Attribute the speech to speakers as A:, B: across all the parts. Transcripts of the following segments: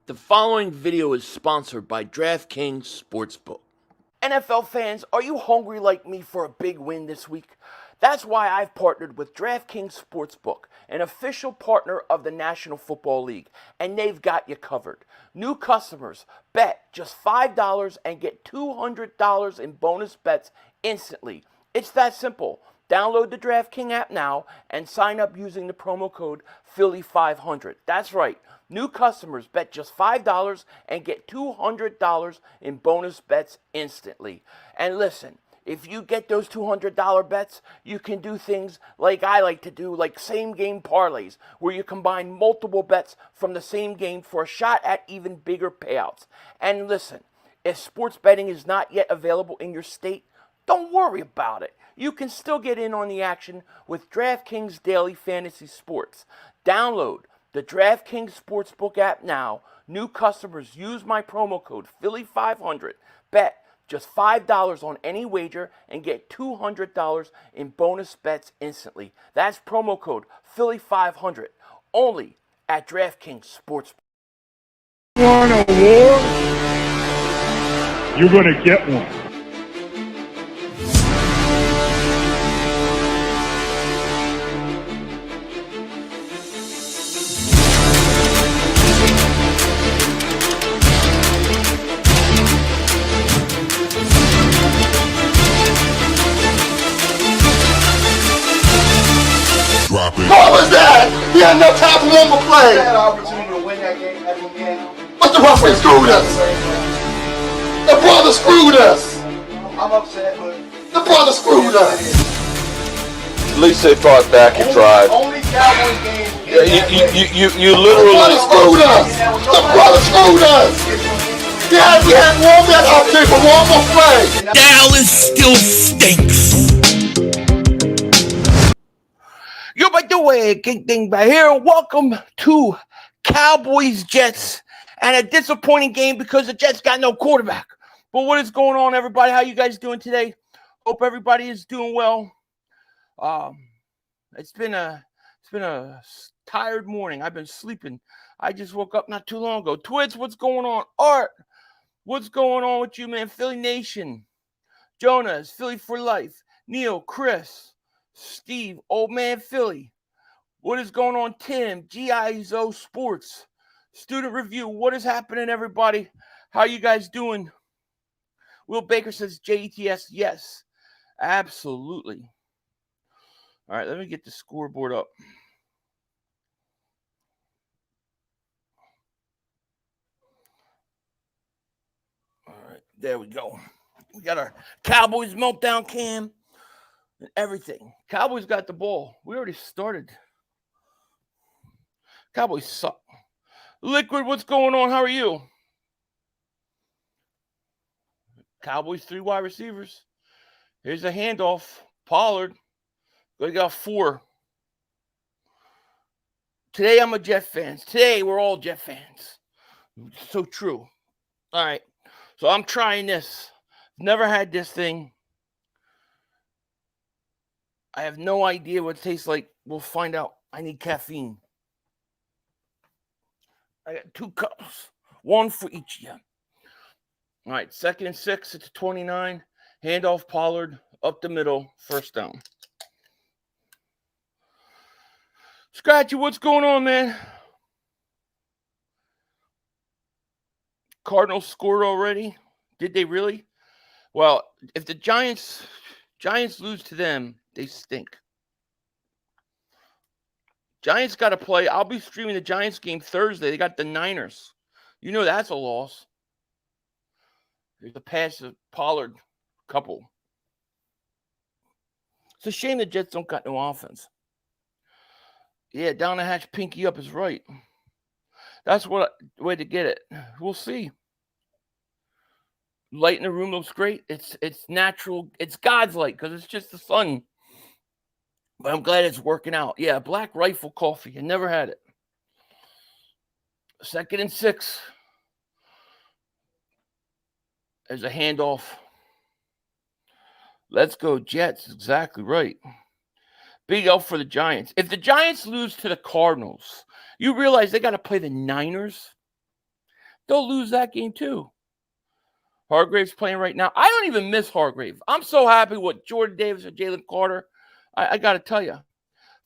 A: The following video is sponsored by DraftKings Sportsbook. NFL fans, are you hungry like me for a big win this week? That's why I've partnered with DraftKings Sportsbook, an official partner of the National Football League, and they've got you covered. New customers bet just $5 and get $200 in bonus bets instantly. It's that simple. Download the DraftKings app now and sign up using the promo code Philly500. That's right. New customers bet just $5 and get $200 in bonus bets instantly. And listen, if you get those $200 bets, you can do things like I like to do, like same-game parlays, where you combine multiple bets from the same game for a shot at even bigger payouts. And listen, if sports betting is not yet available in your state, don't worry about it. You can still get in on the action with DraftKings Daily Fantasy Sports. Download the DraftKings Sportsbook app now. New customers use my promo code Philly500. Bet just $5 on any wager and get $200 in bonus bets instantly. That's promo code Philly500 only at DraftKings Sportsbook.
B: Want a war? You're going to get one.
C: What was that? He had no time for one more play.
D: He had an opportunity to win that game at the end.
C: But the referee screwed us. The brother screwed us.
D: I'm upset, but
C: The brother screwed us.
E: At least they fought back and tried.
D: only Cowboys game.
E: You
C: The brother
E: literally.
C: screwed us. The brother screwed us. We had one man opportunity for one more play.
F: Dallas still stinks.
A: Yo, by the way, King Dingbat here, and welcome to Cowboys-Jets, and a disappointing game because the Jets got no quarterback. But what is going on, everybody? How you guys doing today? Hope everybody is doing well. It's been a tired morning. I've been sleeping. I just woke up not too long ago. Twitch, what's going on? Art, what's going on with you, man? Philly Nation, Jonas, Philly for life, Neil, Chris, Steve, Old Man Philly. What is going on, Tim? GIZO Sports. Student Review. What is happening, everybody? How you guys doing? Will Baker says JETS. Yes, absolutely. All right, let me get the scoreboard up. All right, there we go. We got our Cowboys Meltdown cam. And everything. Cowboys got the ball. We already started. Cowboys suck. Liquid, what's going on? How are you? Cowboys 3 wide receivers. Here's a handoff. Pollard. They got 4. Today I'm a Jet fan. Today we're all Jet fans. So true. All right. So I'm trying this. Never had this thing. I have no idea what it tastes like. We'll find out. I need caffeine. I got 2 cups. 1 for each of you. All right. 2nd and 6. It's 29. Handoff Pollard. Up the middle. First down. Scratchy, what's going on, man? Cardinals scored already. Did they really? Well, if the Giants lose to them, they stink. Giants got to play. I'll be streaming the Giants game Thursday. They got the Niners. You know that's a loss. There's a pass to Pollard. Couple. It's a shame the Jets don't got no offense. Yeah, down the hatch, pinky up is right. That's what way to get it. We'll see. Light in the room looks great. It's natural. It's God's light because it's just the sun. But I'm glad it's working out. Yeah, Black Rifle coffee. I never had it. 2nd and 6. There's a handoff. Let's go, Jets. Exactly right. Big L for the Giants. If the Giants lose to the Cardinals, you realize they got to play the Niners. they'll lose that game too. Hargrave's playing right now. I don't even miss Hargrave. I'm so happy with Jordan Davis and Jalen Carter. I got to tell you.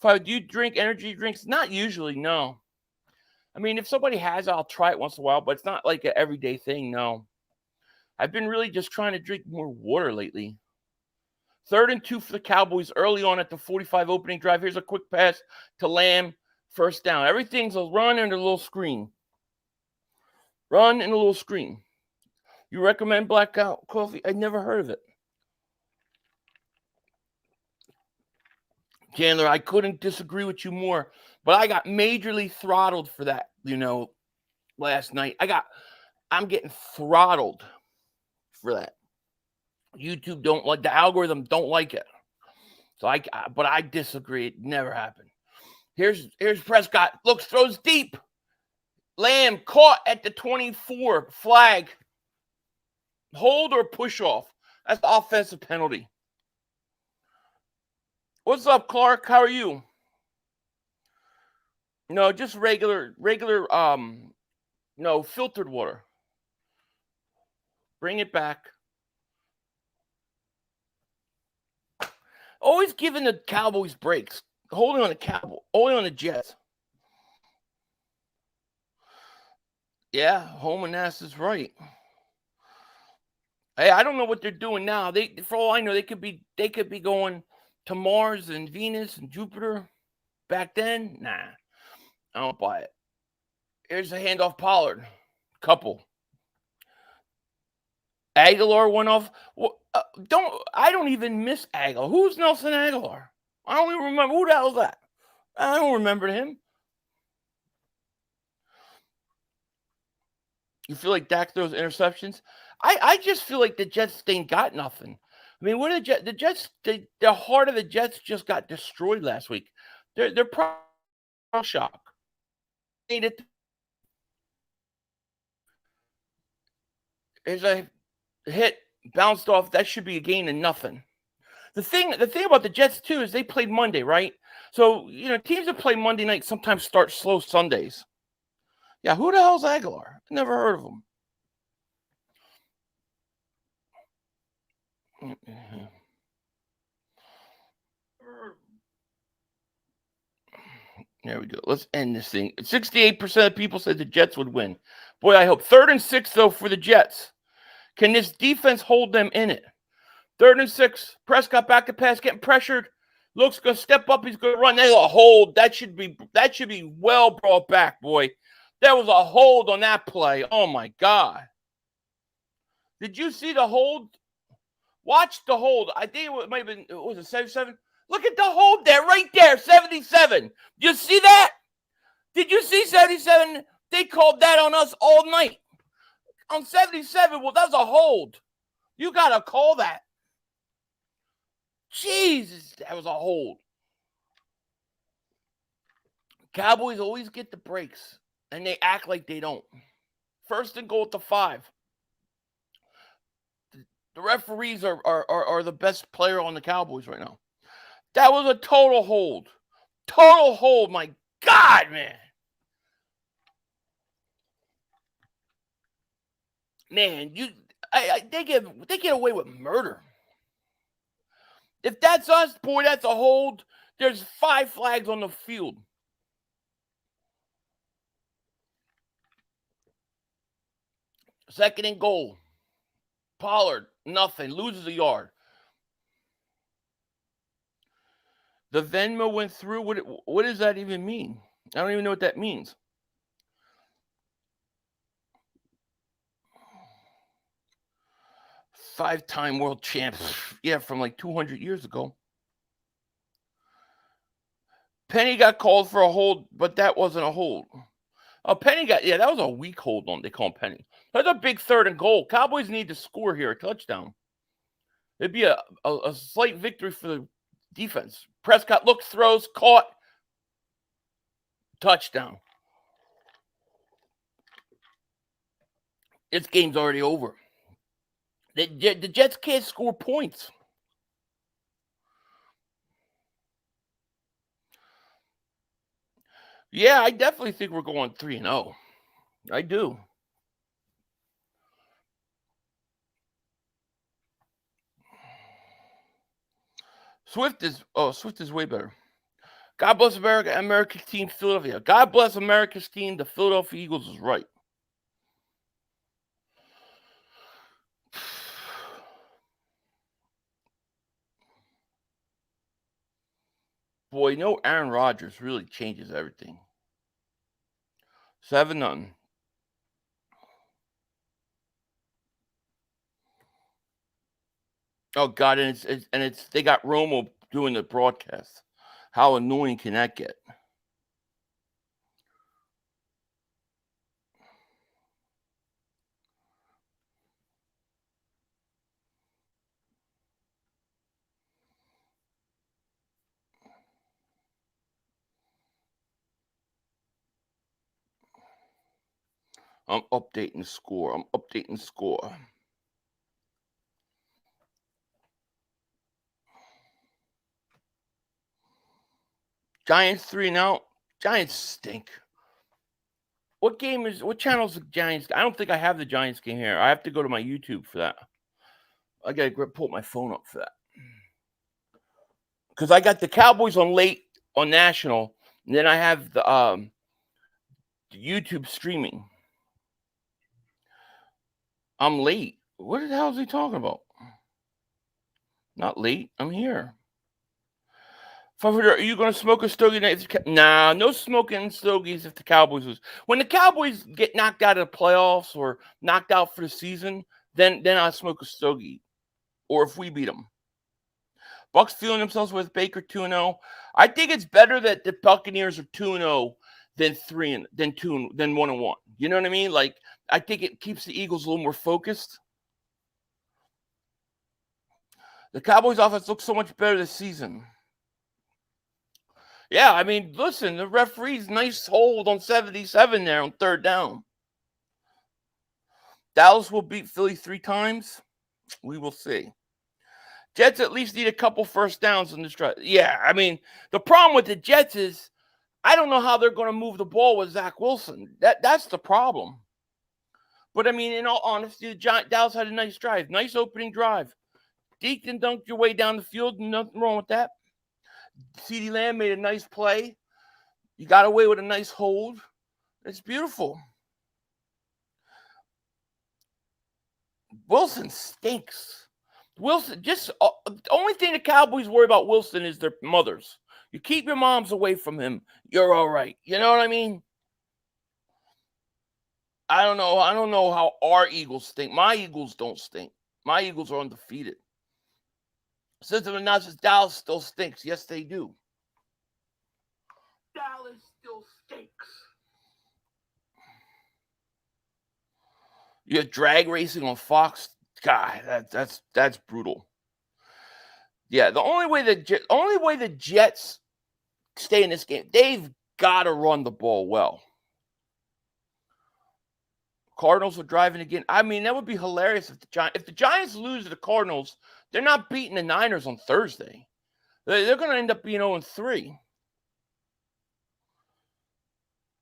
A: Do you drink energy drinks? Not usually, no. I mean, if somebody has, I'll try it once in a while, but it's not like an everyday thing, no. I've been really just trying to drink more water lately. 3rd and 2 for the Cowboys early on at the 45 opening drive. Here's a quick pass to Lamb. First down. Everything's a run and a little screen. Run and a little screen. You recommend blackout coffee? I'd never heard of it. Chandler, I couldn't disagree with you more, but I got majorly throttled for that, last night. I'm getting throttled for that. YouTube don't like, the algorithm don't like it. So but I disagree. It never happened. Here's Prescott. Looks, throws deep. Lamb caught at the 24. Flag. Hold or push off. That's the offensive penalty. What's up, Clark? How are you? No, just regular, filtered water. Bring it back. Always giving the Cowboys breaks. Holding on the Jets. Yeah, Homenass is right. Hey, I don't know what they're doing now. For all I know, they could be going to Mars and Venus and Jupiter. Back then, nah, I don't buy it. Here's a handoff Pollard. Couple. Aguilar went off. I don't even miss Aguilar. Who's Nelson Aguilar? I don't even remember. Who the hell is that? I don't remember him. You feel like Dak throws interceptions? I just feel like the Jets ain't got nothing. I mean, what are the Jets? The heart of the Jets just got destroyed last week. They're probably shock. There's a hit bounced off. That should be a gain of nothing. The thing about the Jets too is they played Monday, right? So teams that play Monday night sometimes start slow Sundays. Yeah, who the hell's Aguilar? Never heard of him. There we go. Let's end this thing. 68% of people said the Jets would win. Boy, I hope. 3rd and 6, though, for the Jets. Can this defense hold them in it? 3rd and 6. Prescott back to pass, getting pressured. Looks going to step up. He's going to run. There's a hold. That should be well brought back, boy. There was a hold on that play. Oh, my God. Did you see the hold? Watch the hold. I think it might have been, was it 77? Look at the hold there, right there, 77. You see that? Did you see 77? They called that on us all night. On 77, well, that's a hold. You got to call that. Jesus, that was a hold. Cowboys always get the breaks, and they act like they don't. 1st and goal at the 5. The referees are the best player on the Cowboys right now. That was a total hold. Total hold. My God, man. Man, they get away with murder. If that's us, boy, that's a hold. There's 5 flags on the field. Second and goal. Pollard, nothing. Loses a yard. The Venmo went through. What does that even mean? I don't even know what that means. Five-time world champs. Yeah, from like 200 years ago. Penny got called for a hold, but that wasn't a hold. Oh, Penny that was a weak hold on. They call him Penny. That's a big 3rd and goal. Cowboys need to score here, a touchdown. It'd be a slight victory for the defense. Prescott looks, throws, caught. Touchdown. This game's already over. The Jets can't score points. Yeah, I definitely think we're going 3-0. I do. Swift is way better. God bless America, America's team, Philadelphia. God bless America's team, the Philadelphia Eagles is right. Boy, Aaron Rodgers really changes everything. 7-0. Oh God, and it's they got Romo doing the broadcast. How annoying can that get? I'm updating the score. Giants 3-0. Giants stink. What channel is the Giants? I don't think I have the Giants game here. I have to go to my YouTube for that. I got to pull my phone up for that. Because I got the Cowboys on late on national, and then I have the YouTube streaming. I'm late. What the hell is he talking about? Not late. I'm here. Are you going to smoke a stogie? Nah, no smoking stogies if the Cowboys lose. When the Cowboys get knocked out of the playoffs or knocked out for the season, then I'll smoke a stogie. Or if we beat them. Bucks feeling themselves with Baker 2-0. I think it's better that the Buccaneers are 2-0 than 1-1. You know what I mean? Like, I think it keeps the Eagles a little more focused. The Cowboys offense looks so much better this season. Yeah, I mean, listen, the referee's nice hold on 77 there on 3rd down. Dallas will beat Philly 3 times. We will see. Jets at least need a couple first downs in this drive. Yeah, I mean, the problem with the Jets is I don't know how they're going to move the ball with Zach Wilson. That's the problem. But, I mean, in all honesty, Dallas had a nice drive. Nice opening drive. Deked and dunked your way down the field. Nothing wrong with that. CeeDee Lamb made a nice play. You got away with a nice hold. It's beautiful. Wilson stinks. Wilson, the only thing the Cowboys worry about Wilson is their mothers. You keep your moms away from him, you're all right. You know what I mean? I don't know how our Eagles stink. My Eagles don't stink. My Eagles are undefeated. System announces Dallas still stinks. Yes, they do. Dallas still stinks. You have drag racing on Fox. God, that's brutal. Yeah, the only way the Jets stay in this game, they've got to run the ball well. Cardinals are driving again. I mean, that would be hilarious if the Giants lose to the Cardinals. They're not beating the Niners on Thursday. They're going to end up being 0-3.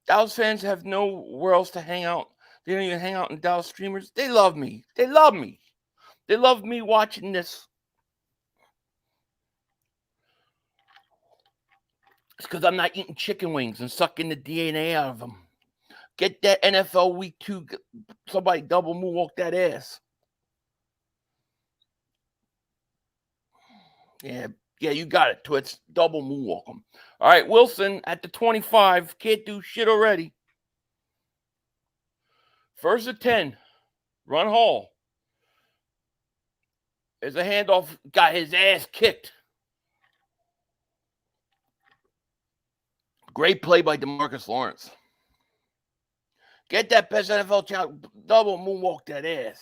A: Dallas fans have nowhere else to hang out. They don't even hang out in Dallas streamers. They love me. They love me. They love me watching this. It's because I'm not eating chicken wings and sucking the DNA out of them. Get that NFL Week 2. Somebody double moonwalk that ass. Yeah, you got it, Twits. Double moonwalk them. All right, Wilson at the 25. Can't do shit already. 1st and 10. Run Hall. There's a handoff. Got his ass kicked. Great play by DeMarcus Lawrence. Get that best NFL child. Double moonwalk that ass.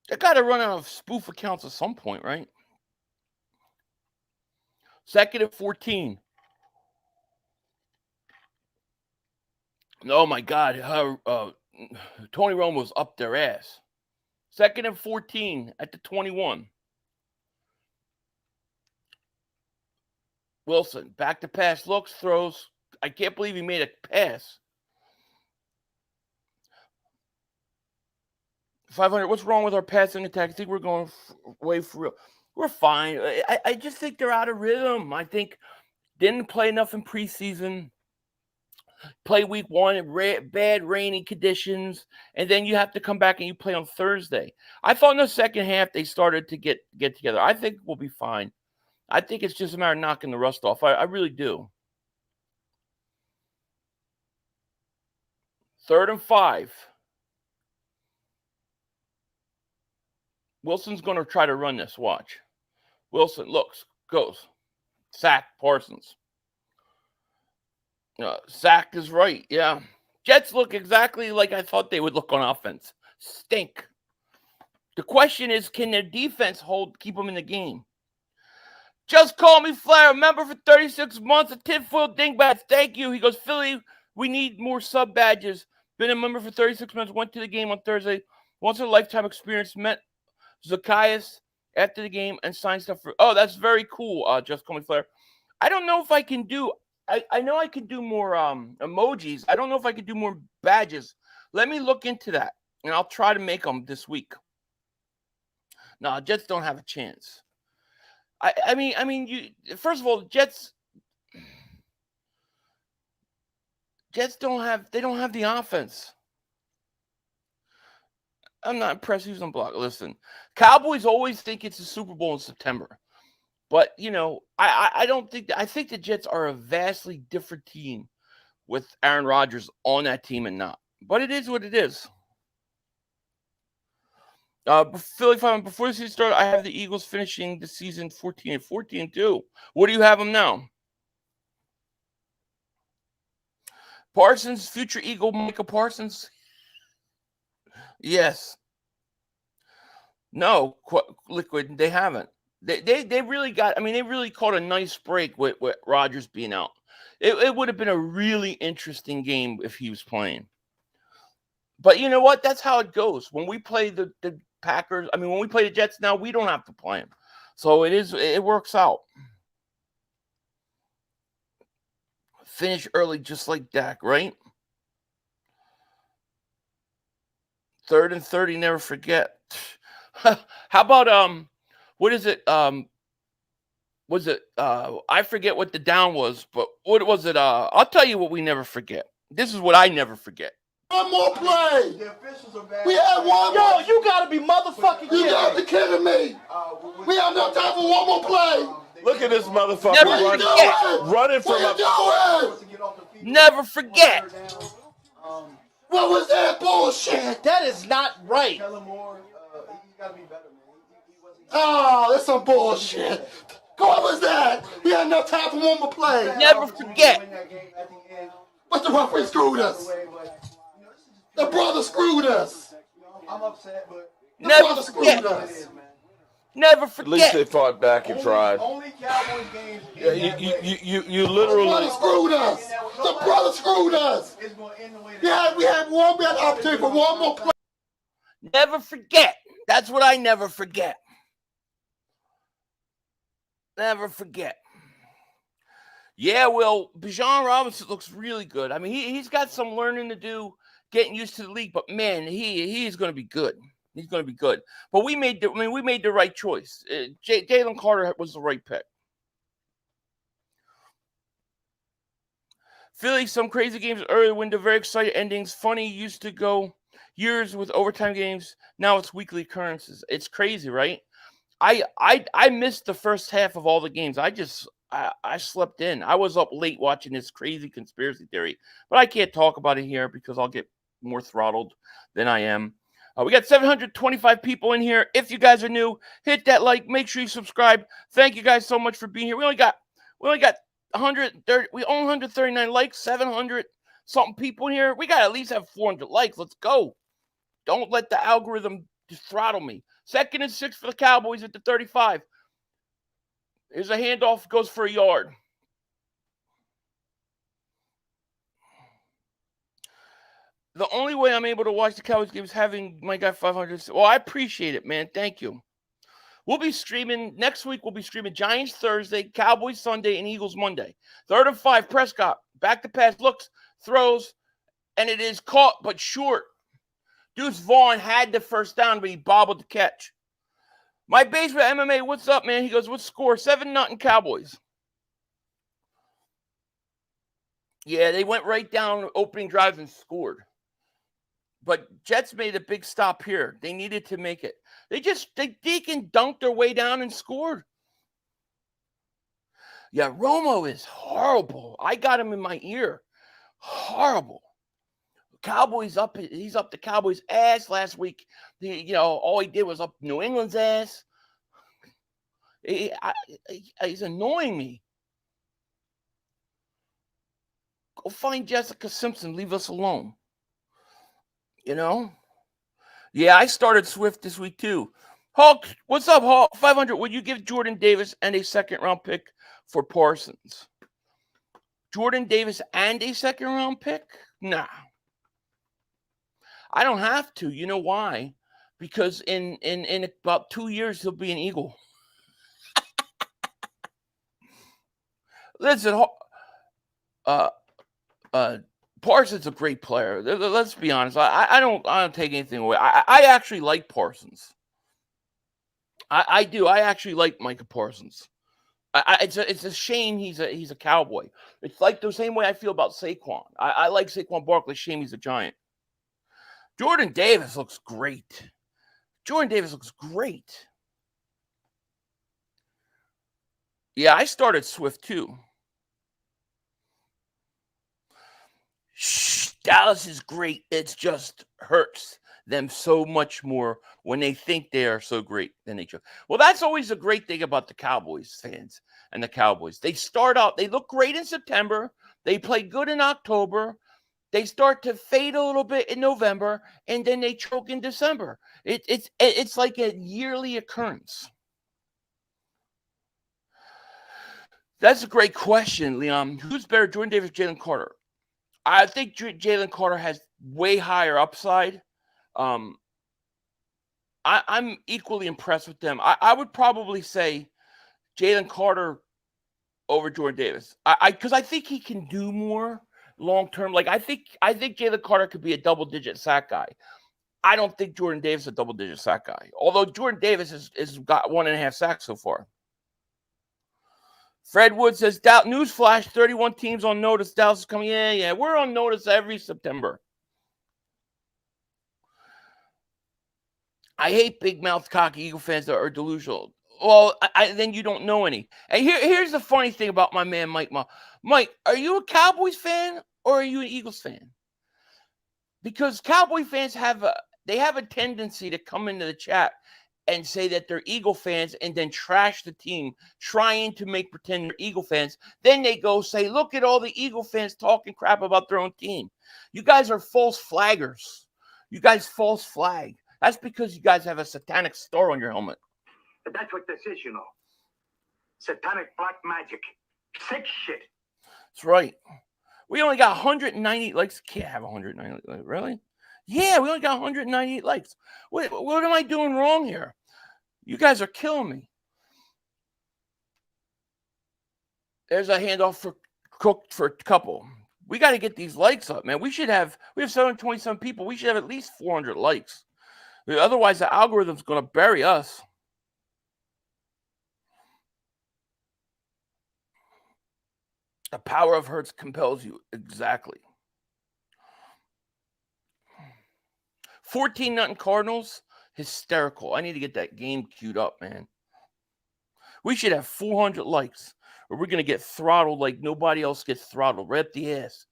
A: They got to run out of spoof accounts at some point, right? 2nd and 14. Oh, my God. Tony Romo's up their ass. 2nd and 14 at the 21. Wilson, back to pass, looks, throws. I can't believe he made a pass. 500. What's wrong with our passing attack? I think we're going way for real. We're fine. I just think they're out of rhythm. I think didn't play enough in preseason. Play week 1 in bad rainy conditions, and then you have to come back and you play on Thursday. I thought in the second half they started to get together. I think we'll be fine. I think it's just a matter of knocking the rust off. I really do. 3rd and 5. Wilson's going to try to run this. Watch. Wilson looks, goes. Sack Parsons. Sack is right, yeah. Jets look exactly like I thought they would look on offense. Stink. The question is, can their defense keep them in the game? Just call me Flair, member for 36 months, a tinfoil dingbat. Thank you. He goes, Philly, we need more sub badges. Been a member for 36 months, went to the game on Thursday. Once in a lifetime experience, met Zacchaeus after the game and signed stuff for. Oh, that's very cool. Just call me Flair. I don't know if I can do. I know I can do more emojis. I don't know if I can do more badges. Let me look into that, and I'll try to make them this week. No, Jets don't have a chance. I mean, you. First of all, Jets don't have. They don't have the offense. I'm not impressed who's on block. Listen, Cowboys always think it's a Super Bowl in September. But, you know, I don't think – I think the Jets are a vastly different team with Aaron Rodgers on that team and not. But it is what it is. Philly, before the season started, I have the Eagles finishing the season 14-2. What do you have them now? Parsons, future Eagle, Micah Parsons? Yes. No, Liquid, they haven't. They really got, I mean, they really caught a nice break with Rodgers being out. It would have been a really interesting game if he was playing. But you know what? That's how it goes. When we play the Packers, I mean, when we play the Jets now, we don't have to play them. So it works out. Finish early just like Dak, right? 3rd and 30, never forget. How about what is it? Was it I forget what the down was, but what was it? I'll tell you what we never forget. This is what I never forget.
C: One more play.
D: The officials are bad.
C: We had one
D: Yo,
C: more.
D: you gotta be motherfucking kidding
C: You
D: me.
C: gotta be kidding me. We have no time for one more play.
G: Look at this motherfucker
A: Never
C: What
A: forget.
G: running from
C: What
G: a.
C: you doing?
A: Never forget.
C: What was that bullshit?
D: That is not right.
C: Oh, that's some bullshit. What was that? We had enough time for one more play.
A: Never forget.
C: But the referee screwed us. The brother screwed us.
D: I'm upset, but
C: The
A: Never
C: brother
A: forget.
C: screwed us.
A: Never
G: At least they
A: forget.
G: fought back and tried.
D: only Cowboys games.
G: Yeah, you
C: The brother
G: literally.
C: screwed us. The brother screwed us.
D: It's gonna end the way
C: We had opportunity for one more play.
A: Never forget. That's what I never forget. Never forget. Yeah, well, Bijan Robinson looks really good. I mean, he's got some learning to do, getting used to the league. But man, he is going to be good. He's going to be good. But we made the right choice. Jalen Carter was the right pick. Philly, some crazy games early window, very exciting endings. Funny, used to go years with overtime games. Now it's weekly occurrences. It's crazy, right? I missed the first half of all the games. I slept in. I was up late watching this crazy conspiracy theory, but I can't talk about it here because I'll get more throttled than I am. We got 725 people in here. If you guys are new, hit that like. Make sure you subscribe. Thank you guys so much for being here. We only got 130. We only 139 likes. 700 something people in here. We got to at least have 400 likes. Let's go. Don't let the algorithm just throttle me. 2nd and 6 for the Cowboys at the 35. Here's a handoff. Goes for a yard. The only way I'm able to watch the Cowboys game is having my guy 500. Well, I appreciate it, man. Thank you. We'll be streaming next week. We'll be streaming Giants Thursday, Cowboys Sunday, and Eagles Monday. 3rd and 5, Prescott back to pass, looks, throws, and it is caught but short. Deuce Vaughn had the first down, but he bobbled the catch. My basement MMA, what's up, man? He goes, what score? 7-0 Cowboys. Yeah, they went right down opening drives and scored. But Jets made a big stop here. They needed to make it. They deke and dunked their way down and scored. Yeah, Romo is horrible. I got him in my ear. Horrible. Cowboys up. He's up the Cowboys' ass last week. All he did was up New England's ass. He's annoying me. Go find Jessica Simpson. Leave us alone. Yeah, I started Swift this week too. Hulk, what's up, Hulk? 500. Would you give Jordan Davis and a second-round pick for Parsons? Jordan Davis and a second-round pick? Nah. I don't have to. You know why? Because in about 2 years, he'll be an Eagle. Listen, Parsons is a great player. Let's be honest. I don't take anything away. I actually like Parsons. I do. I actually like Micah Parsons. It's a shame he's a Cowboy. It's like the same way I feel about Saquon. I like Saquon Barkley. Shame he's a Giant. Jordan Davis looks great. Yeah, I started Swift too. Dallas is great. It just hurts them so much more when they think they are so great than they should. Well, that's always a great thing about the Cowboys fans and the Cowboys. They start out, they look great in September. They play good in October. They start to fade a little bit in November, and then they choke in December. It's like a yearly occurrence. That's a great question, Leon. Who's better, Jordan Davis or Jalen Carter? I think Jalen Carter has way higher upside. I'm equally impressed with them. I would probably say Jalen Carter over Jordan Davis. Because I think he can do more long term. Like I think Jalen Carter could be a double-digit sack guy. I don't think Jordan Davis is a double-digit sack guy. Although Jordan Davis has got 1.5 sacks so far. Fred Wood says, newsflash, 31 teams on notice. Dallas is coming. Yeah. We're on notice every September. I hate big mouth cocky Eagle fans that are delusional. Well, then you don't know any. And here's the funny thing about my man, Mike. Mike, are you a Cowboys fan or are you an Eagles fan? Because Cowboy fans have a tendency to come into the chat and say that they're Eagle fans and then trash the team, trying to pretend they're Eagle fans. Then they go say, look at all the Eagle fans talking crap about their own team. You guys are false flaggers. You guys false flag. That's because you guys have a satanic star on your helmet.
H: That's what this is, Satanic black magic. Sick shit.
A: That's right. We only got 190 likes. Can't have 190 likes. Really? Yeah, we only got 198 likes. What am I doing wrong here? You guys are killing me. There's a handoff for Cook for a couple. We got to get these likes up, man. We have 727 people. We should have at least 400 likes. Otherwise, the algorithm's going to bury us. The power of Hurts compels you. Exactly. 14-0 Cardinals. Hysterical. I need to get that game queued up, man. We should have 400 likes, or we're going to get throttled like nobody else gets throttled. Right up the ass.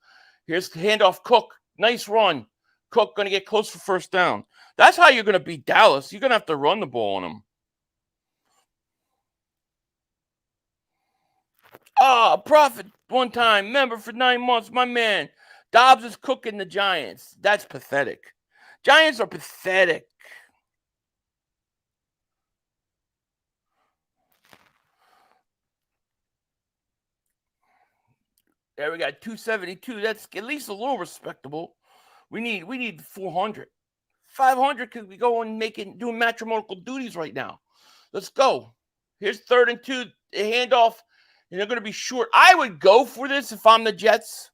A: Here's the handoff. Cook. Nice run. Cook going to get close for first down. That's how you're going to beat Dallas. You're going to have to run the ball on them. Profit one time. Member for 9 months. My man. Dobbs is cooking the Giants. That's pathetic. Giants are pathetic. There we got 272. That's at least a little respectable. We need 400. 500 because we go and doing matrimonial duties right now. Let's go. Here's 3rd and 2. The handoff. And they're going to be short. I would go for this if I'm the Jets.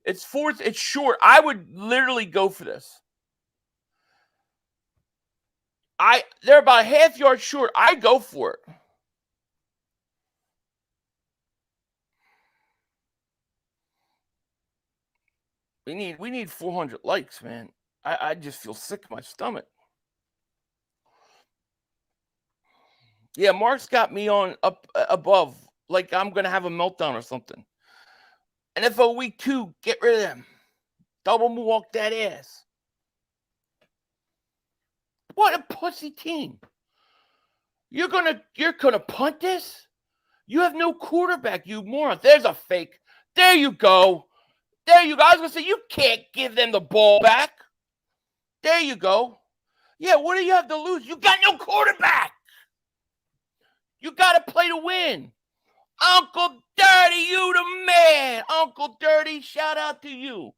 A: It's 4th. It's short. I would literally go for this. They're about a half yard short. I go for it. We need 400 likes, man. I just feel sick in my stomach. Yeah, Mark's got me on up above, like I'm gonna have a meltdown or something. NFL Week 2, get rid of them. Double walk that ass. What a pussy team. You're gonna punt this? You have no quarterback, you moron. There's a fake. There you go. There you go. I was gonna say you can't give them the ball back. There you go. Yeah, what do you have to lose? You got no quarterback. You gotta play to win. Uncle Dirty, you the man. Uncle Dirty, shout out to you.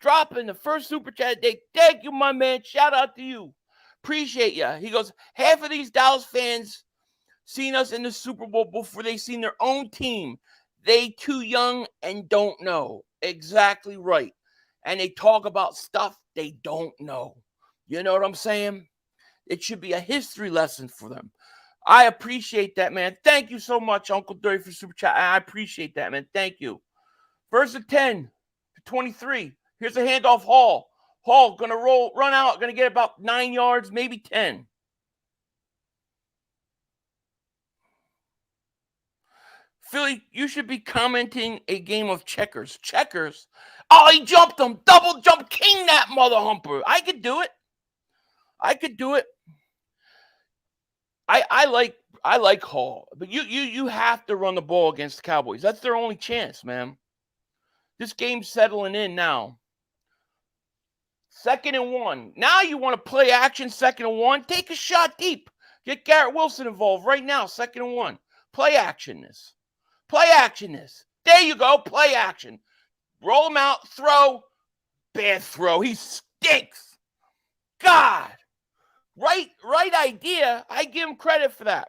A: Dropping the first super chat today. Thank you, my man. Shout out to you. Appreciate ya. He goes, half of these Dallas fans seen us in the Super Bowl before they seen their own team. They too young and don't know. Exactly right. And they talk about stuff they don't know. You know what I'm saying? It should be a history lesson for them. I appreciate that, man. Thank you so much, Uncle Dirty, for Super Chat. I appreciate that, man. Thank you. First and 10 to 23. Here's a handoff, Hall. Hall going to run out, going to get about 9 yards, maybe 10. Philly, you should be commenting a game of checkers. Checkers? Oh, he jumped him. Double jump king that mother humper. I could do it. I like Hall, but you have to run the ball against the Cowboys. That's their only chance, man. This game's settling in now. 2nd and 1. Now you want to play action 2nd and 1. Take a shot deep. Get Garrett Wilson involved right now. 2nd and 1. Play action this. Play action this. There you go. Play action. Roll him out. Throw. Bad throw. He stinks. God. Right idea. I give him credit for that.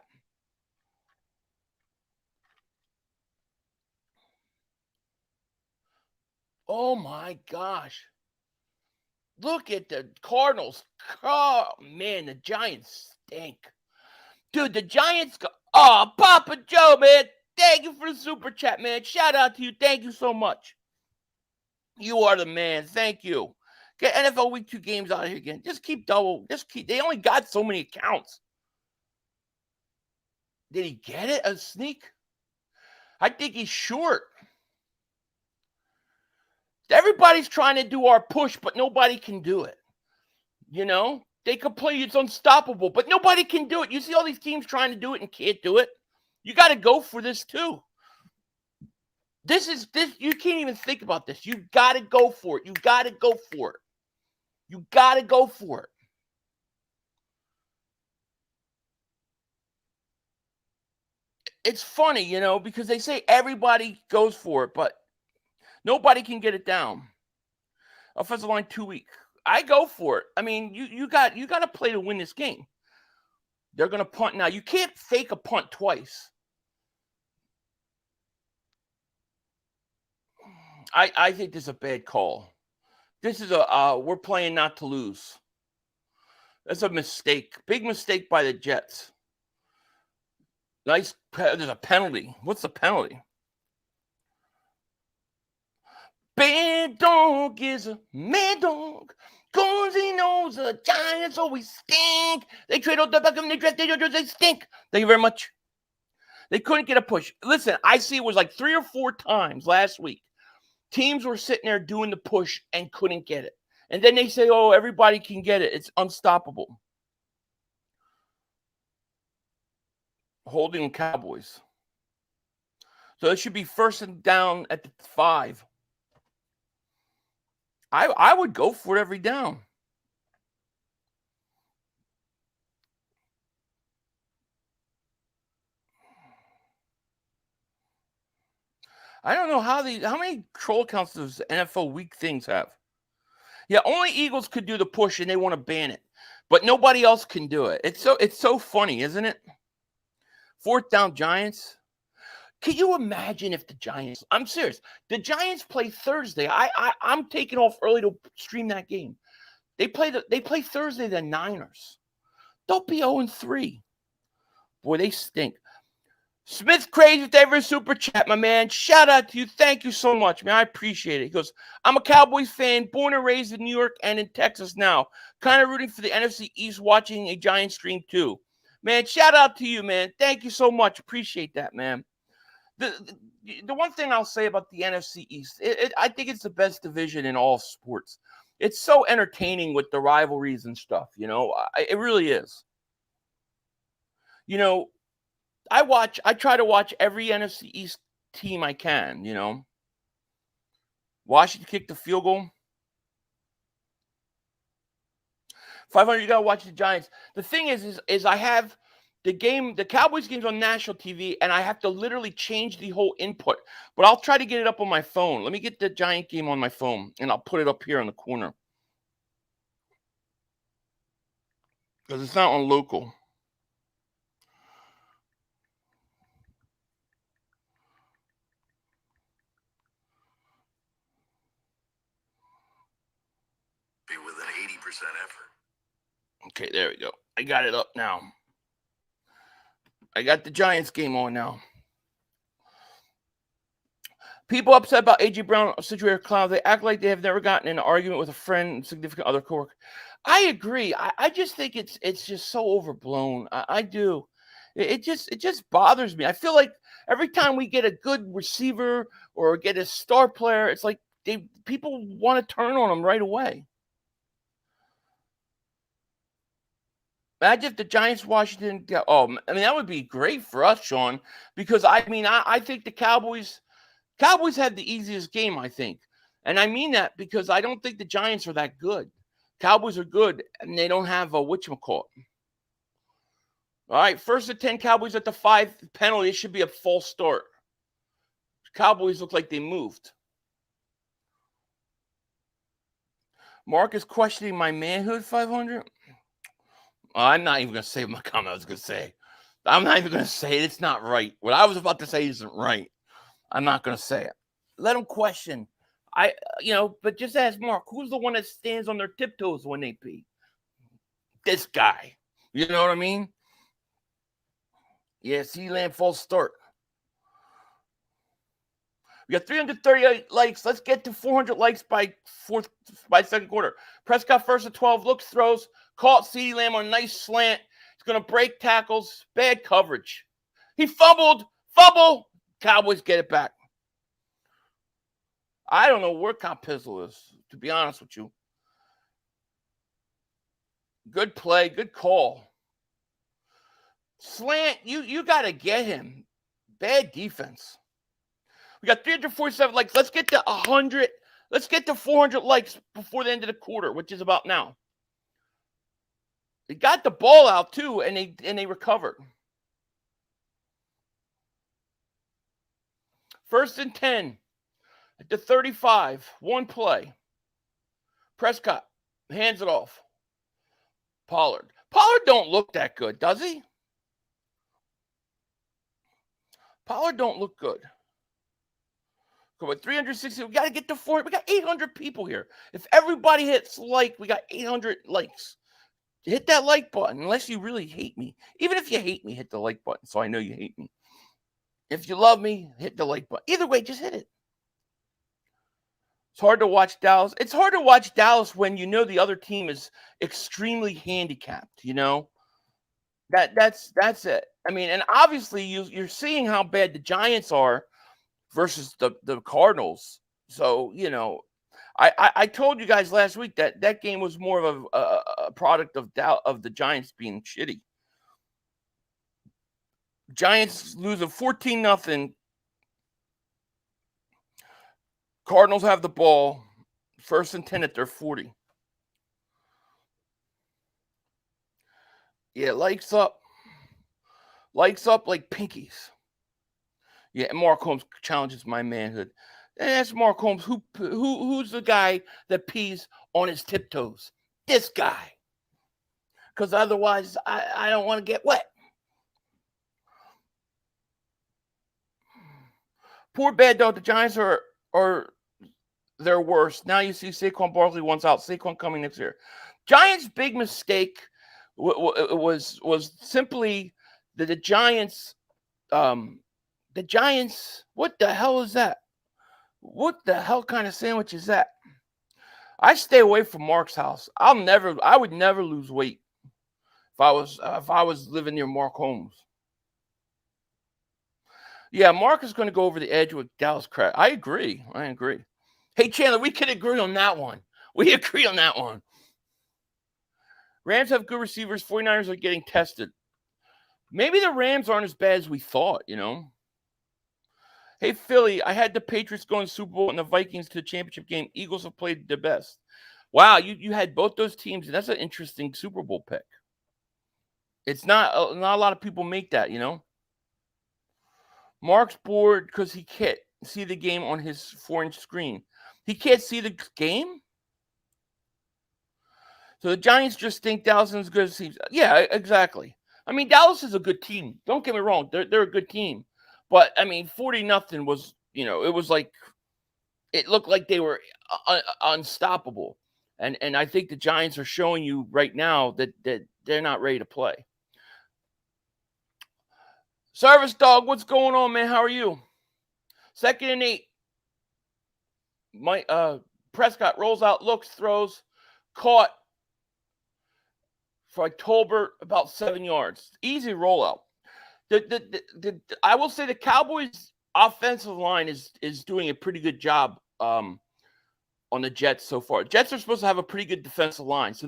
A: Oh, my gosh. Look at the Cardinals. Oh, man, the Giants stink. Dude, the Giants go. Oh, Papa Joe, man. Thank you for the super chat, man. Shout out to you. Thank you so much. You are the man. Thank you. Get NFL Week 2 games out of here again. Just keep. They only got so many accounts. Did he get it? A sneak? I think he's short. Everybody's trying to do our push, but nobody can do it. You know? They could play it's unstoppable, but nobody can do it. You see all these teams trying to do it and can't do it? You got to go for this too. This. You can't even think about this. You got to go for it. You got to go for it. You got to go for it. It's funny, you know, because they say everybody goes for it, but nobody can get it down. Offensive line 2 weak. I go for it. I mean, you got to play to win this game. They're going to punt now. You can't fake a punt twice. I think this is a bad call. This is we're playing not to lose. That's a mistake. Big mistake by the Jets. There's a penalty. What's the penalty? Bad dog is a mad dog. Cause he knows the Giants always stink. They trade out the Beckham, they draft Daniel Jones, they stink. Thank you very much. They couldn't get a push. Listen, I see it was like 3 or 4 times last week. Teams were sitting there doing the push and couldn't get it. And then they say, oh, everybody can get it. It's unstoppable. Holding Cowboys. So it should be 1st and down at the 5. I would go for it every down. I don't know how many troll accounts does NFL Week things have? Yeah, only Eagles could do the push and they want to ban it. But nobody else can do it. It's so funny, isn't it? 4th down Giants. Can you imagine if the Giants, I'm serious, the Giants play Thursday. I'm taking off early to stream that game. They play Thursday, the Niners. Don't be 0-3. Boy, they stink. Smith Crazy with every super chat, my man. Shout out to you. Thank you so much, man. I appreciate it. He goes, I'm a Cowboys fan, born and raised in New York and in Texas now. Kind of rooting for the NFC East, watching a Giants stream too. Man, shout out to you, man. Thank you so much. Appreciate that, man. The one thing I'll say about the NFC East, I think it's the best division in all sports. It's so entertaining with the rivalries and stuff, you know. It really is. You know, I try to watch every NFC East team I can, you know. Washington kicked the field goal. 500, you got to watch the Giants. The thing is I have the Cowboys games on national TV, and I have to literally change the whole input. But I'll try to get it up on my phone. Let me get the Giant game on my phone, and I'll put it up here in the corner. Because it's not on local.
I: Be with an 80% effort.
A: Okay, there we go. I got it up now. I got the Giants game on now. People upset about A.J. Brown, situated clown. They act like they have never gotten in an argument with a friend, significant other coworker. I agree. I just think it's just so overblown. I do. It just bothers me. I feel like every time we get a good receiver or get a star player, it's like people want to turn on them right away. Imagine if the Giants, Washington. That would be great for us, Sean, because I think the Cowboys had the easiest game, I think. And I mean that because I don't think the Giants are that good. Cowboys are good, and they don't have a whatchamacallit. All right, 1st and 10, Cowboys at the 5 penalty. It should be a false start. Cowboys look like they moved. Mark is questioning my manhood, 500. I'm not even going to say my comment I was going to say. I'm not even going to say it. It's not right. What I was about to say isn't right. I'm not going to say it. Let them question. But just ask Mark, who's the one that stands on their tiptoes when they pee? This guy. You know what I mean? Yeah, C-Lamb false start. We got 338 likes. Let's get to 400 likes by second quarter. Prescott 1st and 12, looks, throws, caught CeeDee Lamb on a nice slant. He's going to break tackles. Bad coverage. He fumbled. Fumble. Cowboys get it back. I don't know where Kyle Pizzle is, to be honest with you. Good play. Good call. Slant. You got to get him. Bad defense. We got 347 likes. Let's get to 100. Let's get to 400 likes before the end of the quarter, which is about now. They got the ball out too, and they recovered. 1st and 10 at the 35. One play. Prescott hands it off. Pollard. Pollard don't look that good, does he? Pollard don't look good. Come on, 360. We got to get to 400. We got 800 people here. If everybody hits like, we got 800 likes. Hit that like button unless you really hate me. Even if you hate me, hit the like button so I know you hate me. If you love me, hit the like button. Either way, just hit it. It's hard to watch Dallas. It's hard to watch Dallas when you know the other team is extremely handicapped, you know? That's it. I mean, and obviously you're seeing how bad the Giants are versus the Cardinals. So, you know, I told you guys last week that game was more of a product of the Giants being shitty. Giants losing 14-0. Cardinals have the ball. 1st and 10 at their 40. Yeah, likes up. Likes up like pinkies. Yeah, and Mark Holmes challenges my manhood. And that's Mark Holmes. Who's the guy that pees on his tiptoes? This guy. Because otherwise, I don't want to get wet. Poor bad dog. The Giants are their worst. Now you see Saquon Barkley once out. Saquon coming next year. Giants' big mistake was simply that the Giants. What the hell is that? What the hell kind of sandwich is that? I stay away from Mark's house. I would never lose weight if I was living near Mark Holmes. Yeah, Mark is going to go over the edge with Dallas crap. I agree. Hey, Chandler, we can agree on that one. We agree on that one. Rams have good receivers. 49ers are getting tested. Maybe the Rams aren't as bad as we thought, Hey, Philly, I had the Patriots going Super Bowl and the Vikings to the championship game. Eagles have played the best. Wow, you had both those teams. That's an interesting Super Bowl pick. It's not a lot of people make that, Mark's bored because he can't see the game on his 4-inch screen. He can't see the game? So the Giants just think Dallas is as good as teams. Yeah, exactly. I mean, Dallas is a good team. Don't get me wrong. They're a good team. But, I mean, 40-0 was, it was like, it looked like they were unstoppable. And I think the Giants are showing you right now that they're not ready to play. Service Dog, what's going on, man? How are you? 2nd and 8. Prescott rolls out, looks, throws, caught for Tolbert about 7 yards. Easy rollout. I will say the Cowboys offensive line is doing a pretty good job on the Jets so far. Jets are supposed to have a pretty good defensive line. So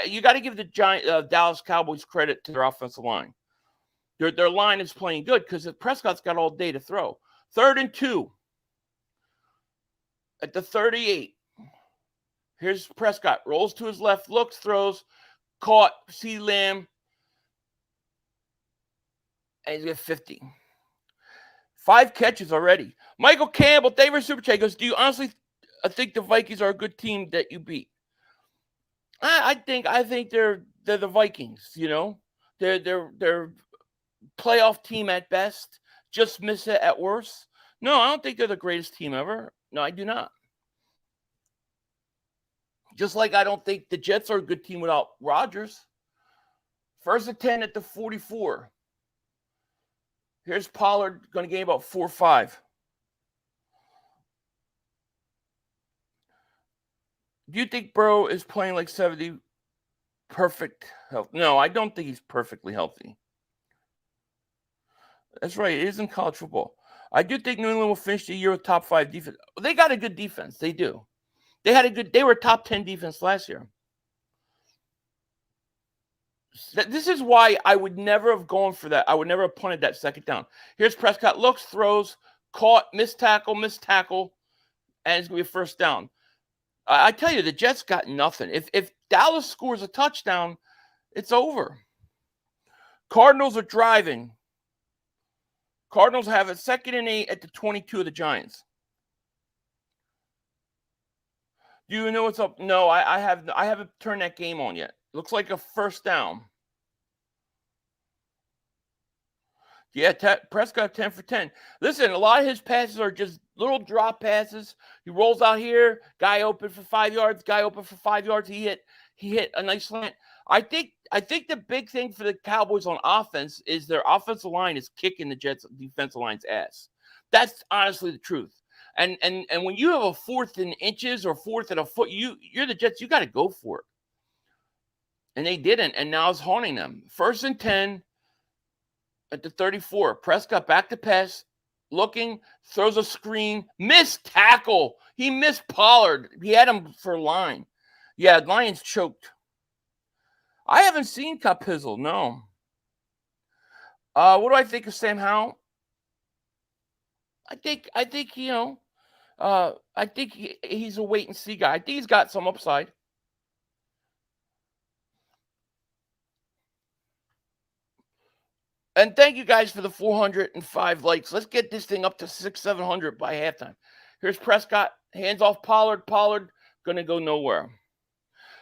A: you got to give the Dallas Cowboys credit to their offensive line. Their line is playing good because Prescott's got all day to throw. 3rd and 2. At the 38. Here's Prescott. Rolls to his left, looks, throws, caught, CeeDee Lamb. And he's got 50. 5 catches already. Michael Campbell, thank you for Super Chat. Goes, do you honestly think the Vikings are a good team that you beat? I think they're the Vikings, They're playoff team at best, just miss it at worst. No, I don't think they're the greatest team ever. No, I do not. Just like I don't think the Jets are a good team without Rodgers. 1st and 10 at the 44. Here's Pollard going to gain about 4 or 5. Do you think Burrow is playing like 70 perfect health? No, I don't think he's perfectly healthy. That's right. It is in college football. I do think New England will finish the year with top 5 defense. They got a good defense. They do. They were top 10 defense last year. This is why I would never have gone for that. I would never have punted that 2nd down. Here's Prescott. Looks, throws, caught, missed tackle, and it's going to be a 1st down. I tell you, the Jets got nothing. If Dallas scores a touchdown, it's over. Cardinals are driving. Cardinals have a 2nd and 8 at the 22 of the Giants. Do you know what's up? No, I haven't turned that game on yet. Looks like a 1st down. Yeah, Prescott 10 for 10. Listen, a lot of his passes are just little drop passes. He rolls out here, guy open for 5 yards, guy open for 5 yards. He hit a nice slant. I think the big thing for the Cowboys on offense is their offensive line is kicking the Jets' defensive line's ass. That's honestly the truth. And when you have a 4th and inches or 4th and a foot, you're the Jets. You got to go for it. And they didn't, and now it's haunting them. 1st and 10 at the 34. Prescott back to pass, looking, throws a screen, missed tackle. He missed Pollard. He had him for a line. Yeah, Lions choked. I haven't seen Capizzle, no. What do I think of Sam Howell? I think he's a wait and see guy. I think he's got some upside. And thank you guys for the 405 likes. Let's get this thing up to 600-700 by halftime. Here's Prescott. Hands off Pollard. Pollard going to go nowhere.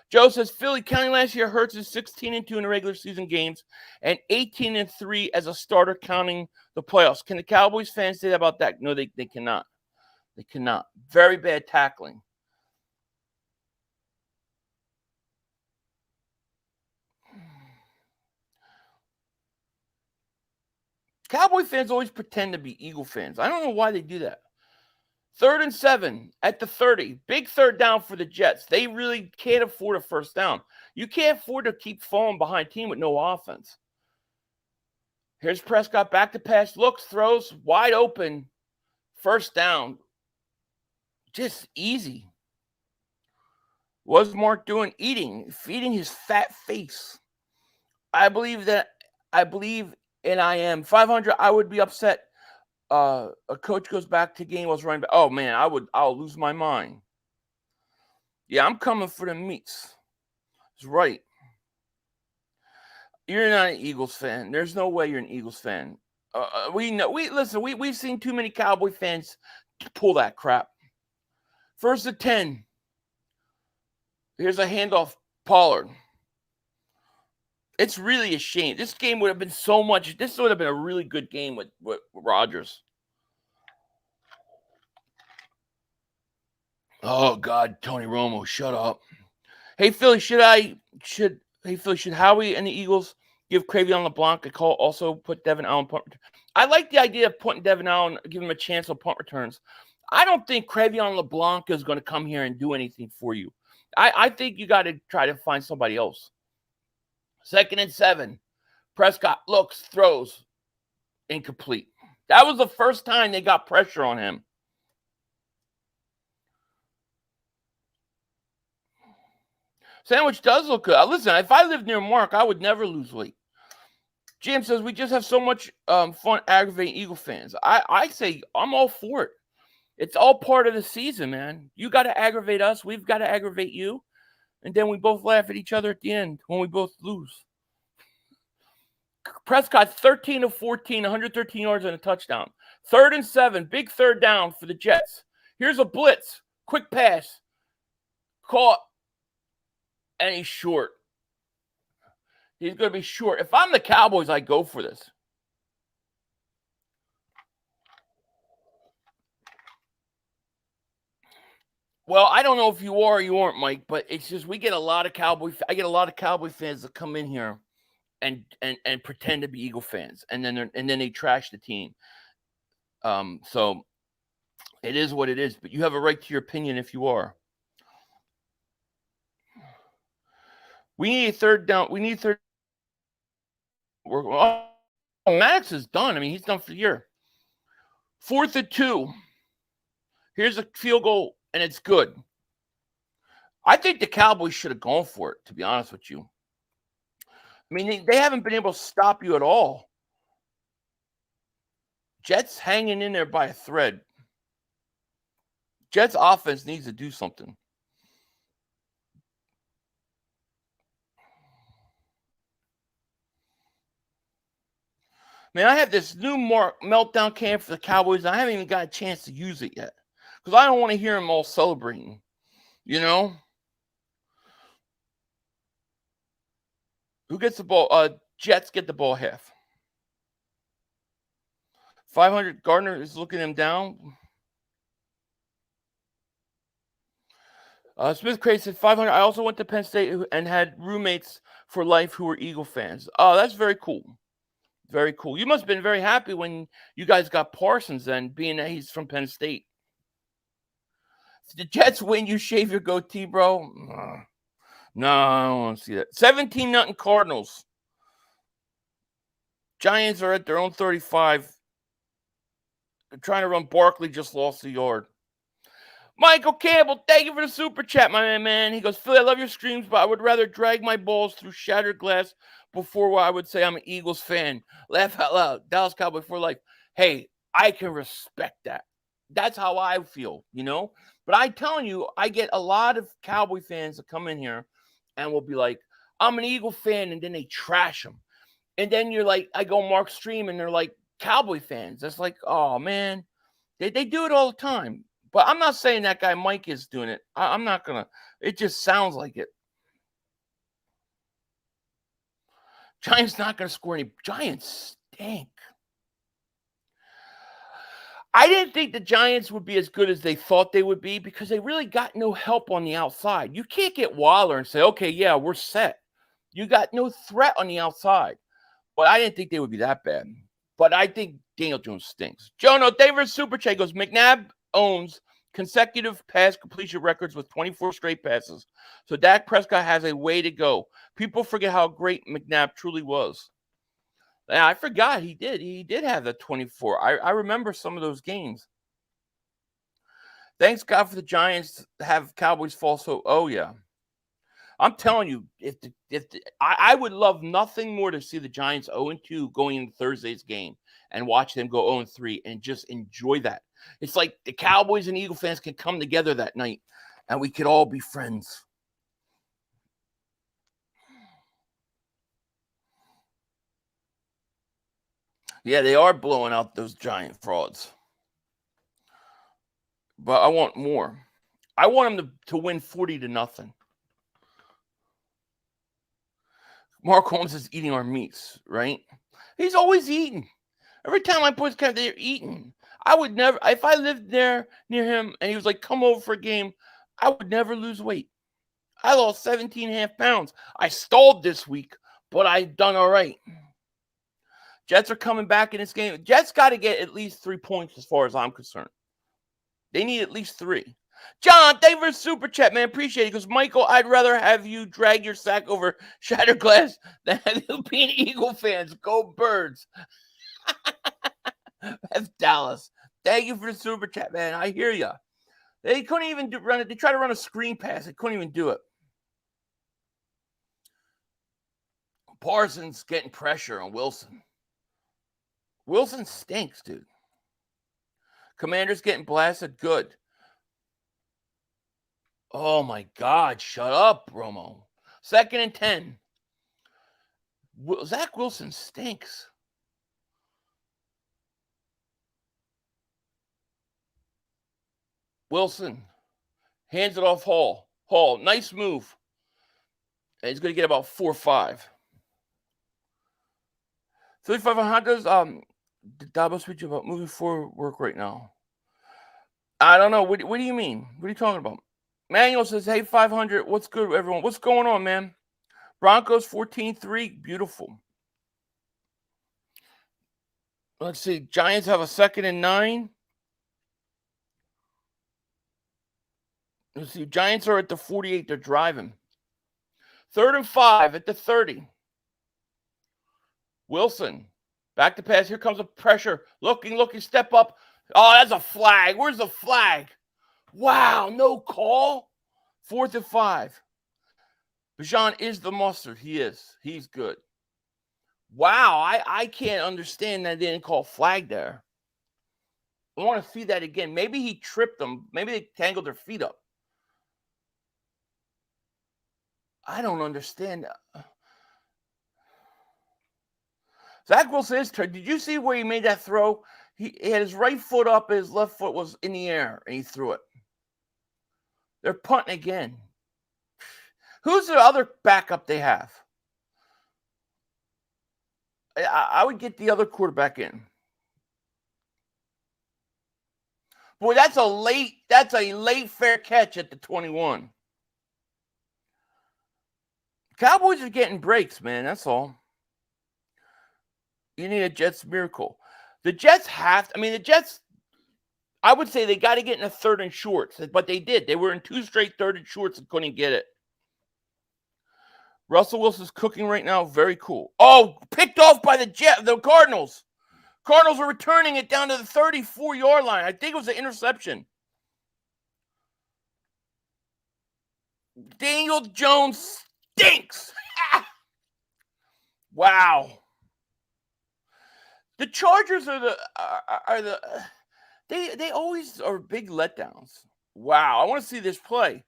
A: Joe says, Philly counting last year, Hurts is 16-2 in the regular season games and 18-3 as a starter counting the playoffs. Can the Cowboys fans say that about that? No, they cannot. They cannot. Very bad tackling. Cowboy fans always pretend to be Eagle fans. I don't know why they do that. 3rd and 7 at the 30. Big third down for the Jets. They really can't afford a first down. You can't afford to keep falling behind team with no offense. Here's Prescott back to pass. Looks, throws, wide open. First down. Just easy. What's Mark doing? Feeding his fat face. I believe and I am 500. I would be upset. A coach goes back to game was running back. Oh man, I'll lose my mind. Yeah, I'm coming for the meats. That's right. You're not an Eagles fan. There's no way you're an Eagles fan. We know. We've seen too many Cowboy fans pull that crap. 1st and 10. Here's a handoff, Pollard. It's really a shame. This game would have been so much. This would have been a really good game with Rodgers. Oh God, Tony Romo, shut up. Hey Philly, should Howie and the Eagles give Cravion LeBlanc a call? Also put Devin Allen punt return. I like the idea of putting Devin Allen, give him a chance on punt returns. I don't think Cravion LeBlanc is going to come here and do anything for you. I think you got to try to find somebody else. 2nd and 7. Prescott looks, throws, incomplete. That was the first time they got pressure on him. Sandwich does look good. Listen, if I lived near Mark, I would never lose weight. Jim says we just have so much fun aggravating Eagle fans. I say I'm all for it. It's all part of the season, man. You got to aggravate us. We've got to aggravate you. And then we both laugh at each other at the end when we both lose. Prescott, 13 of 14, 113 yards and a touchdown. 3rd and 7, big third down for the Jets. Here's a blitz. Quick pass. Caught. And he's short. He's going to be short. If I'm the Cowboys, I go for this. Well, I don't know if you are or you aren't, Mike, but it's just I get a lot of Cowboy fans that come in here and pretend to be Eagle fans, and then they trash the team. So it is what it is, but you have a right to your opinion if you are. We need a third down. Maddox is done. I mean, he's done for the year. 4th and 2. Here's a field goal, and it's good. I think the Cowboys should have gone for it, to be honest with you. I mean, they haven't been able to stop you at all. Jets hanging in there by a thread. Jets offense needs to do something. Man, I have this new meltdown cam for the Cowboys. I haven't even got a chance to use it yet because I don't want to hear them all celebrating, you know? Who gets the ball? Jets get the ball half. 500, Gardner is looking him down. Smith Craig said 500. I also went to Penn State and had roommates for life who were Eagle fans. Oh, that's very cool. Very cool. You must have been very happy when you guys got Parsons then, being that he's from Penn State. If the Jets win, you shave your goatee, bro. No, I don't want to see that. 17-0 Cardinals. Giants are at their own 35. They're trying to run. Barkley just lost the yard. Michael Campbell, thank you for the super chat, my man. He goes, Philly, I love your streams, but I would rather drag my balls through shattered glass before I would say I'm an Eagles fan. Laugh out loud. Dallas Cowboy for life. Hey, I can respect that. That's how I feel, you know? But I'm telling you, I get a lot of Cowboy fans that come in here and will be like, I'm an Eagle fan, and then they trash them. And then you're like, I go Mark Stream, and they're like Cowboy fans. That's like, oh, man. They do it all the time. But I'm not saying that guy Mike is doing it. I'm not going to. It just sounds like it. Giants not going to score any. Giants stink. I didn't think the Giants would be as good as they thought they would be because they really got no help on the outside. You can't get Waller and say, okay, yeah, we're set. You got no threat on the outside. But I didn't think they would be that bad. But I think Daniel Jones stinks. Jono David Super Chat goes, McNabb owns consecutive pass completion records with 24 straight passes. So Dak Prescott has a way to go. People forget how great McNabb truly was. Yeah, I forgot he did. He did have the 24. I remember some of those games. Thanks God for the Giants have Cowboys fall so. Oh yeah, I'm telling you, I would love nothing more to see the Giants 0-2 going into Thursday's game and watch them go 0-3 and just enjoy that. It's like the Cowboys and Eagle fans can come together that night and we could all be friends. Yeah, they are blowing out those Giant frauds. But I want more. I want them to win 40-0. Mark Holmes is eating our meats, right? He's always eating. Every time I put his they're eating. I would never, if I lived there near him and he was like, come over for a game, I would never lose weight. I lost 17.5 pounds. I stalled this week, but I've done all right. Jets are coming back in this game. Jets got to get at least 3 points as far as I'm concerned. They need at least 3. John, thank you for the super chat, man. Appreciate it. He goes, Michael, I'd rather have you drag your sack over shattered glass than have you being Eagle fans. Go Birds. That's Dallas. Thank you for the super chat, man. I hear you. They couldn't even run it. They tried to run a screen pass. They couldn't even do it. Parsons getting pressure on Wilson. Wilson stinks, dude. Commanders getting blasted. Good. Oh, my God. Shut up, Romo. 2nd and 10. Zach Wilson stinks. Wilson hands it off Hall. Hall, nice move. And he's going to get about 4 or 5. 3,500. Did Dabo speak to you about moving forward work right now? I don't know. What do you mean? What are you talking about? Manuel says, hey, 500. What's good, everyone? What's going on, man? Broncos 14-3. Beautiful. Let's see. Giants have a 2nd and 9. Let's see. Giants are at the 48. They're driving. 3rd and 5 at the 30. Wilson. Back to pass. Here comes a pressure. Looking. Step up. Oh, that's a flag. Where's the flag? Wow, no call. 4th and 5. Bijan is the mustard. He is. He's good. Wow, I can't understand that they didn't call flag there. I want to see that again. Maybe he tripped them. Maybe they tangled their feet up. I don't understand. Zach Wilson is turned. Did you see where he made that throw? He had his right foot up, his left foot was in the air, and he threw it. They're punting again. Who's the other backup they have? I would get the other quarterback in. Boy, that's a late fair catch at the 21. Cowboys are getting breaks, man. That's all. You need a Jets miracle. The Jets the Jets, I would say they got to get in a 3rd and shorts, but they did. They were in 2 straight 3rd and shorts and couldn't get it. Russell Wilson's cooking right now. Very cool. Oh, picked off by the Cardinals. Cardinals are returning it down to the 34-yard line. I think it was an interception. Daniel Jones stinks. Wow. The Chargers they always are big letdowns. Wow, I want to see this play.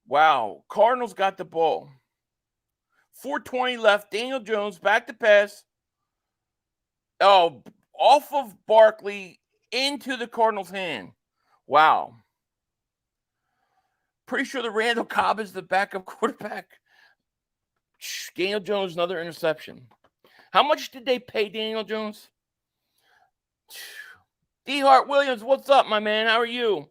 A: Wow, Cardinals got the ball. 4:20 left. Daniel Jones back to pass. Oh, off of Barkley into the Cardinals' hand. Wow. Pretty sure the Randall Cobb is the backup quarterback. Daniel Jones, another interception. How much did they pay Daniel Jones? D. Hart Williams, what's up, my man? How are you?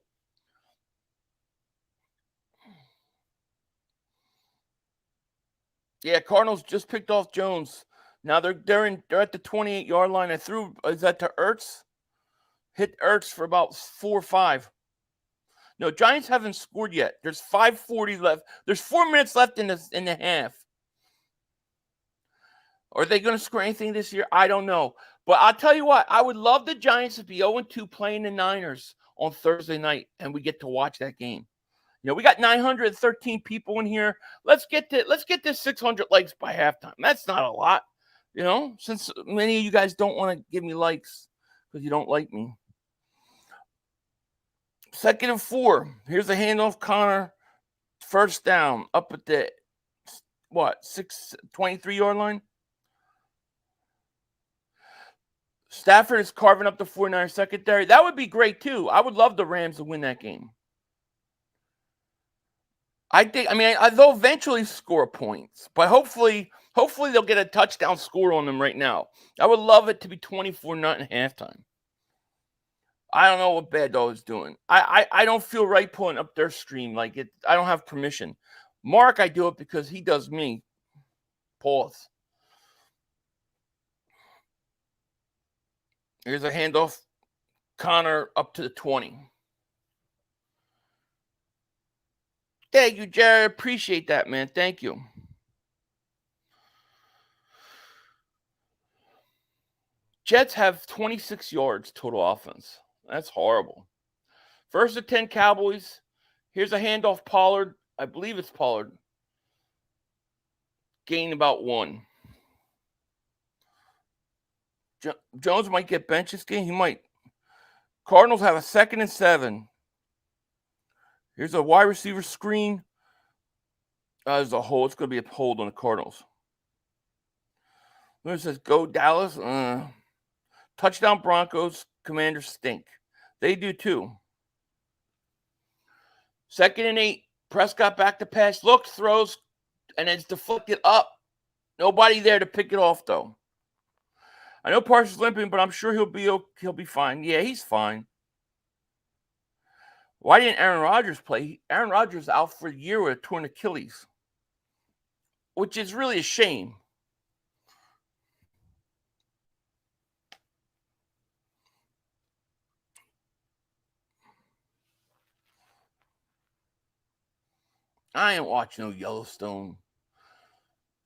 A: Yeah, Cardinals just picked off Jones. Now they're at the 28-yard line. I threw, is that to Ertz? Hit Ertz for about 4 or 5. No, Giants haven't scored yet. There's 5:40 left. There's 4 minutes left in the half. Are they going to score anything this year? I don't know. But I'll tell you what, I would love the Giants to be 0-2 playing the Niners on Thursday night, and we get to watch that game. You know, we got 913 people in here. Let's get to 600 likes by halftime. That's not a lot, you know, since many of you guys don't want to give me likes because you don't like me. 2nd and 4. Here's a handoff, Connor. First down, up at the 23-yard line. Stafford is carving up the 49ers secondary. That would be great too. I would love the Rams to win that game. They'll eventually score points, but hopefully they'll get a touchdown score on them right now. I would love it to be 24-0 at halftime. I don't know what Bad Dog is doing. I don't feel right pulling up their stream like it. I don't have permission. Mark, I do it because he does me. Pause. Here's a handoff. Connor up to the 20. Thank you, Jared. Appreciate that, man. Thank you. Jets have 26 yards total offense. That's horrible. 1st and 10 Cowboys. Here's a handoff, Pollard. I believe it's Pollard. Gain about 1. Jones might get benched this game. He might. Cardinals have a 2nd and 7. Here's a wide receiver screen. There's a hold. It's going to be a hold on the Cardinals. It says, go Dallas. Touchdown Broncos. Commanders stink. They do too. 2nd and 8. Prescott back to pass. Looks, throws, and it's deflected up. Nobody there to pick it off, though. I know Parsons limping, but I'm sure he'll be fine. Yeah, he's fine. Why didn't Aaron Rodgers play? Aaron Rodgers out for a year with a torn Achilles, which is really a shame. I ain't watching no Yellowstone.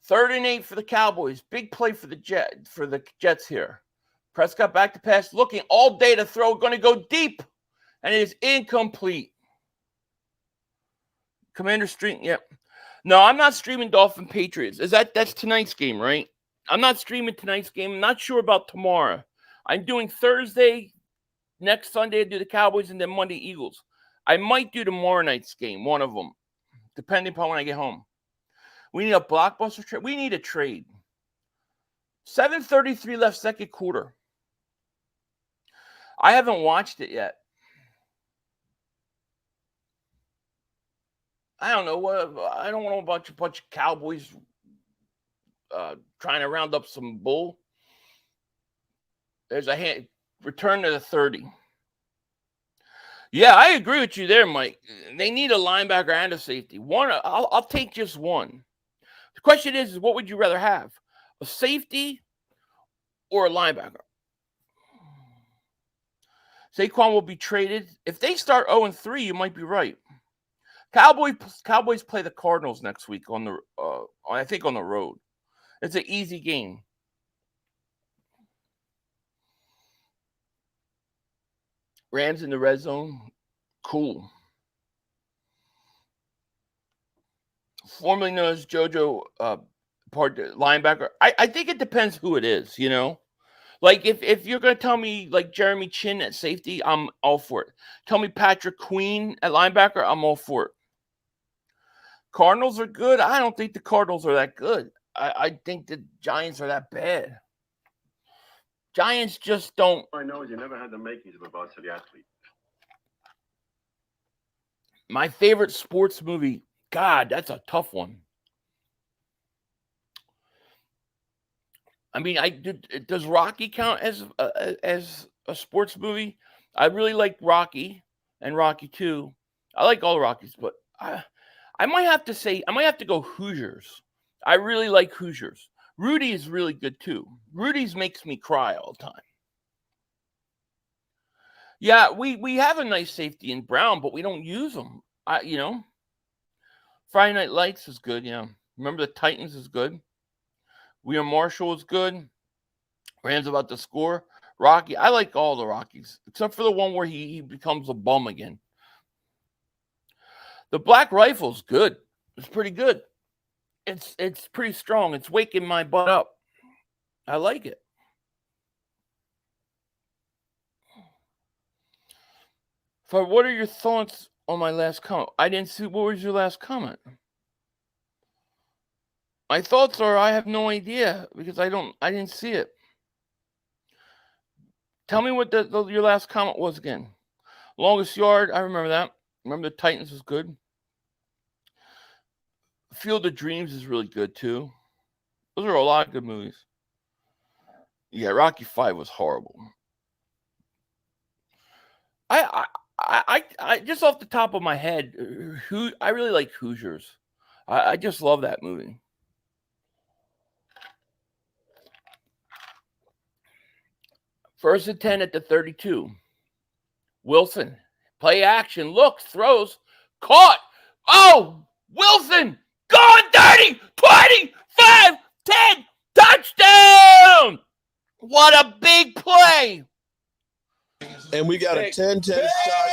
A: 3rd and 8 for the Cowboys. Big play for the Jets here. Prescott back to pass, looking all day to throw, going to go deep, and it is incomplete. Commander stream, yep. No, I'm not streaming Dolphin Patriots. That's tonight's game, right? I'm not streaming tonight's game. I'm not sure about tomorrow. I'm doing Thursday, next Sunday I do the Cowboys, and then Monday Eagles. I might do tomorrow night's game, one of them, depending upon when I get home. We need a blockbuster trade. We need a trade. 7:33 left, 2nd quarter. I haven't watched it yet. I don't know what. I don't know about a bunch of Cowboys trying to round up some bull. There's a return to the 30. Yeah, I agree with you there, Mike. They need a linebacker and a safety. One, I'll take just one. The question is what would you rather have? A safety or a linebacker? Saquon will be traded. If they start 0-3, you might be right. Cowboys play the Cardinals next week on the road. It's an easy game. Rams in the red zone. Cool. Formerly known as JoJo linebacker. I think it depends who it is, you know? Like, if you're going to tell me, like, Jeremy Chin at safety, I'm all for it. Tell me Patrick Queen at linebacker, I'm all for it. Cardinals are good. I don't think the Cardinals are that good. I think the Giants are that bad. Giants just don't.
H: I know you never had the makings of a varsity athlete.
A: My favorite sports movie. God, that's a tough one. I mean, does Rocky count as a sports movie? I really like Rocky and Rocky 2. I like all the Rockies, but I might have to go Hoosiers. I really like Hoosiers. Rudy is really good too. Rudy's makes me cry all the time. Yeah, we have a nice safety in Brown, but we don't use them. Friday Night Lights is good, yeah. Remember the Titans is good. William Marshall is good. Rams about to score. Rocky, I like all the Rockies, except for the one where he becomes a bum again. The Black Rifle's good. It's pretty good. It's pretty strong. It's waking my butt up. I like it. So what are your thoughts on my last comment? I didn't see. What was your last comment? My thoughts are I have no idea because I didn't see it. Tell me what your last comment was again. Longest Yard, I remember that. Remember the Titans was good. Field of Dreams is really good too. Those are a lot of good movies. Yeah, Rocky 5 was horrible. I just off the top of my head, I really like Hoosiers. I just love that movie. First and 10 at the 32. Wilson, play action, looks, throws, caught. Oh, Wilson, gone 30, 20, 5, 10, touchdown! What a big play!
G: And we got a 10-10 tie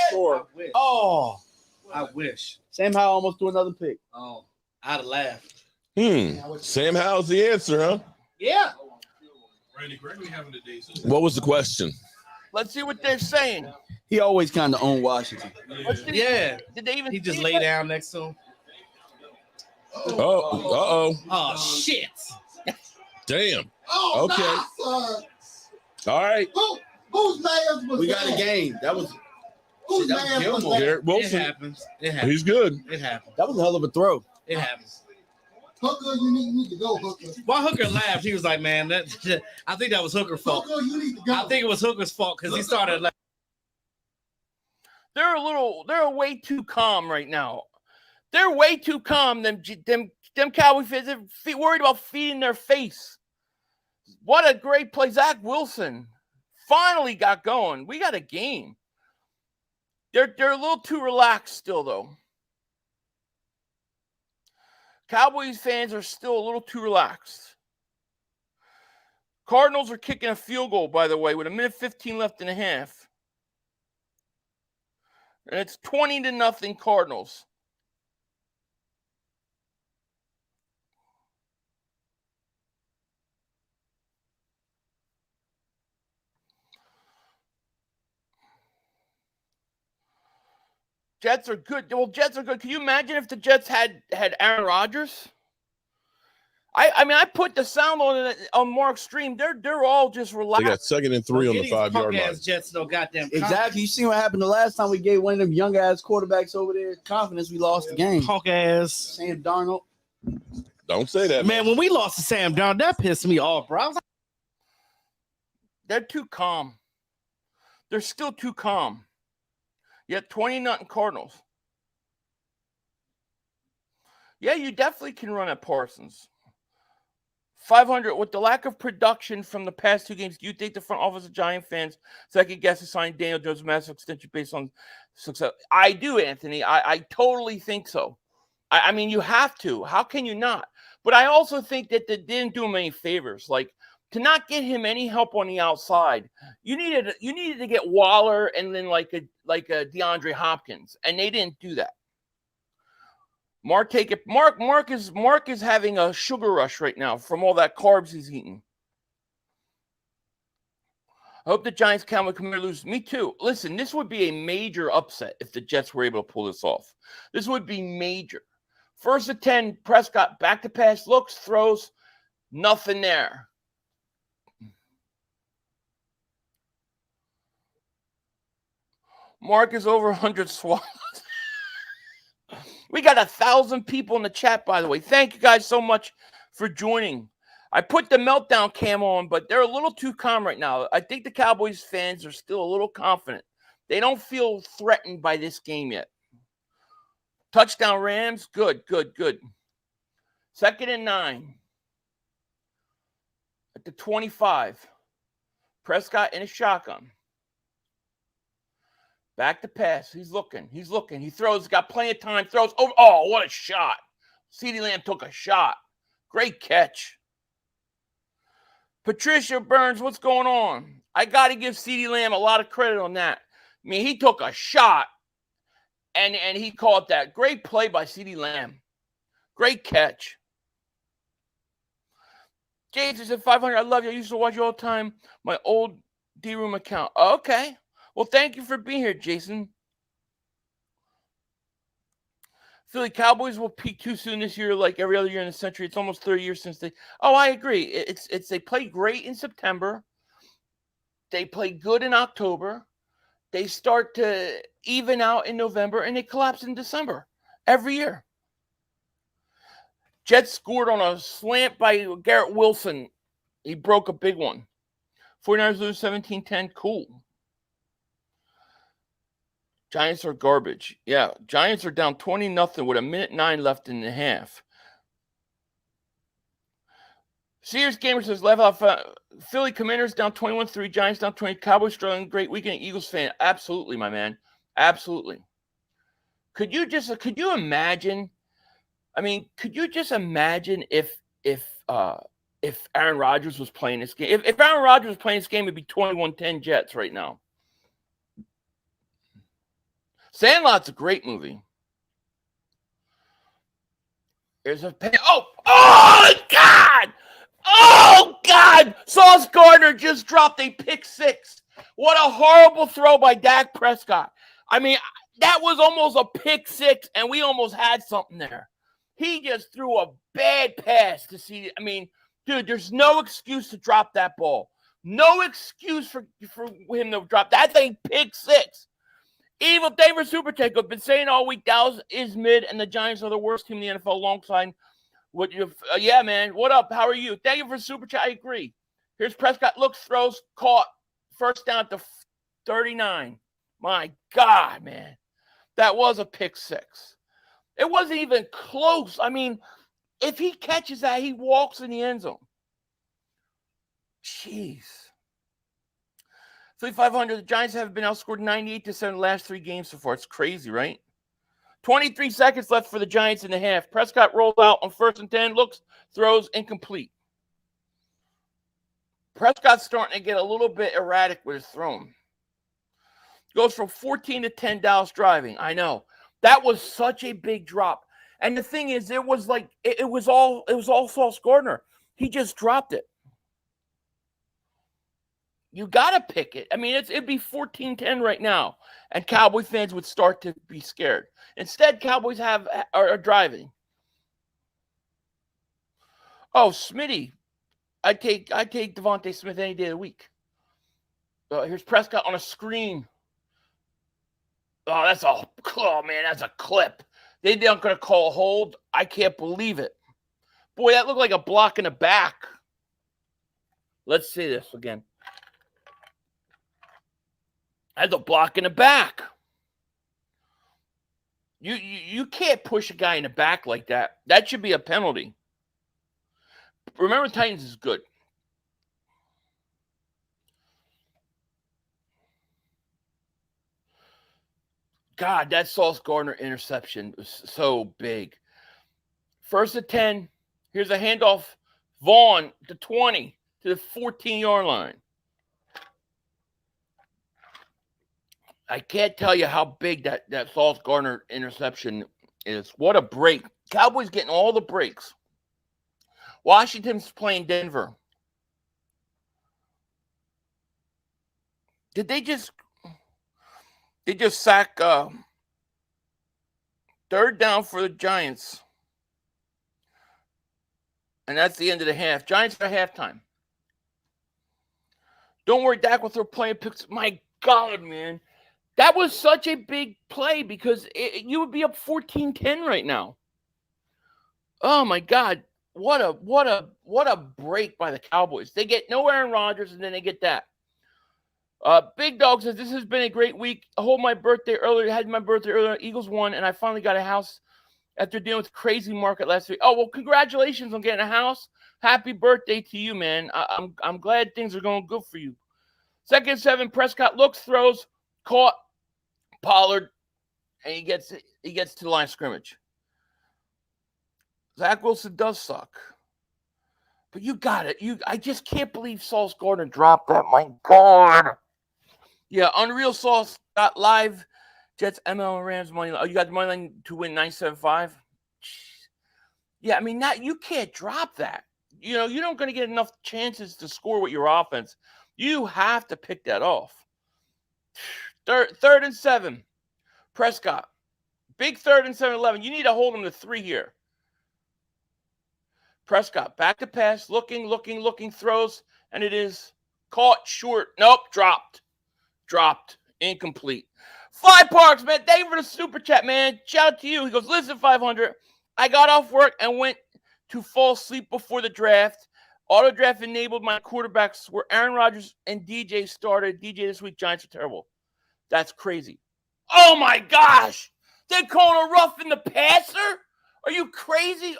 G: score.
D: Oh, I wish.
J: Sam Howell almost threw another pick.
D: Oh, I'd have laughed.
G: Sam Howell's the answer, huh?
D: Yeah.
G: What was the question?
A: Let's see what they're saying.
J: He always kind of owned Washington.
D: Yeah.
A: Did they even?
D: He just lay down next to him.
G: Oh,
D: Oh, shit.
G: damn.
C: Oh,
G: Okay.
C: nah,
G: All right.
C: whose man's was
J: We got a
C: that?
J: game. That was
C: Whose
J: that was
C: man's was
J: Gilmore.
C: that?
G: Garrett
D: It
G: Wilson.
D: happens. It happens.
G: He's good.
D: It happens.
J: a hell of a throw.
D: It happens.
C: Hooker, you need to go, Hooker.
D: While Hooker laughed, he was like, man, I think that was Hooker's fault.
C: Hooker, you need to go.
D: I think it was Hooker's fault because he started laughing.
A: They're way too calm right now. They're way too calm. Them Cowboy fans are worried about feeding their face. What a great play. Zach Wilson finally got going. We got a game. They're a little too relaxed still, though. Cowboys fans are still a little too relaxed. Cardinals are kicking a field goal, by the way, with 1:15 left in the half. And it's 20-0 Cardinals. Jets are good. Well, Jets are good. Can you imagine if the Jets had Aaron Rodgers? I mean, I put the sound on Mark's stream. They're all just
G: They
A: relaxed.
G: got 2nd and 3 on the 5-yard line.
D: Jets, no goddamn.
J: Exactly. You seen what happened the last time we gave one of them young ass quarterbacks over there confidence. We lost the game.
D: Punk ass.
J: Sam Darnold.
G: Don't say that,
D: Man, when we lost to Sam Darnold, that pissed me off, bro. I was like,
A: They're too calm. They're still too calm. Yet 20-0 Cardinals. Yeah, you definitely can run at Parsons. 500 with the lack of production from the past two games. Do you think the front office of Giant fans second guess assigning Daniel Jones massive extension based on success? I do, Anthony. I totally think so. I mean, you have to. How can you not? But I also think that they didn't do him any favors. Like, to not get him any help on the outside, you needed to get Waller and then like a DeAndre Hopkins, and they didn't do that. Mark is having a sugar rush right now from all that carbs he's eating. I hope the Giants come here lose. Me too. Listen, this would be a major upset if the Jets were able to pull this off. This would be major. 1st and 10, Prescott back to pass, looks, throws, nothing there. Mark is over 100 swallows. We got 1,000 people in the chat, by the way. Thank you guys so much for joining. I put the meltdown cam on, but they're a little too calm right now. I think the Cowboys fans are still a little confident. They don't feel threatened by this game yet. Touchdown Rams. Good. 2nd and 9. at the 25. Prescott in a shotgun. Back to pass. He's looking. He throws. Got plenty of time. Throws over. Oh, what a shot. CeeDee Lamb took a shot. Great catch. Patricia Burns, what's going on? I got to give CeeDee Lamb a lot of credit on that. I mean, he took a shot, and he caught that. Great play by CeeDee Lamb. Great catch. Jason said 500. I love you. I used to watch you all the time. My old D-Room account. Okay. Well, thank you for being here, Jason. Philly Cowboys will peak too soon this year, like every other year in the century. It's almost 30 years since they. Oh, I agree. It's they play great in September. They play good in October. They start to even out in November, and they collapse in December every year. Jets scored on a slant by Garrett Wilson. He broke a big one. 49ers lose 17-10. Cool. Giants are garbage. Yeah, Giants are down 20-0 with 1:09 left in the half. Sears Gamer says, left off. Philly Commanders down 21-3. Giants down 20. Cowboys struggling. Great weekend. Eagles fan. Absolutely, my man. Absolutely. Could you imagine? I mean, could you just imagine if Aaron Rodgers was playing this game? If Aaron Rodgers was playing this game, it'd be 21-10 Jets right now. Sandlot's a great movie. There's a oh God! Oh God! Sauce Gardner just dropped a pick six. What a horrible throw by Dak Prescott. I mean, that was almost a pick six, and we almost had something there. He just threw a bad pass to see. I mean, dude, there's no excuse to drop that ball. No excuse for him to drop that. That's a pick six. Evil David Supertech, I've been saying all week, Dallas is mid, and the Giants are the worst team in the NFL alongside. Yeah, man. What up? How are you? Thank you for Super Chat. I agree. Here's Prescott. Looks, throws, caught. First down to 39. My God, man. That was a pick six. It wasn't even close. I mean, if he catches that, he walks in the end zone. Jeez. 3,500. The Giants have been outscored 98-7 the last 3 games so far. It's crazy, right? 23 seconds left for the Giants in the half. Prescott rolled out on 1st and 10. Looks, throws, incomplete. Prescott's starting to get a little bit erratic with his throwing. Goes from 14 to 10 Dallas driving. I know. That was such a big drop. And the thing is, it was like it was all Sauce Gardner. He just dropped it. You got to pick it. I mean, it'd be 14-10 right now, and Cowboy fans would start to be scared. Instead, Cowboys are driving. Oh, Smitty. I take Devontae Smith any day of the week. Here's Prescott on a screen. Oh, that's a clip. They're not going to call a hold. I can't believe it. Boy, that looked like a block in the back. Let's see this again. That's a block in the back. You can't push a guy in the back like that. That should be a penalty. Remember, Titans is good. God, that Sauce Gardner interception was so big. 1st and 10. Here's a handoff. Vaughn to 20 to the 14-yard line. I can't tell you how big that Sauce Gardner interception is. What a break. Cowboys getting all the breaks. Washington's playing Denver. Did they just sack 3rd down for the Giants? And that's the end of the half. Giants are halftime. Don't worry, Dak will throw playing picks. My God, man. That was such a big play because you would be up 14-10 right now. Oh my God. What a break by the Cowboys. They get no Aaron Rodgers and then they get that. Big Dog says, this has been a great week. I had my birthday earlier. Eagles won, and I finally got a house after dealing with crazy market last week. Oh, well, congratulations on getting a house. Happy birthday to you, man. I'm glad things are going good for you. 2nd and 7, Prescott looks, throws, caught, Pollard, and he gets to the line of scrimmage. Zach Wilson does suck. But you got it. I just can't believe Sauce Gardner dropped that. My God. Yeah, Unreal Sauce got live. Jets, ML, and Rams money. Oh, you got the money line to win 975. Yeah, I mean, you can't drop that. You know, you're not going to get enough chances to score with your offense. You have to pick that off. 3rd and 7, Prescott. Big 3rd and 7, 11. You need to hold him to 3 here. Prescott back to pass, looking, throws, and it is caught short. Nope, dropped, incomplete. Fly Parks, man, thank you for the super chat, man. Shout out to you. He goes, listen, 500. I got off work and went to fall asleep before the draft. Auto draft enabled my quarterbacks where Aaron Rodgers and DJ started. DJ this week, Giants are terrible. That's crazy. Oh my gosh, they're calling a rough in the passer? Are you crazy?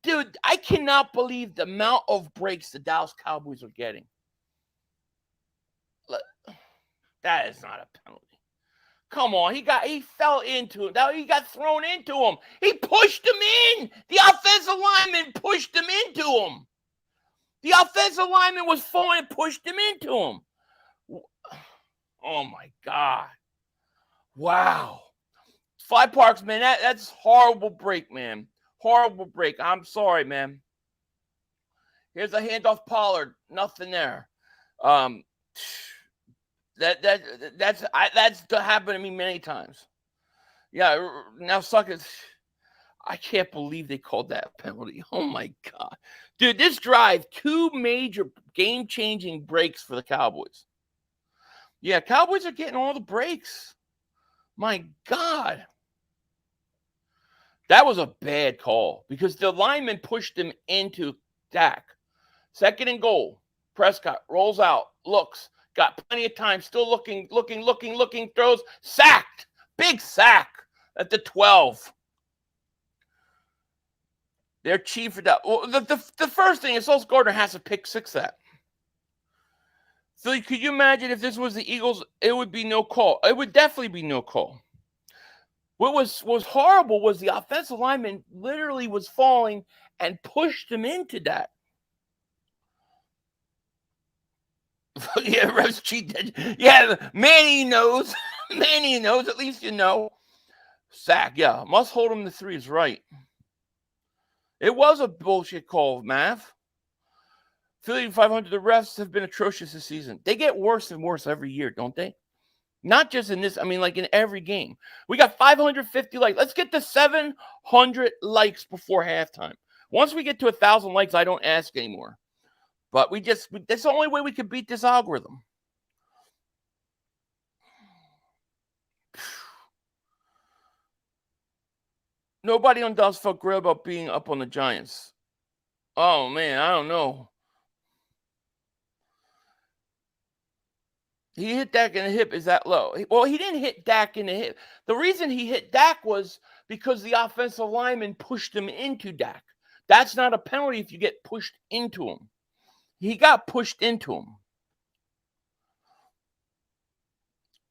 A: Dude, I cannot believe the amount of breaks the Dallas Cowboys are getting. That is not a penalty. Come on, he fell into it. He got thrown into him. He pushed him in. The offensive lineman pushed him into him. The offensive lineman was falling and pushed him into him. Oh my God. Wow. Fly Parks, man, that's horrible break, man. Horrible break. I'm sorry, man. Here's a handoff Pollard. Nothing there. That's happened to me many times. Yeah, now suckers. I can't believe they called that a penalty. Oh my God. Dude, this drive, 2 major game-changing breaks for the Cowboys. Yeah, Cowboys are getting all the breaks. My God. That was a bad call because the lineman pushed him into Dak. 2nd and goal. Prescott rolls out, looks, got plenty of time, still looking, throws, sacked. Big sack at the 12. They're chiefed up. Well, the first thing is Sauce Gardner has to pick 6 that. So could you imagine if this was the Eagles, it would be no call. It would definitely be no call. What was horrible was the offensive lineman literally was falling and pushed him into that. Yeah, refs cheated. Yeah, Manny knows. Manny knows. At least you know. Sack, yeah. Must hold him to 3 is right. It was a bullshit call, Mav. Philly 500, the refs have been atrocious this season. They get worse and worse every year, don't they? Not just in this, I mean, like in every game. We got 550 likes. Let's get to 700 likes before halftime. Once we get to 1,000 likes, I don't ask anymore. But that's the only way we can beat this algorithm. Nobody on Dallas felt great about being up on the Giants. Oh, man, I don't know. He hit Dak in the hip. Is that low? Well, he didn't hit Dak in the hip. The reason he hit Dak was because the offensive lineman pushed him into Dak. That's not a penalty if you get pushed into him. He got pushed into him.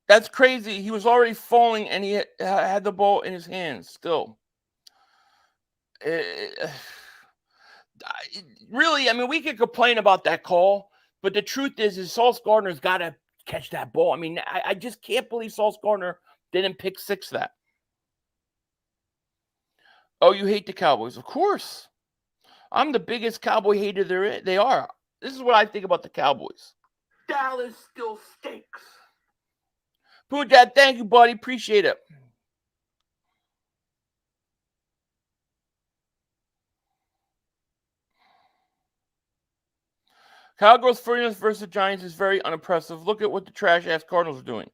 A: That's crazy. He was already falling, and he had the ball in his hands still. Really, I mean, we could complain about that call, but the truth is Sauce Gardner's got to catch that ball. I mean, I just can't believe Sauce Gardner didn't pick 6 that. Oh, you hate the Cowboys? Of course. I'm the biggest Cowboy hater they are. This is what I think about the Cowboys. Dallas still stinks. Poojad, thank you, buddy. Appreciate it. Cowboys versus the Giants is very unimpressive. Look at what the trash-ass Cardinals are doing.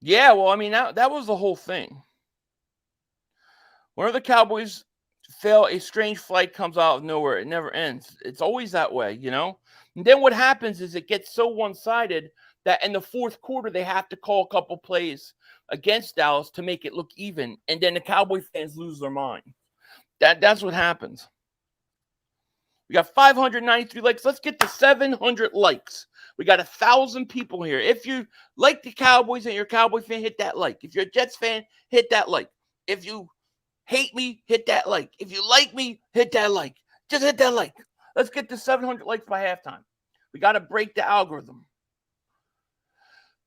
A: Yeah, well, I mean, that was the whole thing. Whenever the Cowboys fail, a strange flight comes out of nowhere. It never ends. It's always that way, you know? And then what happens is it gets so one-sided that in the 4th quarter, they have to call a couple plays against Dallas to make it look even. And then the Cowboy fans lose their mind. That's what happens. We got 593 likes. Let's get to 700 likes. We got 1,000 people here. If you like the Cowboys and you're a Cowboy fan, hit that like. If you're a Jets fan, hit that like. If you hate me, hit that like. If you like me, hit that like. Just hit that like. Let's get to 700 likes by halftime. We got to break the algorithm.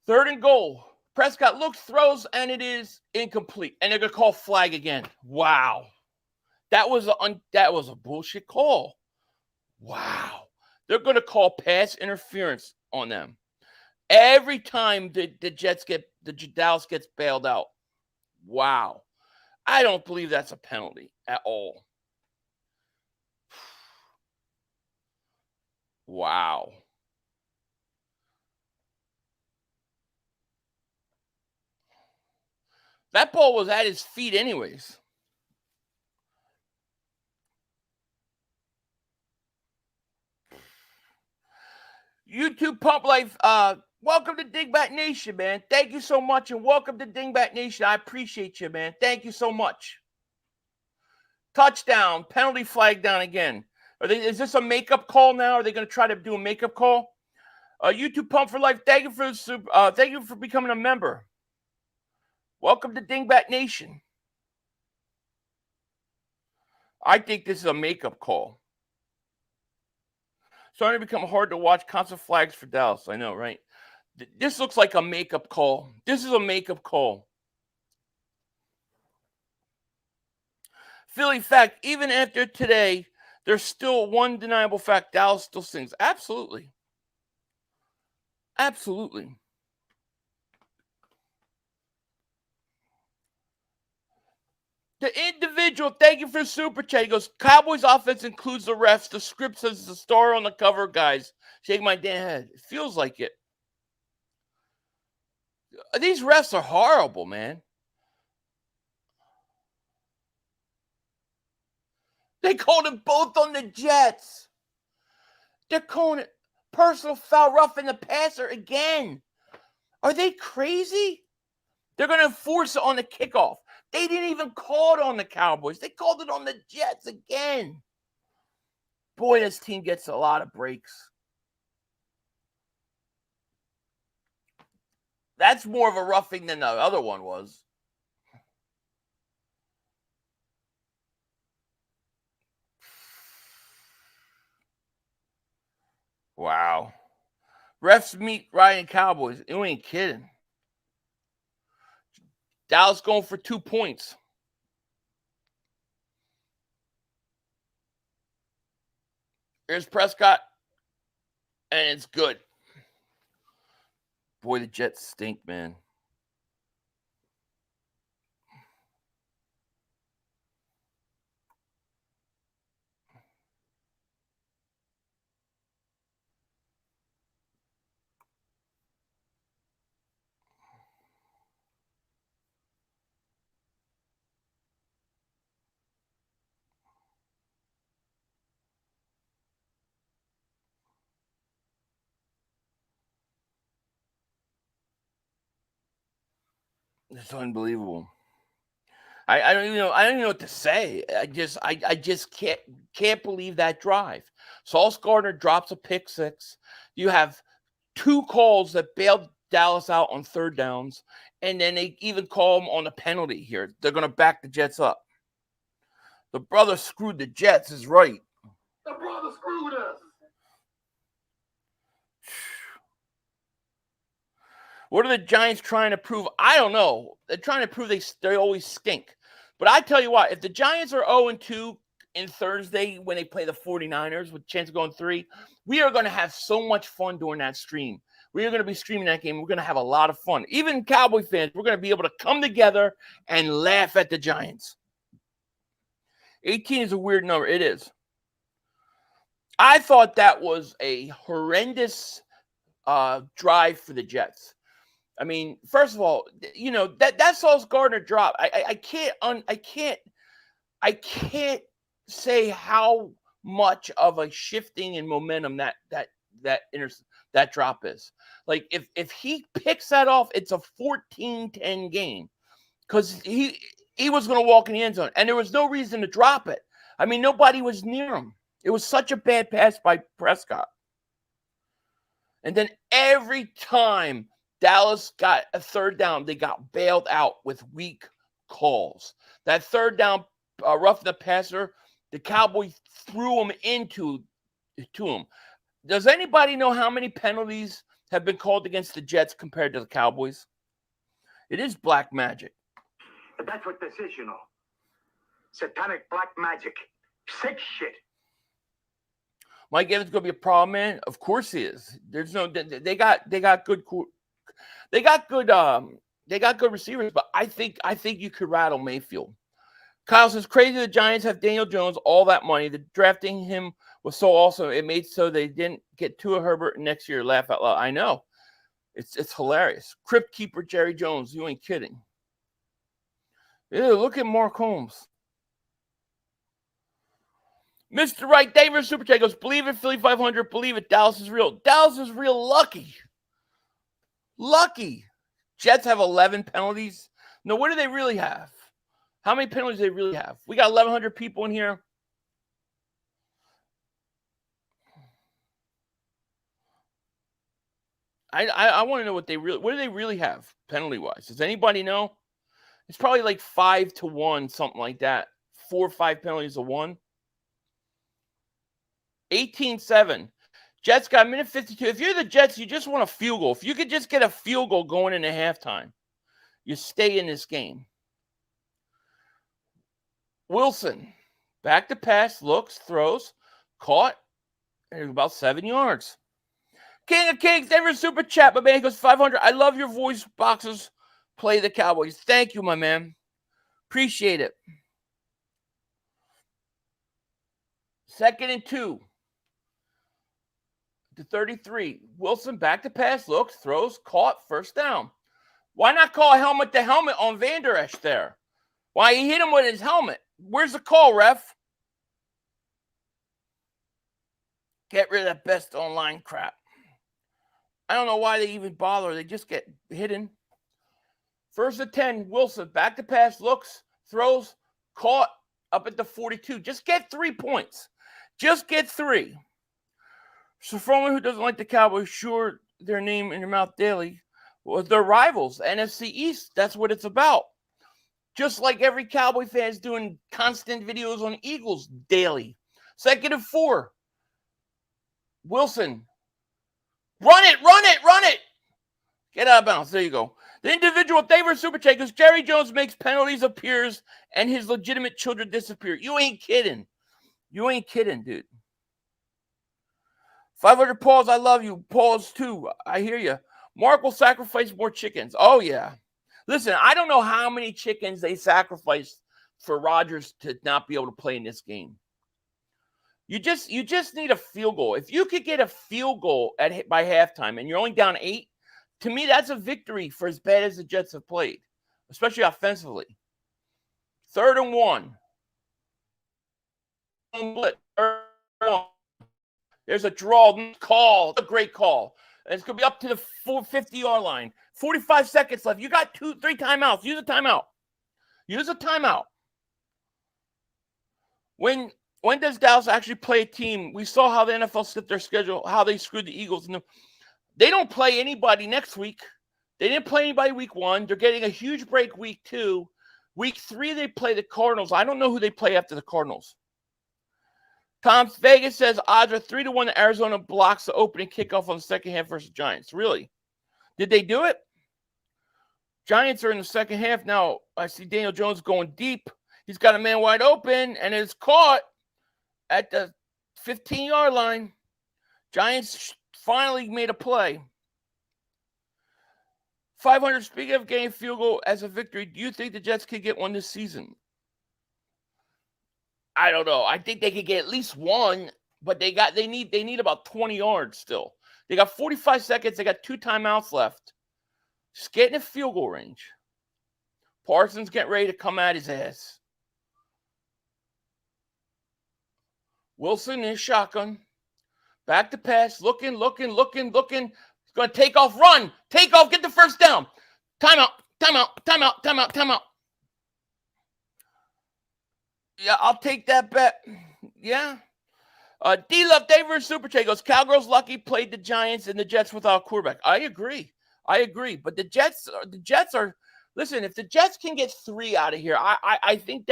A: 3rd and goal. Prescott looks, throws, and it is incomplete. And they're going to call flag again. Wow. That was a bullshit call. Wow. They're going to call pass interference on them. Every time the Dallas gets bailed out. Wow. I don't believe that's a penalty at all. Wow. That ball was at his feet anyways. YouTube Pump Life, welcome to Dingbat Nation, man. Thank you so much, and welcome to Dingbat Nation. I appreciate you, man. Thank you so much. Touchdown, penalty flag down again. Is this a makeup call now? Are they going to try to do a makeup call? YouTube Pump for Life, thank you for becoming a member. Welcome to Dingbat Nation. I think this is a makeup call. Starting to become hard to watch. Constant flags for Dallas. I know, right? This looks like a makeup call. This is a makeup call. Philly fact, even after today, there's still one deniable fact. Dallas still sings. Absolutely. Absolutely. The individual, thank you for the super chat. He goes, Cowboys offense includes the refs. The script says the star on the cover, guys. Shake my damn head. It feels like it. These refs are horrible, man. They called it both on the Jets. They're calling it personal foul, roughing the passer again. Are they crazy? They're going to enforce it on the kickoff. They didn't even call it on the Cowboys. They called it on the Jets again. Boy, this team gets a lot of breaks. That's more of a roughing than the other one was. Wow. Refs meet Ryan Cowboys. You ain't kidding. Dallas going for 2 points. Here's Prescott. And it's good. Boy, the Jets stink, man. It's unbelievable. I don't even know what to say. I just can't believe that drive. Sauce Gardner drops a pick six. You have 2 calls that bailed Dallas out on 3rd downs, and then they even call them on a penalty here. They're going to back the Jets up. The brother screwed the Jets is right.
C: The brother screwed us.
A: What are the Giants trying to prove? I don't know. They're trying to prove they always stink. But I tell you what, if the Giants are 0-2 in Thursday when they play the 49ers with a chance of going 3, we are going to have so much fun during that stream. We are going to be streaming that game. We're going to have a lot of fun. Even Cowboy fans, we're going to be able to come together and laugh at the Giants. 18 is a weird number. It is. I thought that was a horrendous drive for the Jets. I mean, first of all, you know, that Sauce Gardner drop. I can't say how much of a shifting in momentum that drop is. Like if he picks that off, it's a 14-10 game because he was going to walk in the end zone, and there was no reason to drop it. I mean, nobody was near him. It was such a bad pass by Prescott. And then every time Dallas got a third down, they got bailed out with weak calls. That third down, roughing the passer, the Cowboys threw him into him. Does anybody know how many penalties have been called against the Jets compared to the Cowboys? It is black magic.
H: That's what this is, you know. Satanic black magic. Sick shit.
A: Mike Evans going to be a problem, man? Of course he is. There's no. They got good receivers, but I think you could rattle Mayfield. Kyle says, crazy the Giants have Daniel Jones, all that money. The drafting him was so awesome. It made so they didn't get Tua Herbert next year. Laugh out loud. I know. It's hilarious. Crypt Keeper Jerry Jones. You ain't kidding. Ew, look at Mark Holmes. Mr. Wright, David Super Chat goes, believe it, Philly 500. Believe it, Dallas is real. Dallas is real lucky. Lucky. Jets have 11 penalties. No, what do they really have? How many penalties do they really have? We got 1,100 people in here. I want to know what do they really have penalty-wise? Does anybody know? It's probably like 5-1, something like that. 4 or 5 penalties to 1. 18-7. Jets got a minute 52. If you're the Jets, you just want a field goal. If you could just get a field goal going into halftime, you stay in this game. Wilson, back to pass, looks, throws, caught, and about 7 yards. King of Kings, never super chat, my man. He goes 500. I love your voice boxes. Play the Cowboys. Thank you, my man. Appreciate it. 2nd and 2. To 33. Wilson back to pass, looks, throws, caught, first down. Why not call helmet to helmet on Van Der Esch there? Why he hit him with his helmet? Where's the call, ref? Get rid of that best online crap. I don't know why they even bother. They just get hidden. 1st and 10. Wilson back to pass, looks, throws, caught up at the 42. Just get 3 points. Just get 3. So for anyone who doesn't like the Cowboys, sure, their name in your mouth daily. Well, they're rivals, NFC East. That's what it's about. Just like every Cowboy fan is doing constant videos on Eagles daily. 2nd and 4. Wilson. Run it. Get out of bounds. There you go. The individual favor super check is Jerry Jones makes penalties appears and his legitimate children disappear. You ain't kidding. Dude. 500 Pauls, I love you. Pauls, too. I hear you. Mark will sacrifice more chickens. Oh, yeah. Listen, I don't know how many chickens they sacrificed for Rodgers to not be able to play in this game. You just need a field goal. If you could get a field goal by halftime and you're only down 8, to me, that's a victory for as bad as the Jets have played, especially offensively. 3rd and 1. There's a draw call. A great call. And it's going to be up to the 50-yard line. 45 seconds left. You got 2-3 timeouts. Use a timeout. When does Dallas actually play a team? We saw how the NFL set their schedule, how they screwed the Eagles. They don't play anybody next week. They didn't play anybody week 1. They're getting a huge break week 2. Week 3, they play the Cardinals. I don't know who they play after the Cardinals. Tom's Vegas says odds are 3-1 that Arizona blocks the opening kickoff on the second half versus Giants. Really? Did they do it? Giants are in the second half now. I see Daniel Jones going deep. He's got a man wide open, and it's caught at the 15-yard line. Giants finally made a play. 500, speaking of getting field goal as a victory, do you think the Jets could get one this season? I don't know. I think they could get at least one, but they need about 20 yards still. They got 45 seconds. They got 2 timeouts left. Just get in the field goal range. Parsons getting ready to come at his ass. Wilson in shotgun. Back to pass. Looking. He's going to take off, run. Take off, get the first down. Timeout. Yeah, I'll take that bet. Yeah. D-Love David Super Chat goes, Cowgirls lucky played the Giants and the Jets without quarterback. I agree. But the Jets are listen, if the Jets can get 3 out of here, I think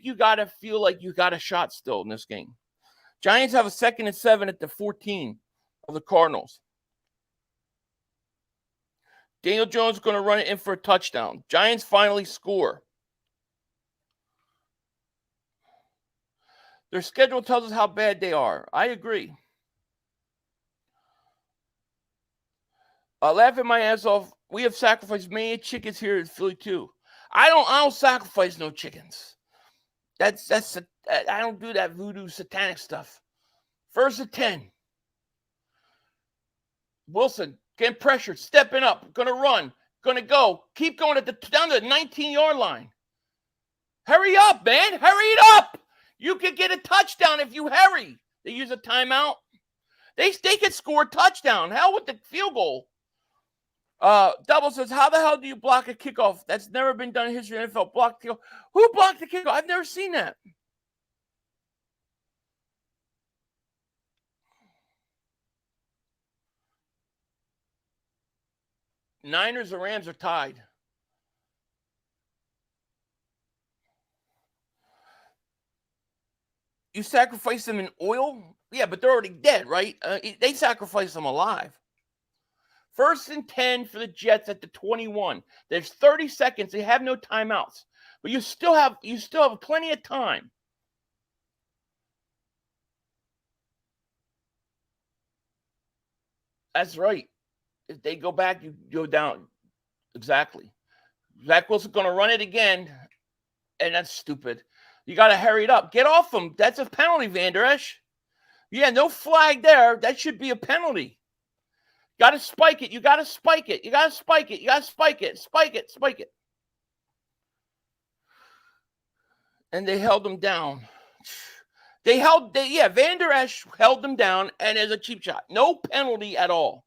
A: you gotta feel like you got a shot still in this game. Giants have a 2nd and 7 at the 14 of the Cardinals. Daniel Jones is going to run it in for a touchdown. Giants finally score. Their schedule tells us how bad they are. I agree. Laughing my ass off. We have sacrificed many chickens here in Philly too. I don't sacrifice no chickens. I don't do that voodoo satanic stuff. 1st and 10. Wilson getting pressured, stepping up, gonna run, gonna go, keep going down to the 19-yard line. Hurry up, man! Hurry it up! You could get a touchdown if you hurry. They use a timeout. They could score a touchdown. Hell with the field goal. Double says, how the hell do you block a kickoff? That's never been done in history of the NFL. Block the kickoff. Who blocked the kickoff? I've never seen that. Niners and Rams are tied. You sacrifice them in oil? Yeah, but they're already dead, right? They sacrifice them alive. 1st and 10 for the Jets at the 21. There's 30 seconds. They have no timeouts. But you still have plenty of time. That's right. If they go back, you go down. Exactly. Zach Wilson's going to run it again, and that's stupid. You got to hurry it up. Get off him. That's a penalty, Van Der Esch. Yeah, no flag there. That should be a penalty. Got to spike it. You got to spike it. You got to spike it. You got to spike it. Spike it. Spike it. And they held him down. Van Der Esch held them down, and as a cheap shot. No penalty at all.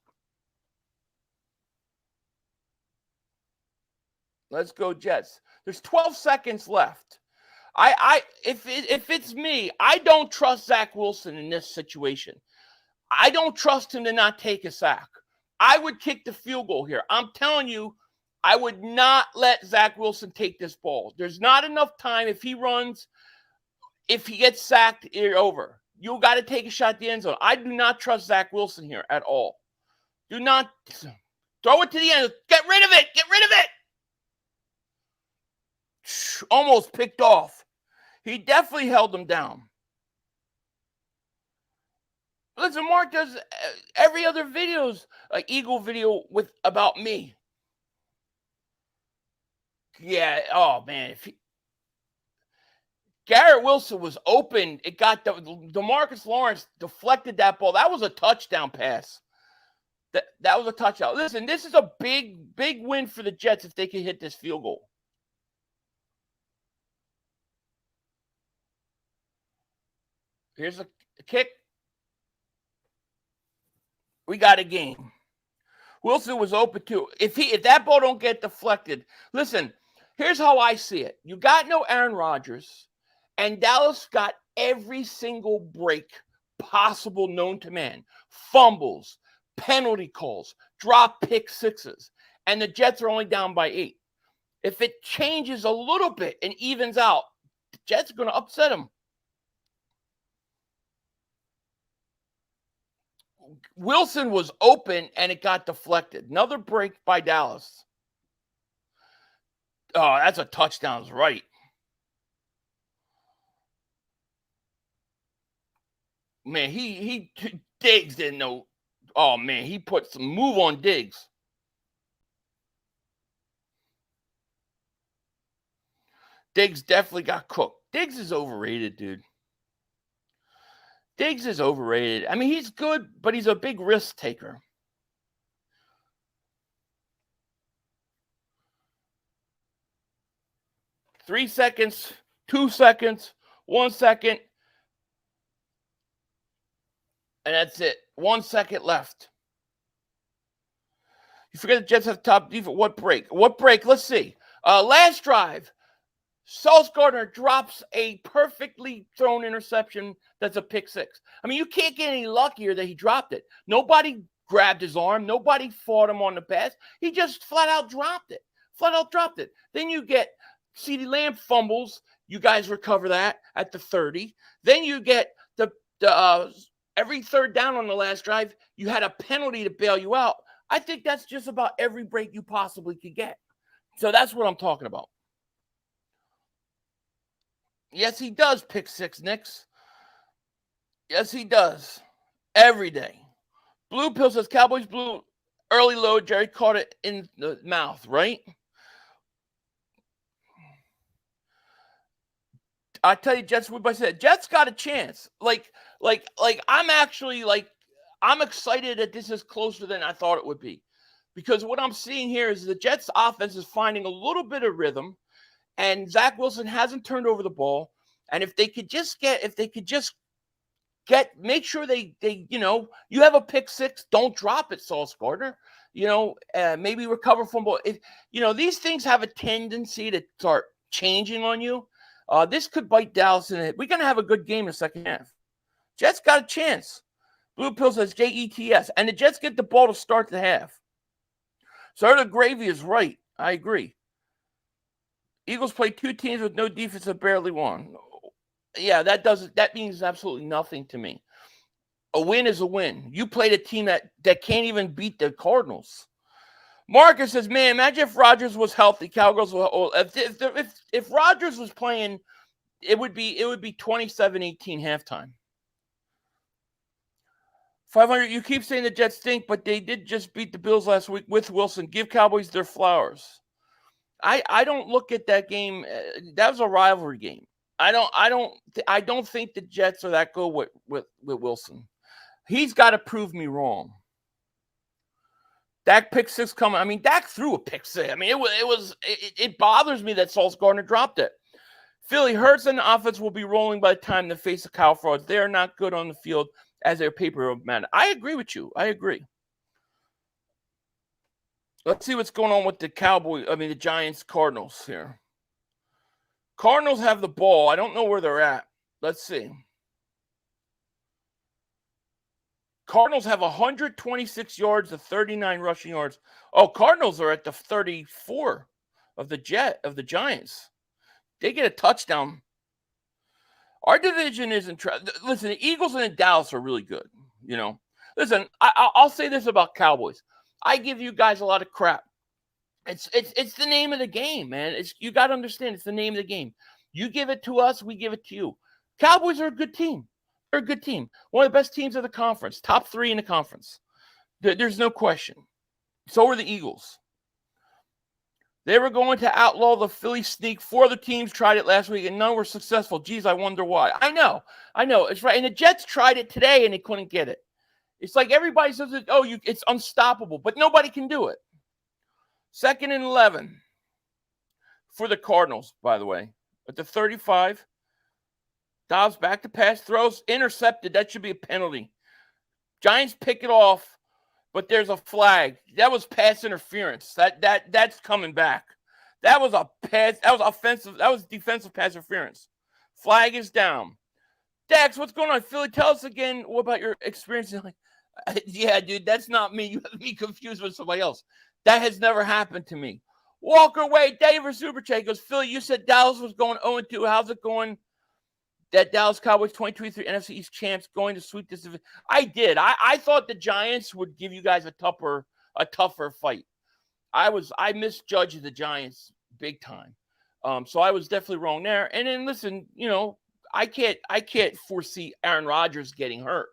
A: Let's go Jets. There's 12 seconds left. If it's me, I don't trust Zach Wilson in this situation. I don't trust him to not take a sack. I would kick the field goal here. I'm telling you, I would not let Zach Wilson take this ball. There's not enough time. If he runs, if he gets sacked, you're over. You got to take a shot at the end zone. I do not trust Zach Wilson here at all. Do not throw it to the end. Get rid of it. Get rid of it. Almost picked off. He definitely held them down. Listen, Mark does every other videos, like Eagle video about me. Yeah, oh man, Garrett Wilson was open. It got DeMarcus Lawrence deflected that ball. That was a touchdown pass. That was a touchdown. Listen, this is a big win for the Jets if they can hit this field goal. Here's a kick. We got a game. Wilson was open too. If that ball don't get deflected, listen, here's how I see it. You got no Aaron Rodgers, and Dallas got every single break possible known to man. Fumbles, penalty calls, drop pick sixes, and the Jets are only down by 8. If it changes a little bit and evens out, the Jets are going to upset them. Wilson was open, and it got deflected. Another break by Dallas. Oh, that's a touchdown. That's right. Man, Diggs didn't know. Oh, man, he put some move on Diggs. Diggs definitely got cooked. Diggs is overrated, dude. Diggs is overrated. I mean, he's good, but he's a big risk taker. Three seconds, 2 seconds, 1 second. And that's it. 1 second left. You forget the Jets have top defense. What break? Let's see. Last drive. Sauce Gardner drops a perfectly thrown interception that's a pick six. I mean, you can't get any luckier that he dropped it. Nobody grabbed his arm. Nobody fought him on the pass. He just flat out dropped it. Then you get CeeDee Lamb fumbles. You guys recover that at the 30. Then you get the every third down on the last drive, you had a penalty to bail you out. I think that's just about every break you possibly could get. So that's what I'm talking about. Yes, he does pick six, Knicks. Yes, he does. Every day. Blue Pill says Cowboys blue early load. Jerry caught it in the mouth, right? I tell you, Jets, what I said. Jets got a chance. I'm excited that this is closer than I thought it would be. Because what I'm seeing here is the Jets offense is finding a little bit of rhythm. And Zach Wilson hasn't turned over the ball. And if they could just make sure they you have a pick six, don't drop it, Sauce Gardner. Maybe recover fumble. These things have a tendency to start changing on you. This could bite Dallas in it. We're going to have a good game in the second half. Jets got a chance. Blue Pill says Jets. And the Jets get the ball to start the half. So the gravy is right. I agree. Eagles play two teams with no defense that barely won. Yeah, that means absolutely nothing to me. A win is a win. You played a team that can't even beat the Cardinals. Marcus says, man, imagine if Rodgers was healthy. Cowgirls if Rodgers was playing, it would be 27-18 halftime. 500, you keep saying the Jets stink, but they did just beat the Bills last week with Wilson. Give Cowboys their flowers. I don't look at that game. That was a rivalry game. I don't think the Jets are that good with Wilson. He's got to prove me wrong. Dak pick six coming. I mean, Dak threw a pick six. I mean, it bothers me that Sauce Gardner dropped it. Philly Hurts and the offense will be rolling by the time they face the Cow frauds. They are not good on the field as their paper man. I agree with you. I agree. Let's see what's going on with the the Giants-Cardinals here. Cardinals have the ball. I don't know where they're at. Let's see. Cardinals have 126 yards to 39 rushing yards. Oh, Cardinals are at the 34 of the Giants. They get a touchdown. Our division isn't. Listen, the Eagles and Dallas are really good. Listen, I'll say this about Cowboys. I give you guys a lot of crap. It's the name of the game, man. You got to understand. It's the name of the game. You give it to us, we give it to you. Cowboys are a good team. They're a good team. One of the best teams of the conference. Top 3 in the conference. There's no question. So are the Eagles. They were going to outlaw the Philly sneak. 4 other teams tried it last week, and none were successful. Geez, I wonder why. I know. It's right. And the Jets tried it today, and they couldn't get it. It's like everybody says, it's unstoppable, but nobody can do it. 2nd and 11 for the Cardinals, by the way. At the 35, Dobbs back to pass, throws, intercepted. That should be a penalty. Giants pick it off, but there's a flag. That was pass interference. That's coming back. That was a pass. That was offensive. That was defensive pass interference. Flag is down. Dax, what's going on? Philly, tell us again. What about your experience? Yeah, dude, that's not me. You have me confused with somebody else. That has never happened to me. Walker Wade, David Superchat goes, Philly, you said Dallas was going 0-2. How's it going? That Dallas Cowboys 2023 NFC East champs going to sweep this division. I did. I thought the Giants would give you guys a tougher fight. I misjudged the Giants big time. So I was definitely wrong there. And then listen, I can't foresee Aaron Rodgers getting hurt.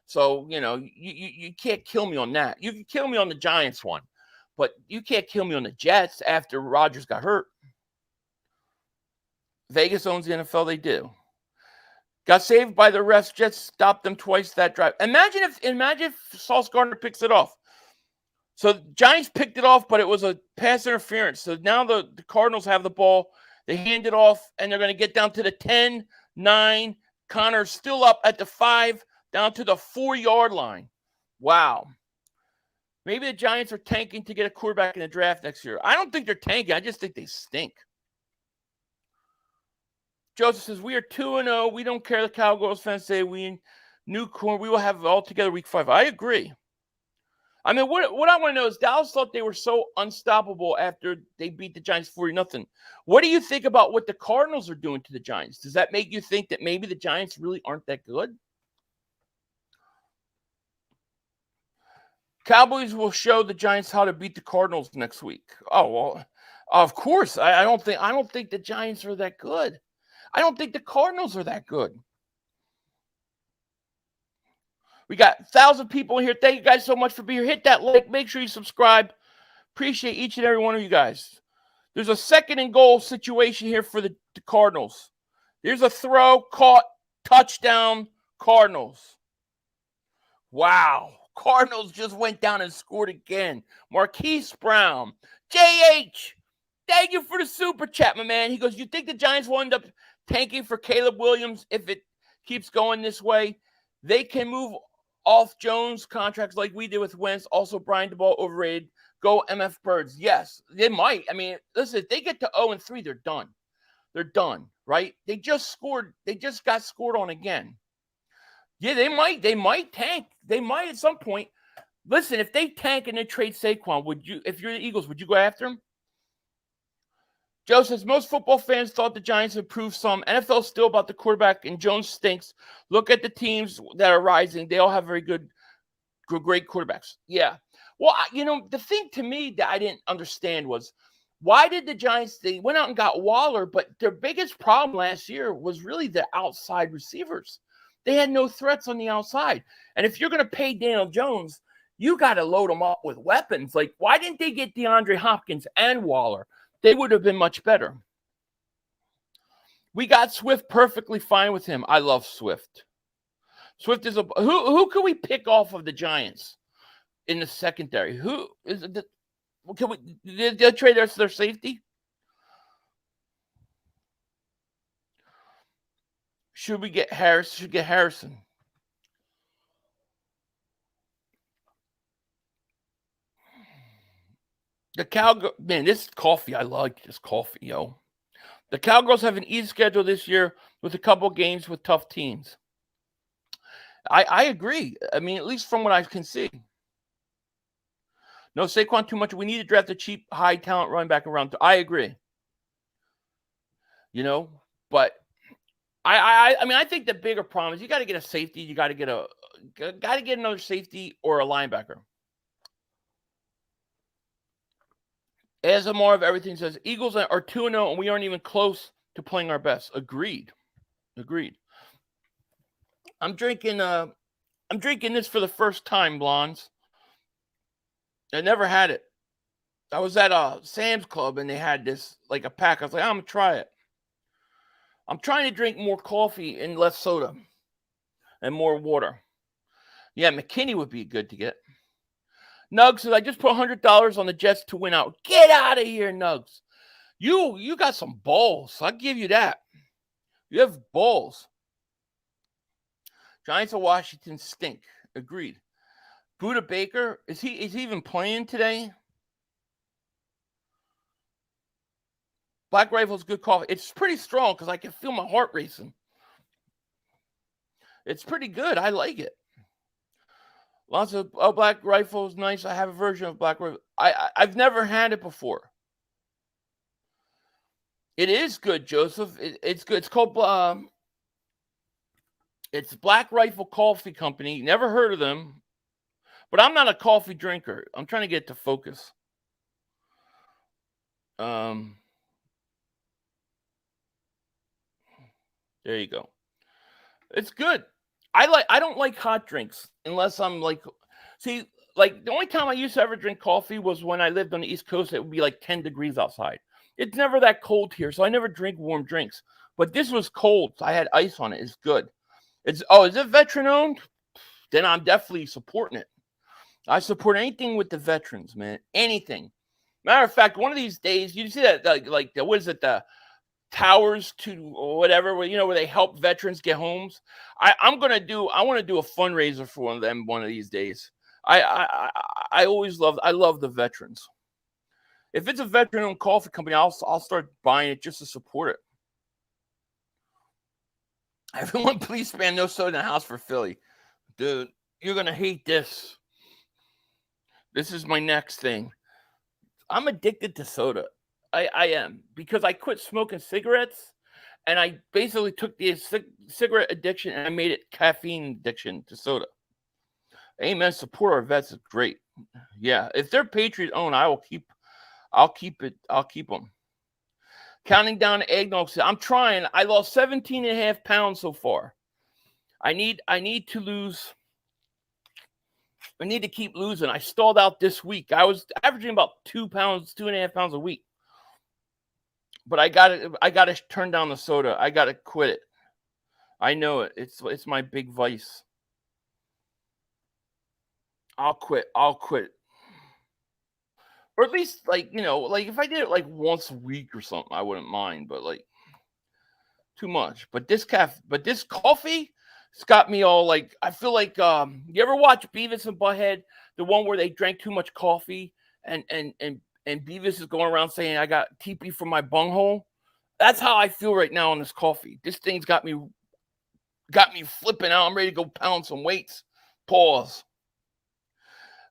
A: So, you can't kill me on that. You can kill me on the Giants one, but you can't kill me on the Jets after Rodgers got hurt. Vegas owns the NFL. They do. Got saved by the refs. Jets stopped them twice that drive. Imagine if Sauce Gardner picks it off. So Giants picked it off, but it was a pass interference. So now the Cardinals have the ball. They hand it off, and they're going to get down to the 10, 9. Connor's still up at the 5, down to the 4-yard line. Wow. Maybe the Giants are tanking to get a quarterback in the draft next year. I don't think they're tanking. I just think they stink. Joseph says, we are 2-0. We don't care the Cowboys fans say we new corn. We will have it all together week 5. I agree. I mean, what I want to know is Dallas thought they were so unstoppable after they beat the Giants 40-0. What do you think about what the Cardinals are doing to the Giants? Does that make you think that maybe the Giants really aren't that good? Cowboys will show the Giants how to beat the Cardinals next week. Oh, well, of course. I don't think the Giants are that good. I don't think the Cardinals are that good. We got 1,000 people in here. Thank you guys so much for being here. Hit that like. Make sure you subscribe. Appreciate each and every one of you guys. There's a 2nd and goal situation here for the Cardinals. There's a throw, caught, touchdown, Cardinals. Wow. Cardinals just went down and scored again. Marquise Brown. JH, thank you for the super chat, my man. He goes, you think the Giants will end up tanking for Caleb Williams if it keeps going this way? They can move off Jones contracts like we did with Wentz. Also, Brian DeBall overrated. Go MF Birds. Yes, they might. I mean, listen, if they get to 0-3, they're done. They're done, right? They just scored. They just got scored on again. Yeah, they might. They might tank. They might at some point. Listen, if they tank and they trade Saquon, would you? If you're the Eagles, would you go after him? Joe says, most football fans thought the Giants improved some. NFL still about the quarterback, and Jones stinks. Look at the teams that are rising. They all have very great quarterbacks. Yeah. Well, the thing to me that I didn't understand was, why did the Giants, they went out and got Waller, but their biggest problem last year was really the outside receivers. They had no threats on the outside. And if you're going to pay Daniel Jones, you got to load them up with weapons. Like, why didn't they get DeAndre Hopkins and Waller? They would have been much better. We got Swift perfectly fine with him. I love Swift. Swift is who can we pick off of the Giants in the secondary? Who is it? Can we they trade their safety? Should we get Harris? Should get Harrison. The Cowgirls, man, this coffee, I like this coffee, yo. The Cowgirls have an easy schedule this year with a couple games with tough teams. I agree. I mean, at least from what I can see. No, Saquon too much. We need to draft a cheap, high talent running back around. I agree. But I mean, I think the bigger problem is you got to get a safety. You got to get another safety or a linebacker. As a more of everything says, Eagles are 2-0 and we aren't even close to playing our best. Agreed. I'm drinking this for the first time, Blondes. I never had it. I was at Sam's Club and they had this like a pack. I was like, I'm gonna try it. I'm trying to drink more coffee and less soda and more water. Yeah, McKinney would be good to get. Nugs says, I just put $100 on the Jets to win out. Get out of here, Nugs. You got some balls. I'll give you that. You have balls. Giants of Washington stink. Agreed. Buda Baker, is he even playing today? Black Rifle's good coffee. It's pretty strong because I can feel my heart racing. It's pretty good. I like it. Lots of Black Rifle is nice. I have a version of Black Rifle. I've never had it before. It is good, Joseph. It's good. It's called it's Black Rifle Coffee Company. Never heard of them. But I'm not a coffee drinker. I'm trying to get to focus. There you go. It's good. I don't like hot drinks unless I'm like, see, like the only time I used to ever drink coffee was when I lived on the East Coast. It would be like 10 degrees outside. It's never that cold here, so I never drink warm drinks. But this was cold. So I had ice on it. It's good. Is it veteran owned? Then I'm definitely supporting it. I support anything with the veterans, man. Anything. Matter of fact, one of these days, you see that like what is it, the Towers to or whatever, where they help veterans get homes. I want to do a fundraiser for one of them one of these days. I love the veterans. If it's a veteran-owned coffee company, I'll start buying it just to support it. Everyone, please spam no soda in the house for Philly. Dude, you're going to hate this. This is my next thing. I'm addicted to soda. I am. Because I quit smoking cigarettes, and I basically took the cigarette addiction and I made it caffeine addiction to soda. Amen. Support our vets is great. Yeah. If they're Patriot-owned, I'll keep it. I'll keep them. Counting down the eggnog. I'm trying. I lost 17.5 pounds so far. I need to lose. I need to keep losing. I stalled out this week. I was averaging about 2.5 pounds a week. But I got to turn down the soda. I got to quit it. I know it. It's my big vice. I'll quit. Or at least, like, if I did it like once a week or something, I wouldn't mind, but like too much. But this coffee, it's got me all like, I feel like, you ever watch Beavis and Butthead, the one where they drank too much coffee and Beavis is going around saying, I got TP from my bunghole? That's how I feel right now on this coffee. This thing's got me flipping out. I'm ready to go pound some weights. Pause.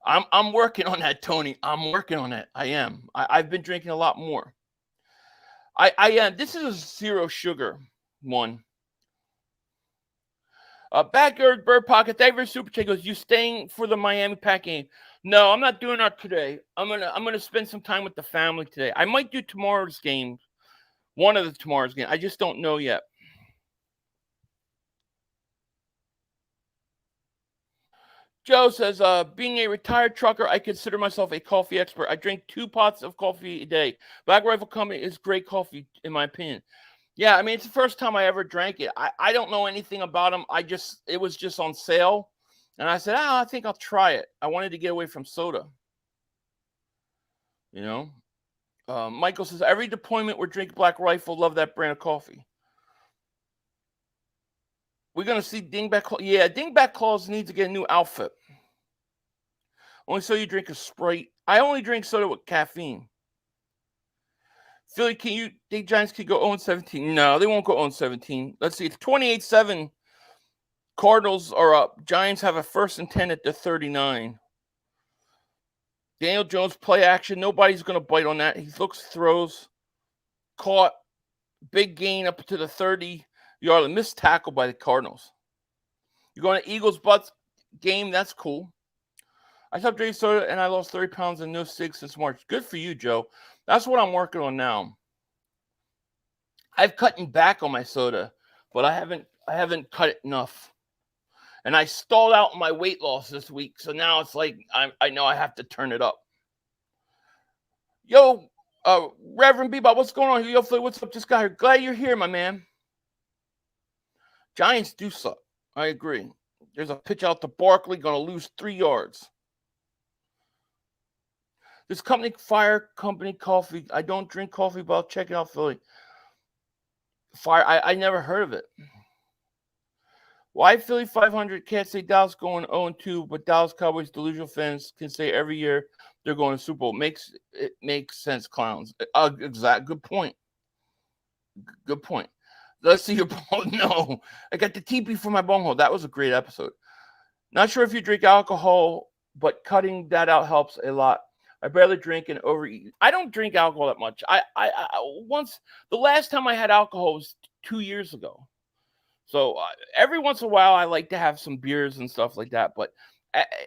A: I'm working on that, Tony. I'm working on that. I am. I've been drinking a lot more. I am. This is a 0 sugar one. Backyard Bird Pocket. Thank you for Super Chat. Goes, you staying for the Miami Pack game? No, I'm not doing that today. I'm gonna spend some time with the family today. I might do tomorrow's game. One of the tomorrow's game. I just don't know yet. Joe says, being a retired trucker, I consider myself a coffee expert. I drink 2 pots of coffee a day. Black Rifle Company is great coffee, in my opinion. Yeah, I mean, it's the first time I ever drank it. I don't know anything about them. It was just on sale. And I said, I think I'll try it. I wanted to get away from soda. Michael says, every deployment we're drinking Black Rifle. Love that brand of coffee. We're going to see Dingbat. Yeah, Dingbat Claus needs to get a new outfit. Only so you drink a Sprite. I only drink soda with caffeine. Philly, think Giants can go 0-17? No, they won't go 0-17. Let's see. It's 28-7. Cardinals are up. Giants have a 1st and 10 at the 39. Daniel Jones play action. Nobody's going to bite on that. He throws. Caught. Big gain up to the 30-yard. Missed tackle by the Cardinals. You're going to Eagles-Butts game. That's cool. I stopped drinking soda and I lost 30 pounds and no cigs since March. Good for you, Joe. That's what I'm working on now. I've cutting back on my soda, but I haven't cut it enough. And I stalled out my weight loss this week, so now it's like I know I have to turn it up. Yo, Reverend Bebop, what's going on here? Yo, Philly, what's up? Just got here. Glad you're here, my man. Giants do suck. I agree. There's a pitch out to Barkley, going to lose 3 yards. This company, Fire Company Coffee. I don't drink coffee, but I'll check it out, Philly. Fire, I never heard of it. Why Philly 500 can't say Dallas going 0-2, but Dallas Cowboys delusional fans can say every year they're going to Super Bowl? It makes sense, clowns. Exact. Good point. Good point. Let's see your bone. No, I got the TP for my bunghole. That was a great episode. Not sure if you drink alcohol, but cutting that out helps a lot. I barely drink and overeat. I don't drink alcohol that much. The last time I had alcohol was 2 years ago. So every once in a while, I like to have some beers and stuff like that. But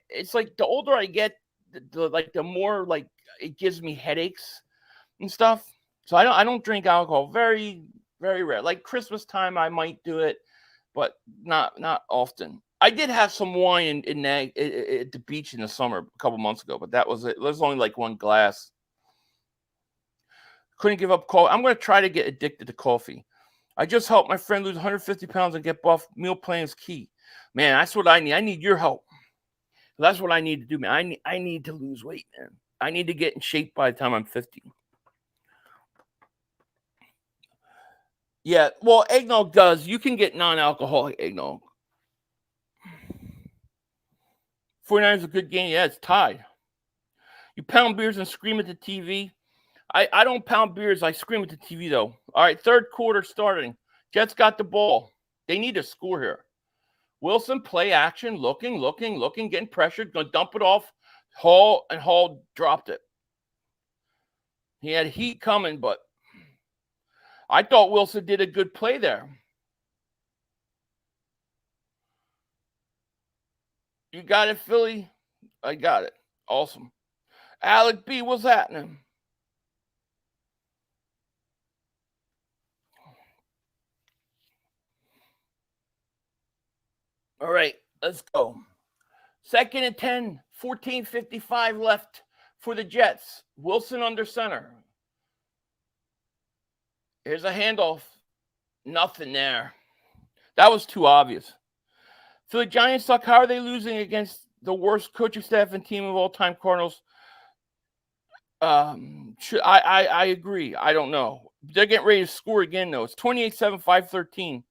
A: it's like the older I get, the more like it gives me headaches and stuff. So I don't drink alcohol. Very, very rare. Like Christmas time, I might do it, but not often. I did have some wine at the beach in the summer a couple months ago, but that was it. It was only like 1 glass. Couldn't give up coffee. I'm going to try to get addicted to coffee. I just helped my friend lose 150 pounds and get buff. Meal plan is key. Man, that's what I need. I need your help. That's what I need to do, man. I need to lose weight, man. I need to get in shape by the time I'm 50. Yeah, well, eggnog does. You can get non-alcoholic eggnog. 49 is a good game. Yeah, it's tied. You pound beers and scream at the TV. I don't pound beers. I scream at the TV, though. All right, 3rd quarter starting. Jets got the ball. They need to score here. Wilson, play action, looking, getting pressured, going to dump it off. Hall dropped it. He had heat coming, but I thought Wilson did a good play there. You got it, Philly? I got it. Awesome. Alec B, what's happening? All right, let's go. 2nd and 10, 14:55 left for the Jets. Wilson under center. Here's a handoff. Nothing there. That was too obvious. So the Giants suck. How are they losing against the worst coaching staff and team of all time, Cardinals? I agree. I don't know. They're getting ready to score again, though. It's 28-7, 5-13.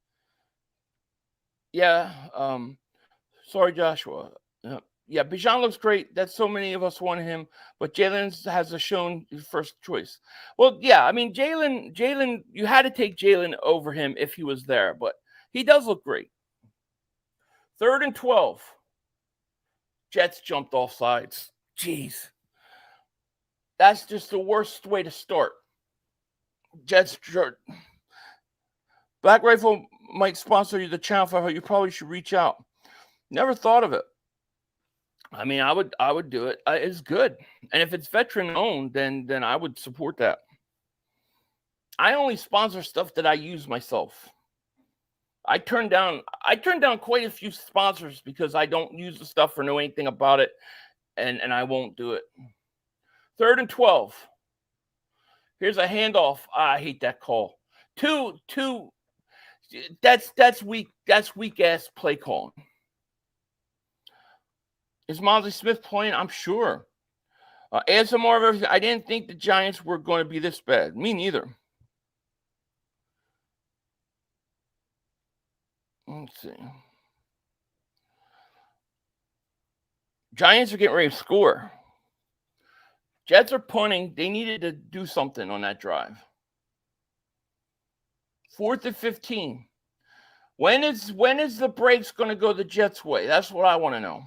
A: Yeah. Sorry, Joshua. Yeah, Bijan looks great. That's so many of us wanted him, but Jalen has shown first choice. Well, yeah, I mean, Jalen, you had to take Jalen over him if he was there, but he does look great. 3rd and 12. Jets jumped off sides. Jeez. That's just the worst way to start. Jets. Black Rifle might sponsor you the channel for how you probably should reach out. Never thought of it. I mean, I would do it. It's good. And if it's veteran owned, then I would support that. I only sponsor stuff that I use myself. I turned down quite a few sponsors because I don't use the stuff or know anything about it, and I won't do it. 3rd and 12. Here's a handoff. I hate that call. Two. That's weak. That's weak ass play calling. Is Monty Smith playing? I'm sure. Add some more of everything. I didn't think the Giants were going to be this bad. Me neither. Let's see. Giants are getting ready to score. Jets are punting. They needed to do something on that drive. 4th and 15. When is the breaks going to go the Jets' way? That's what I want to know.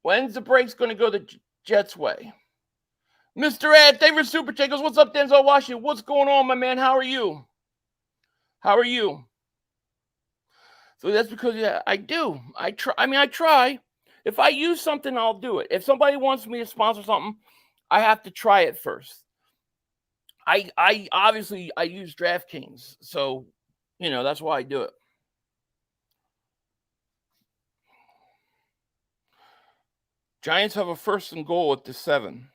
A: When's the breaks going to go the Jets' way? Mr. Ed, thank you for Super Chat. What's up, Denzel Washington? What's going on, my man? How are you? How are you? So that's because I do. I try. If I use something, I'll do it. If somebody wants me to sponsor something, I have to try it first. I obviously use DraftKings, so that's why I do it. Giants have a 1st and goal at the 7.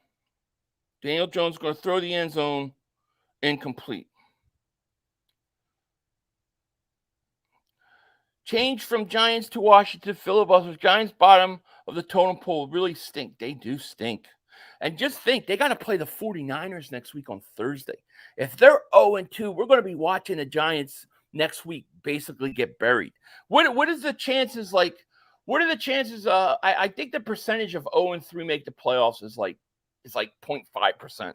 A: Daniel Jones going to throw the end zone, incomplete. Change from Giants to Washington, filibusters. Giants bottom of the totem pole really stink. They do stink. And just think, they got to play the 49ers next week on Thursday. If they're 0-2, we're going to be watching the Giants next week basically get buried. What is the chances like? What are the chances? I think the percentage of 0-3 make the playoffs is like 0.5%.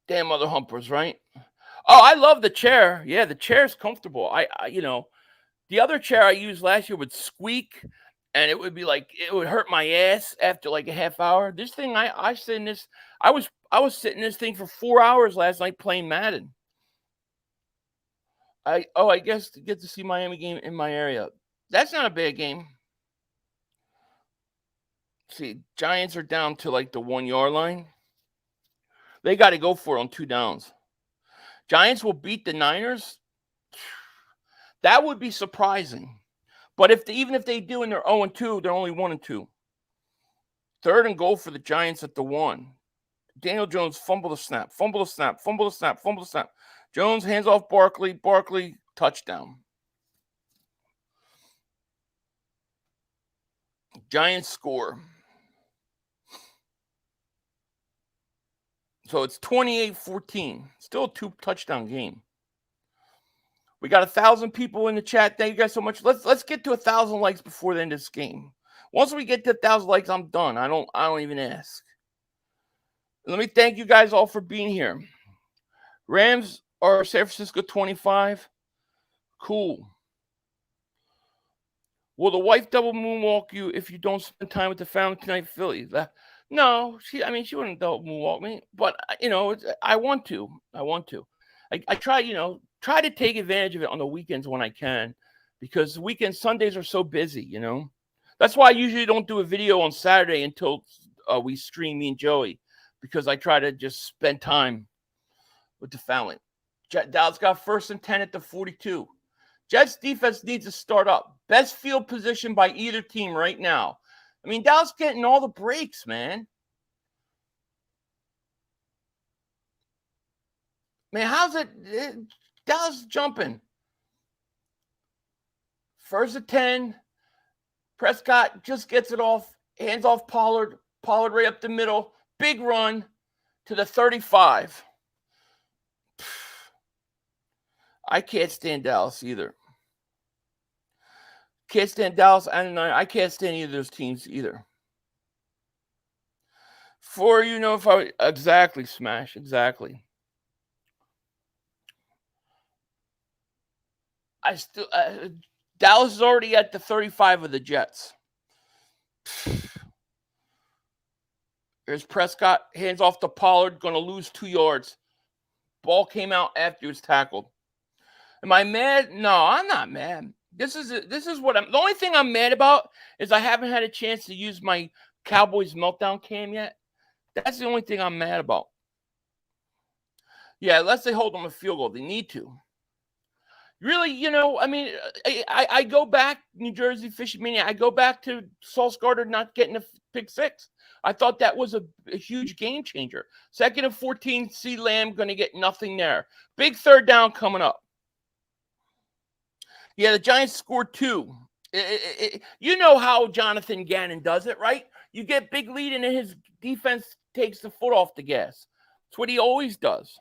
A: Damn mother humpers, right? Oh, I love the chair. Yeah, the chair's comfortable. The other chair I used last year would squeak, and it would be like it would hurt my ass after like a half hour. This thing, I sit in this. I was sitting in this thing for 4 hours last night playing Madden. I guess to get to see Miami game in my area. That's not a bad game. See, Giants are down to like the 1 yard line. They got to go for it on 2 downs. Giants will beat the Niners. That would be surprising. But even if they do and they're 0-2, they're only 1-2. 3rd and goal for the Giants at the 1. Daniel Jones fumble the snap. Jones hands off Barkley, touchdown. Giants score. So it's 28-14. Still a 2-touchdown game. We got 1,000 people in the chat. Thank you guys so much. Let's get to 1,000 likes before the end of this game. Once we get to 1,000 likes, I'm done. I don't even ask. Let me thank you guys all for being here. Rams or San Francisco 25? Cool. Will the wife double moonwalk you if you don't spend time with the family tonight, Philly? No, she wouldn't double moonwalk me, but I want to. I try, try to take advantage of it on the weekends when I can, because Sundays are so busy, That's why I usually don't do a video on Saturday until we stream, me and Joey, because I try to just spend time with the family. Dallas got 1st and 10 at the 42. Jets defense needs to start up. Best field position by either team right now. I mean, Dallas getting all the breaks, man. Man, how's it? Dallas jumping. 1st and 10. Prescott just gets it off. Hands off Pollard. Pollard right up the middle. Big run to the 35. I can't stand Dallas either. Can't stand Dallas and I can't stand either of those teams either. Exactly, Smash, exactly. Dallas is already at the 35 of the Jets. Here's Prescott, hands off to Pollard, going to lose 2 yards. Ball came out after he was tackled. Am I mad? No, I'm not mad. This is what the only thing I'm mad about is I haven't had a chance to use my Cowboys Meltdown cam yet. That's the only thing I'm mad about. Yeah, unless they hold them a field goal, they need to. Really, I go back, New Jersey Fishing Mania, I go back to Sauce Gardner not getting a pick 6. I thought that was a huge game changer. 2nd and 14, C. Lamb going to get nothing there. Big 3rd down coming up. Yeah, the Giants scored 2. You know how Jonathan Gannon does it, right? You get big lead and then his defense takes the foot off the gas. That's what he always does.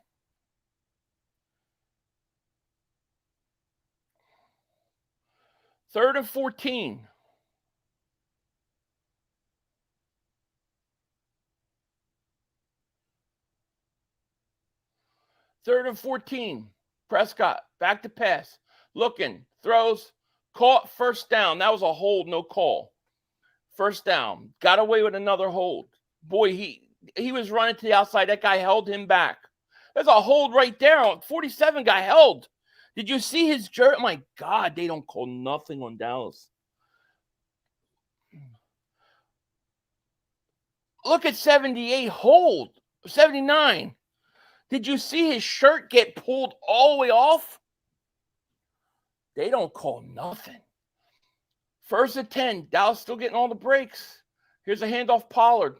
A: Third and 14. Third and 14. Prescott, back to pass. Looking, throws, caught, 1st down. That was a hold, no call. 1st down. Got away with another hold. Boy, he was running to the outside. That guy held him back. There's a hold right there. 47 got held. Did you see his jersey? My God, they don't call nothing on Dallas. Look at 78 hold. 79. Did you see his shirt get pulled all the way off? They don't call nothing. 1st and 10. Dallas still getting all the breaks. Here's a handoff Pollard.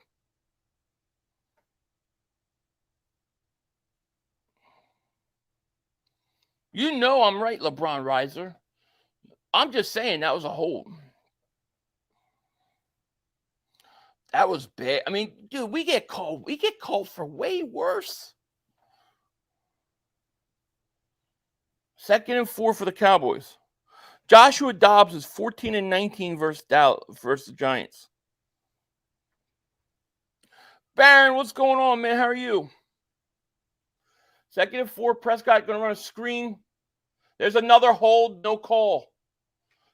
A: You know I'm right, LeBron Riser. I'm just saying that was a hold. That was bad. I mean, dude, we get called for way worse. 2nd and 4 for the Cowboys. Joshua Dobbs is 14 and 19 versus the Giants. Baron, what's going on, man? How are you? 2nd and 4. Prescott going to run a screen. There's another hold, no call.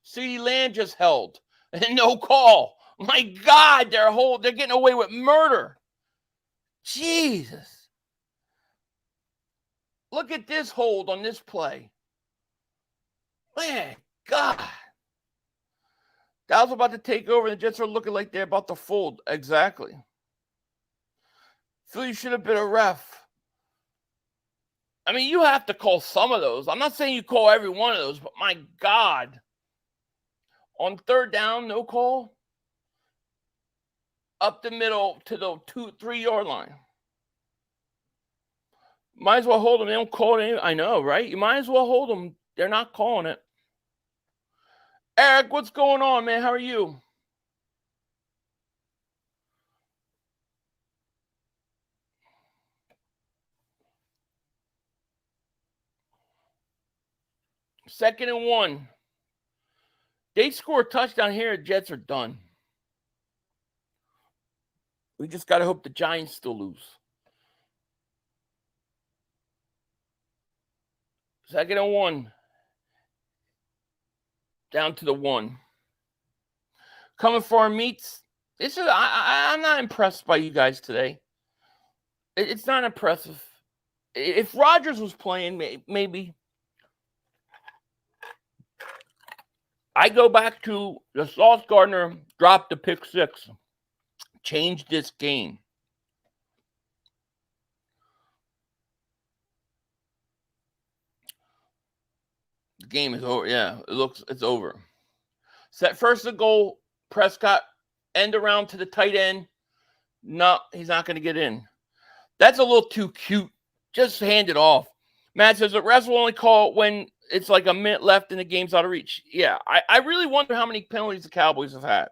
A: CeeDee Lamb just held, and no call. My God, they're getting away with murder. Jesus. Look at this hold on this play. Man, God. Dallas about to take over, and the Jets are looking like they're about to fold. Exactly. Philly should have been a ref. I mean, you have to call some of those. I'm not saying you call every one of those, but my God. On 3rd down, no call. Up the middle to the 2-3 yard line. Might as well hold them. They don't call it. I know, right? You might as well hold them. They're not calling it. Eric, what's going on, man? How are you? Second and 1. They score a touchdown here. The Jets are done. We just got to hope the Giants still lose. 2nd and 1. Down to the 1. Coming for our meats. I'm not impressed by you guys today. It's not impressive. If Rodgers was playing, maybe. I go back to the Sauce Gardner dropped the pick 6. Changed this game. The game is over. Yeah, it's over. Set first and goal. Prescott end around to the tight end. No, he's not going to get in. That's a little too cute. Just hand it off. Matt says the refs will only call it when it's like a minute left and the game's out of reach. Yeah, I really wonder how many penalties the Cowboys have had.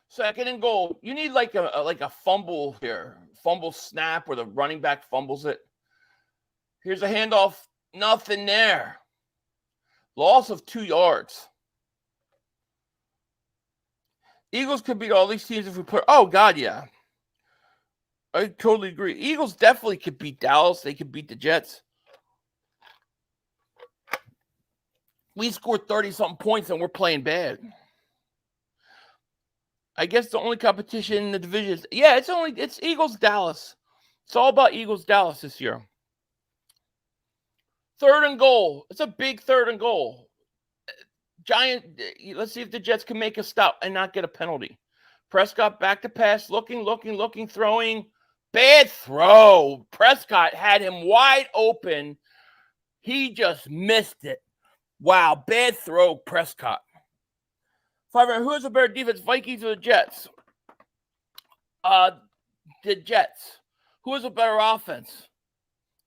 A: Second and goal. You need like a fumble here. Fumble snap where the running back fumbles it. Here's a handoff. Nothing there. Loss of 2 yards. Eagles could beat all these teams if we put... Oh, God, yeah. I totally agree. Eagles definitely could beat Dallas. They could beat the Jets. We scored 30-something points and we're playing bad. I guess the only competition in the division is... Yeah, it's Eagles-Dallas. It's all about Eagles-Dallas this year. 3rd and goal. It's a big 3rd and goal. Let's see if the Jets can make a stop and not get a penalty. Prescott back to pass, looking, throwing. Bad throw. Prescott had him wide open. He just missed it. Wow, bad throw, Prescott. 5 who has a better defense, Vikings or the Jets? The Jets. Who has a better offense?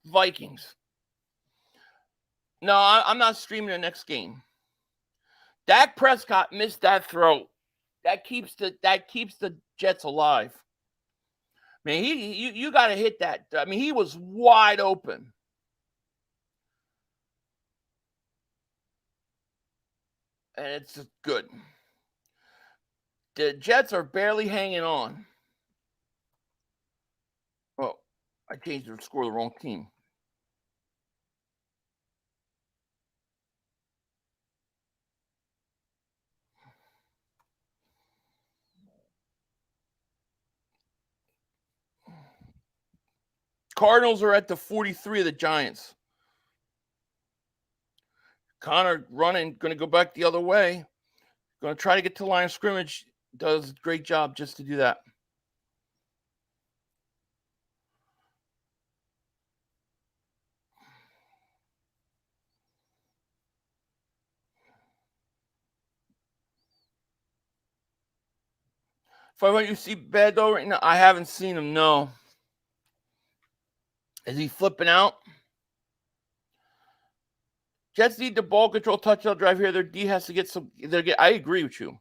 A: Vikings. No, I'm not streaming the next game. Dak Prescott missed that throw. That keeps the Jets alive. Man, you got to hit that. I mean, he was wide open. And it's good. The Jets are barely hanging on. Oh, I changed the score of the wrong team. Cardinals are at the 43 of the Giants. Connor running, going to go back the other way. Going to try to get to the line of scrimmage. Does a great job just to do that. If I want you to see Bedo right now, I haven't seen him, no. Is he flipping out? Jets need the ball control touchdown drive here. Their D has to get some. I agree with you.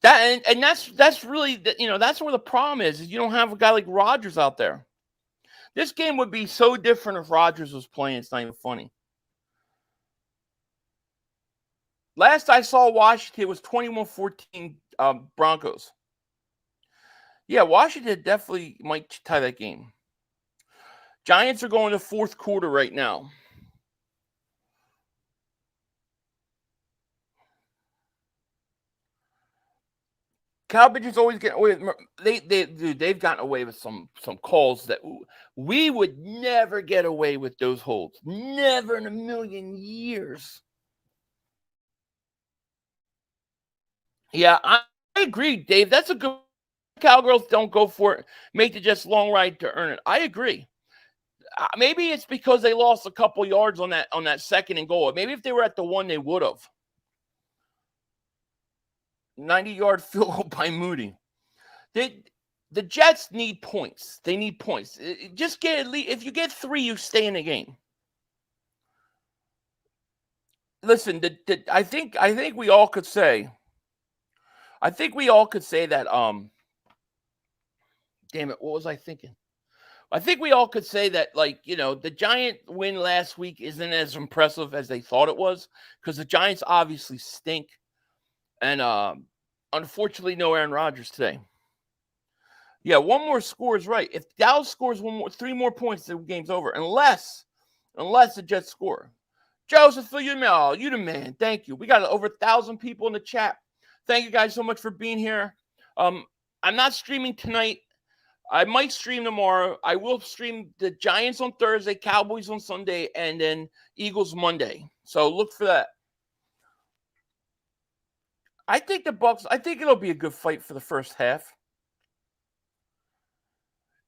A: That and that's really that's where the problem is you don't have a guy like Rodgers out there. This game would be so different if Rodgers was playing. It's not even funny. Last I saw Washington was 21-14 Broncos. Yeah, Washington definitely might tie that game. Giants are going to 4th quarter right now. Cowboys always get away with. They've gotten away with some calls that we would never get away with those holds. Never in a million years. Yeah, I agree, Dave. That's a good. Cowgirls don't go for it. Make the Jets long ride to earn it. I agree. Maybe it's because they lost a couple yards on that 2nd and goal. Maybe if they were at the 1, they would have. 90-yard field goal by Moody. The Jets need points. They need points. Just get at least. If you get 3, you stay in the game. Listen, I think we all could say. I think we all could say that. Damn it! What was I thinking? I think we all could say that, the Giant win last week isn't as impressive as they thought it was because the Giants obviously stink. And unfortunately, no Aaron Rodgers today. Yeah, one more score is right. If Dallas scores 3 more points, the game's over. Unless the Jets score. Joseph, you the man. Thank you. We got over 1,000 people in the chat. Thank you guys so much for being here. I'm not streaming tonight. I might stream tomorrow. I will stream the Giants on Thursday, Cowboys on Sunday, and then Eagles Monday. So look for that. I think it'll be a good fight for the first half.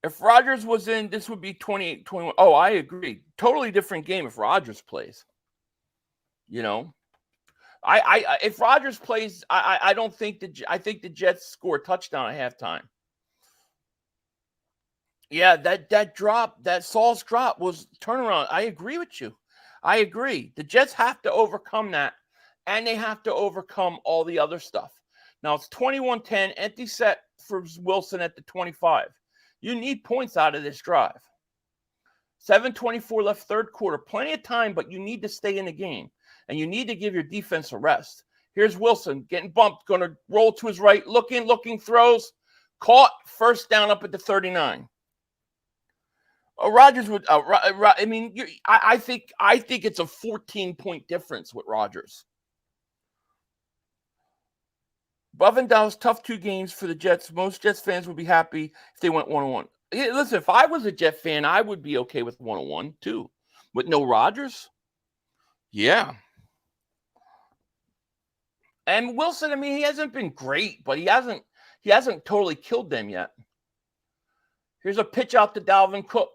A: If Rodgers was in, this would be 28-21. Oh, I agree. Totally different game if Rodgers plays. You know, if Rodgers plays, I think the Jets score a touchdown at halftime. Yeah, that drop, that Saul's drop was turnaround. I agree with you. I agree. The Jets have to overcome that, and they have to overcome all the other stuff. Now it's 21-10, empty set for Wilson at the 25. You need points out of this drive. 7:24 left third quarter. Plenty of time, but you need to stay in the game. And you need to give your defense a rest. Here's Wilson getting bumped, going to roll to his right, looking, throws. Caught, first down up at the 39. Rodgers would, I mean, I think it's a 14-point difference with Rodgers. Above and down, tough 2 games for the Jets. Most Jets fans would be happy if they went 1-1. Listen, if I was a Jet fan, I would be okay with 1-1 too. With no Rodgers? Yeah. And Wilson, I mean, he hasn't been great, but he hasn't totally killed them yet. Here's a pitch out to Dalvin Cook.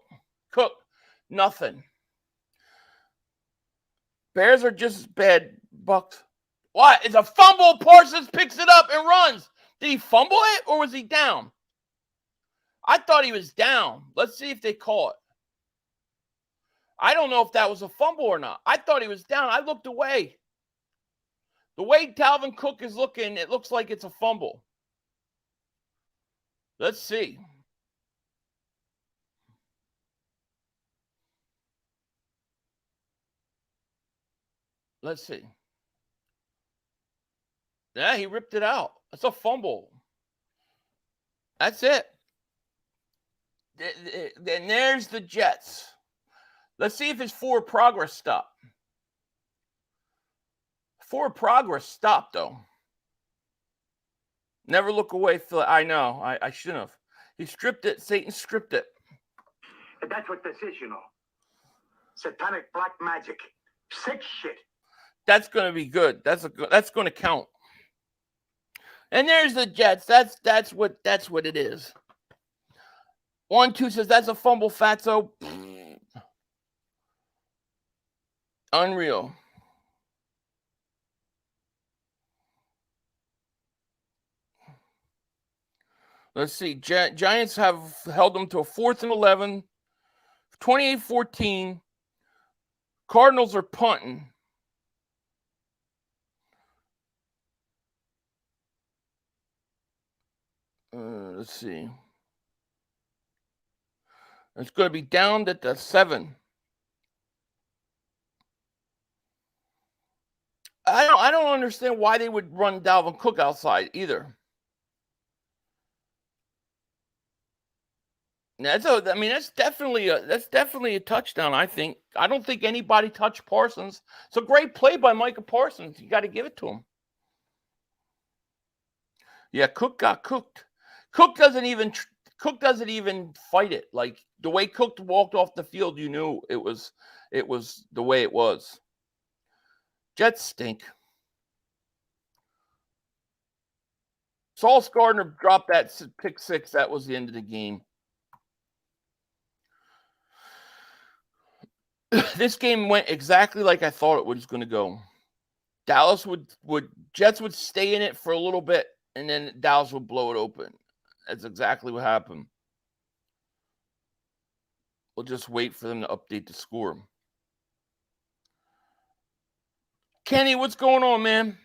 A: Cook, nothing. Bears are just bad. Bucks. What? It's a fumble. Parsons picks it up and runs. Did he fumble it or was he down? I thought he was down. Let's see if they call it. I don't know if that was a fumble or not. I thought he was down. I looked away. The way Dalvin Cook is looking, it looks like it's a fumble. Let's see. Let's see. Yeah, he ripped it out. It's a fumble. That's it. Then there's the Jets. Let's see if his forward progress stopped. Forward progress stopped, though. Never look away, Phil. I know. I shouldn't have. He stripped it. Satan stripped it.
H: That's what this is, you know. Satanic black magic. Sick shit.
A: That's going to be good. That's going to count. And there's the Jets. That's what it is. 1-2 says that's a fumble, Fatso. Unreal. Let's see. Giants have held them to a 4th and 11. 28-14. Cardinals are punting. Let's see. It's going to be down at the 7. I don't understand why they would run Dalvin Cook outside either. That's definitely a touchdown, I think. I don't think anybody touched Parsons. It's a great play by Micah Parsons. You got to give it to him. Yeah, Cook got cooked. Cook doesn't even fight it. Like the way Cook walked off the field, you knew it was the way it was. Jets stink. Sauce Gardner dropped that pick 6. That was the end of the game. This game went exactly like I thought it was going to go. Dallas Jets would stay in it for a little bit, and then Dallas would blow it open. That's exactly what happened. We'll just wait for them to update the score. Kenny, what's going on, man?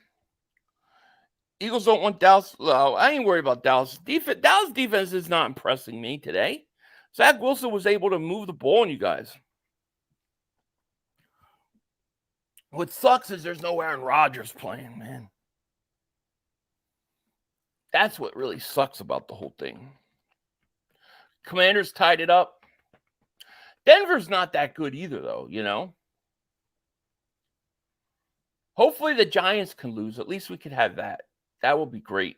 A: Eagles don't want Dallas. Well, I ain't worried about Dallas. Dallas defense is not impressing me today. Zach Wilson was able to move the ball on you guys. What sucks is there's no Aaron Rodgers playing, man. That's what really sucks about the whole thing. Commanders tied it up. Denver's not that good either, though, you know. Hopefully the Giants can lose. At least we could have that. That would be great.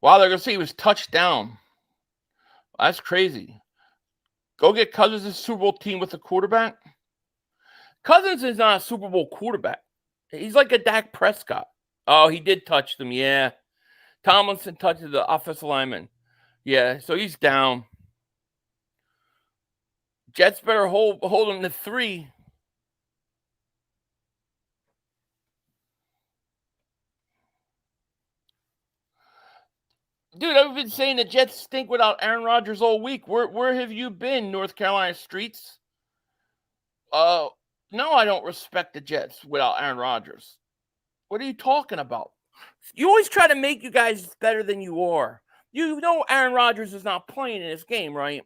A: Wow, they're going to say he was touchdown. That's crazy. Go get Cousins' Super Bowl team with a quarterback. Cousins is not a Super Bowl quarterback. He's like a Dak Prescott. Oh, he did touch them, yeah. Tomlinson touched the offensive lineman. Yeah, so he's down. Jets better hold him to 3. Dude, I've been saying the Jets stink without Aaron Rodgers all week. Where have you been, North Carolina streets? No, I don't respect the Jets without Aaron Rodgers. What are you talking about? You always try to make you guys better than you are. You know Aaron Rodgers is not playing in this game, right?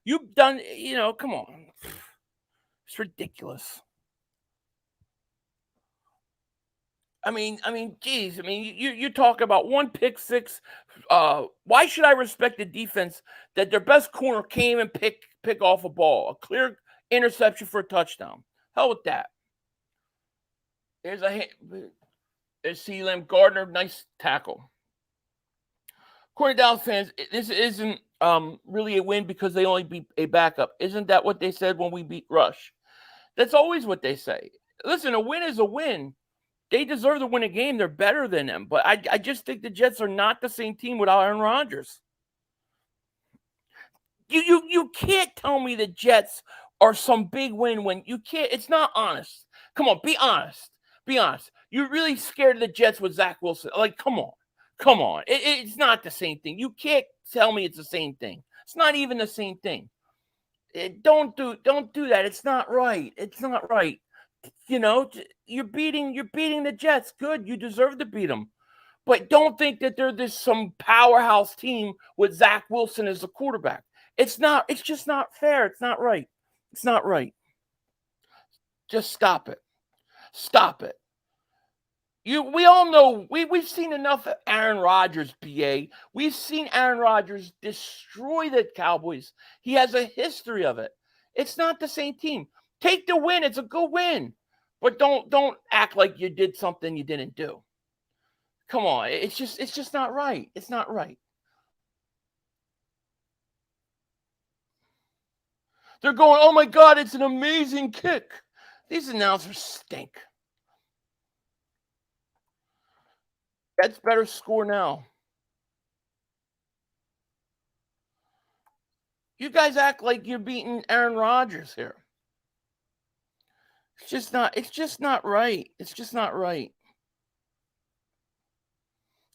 A: You've done, come on. It's ridiculous. I mean, geez. I mean, you talk about 1 pick 6. Why should I respect the defense that their best corner came and pick off a ball, a clear interception for a touchdown? Hell with that. There's C. Lamb Gardner, nice tackle. According to Dallas fans, this isn't really a win because they only beat a backup. Isn't that what they said when we beat Rush? That's always what they say. Listen, a win is a win. They deserve to win a game. They're better than them. But I just think the Jets are not the same team without Aaron Rodgers. You can't tell me the Jets are some big win when you can't. It's not honest. Come on, be honest. Be honest. You're really scared of the Jets with Zach Wilson. Like, come on. Come on. It's not the same thing. You can't tell me it's the same thing. It's not even the same thing. Don't do that. It's not right. It's not right. You're beating the Jets. Good. You deserve to beat them. But don't think that they're this some powerhouse team with Zach Wilson as the quarterback. It's not. It's just not fair. It's not right. It's not right. Just stop it. Stop it. We all know we've seen enough of Aaron Rodgers, BA. We've aaron Aaron Rodgers destroy the Cowboys. He has a history of it. It's not the same team. Take the win. It's a good win. But don't act like you did something you didn't do. Come on. It's just not right. It's not right. They're going, oh my God, it's an amazing kick. These announcers stink. That's better score now. You guys act like you're beating Aaron Rodgers here. It's just not right. It's just not right.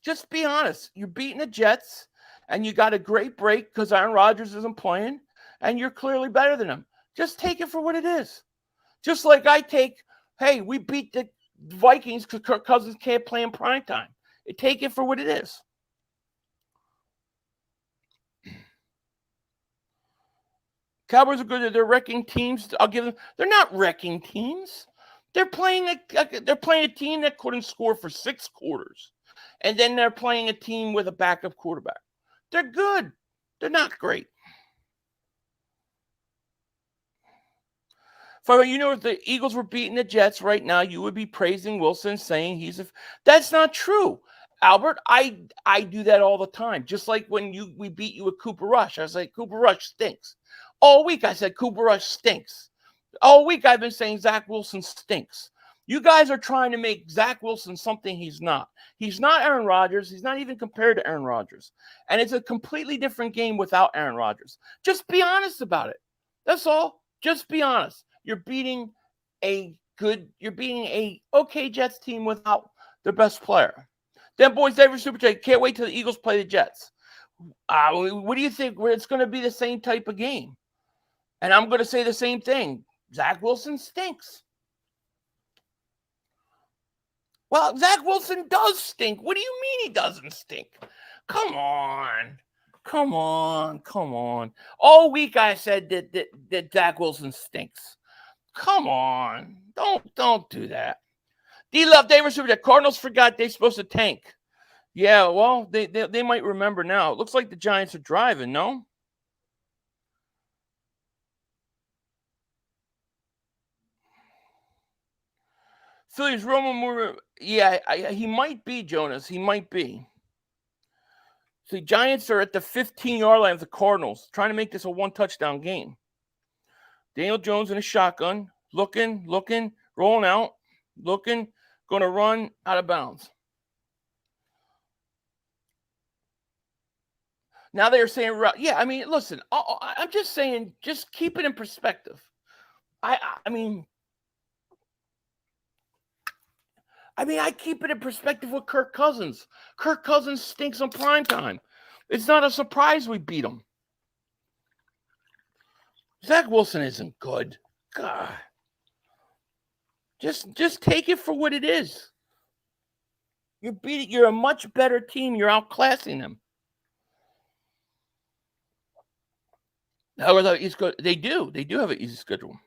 A: Just be honest. You're beating the Jets, and you got a great break because Aaron Rodgers isn't playing, and you're clearly better than him. Just take it for what it is. Just like I take, hey, we beat the Vikings because Kirk Cousins can't play in primetime. Take it for what it is. Cowboys are good. They're wrecking teams. I'll give them. They're not wrecking teams. They're playing a team that couldn't score for 6 quarters, and then they're playing a team with a backup quarterback. They're good. They're not great. If the Eagles were beating the Jets right now, you would be praising Wilson, saying that's not true. Albert, I do that all the time. Just like when we beat you with Cooper Rush. I was like, Cooper Rush stinks. All week I said Cooper Rush stinks. All week I've been saying Zach Wilson stinks. You guys are trying to make Zach Wilson something he's not. He's not Aaron Rodgers. He's not even compared to Aaron Rodgers. And it's a completely different game without Aaron Rodgers. Just be honest about it. That's all. Just be honest. You're beating a okay Jets team without their best player. Then, boys, David Super J, can't wait till the Eagles play the Jets. What do you think? It's going to be the same type of game. And I'm going to say the same thing. Zach Wilson stinks. Well, Zach Wilson does stink. What do you mean he doesn't stink? Come on. All week I said that Zach Wilson stinks. Come on. Don't do that. D-Love Davis, the Cardinals forgot they're supposed to tank. Yeah, well, they might remember now. It looks like the Giants are driving, no? Phillies, Roman Moore. Yeah, he might be, Jonas. He might be. See, Giants are at the 15-yard line of the Cardinals, trying to make this a one-touchdown game. Daniel Jones in a shotgun, looking, rolling out, going to run out of bounds. Now they're saying, yeah, I mean, listen, I'm just saying, just keep it in perspective. I keep it in perspective with Kirk Cousins. Kirk Cousins stinks on primetime. It's not a surprise we beat him. Zach Wilson isn't good. God. Just take it for what it is. You're a much better team. You're outclassing them. However, they do have an easy schedule.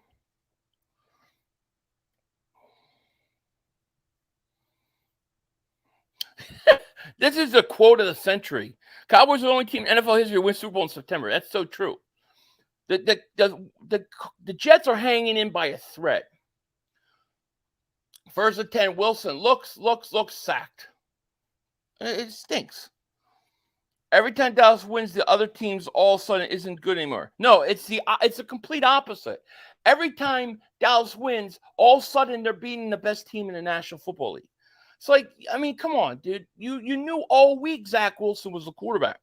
A: This is a quote of the century. Cowboys are the only team in NFL history to win Super Bowl in September. That's so true. The Jets are hanging in by a thread. First and 10, Wilson looks, sacked. It stinks. Every time Dallas wins, the other team's all of a sudden isn't good anymore. No, it's a complete opposite. Every time Dallas wins, all of a sudden they're beating the best team in the National Football League. It's like, I mean, come on, dude. You knew all week Zach Wilson was the quarterback.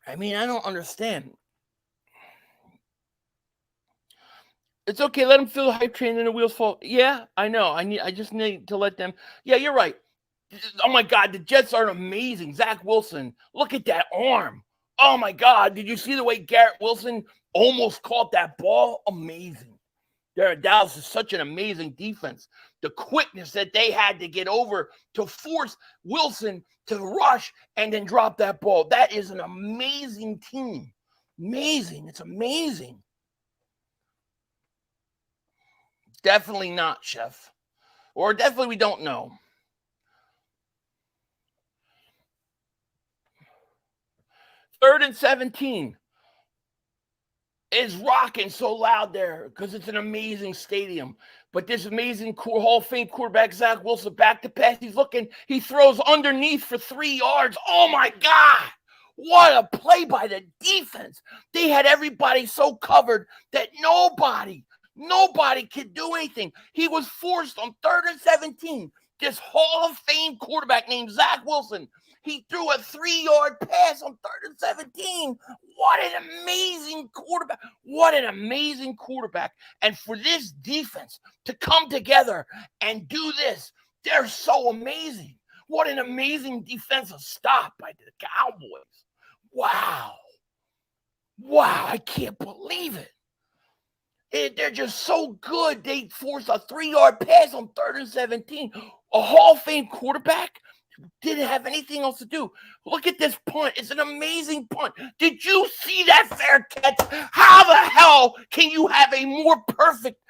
A: I mean, I don't understand. It's okay. Let them feel the hype train and the wheels fall. Yeah, I know. I just need to let them. Yeah, you're right. Oh, my God. The Jets are amazing. Zach Wilson, look at that arm. Oh, my God. Did you see the way Garrett Wilson almost caught that ball? Amazing. Dallas is such an amazing defense. The quickness that they had to get over to force Wilson to rush and then drop that ball. That is an amazing team. Amazing. It's amazing. Definitely not, Chef. Or definitely we don't know. Third and 17 is rocking so loud there because it's an amazing stadium. But this amazing Hall of Fame quarterback, Zach Wilson, back to pass. He's looking. He throws underneath for 3 yards. Oh, my God. What a play by the defense. They had everybody so covered that nobody could do anything. He was forced on 3rd and 17. This Hall of Fame quarterback named Zach Wilson, he threw a 3-yard pass on 3rd and 17. What an amazing quarterback. What an amazing quarterback. And for this defense to come together and do this, they're so amazing. What an amazing defensive stop by the Cowboys. Wow. I can't believe it. They're just so good. They forced a 3-yard pass on 3rd and 17. A Hall of Fame quarterback didn't have anything else to do. Look at this punt. It's an amazing punt. Did you see that fair catch? How the hell can you have a more perfect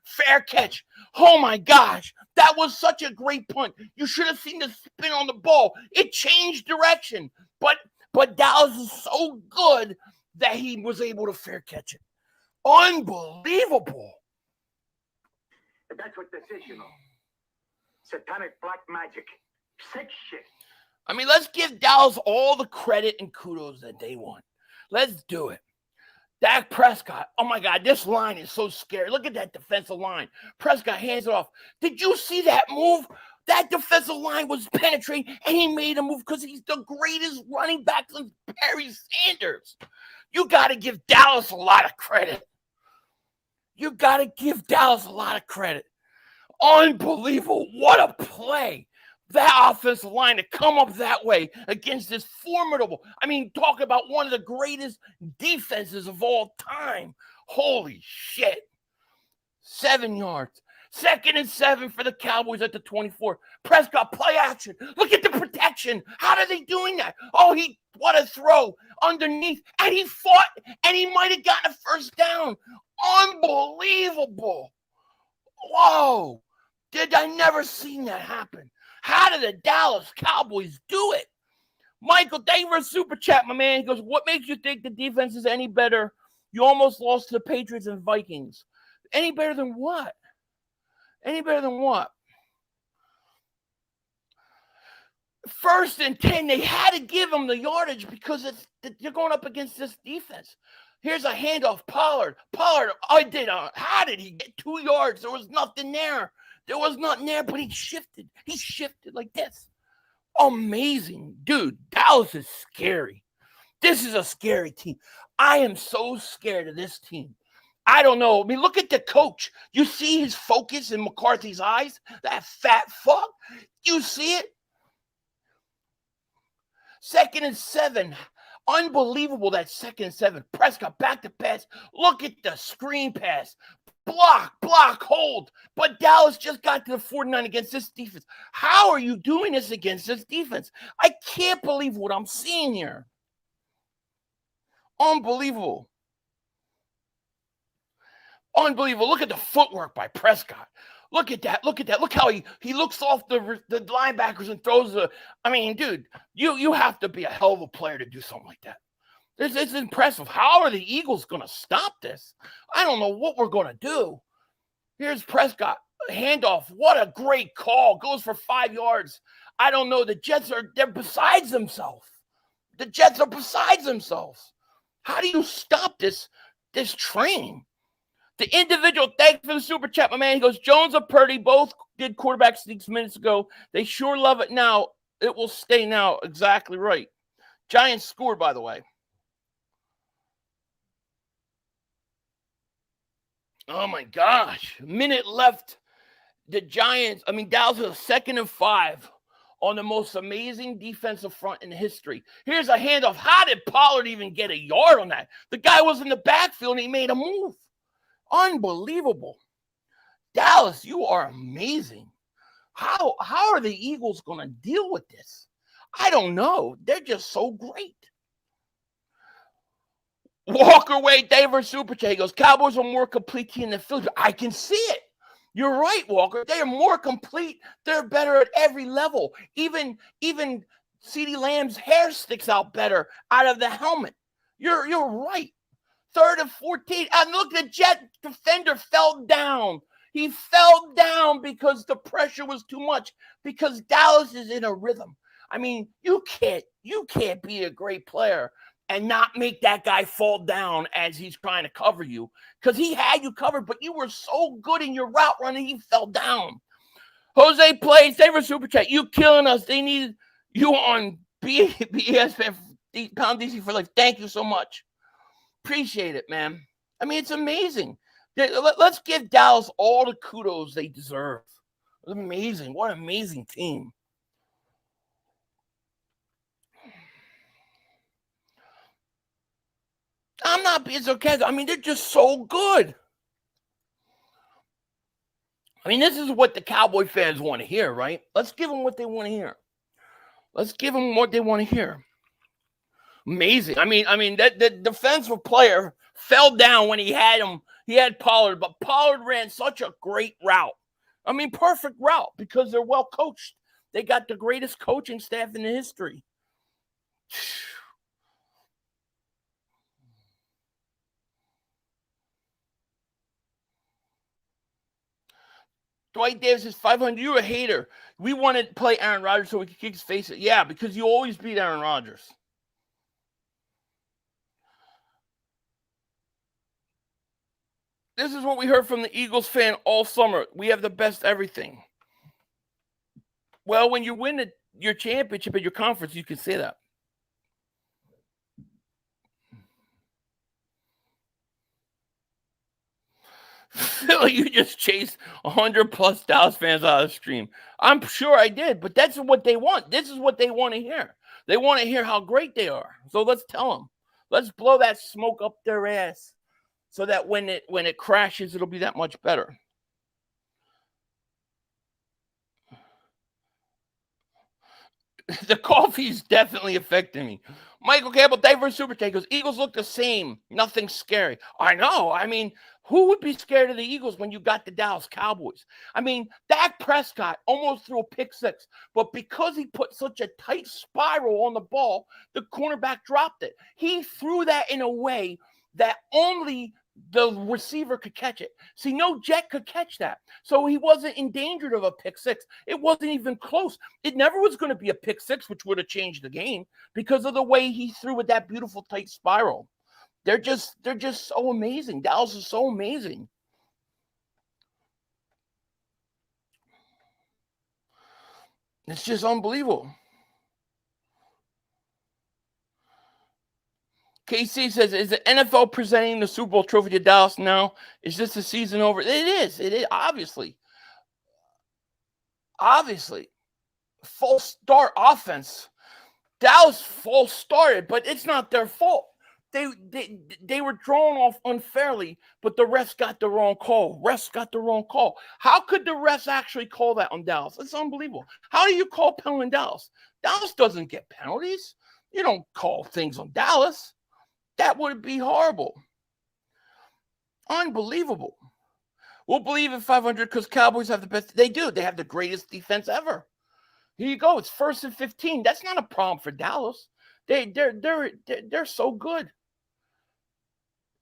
A: fair catch? Oh my gosh. That was such a great punt. You should have seen the spin on the ball. It changed direction. But Dallas is so good that he was able to fair catch it. Unbelievable.
H: That's what this is, you know. Satanic black magic. Sick shit.
A: I mean, let's give Dallas all the credit and kudos that they want. Let's do it. Dak Prescott. Oh, my God. This line is so scary. Look at that defensive line. Prescott hands it off. Did you see that move? That defensive line was penetrating, and he made a move because he's the greatest running back since Barry Sanders. You got to give Dallas a lot of credit. Unbelievable. What a play. That offensive line to come up that way against this formidable. I mean, talk about one of the greatest defenses of all time. Holy shit. 7 yards. 2nd and 7 for the Cowboys at the 24. Prescott, play action. Look at the protection. How are they doing that? Oh, what a throw underneath. And he fought, and he might have gotten a first down. Unbelievable. Whoa. Did I never seen that happen? How did the Dallas Cowboys do it? Michael, thank you for a super chat, my man. He goes, what makes you think the defense is any better? You almost lost to the Patriots and Vikings. Any better than what? Any better than what? 1st and 10, they had to give him the yardage because you're going up against this defense. Here's a handoff. Pollard, how did he get 2 yards? There was nothing there. There was nothing there, but he shifted. He shifted like this. Amazing. Dude, Dallas is scary. This is a scary team. I am so scared of this team. I don't know. I mean, look at the coach. You see his focus in McCarthy's eyes? That fat fuck? You see it? 2nd and 7. Unbelievable, that 2nd and 7. Prescott back to pass. Look at the screen pass. Block, hold. But Dallas just got to the 49 against this defense. How are you doing this against this defense? I can't believe what I'm seeing here. Unbelievable. Unbelievable. Look at the footwork by Prescott. Look at that. Look how he looks off the linebackers and throws the. I mean, dude, you have to be a hell of a player to do something like that. It's impressive. How are the Eagles going to stop this? I don't know what we're going to do. Here's Prescott. Handoff. What a great call. Goes for 5 yards. I don't know. The Jets they're besides themselves. The Jets are besides themselves. How do you stop this train? The individual, thanks for the super chat, my man. He goes, Jones or Purdy both did quarterback sneaks minutes ago. They sure love it now. It will stay now. Exactly right. Giants scored, by the way. Oh, my gosh. A minute left. The Giants, Dallas is 2nd and 5 on the most amazing defensive front in history. Here's a handoff. How did Pollard even get a yard on that? The guy was in the backfield, and he made a move. Unbelievable. Dallas, you are amazing. How are the Eagles going to deal with this? I don't know. They're just so great. Walker Wade, David Super Chat. He goes, Cowboys are more complete team than Phillies. I can see it. You're right, Walker. They are more complete. They're better at every level. Even CeeDee Lamb's hair sticks out better out of the helmet. You're right. 3rd and 14. And look, the Jet defender fell down. He fell down because the pressure was too much, because Dallas is in a rhythm. I mean, you can't be a great player and not make that guy fall down as he's trying to cover you, because he had you covered, but you were so good in your route running, he fell down. Jose plays, favorite super chat. You killing us. They need you on BSPN Pound DC for life. Thank you so much. Appreciate it, man. I mean, it's amazing. Let's give Dallas all the kudos they deserve. It's amazing. What an amazing team. I'm not being sarcastic. I mean, they're just so good. I mean, this is what the Cowboy fans want to hear, right? Let's give them what they want to hear. Let's give them what they want to hear. Amazing. I mean, that the defensive player fell down when he had him. He had Pollard, but Pollard ran such a great route. I mean, perfect route, because they're well coached. They got the greatest coaching staff in the history. Dwight Davis is 500. You're a hater. We want to play Aaron Rodgers so we can kick his face. Yeah, because you always beat Aaron Rodgers. This is what we heard from the Eagles fan all summer. We have the best everything. Well, when you win your championship at your conference, you can say that. Philly, you just chased 100+ Dallas fans out of the stream. I'm sure I did, but that's what they want. This is what they want to hear. They want to hear how great they are. So let's tell them. Let's blow that smoke up their ass. so that when it crashes, it'll be that much better. The coffee's definitely affecting me. Michael Campbell, Diverse Super Chat goes, Eagles look the same. Nothing scary. I know. I mean, who would be scared of the Eagles when you got the Dallas Cowboys? I mean, Dak Prescott almost threw a pick six, but because he put such a tight spiral on the ball, the cornerback dropped it. He threw that in a way that only the receiver could catch it. See, no Jet could catch that. So he wasn't endangered of a pick six. It wasn't even close. It never was going to be a pick six, which would have changed the game because of the way he threw with that beautiful tight spiral. They're just so amazing. Dallas is so amazing. It's just unbelievable. KC says, is the NFL presenting the Super Bowl trophy to Dallas now? Is this the season over? It is. It is, obviously. Obviously. False start offense. Dallas false started, but it's not their fault. They were drawn off unfairly, but the refs got the wrong call. Refs got the wrong call. How could the refs actually call that on Dallas? It's unbelievable. How do you call penalty on Dallas? Dallas doesn't get penalties. You don't call things on Dallas. That would be horrible. Unbelievable. We'll believe in 500 because Cowboys have the best. They do. They have the greatest defense ever. Here you go. It's 1st and 15. That's not a problem for Dallas. They're so good.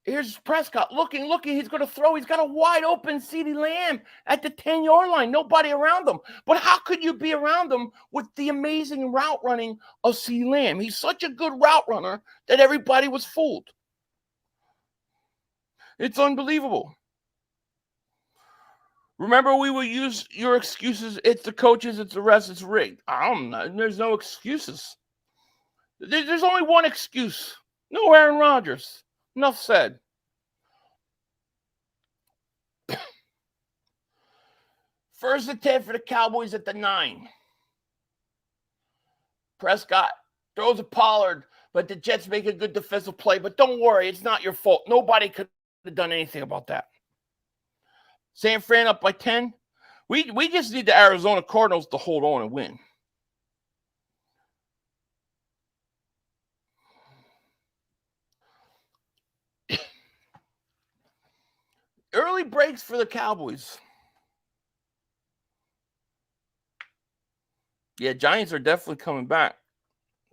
A: Here's Prescott looking. He's going to throw. He's got a wide open CeeDee Lamb at the 10-yard line. Nobody around him. But how could you be around him with the amazing route running of CeeDee Lamb? He's such a good route runner that everybody was fooled. It's unbelievable. Remember, we will use your excuses. It's the coaches. It's the refs. It's rigged. There's no excuses. There's only one excuse. No Aaron Rodgers. Enough said. First and 10 for the Cowboys at the 9. Prescott throws a Pollard, but the Jets make a good defensive play. But don't worry, it's not your fault. Nobody could have done anything about that. San Fran up by 10. We just need the Arizona Cardinals to hold on and win. Early breaks for the Cowboys. Yeah, Giants are definitely coming back.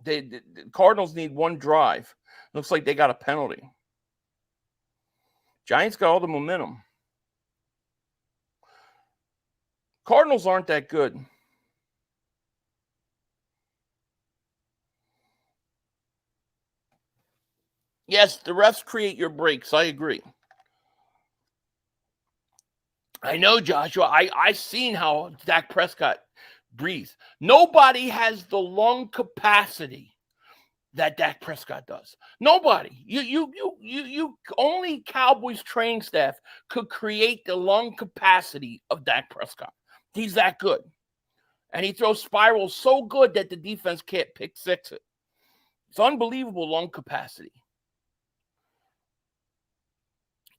A: The Cardinals need one drive. Looks like they got a penalty. Giants got all the momentum. Cardinals aren't that good. Yes, the refs create your breaks. I agree. I know, Joshua. I've seen how Dak Prescott breathes. Nobody has the lung capacity that Dak Prescott does. Nobody. You only Cowboys training staff could create the lung capacity of Dak Prescott. He's that good. And he throws spirals so good that the defense can't pick six it. It's unbelievable lung capacity.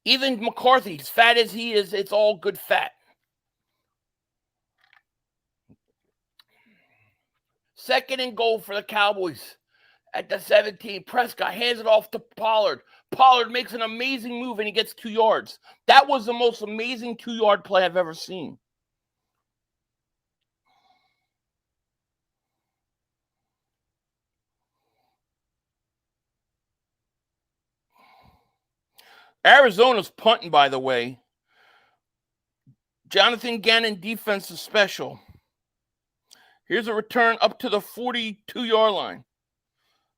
A: Even McCarthy, as fat as he is, it's all good fat. Second and goal for the Cowboys at the 17. Prescott hands it off to Pollard. Pollard makes an amazing move, and he gets 2 yards. That was the most amazing 2-yard play I've ever seen. Arizona's punting, by the way. Jonathan Gannon defense is special. Here's a return up to the 42-yard line.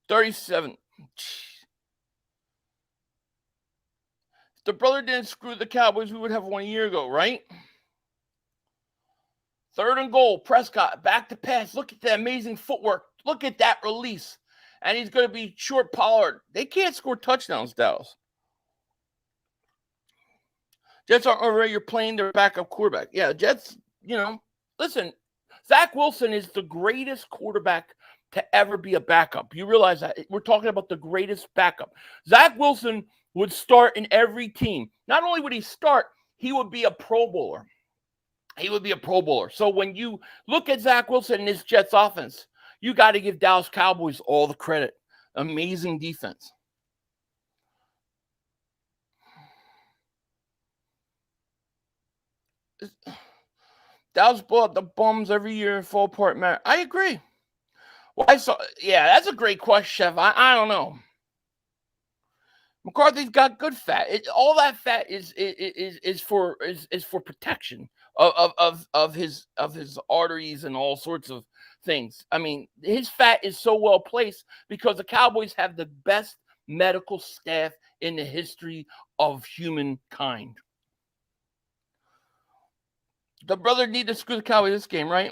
A: 37. If the brother didn't screw the Cowboys, we would have won a year ago, right? Third and goal. Prescott back to pass. Look at that amazing footwork. Look at that release. And he's going to be short Pollard. They can't score touchdowns, Dallas. Jets aren't already. You're playing their backup quarterback. Yeah, Jets, listen, Zach Wilson is the greatest quarterback to ever be a backup. You realize that? We're talking about the greatest backup. Zach Wilson would start in every team. Not only would he start, he would be a Pro Bowler. He would be a Pro Bowler. So when you look at Zach Wilson and this Jets offense, you got to give Dallas Cowboys all the credit. Amazing defense. Dallas bought the bums every year and fall apart, man. I agree. Well, that's a great question, Chef. I don't know. McCarthy's got good fat. All that fat is for protection of his arteries and all sorts of things. I mean, his fat is so well placed because the Cowboys have the best medical staff in the history of humankind. The brother need to screw the Cowboys this game, right?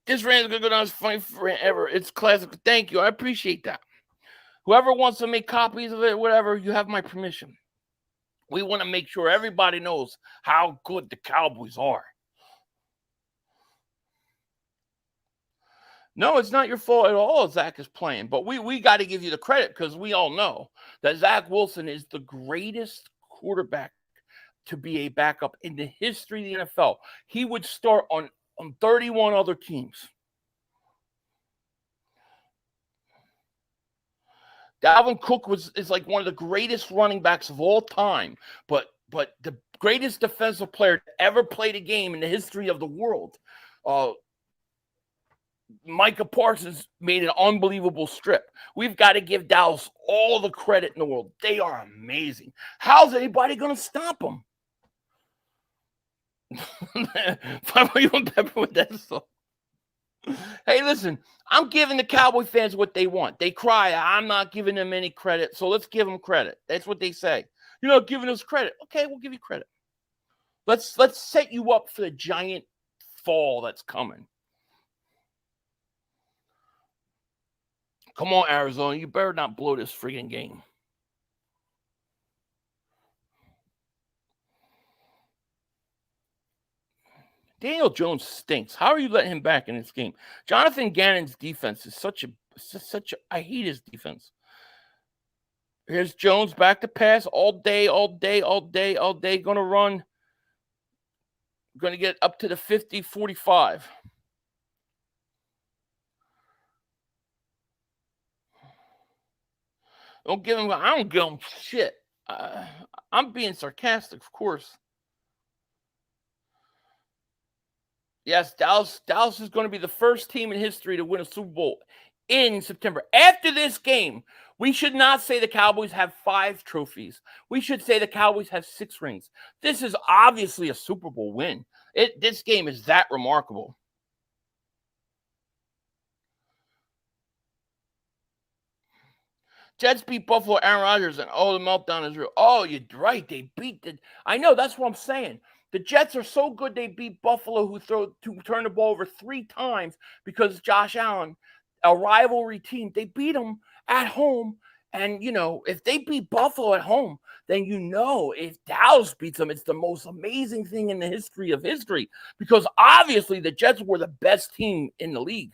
A: This rant is going to go down as funny forever. It's classic. Thank you. I appreciate that. Whoever wants to make copies of it, whatever, you have my permission. We want to make sure everybody knows how good the Cowboys are. No, it's not your fault at all Zach is playing, but we got to give you the credit because we all know that Zach Wilson is the greatest quarterback to be a backup in the history of the NFL. He would start on 31 other teams. Dalvin Cook is like one of the greatest running backs of all time, but the greatest defensive player to ever played a game in the history of the world. Micah Parsons made an unbelievable strip. We've got to give Dallas all the credit in the world. They are amazing. How's anybody going to stop them? Hey, listen, I'm giving the Cowboy fans what they want. They cry, I'm not giving them any credit, so let's give them credit. That's what they say. You're not giving us credit. Okay, we'll give you credit. Let's set you up for the giant fall that's coming. Come on, Arizona. You better not blow this friggin' game. Daniel Jones stinks. How are you letting him back in this game? Jonathan Gannon's defense is such a I hate his defense. Here's Jones back to pass all day. Going to run. Going to get up to the 50-45. I don't give him shit. I'm being sarcastic, of course. Yes, Dallas is going to be the first team in history to win a Super Bowl in September. After this game, we should not say the Cowboys have 5 trophies. We should say the Cowboys have 6 rings. This is obviously a Super Bowl win. This game is that remarkable. Jets beat Buffalo, Aaron Rodgers, and the meltdown is real. Oh, you're right. They beat the. I know. That's what I'm saying. The Jets are so good they beat Buffalo, who turned the ball over 3 times because Josh Allen, a rivalry team, they beat them at home. And, if they beat Buffalo at home, then if Dallas beats them, it's the most amazing thing in the history of history because obviously the Jets were the best team in the league.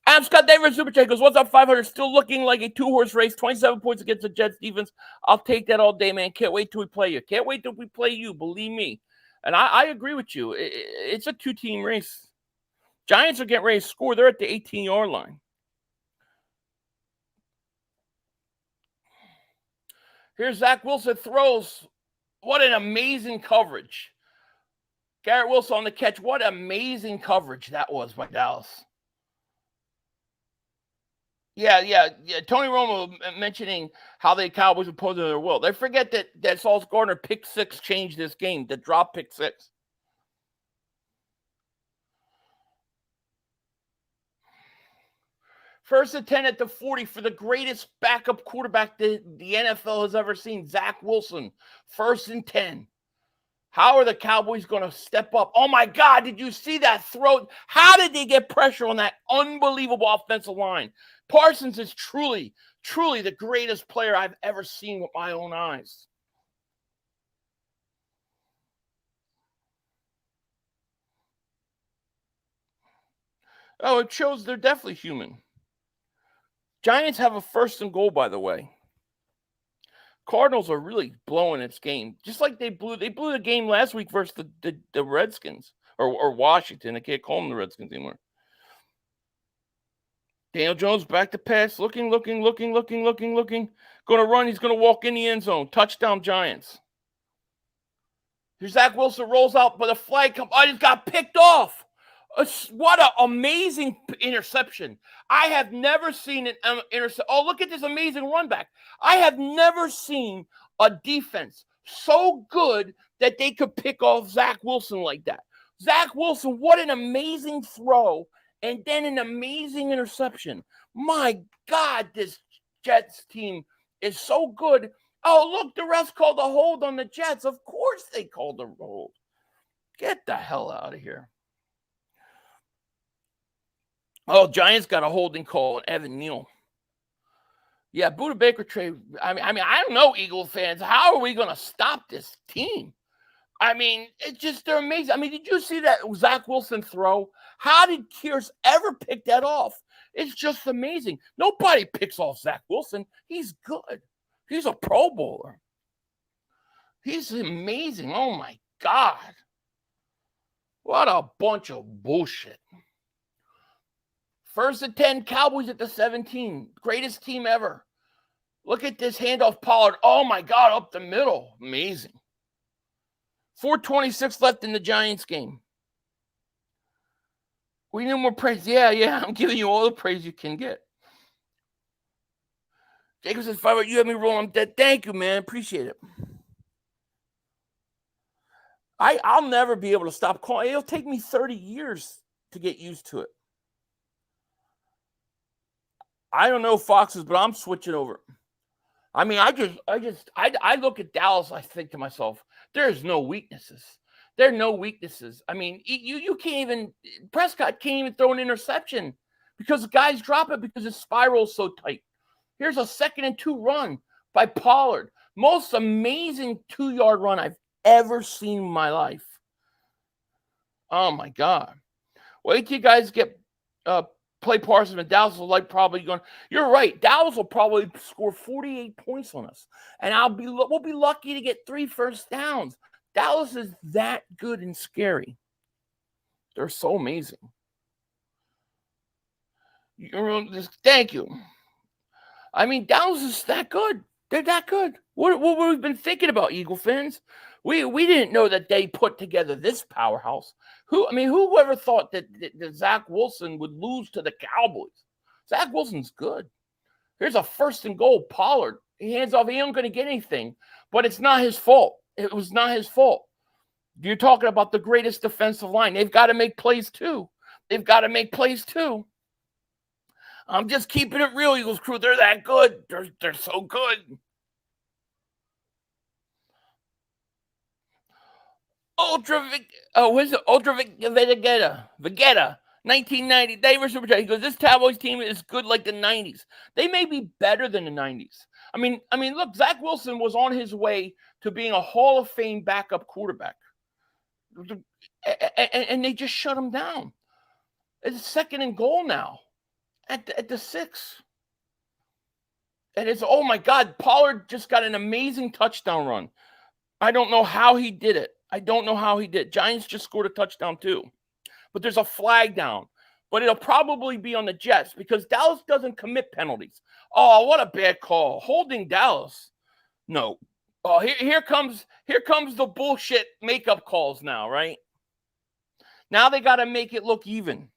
A: I'm Scott Davis, Super Chat goes, what's up, 500? Still looking like a 2-horse race, 27 points against the Jets defense. I'll take that all day, man. Can't wait till we play you. Can't wait till we play you, believe me. And I agree with you. It's a 2-team race. Giants are getting ready to score. They're at the 18-yard line. Here's Zach Wilson throws. What an amazing coverage. Garrett Wilson on the catch. What amazing coverage that was by Dallas. Yeah. Tony Romo mentioning how the Cowboys opposed their will. They forget that Sauce Gardner pick 6 changed this game. The drop pick 6. First and 10 at the 40 for the greatest backup quarterback the NFL has ever seen, Zach Wilson. First and 10. How are the Cowboys going to step up? Oh, my God, did you see that throw? How did they get pressure on that unbelievable offensive line? Parsons is truly the greatest player I've ever seen with my own eyes. Oh, it shows they're definitely human. Giants have a 1st and goal, by the way. Cardinals are really blowing its game, just like they blew the game last week versus the Redskins or Washington. I can't call them the Redskins anymore. Daniel Jones back to pass, looking. Going to run. He's going to walk in the end zone. Touchdown, Giants. Here's Zach Wilson, rolls out, but a flag comes. I just got picked off. What an amazing interception. I have never seen an interception. Oh, look at this amazing run back. I have never seen a defense so good that they could pick off Zach Wilson like that. Zach Wilson, what an amazing throw, and then an amazing interception. My God, this Jets team is so good. Oh, look, the refs called a hold on the Jets. Of course they called a hold. Get the hell out of here. Oh, Giants got a holding call on Evan Neal. Yeah, Buda Baker trade. I mean, I don't know, Eagle fans. How are we going to stop this team? I mean, they're amazing. I mean, did you see that Zach Wilson throw? How did Kearse ever pick that off? It's just amazing. Nobody picks off Zach Wilson. He's good. He's a Pro Bowler. He's amazing. Oh, my God. What a bunch of bullshit. 1st and 10, Cowboys at the 17. Greatest team ever. Look at this handoff, Pollard. Oh, my God, up the middle. Amazing. 4:26 left in the Giants game. We need more praise. Yeah, I'm giving you all the praise you can get. Jacob says, "5, you have me rolling. I'm dead." Thank you, man. Appreciate it. I'll never be able to stop calling. It'll take me 30 years to get used to it. I don't know Foxes, but I'm switching over. I mean, I look at Dallas. I think to myself, there's no weaknesses. There are no weaknesses. I mean, you can't even, Prescott can't even throw an interception because the guys drop it because his spiral's so tight. Here's a 2nd and 2 run by Pollard. Most amazing 2-yard run I've ever seen in my life. Oh my God. Wait till you guys get play Parsons, and Dallas will probably going. You're right. Dallas will probably score 48 points on us, and we'll be lucky to get 3 first downs. Dallas is that good and scary. They're so amazing. Thank you. I mean, Dallas is that good. They're that good. What we've been thinking about, Eagle fans? We didn't know that they put together this powerhouse. Who ever thought that Zach Wilson would lose to the Cowboys? Zach Wilson's good. Here's a 1st and goal. Pollard. He hands off. He ain't going to get anything, but it's not his fault. It was not his fault. You're talking about the greatest defensive line. They've got to make plays too. I'm just keeping it real, Eagles crew. They're that good. They're so good. Vegeta, 1990. David Super Chat. He goes, this Cowboys team is good like the 90s. They may be better than the 90s. I mean, look, Zach Wilson was on his way to being a Hall of Fame backup quarterback. And they just shut him down. It's 2nd and goal now at the 6. And it's, oh my God, Pollard just got an amazing touchdown run. I don't know how he did it. Giants just scored a touchdown too. But there's a flag down. But it'll probably be on the Jets because Dallas doesn't commit penalties. Oh, what a bad call. Holding Dallas. No. Oh, here comes the bullshit makeup calls now, right? Now they got to make it look even.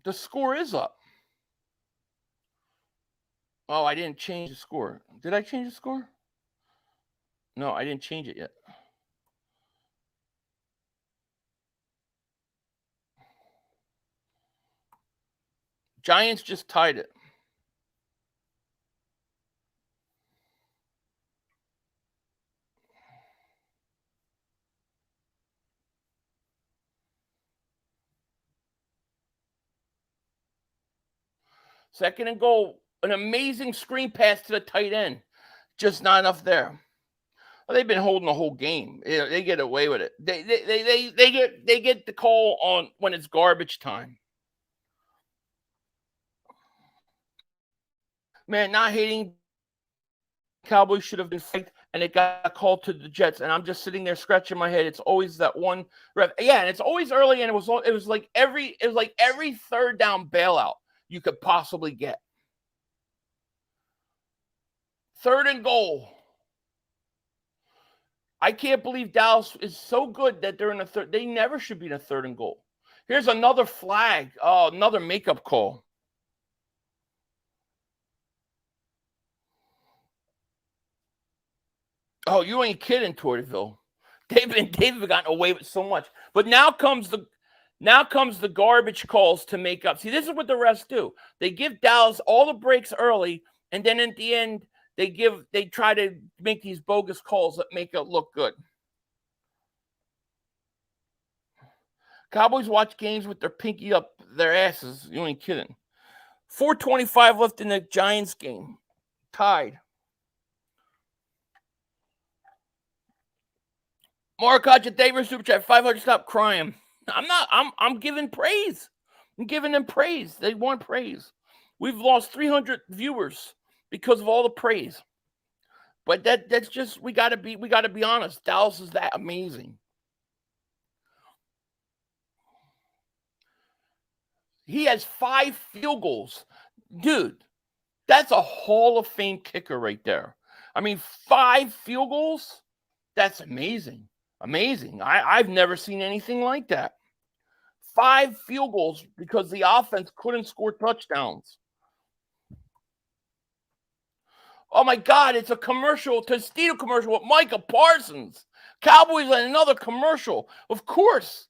A: The score is up. Oh, I didn't change the score. Did I change the score? No, I didn't change it yet. Giants just tied it. Second and goal. An amazing screen pass to the tight end. Just not enough there. Well, they've been holding the whole game. They get away with it. They get the call on when it's garbage time. Man, not hating Cowboys should have been faked, and it got called to the Jets. And I'm just sitting there scratching my head. It's always that one ref. Yeah, and it's always early, and it was like every third down bailout you could possibly get. 3rd and goal. I can't believe Dallas is so good that they're in a third. They never should be in a 3rd and goal. Here's another flag. Oh, another makeup call. Oh, you ain't kidding, Tortville. They've gotten away with so much. But now comes the garbage calls to make up. See, this is what the refs do. They give Dallas all the breaks early, and then at the end, they try to make these bogus calls that make it look good. Cowboys watch games with their pinky up their asses. You ain't kidding. 4:25 left in the Giants game. Tied. Mark Hodge, Davis Super Chat, 500. Stop crying. I'm giving praise. I'm giving them praise. They want praise. We've lost 300 viewers because of all the praise. But that's just we gotta be honest. Dallas is that amazing. He has 5 field goals. Dude, that's a Hall of Fame kicker right there. I mean, 5 field goals? That's amazing. Amazing. I've never seen anything like that. 5 field goals because the offense couldn't score touchdowns. Oh, my God, it's a commercial, Tostito commercial with Micah Parsons. Cowboys on another commercial. Of course,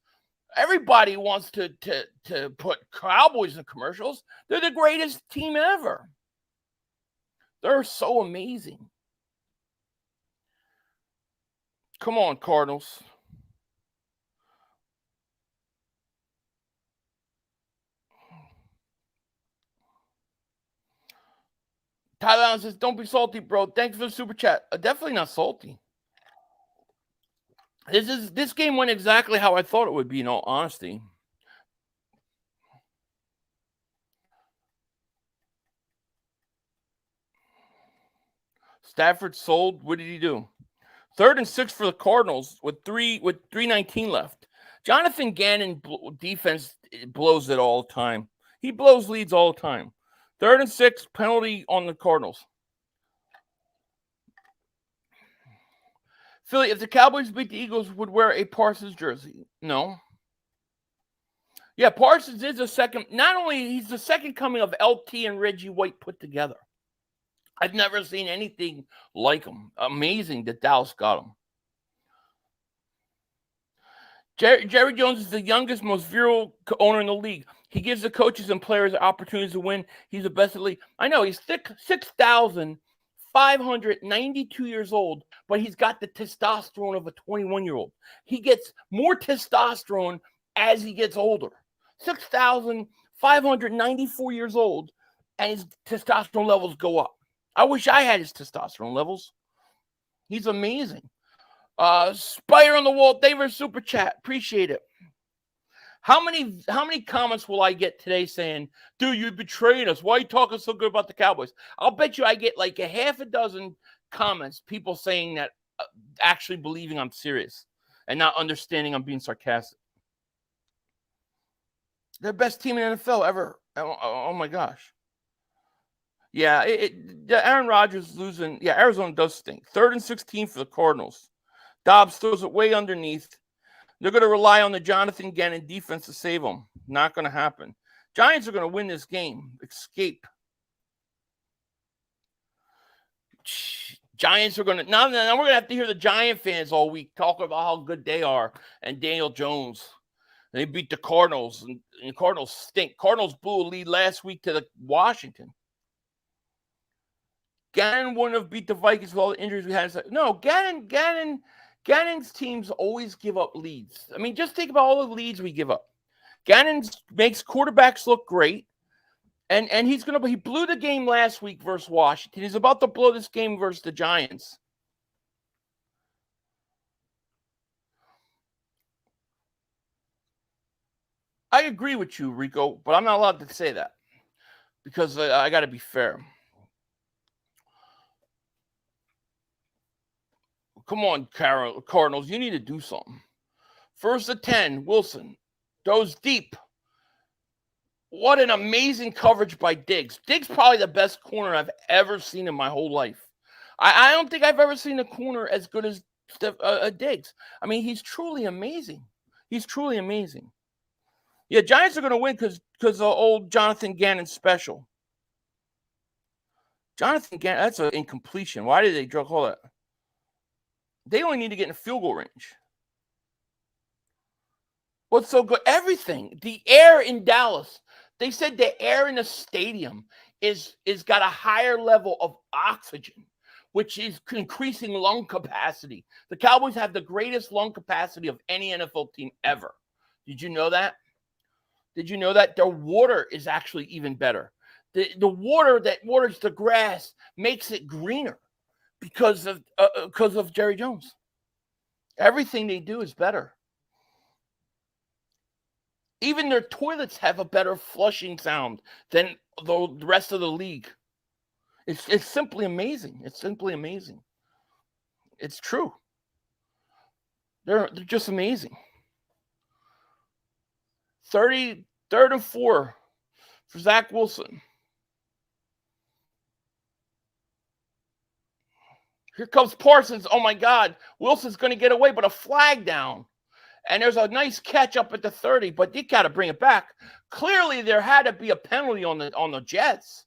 A: everybody wants to put Cowboys in commercials. They're the greatest team ever. They're so amazing. Come on, Cardinals. Tyler Allen says, don't be salty, bro. Thanks for the super chat. Definitely not salty. This game went exactly how I thought it would be, in all honesty. Stafford sold. What did he do? 3rd and 6 for the Cardinals with 3:19 left. Jonathan Gannon defense blows it all the time. He blows leads all the time. 3rd and 6, penalty on the Cardinals. Philly, if the Cowboys beat the Eagles, would wear a Parsons jersey? No. Yeah, Parsons is the second. Not only he's the second coming of LT and Reggie White put together. I've never seen anything like him. Amazing that Dallas got him. Jerry Jones is the youngest, most virile owner in the league. He gives the coaches and players opportunities to win. He's the best in the league. I know he's 6,592 years old, but he's got the testosterone of a 21-year-old. He gets more testosterone as he gets older. 6,594 years old, and his testosterone levels go up. I wish I had his testosterone levels. He's amazing. Spider on the Wall, David Super Chat. Appreciate it. How many comments will I get today saying, dude, you betrayed us? Why are you talking so good about the Cowboys? I'll bet you I get like a half a dozen comments, people saying that, actually believing I'm serious and not understanding I'm being sarcastic. They're the best team in the NFL ever. Oh my gosh. Yeah, Aaron Rodgers losing. Yeah, Arizona does stink. 3rd and 16 for the Cardinals. Dobbs throws it way underneath. They're going to rely on the Jonathan Gannon defense to save them. Not going to happen. Giants are going to win this game. Escape. Giants are going to. Now we're going to have to hear the Giant fans all week talk about how good they are and Daniel Jones. They beat the Cardinals, and the Cardinals stink. Cardinals blew a lead last week to the Washington. Gannon wouldn't have beat the Vikings with all the injuries we had. No, Gannon's teams always give up leads. I mean, just think about all the leads we give up. Gannon makes quarterbacks look great, and he blew the game last week versus Washington. He's about to blow this game versus the Giants. I agree with you, Rico, but I'm not allowed to say that because I got to be fair. Come on, Cardinals, you need to do something. 1st and 10, Wilson goes deep. What an amazing coverage by Diggs. Diggs probably the best corner I've ever seen in my whole life. I don't think I've ever seen a corner as good as Diggs. I mean, he's truly amazing. He's truly amazing. Yeah, Giants are going to win because of old Jonathan Gannon's special. Jonathan Gannon, that's an incompletion. Why did they call that? They only need to get in field goal range. What's so good? Everything. The air in Dallas. They said the air in the stadium is got a higher level of oxygen, which is increasing lung capacity. The Cowboys have the greatest lung capacity of any NFL team ever. Did you know that? Did you know that? Their water is actually even better. The water that waters the grass makes it greener because of Jerry Jones. Everything they do is better. Even their toilets have a better flushing sound than the rest of the league. It's simply amazing. It's simply amazing. It's true. They're just amazing. 3rd and 4 for Zach Wilson. Here comes Parsons. Oh, my God. Wilson's going to get away, but a flag down. And there's a nice catch up at the 30, but you got to bring it back. Clearly, there had to be a penalty on the Jets.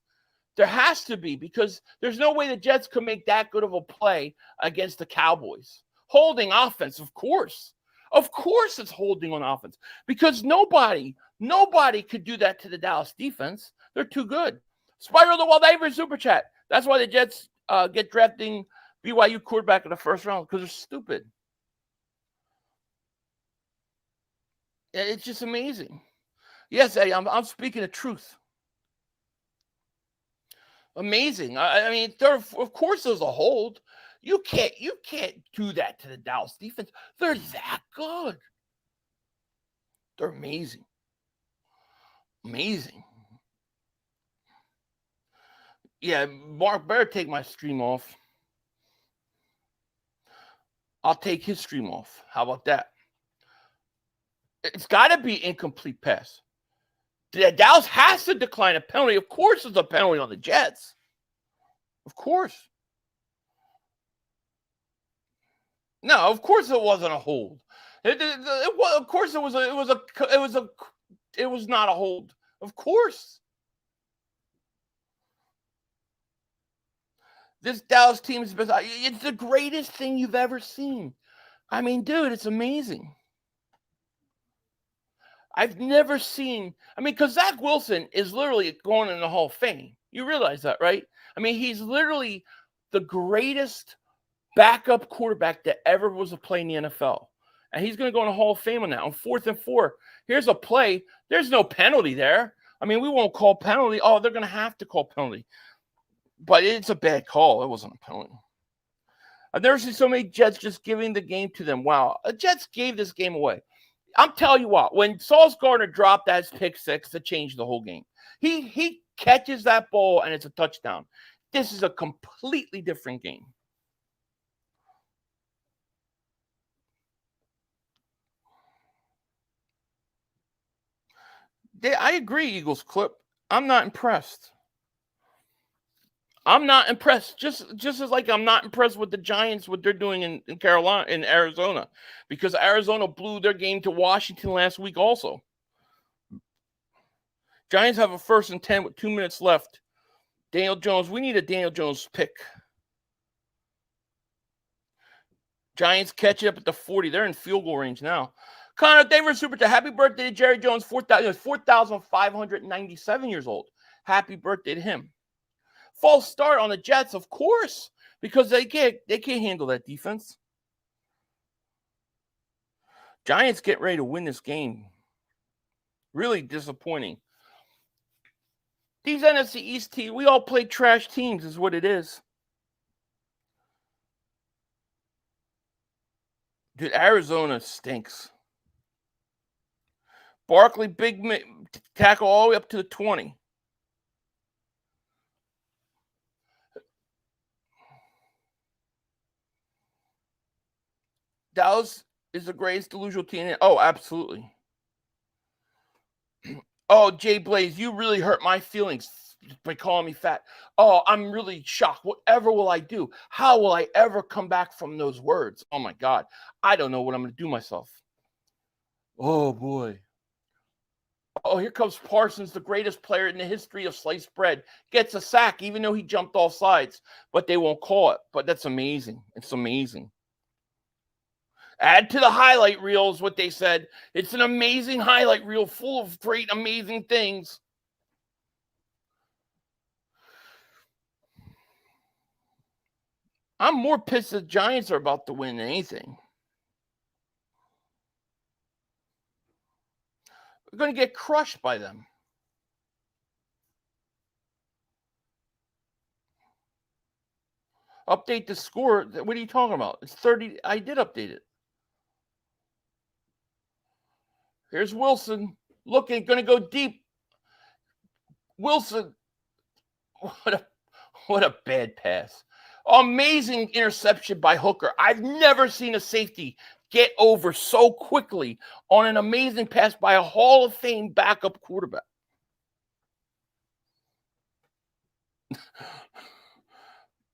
A: There has to be, because there's no way the Jets could make that good of a play against the Cowboys. Holding offense, of course. Of course it's holding on offense, because nobody could do that to the Dallas defense. They're too good. Spiral the Wild Avery Super Chat. That's why the Jets get drafting BYU quarterback in the 1st round, because they're stupid. It's just amazing. Yes, Eddie, I'm speaking the truth. Amazing. I mean, of course there's a hold. You can't do that to the Dallas defense. They're that good. They're amazing. Amazing. Yeah, Mark, better take my stream off. I'll take his stream off. How about that? It's got to be incomplete pass. Dallas has to decline a penalty. Of course there's a penalty on the Jets. Of course. No, of course it wasn't a hold. Of course it was not a hold. Of course. This Dallas team is it's the greatest thing you've ever seen. I mean, dude, it's amazing. I've never seen, because Zach Wilson is literally going in the Hall of Fame. You realize that, right? I mean, he's literally the greatest backup quarterback that ever was a play in the NFL. And he's going to go in the Hall of Fame on that. On 4th and 4, here's a play. There's no penalty there. I mean, we won't call penalty. Oh, they're going to have to call penalty. But it's a bad call. It wasn't a penalty. I've never seen so many Jets just giving the game to them. Wow. The Jets gave this game away. I'm telling you what, when Sauce Gardner dropped that pick 6 to change the whole game, he catches that ball and it's a touchdown. This is a completely different game. I agree, Eagles clip. I'm not impressed. I'm not impressed. Just as like I'm not impressed with the Giants, what they're doing in Carolina, in Arizona, because Arizona blew their game to Washington last week also. Giants have a 1st and 10 with 2 minutes left. Daniel Jones, we need a Daniel Jones pick. Giants catch it up at the 40. They're in field goal range now. Connor Davis, super chat. Happy birthday to Jerry Jones, 4,597 years old. Happy birthday to him. False start on the Jets, of course, because they can't handle that defense. Giants get ready to win this game. Really disappointing. These NFC East teams, we all play trash teams is what it is. Dude, Arizona stinks. Barkley, big tackle all the way up to the 20. Dallas is the greatest delusional team. Oh, absolutely. Oh, Jay Blaze, you really hurt my feelings by calling me fat. Oh, I'm really shocked. Whatever will I do? How will I ever come back from those words? Oh, my God. I don't know what I'm going to do myself. Oh, boy. Oh, here comes Parsons, the greatest player in the history of sliced bread. Gets a sack, even though he jumped off sides. But they won't call it. But that's amazing. It's amazing. Add to the highlight reel is what they said. It's an amazing highlight reel full of great, amazing things. I'm more pissed the Giants are about to win than anything. We're going to get crushed by them. Update the score. What are you talking about? It's 30. I did update it. Here's Wilson looking, going to go deep. Wilson, what a bad pass. Amazing interception by Hooker. I've never seen a safety get over so quickly on an amazing pass by a Hall of Fame backup quarterback.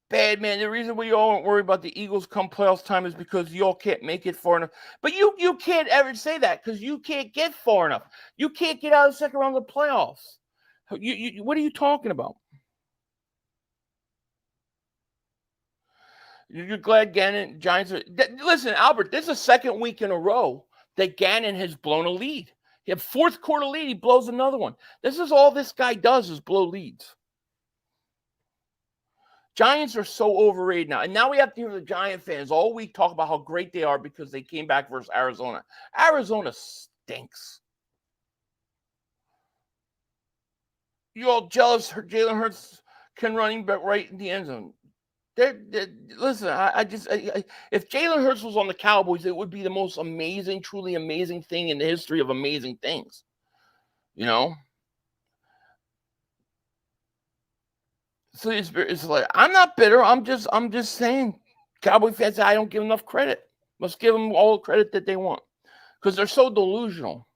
A: Bad, man. The reason we all aren't worried about the Eagles come playoffs time is because y'all can't make it far enough. But you can't ever say that because you can't get far enough. You can't get out of the second round of the playoffs. What are you talking about? You're glad Gannon, Giants are... Listen, Albert, this is the second week in a row that Gannon has blown a lead. He had fourth quarter lead. He blows another one. This is all this guy does is blow leads. Giants are so overrated now. And now we have to hear the Giant fans all week talk about how great they are because they came back versus Arizona. Arizona stinks. You all jealous Jalen Hurts can running back right in the end zone. Listen, if Jalen Hurts was on the Cowboys, it would be the most amazing, truly amazing thing in the history of amazing things. You know? So it's like, I'm not bitter. I'm just saying, Cowboy fans, I don't give enough credit. Must give them all the credit that they want because they're so delusional.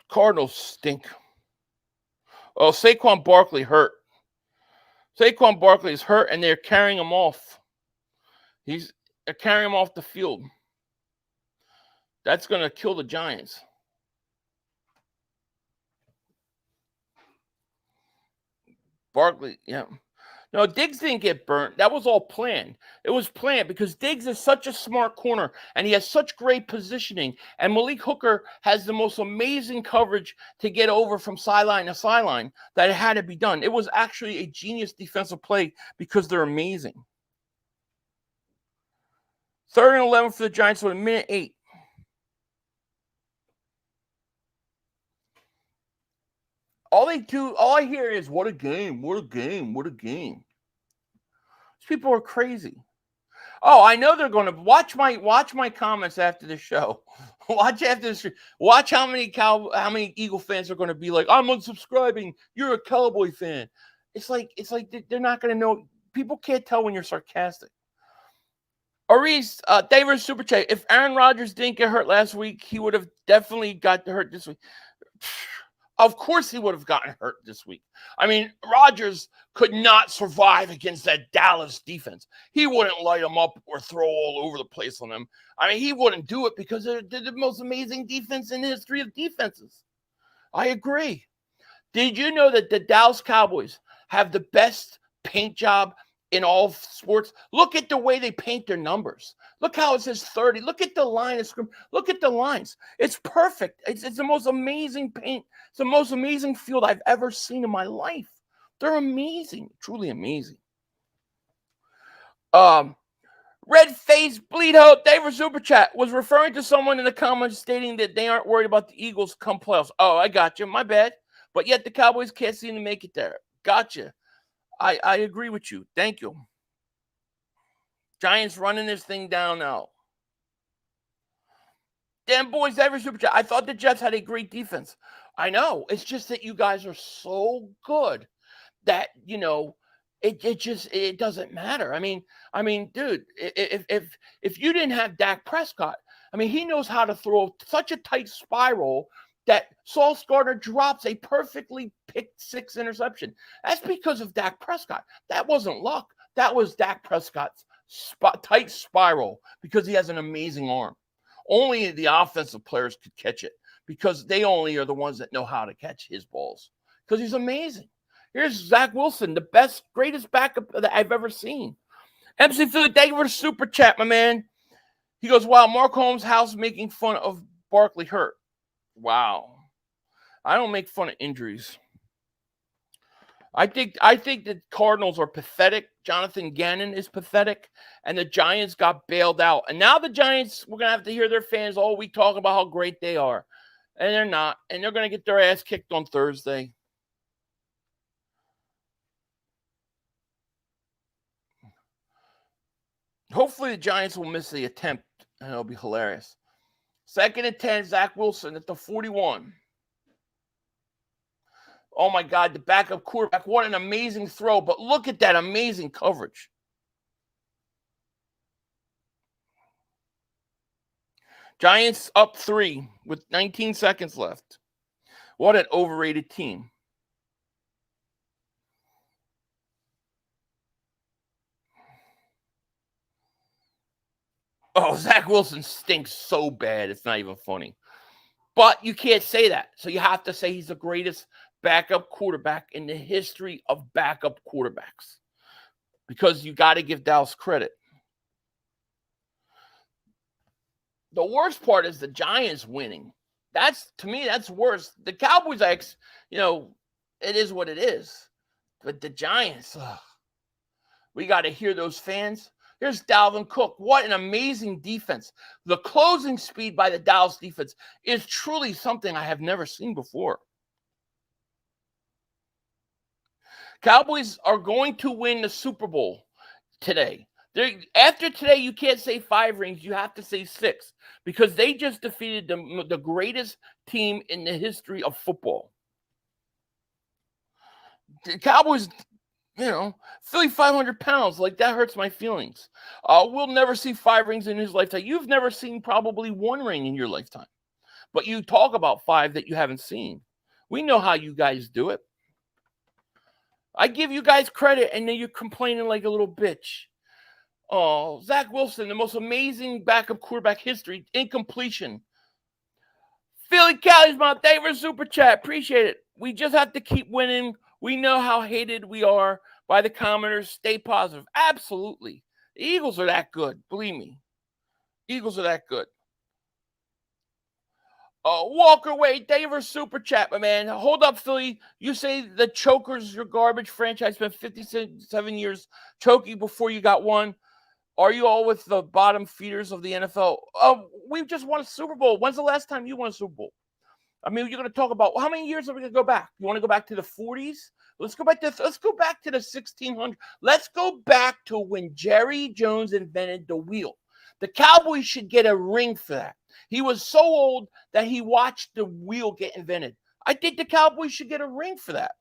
A: Cardinals stink. Oh, Saquon Barkley hurt. Saquon Barkley is hurt, and they're carrying him off. They're carrying him off the field. That's going to kill the Giants. Barkley, yeah. No, Diggs didn't get burnt. That was all planned. It was planned because Diggs is such a smart corner, and he has such great positioning. And Malik Hooker has the most amazing coverage to get over from sideline to sideline that it had to be done. It was actually a genius defensive play because they're amazing. 3rd and 11 for the Giants with 1:08. All I hear is, what a game, what a game, what a game. These people are crazy. Oh, I know they're going to watch my comments after the show. Watch after this. Watch how many Eagle fans are going to be like, I'm unsubscribing. You're a Cowboy fan. It's like they're not going to know. People can't tell when you're sarcastic. Aris, David Super Chat. If Aaron Rodgers didn't get hurt last week, he would have definitely got hurt this week. Of course he would have gotten hurt this week. I mean, Rodgers could not survive against that Dallas defense. He wouldn't light them up or throw all over the place on them. I mean, he wouldn't do it because they're the most amazing defense in the history of defenses. I agree. Did you know that the Dallas Cowboys have the best paint job in all sports? Look at the way they paint their numbers. Look how it says 30. Look at the line of scrimmage. Look at the lines. It's perfect. It's the most amazing paint. It's the most amazing field I've ever seen in my life. They're amazing. Truly amazing. Red Face Bleed Hope, David Super Chat, was referring to someone in the comments stating that they aren't worried about the Eagles come playoffs. Oh, I got you. My bad. But yet the Cowboys can't seem to make it there. Gotcha. I agree with you. Thank you. Giants running this thing down now. Damn boys, every super chat. I thought the Jets had a great defense. I know. It's just that you guys are so good that, it doesn't matter. I mean, dude, if you didn't have Dak Prescott, he knows how to throw such a tight spiral that Sauce Gardner drops a perfectly picked 6 interception. That's because of Dak Prescott. That wasn't luck. That was Dak Prescott's tight spiral because he has an amazing arm. Only the offensive players could catch it because they only are the ones that know how to catch his balls because he's amazing. Here's Zach Wilson, the greatest backup that I've ever seen. MC Philly, thank you for the super chat, my man. He goes, wow, Mark Holmes' house making fun of Barkley hurt. Wow. I don't make fun of injuries. I think the Cardinals are pathetic. Jonathan Gannon is pathetic. And the Giants got bailed out. And now the Giants, we're going to have to hear their fans all week talking about how great they are. And they're not. And they're going to get their ass kicked on Thursday. Hopefully the Giants will miss the attempt, and it'll be hilarious. 2nd and 10, Zach Wilson at the 41. Oh, my God, the backup quarterback. What an amazing throw, but look at that amazing coverage. Giants up 3 with 19 seconds left. What an overrated team. Oh, Zach Wilson stinks so bad, it's not even funny. But you can't say that. So you have to say he's the greatest backup quarterback in the history of backup quarterbacks. Because you got to give Dallas credit. The worst part is the Giants winning. To me, that's worse. The Cowboys, it is what it is. But the Giants, we got to hear those fans. Here's Dalvin Cook. What an amazing defense. The closing speed by the Dallas defense is truly something I have never seen before. Cowboys are going to win the Super Bowl today. After today, you can't say 5 rings. You have to say 6 because they just defeated the greatest team in the history of football. The Cowboys... Philly 500 pounds, that hurts my feelings. We'll never see 5 rings in his lifetime. You've never seen probably 1 ring in your lifetime. But you talk about 5 that you haven't seen. We know how you guys do it. I give you guys credit, and then you're complaining like a little bitch. Oh, Zach Wilson, the most amazing backup quarterback history, incompletion. Philly Callie's my favorite super chat. Appreciate it. We just have to keep winning. We know how hated we are by the commenters. Stay positive. Absolutely. The Eagles are that good. Believe me. Eagles are that good. Walker Wade, thank you for super chat, my man. Hold up, Philly. You say the Chokers, your garbage franchise, spent 57 years choking before you got one. Are you all with the bottom feeders of the NFL? We've just won a Super Bowl. When's the last time you won a Super Bowl? You're going to talk about how many years are we going to go back? You want to go back to the 40s? Let's go back to the 1600s. Let's go back to when Jerry Jones invented the wheel. The Cowboys should get a ring for that. He was so old that he watched the wheel get invented. I think the Cowboys should get a ring for that.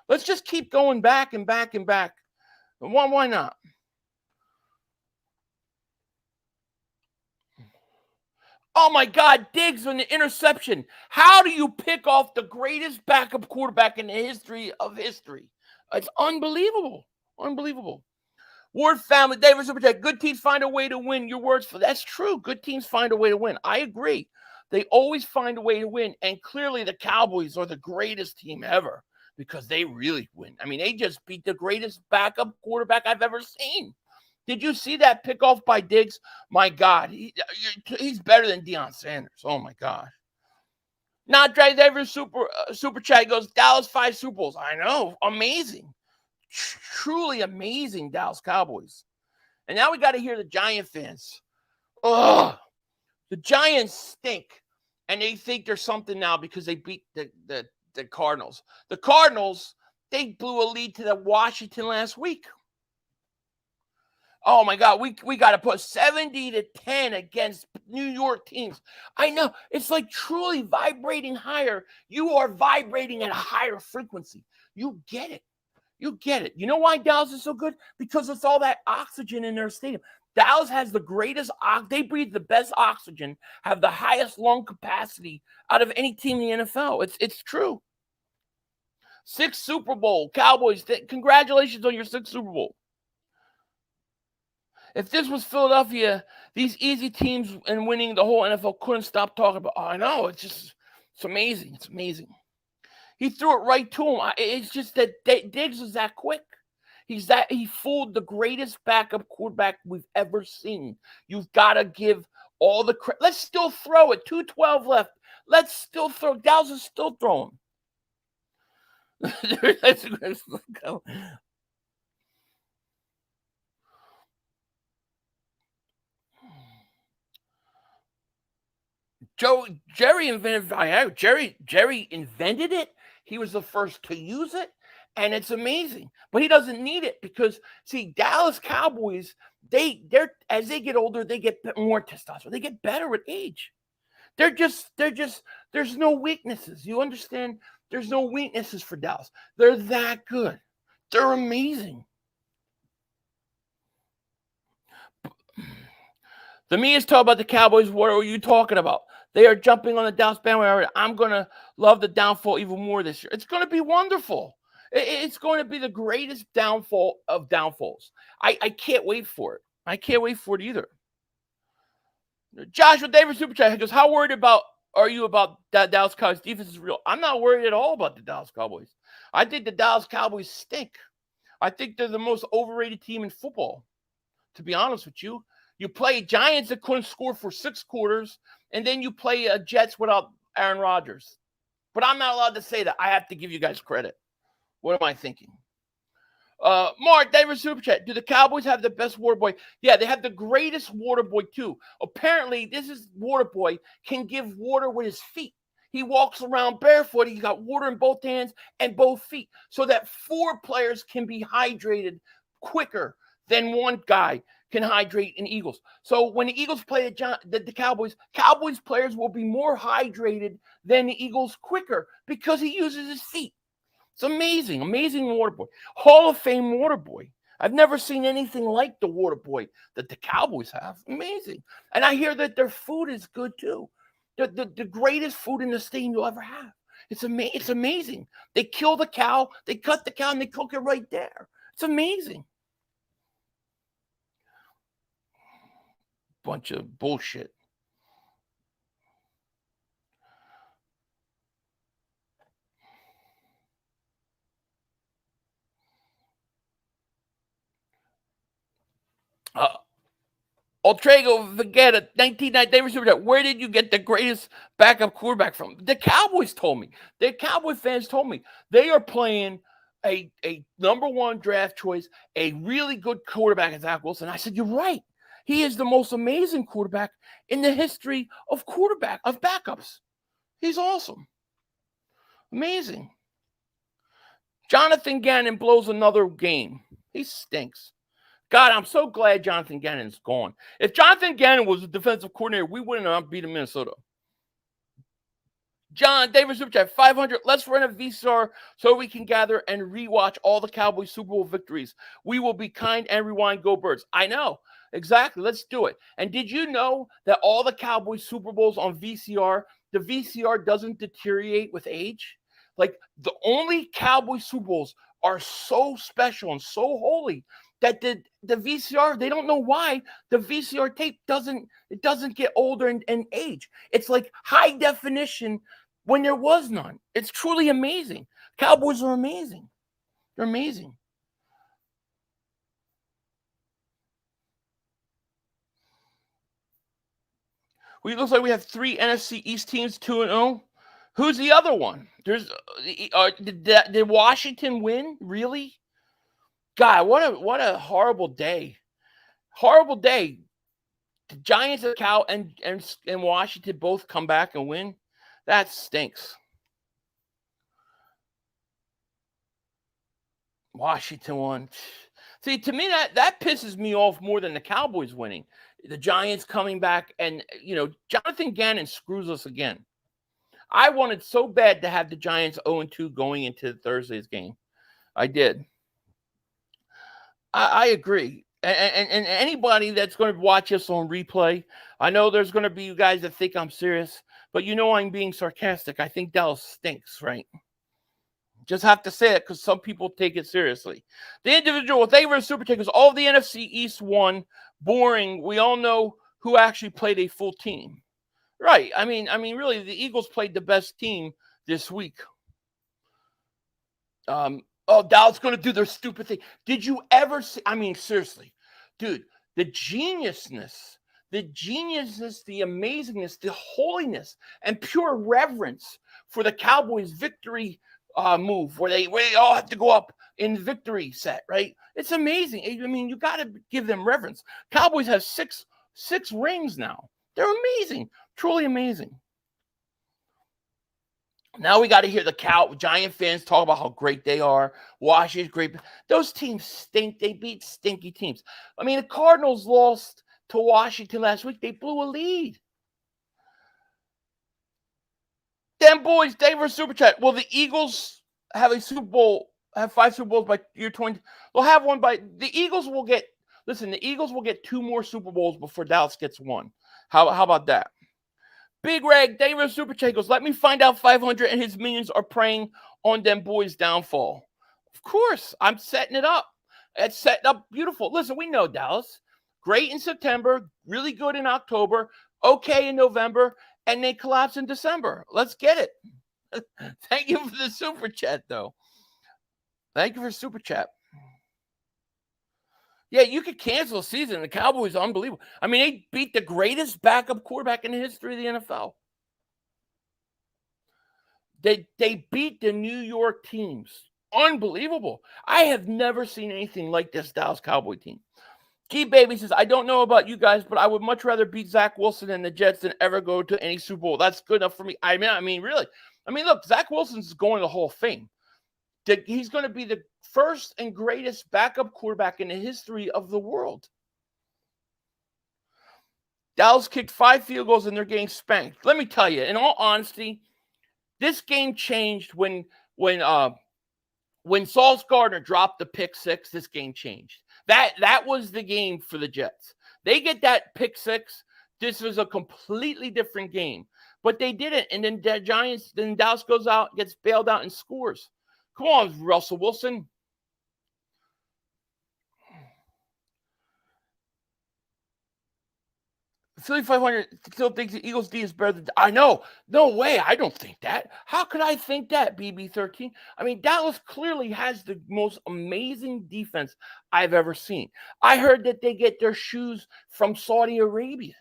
A: Let's just keep going back and back and back. Why not? Oh, my God, Diggs on the interception. How do you pick off the greatest backup quarterback in the history of history? It's unbelievable. Unbelievable. Ward family, David Superchat, good teams find a way to win. Your words for that's true. Good teams find a way to win. I agree. They always find a way to win. And clearly the Cowboys are the greatest team ever because they really win. They just beat the greatest backup quarterback I've ever seen. Did you see that pickoff by Diggs? My God, he's better than Deion Sanders. Oh, my God. Not Drag David super chat goes, Dallas 5 Super Bowls. I know. Amazing. Truly amazing Dallas Cowboys. And now we got to hear the Giant fans. Ugh. The Giants stink. And they think they're something now because they beat the Cardinals. The Cardinals, they blew a lead to the Washington last week. Oh my God, we got to put 70-10 against New York teams. I know it's like truly vibrating higher. You are vibrating at a higher frequency. You get it. You get it. You know why Dallas is so good? Because it's all that oxygen in their stadium. Dallas has the greatest, they breathe the best oxygen, have the highest lung capacity out of any team in the NFL. It's true. 6th Super Bowl, Cowboys. Congratulations on your 6th Super Bowl. If this was Philadelphia, these easy teams and winning the whole NFL couldn't stop talking about. Oh, I know. It's amazing. It's amazing. He threw it right to him. It's just that Diggs is that quick. He fooled the greatest backup quarterback we've ever seen. You've got to give all the credit. Let's still throw it. 2:12 left. Let's still throw. Dallas is still throwing. Let's go. Jerry invented it. He was the first to use it, and it's amazing. But he doesn't need it because, see, Dallas Cowboys, they're as they get older, they get more testosterone. They get better with age. There's no weaknesses. You understand? There's no weaknesses for Dallas. They're that good. They're amazing. The media's talking about the Cowboys. What are you talking about? They are jumping on the Dallas bandwagon. I'm going to love the downfall even more this year. It's going to be wonderful. It's going to be the greatest downfall of downfalls. I can't wait for it. I can't wait for it either. Joshua Davis Super Chat goes, how worried are you about that Dallas Cowboys defense is real? I'm not worried at all about the Dallas Cowboys. I think the Dallas Cowboys stink. I think they're the most overrated team in football, to be honest with you. You play Giants that couldn't score for 6 quarters, and then you play Jets without Aaron Rodgers. But I'm not allowed to say that. I have to give you guys credit. What am I thinking? Mark, Davis Super Chat. Do the Cowboys have the best water boy? Yeah, they have the greatest water boy, too. Apparently, this is water boy can give water with his feet. He walks around barefoot. He's got water in both hands and both feet so that 4 players can be hydrated quicker than one guy can hydrate in Eagles. So when the Eagles play the Cowboys players will be more hydrated than the Eagles quicker because he uses his feet. It's amazing. Amazing water boy. Hall of Fame water boy. I've never seen anything like the water boy that the Cowboys have. Amazing. And I hear that their food is good too. The greatest food in the stadium you'll ever have. It's amazing. They kill the cow, they cut the cow, and they cook it right there. It's amazing. Bunch of bullshit. Ultrago Vegeta, 1990. Where did you get the greatest backup quarterback from? The Cowboys told me. The Cowboy fans told me they are playing a number 1 draft choice, a really good quarterback at Zach Wilson. I said, you're right. He is the most amazing quarterback in the history of backups. He's awesome. Amazing. Jonathan Gannon blows another game. He stinks. God, I'm so glad Jonathan Gannon's gone. If Jonathan Gannon was a defensive coordinator, we wouldn't have beaten Minnesota. John Davis Super Chat, 500. Let's run a VCR so we can gather and rewatch all the Cowboys Super Bowl victories. We will be kind and rewind. Go Birds. I know. Exactly. Let's do it. And did you know that all the Cowboys Super Bowls on VCR, the VCR doesn't deteriorate with age? Like the only Cowboys Super Bowls are so special and so holy that the VCR, they don't know why the VCR tape doesn't get older and age. It's like high definition when there was none. It's truly amazing. Cowboys are amazing. They're amazing. It looks like we have 3 NFC East teams, 2-0. Who's the other one? Did Washington win? Really? God, what a horrible day. Horrible day. The Giants and Washington both come back and win. That stinks. Washington won. See, to me, that pisses me off more than the Cowboys winning. The Giants coming back, and, Jonathan Gannon screws us again. I wanted so bad to have the Giants 0-2 going into Thursday's game. I did. I agree. And anybody that's going to watch us on replay, I know there's going to be you guys that think I'm serious, but I'm being sarcastic. I think Dallas stinks, right? Just have to say it because some people take it seriously. The individual, they were super takers. All the NFC East won. Boring. We all know who actually played a full team. Right. I mean, really, the Eagles played the best team this week. Dallas going to do their stupid thing. Did you ever see? I mean, seriously, dude, the geniusness, the amazingness, the holiness, and pure reverence for the Cowboys' victory move where they all have to go up in victory set, right? It's amazing. I mean, you got to give them reverence. Cowboys have six rings now. They're amazing, truly amazing. Now we got to hear the Giant fans talk about how great they are. Washington's great. Those teams stink. They beat stinky teams. I mean, the Cardinals lost to Washington last week. They blew a lead. Them boys, they were super chat. Will the Eagles have a Super Bowl, have 5 Super Bowls by year 20? They'll have one by, the Eagles will get 2 more Super Bowls before Dallas gets one. How about that? Big Reg, they were super chat goes, let me find out 500 and his minions are preying on them boys' downfall. Of course, I'm setting it up. It's setting up beautiful. Listen, we know Dallas. Great in September, really good in October, okay in November, and they collapse in December. Let's get it. Thank you for the super chat, though. Thank you for super chat. Yeah, you could cancel a season. The Cowboys are unbelievable. I mean, they beat the greatest backup quarterback in the history of the NFL. They beat the New York teams. Unbelievable. I have never seen anything like this Dallas Cowboy team. Key Baby says, I don't know about you guys, but I would much rather beat Zach Wilson and the Jets than ever go to any Super Bowl. That's good enough for me. I mean, really. I mean, look, Zach Wilson's going to the Hall of Fame. He's going to be the first and greatest backup quarterback in the history of the world. Dallas kicked 5 field goals and they're getting spanked. Let me tell you, in all honesty, this game changed when Sauce Gardner dropped the pick 6. This game changed. That was the game for the Jets. They get that pick 6. This was a completely different game, but they didn't. And then then Dallas goes out, gets bailed out, and scores. Come on, Russell Wilson. Philly 500 still thinks the Eagles D is better than... I know. No way. I don't think that. How could I think that, BB13? I mean, Dallas clearly has the most amazing defense I've ever seen. I heard that they get their shoes from Saudi Arabia.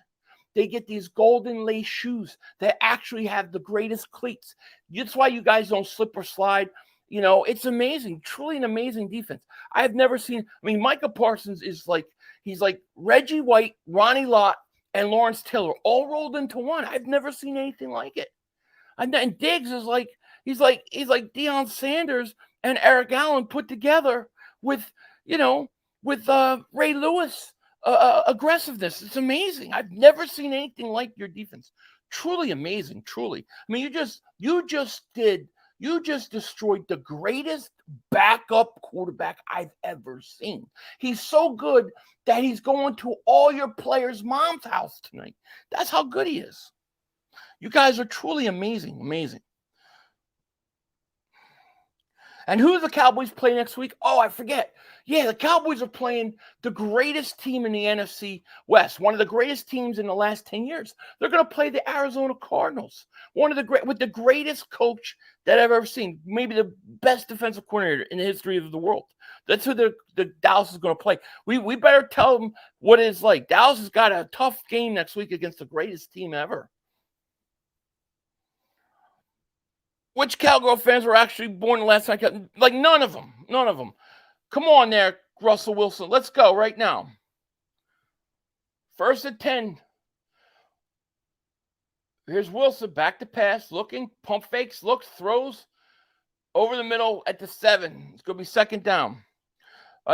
A: They get these golden lace shoes that actually have the greatest cleats. That's why you guys don't slip or slide. It's amazing. Truly an amazing defense. I have never seen... I mean, Micah Parsons is like... He's like Reggie White, Ronnie Lott, and Lawrence Taylor all rolled into one. I've never seen anything like it. And Diggs is like... He's like Deion Sanders and Eric Allen put together with Ray Lewis aggressiveness. It's amazing. I've never seen anything like your defense. Truly amazing. Truly. I mean, you just destroyed the greatest backup quarterback I've ever seen. He's so good that he's going to all your players' mom's house tonight. That's how good he is. You guys are truly amazing. Amazing. And who do the Cowboys play next week? Oh, I forget. Yeah, the Cowboys are playing the greatest team in the NFC West, one of the greatest teams in the last 10 years. They're going to play the Arizona Cardinals, with the greatest coach that I've ever seen, maybe the best defensive coordinator in the history of the world. That's who the Dallas is going to play. We better tell them what it's like. Dallas has got a tough game next week against the greatest team ever. Which Cowgirl fans were actually born the last time? Like none of them. None of them. Come on there, Russell Wilson. Let's go right now. 1st and 10. Here's Wilson back to pass, looking, pump fakes, looks, throws over the middle at the 7. It's going to be 2nd down.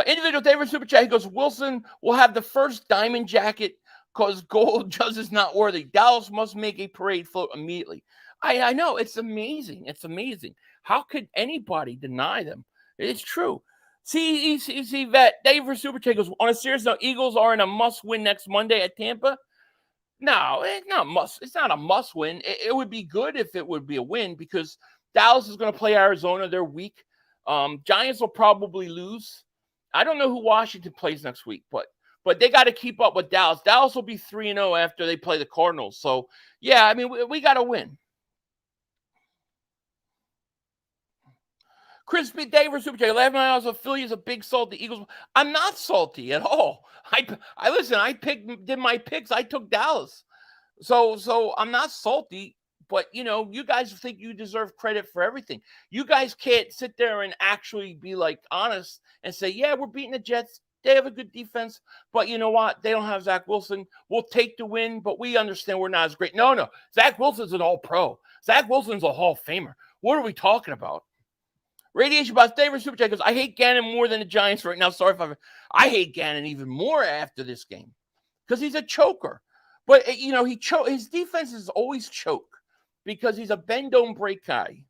A: Individual David Super Chat, he goes, Wilson will have the first diamond jacket because gold just is not worthy. Dallas must make a parade float immediately. I know. It's amazing. It's amazing. How could anybody deny them? It's true. See that David Super Chat goes, on a serious note, Eagles are in a must-win next Monday at Tampa. No, it's not must. It's not a must-win. It would be good if it would be a win because Dallas is going to play Arizona. They're weak. Giants will probably lose. I don't know who Washington plays next week, but they got to keep up with Dallas. Dallas will be 3-0 after they play the Cardinals. So, yeah, I mean, we got to win. Crispy David Super Chat, 11 miles of Philly is a big salty Eagles. I'm not salty at all. I listen, did my picks. I took Dallas. So I'm not salty, but you guys think you deserve credit for everything. You guys can't sit there and actually be like honest and say, yeah, we're beating the Jets. They have a good defense, but you know what? They don't have Zach Wilson. We'll take the win, but we understand we're not as great. No. Zach Wilson's an all-pro. Zach Wilson's a Hall of Famer. What are we talking about? Radiation Boss David Super Chat goes, I hate Gannon more than the Giants right now. Sorry if I hate Gannon even more after this game because he's a choker. But, his defense is always choke because he's a bend don't break guy.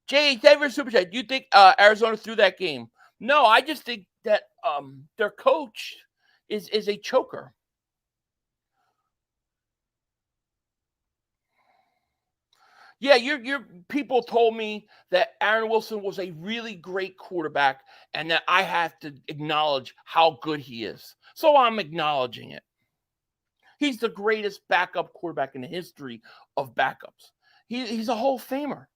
A: David Super Chat, do you think Arizona threw that game? No, I just think that their coach is a choker. Yeah, your people told me that Aaron Wilson was a really great quarterback and that I have to acknowledge how good he is. So I'm acknowledging it. He's the greatest backup quarterback in the history of backups. He's a Hall of Famer.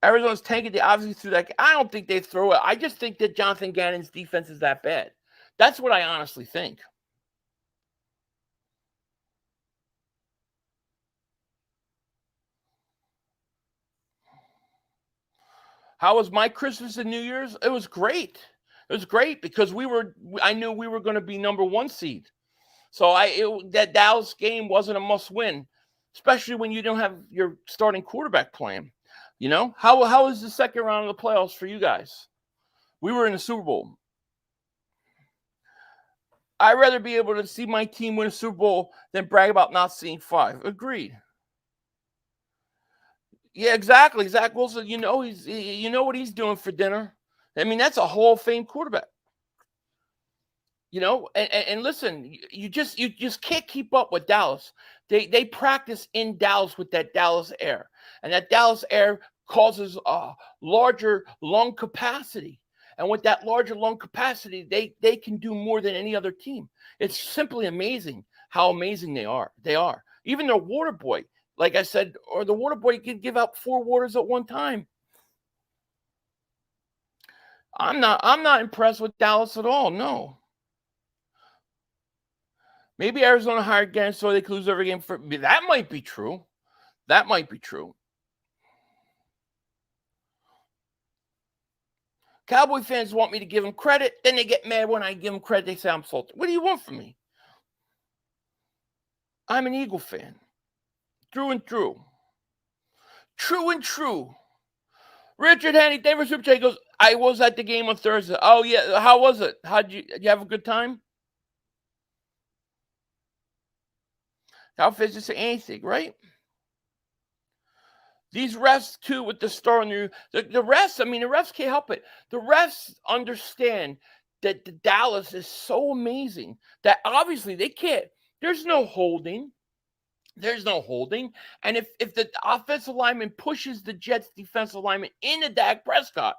A: Arizona's tanking. They obviously threw that. I don't think they throw it. I just think that Jonathan Gannon's defense is that bad. That's what I honestly think. How was my Christmas and New Year's? It was great. It was great because I knew we were going to be number 1 seed. So that Dallas game wasn't a must win, especially when you don't have your starting quarterback playing. How was the second round of the playoffs for you guys? We were in the Super Bowl. I'd rather be able to see my team win a Super Bowl than brag about not seeing 5. Agreed. Yeah, exactly. Zach Wilson, you know what he's doing for dinner. I mean, that's a Hall of Fame quarterback. And listen, you just can't keep up with Dallas. They practice in Dallas with that Dallas air, and that Dallas air causes a larger lung capacity. And with that larger lung capacity, they can do more than any other team. It's simply amazing how amazing they are. They are. Even their water boy, like I said, or the water boy can give out 4 waters at one time. I'm not impressed with Dallas at all. No. Maybe Arizona hired Gannon so they could lose every game. That might be true. That might be true. Cowboy fans want me to give them credit. Then they get mad when I give them credit. They say I'm salty. What do you want from me? I'm an Eagle fan. Through and through. True and true. Richard Haney, David Super Chat goes, I was at the game on Thursday. Oh, yeah. How was it? Did you have a good time? How fits just say anything, right? These refs, too, with the star on the refs, the refs can't help it. The refs understand that the Dallas is so amazing that obviously they can't. There's no holding. There's no holding. And if the offensive lineman pushes the Jets defensive lineman into Dak Prescott,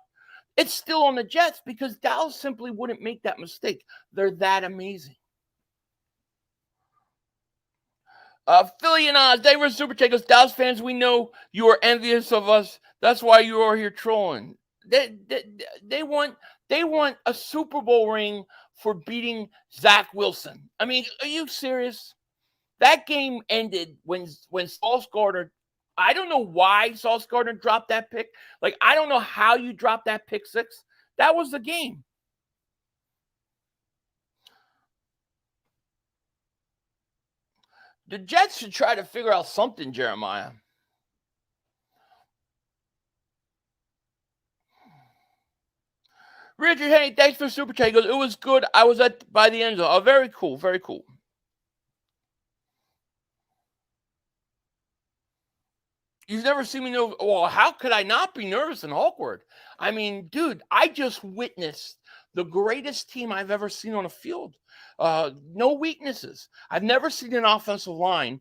A: it's still on the Jets because Dallas simply wouldn't make that mistake. They're that amazing. Philly and Oz, David Super Chat goes, Dallas fans, we know you are envious of us. That's why you are here trolling. They want a Super Bowl ring for beating Zach Wilson. I mean, are you serious? That game ended when Sauce Gardner, I don't know why Sauce Gardner dropped that pick. Like, I don't know how you dropped that pick 6. That was the game. The Jets should try to figure out something, Jeremiah. Richard Henry, thanks for the super chat. He goes, it was good. I was by the end zone. Oh, very cool. Very cool. You've never seen me know. Well, how could I not be nervous and awkward? I mean, dude, I just witnessed the greatest team I've ever seen on a field. No weaknesses. I've never seen an offensive line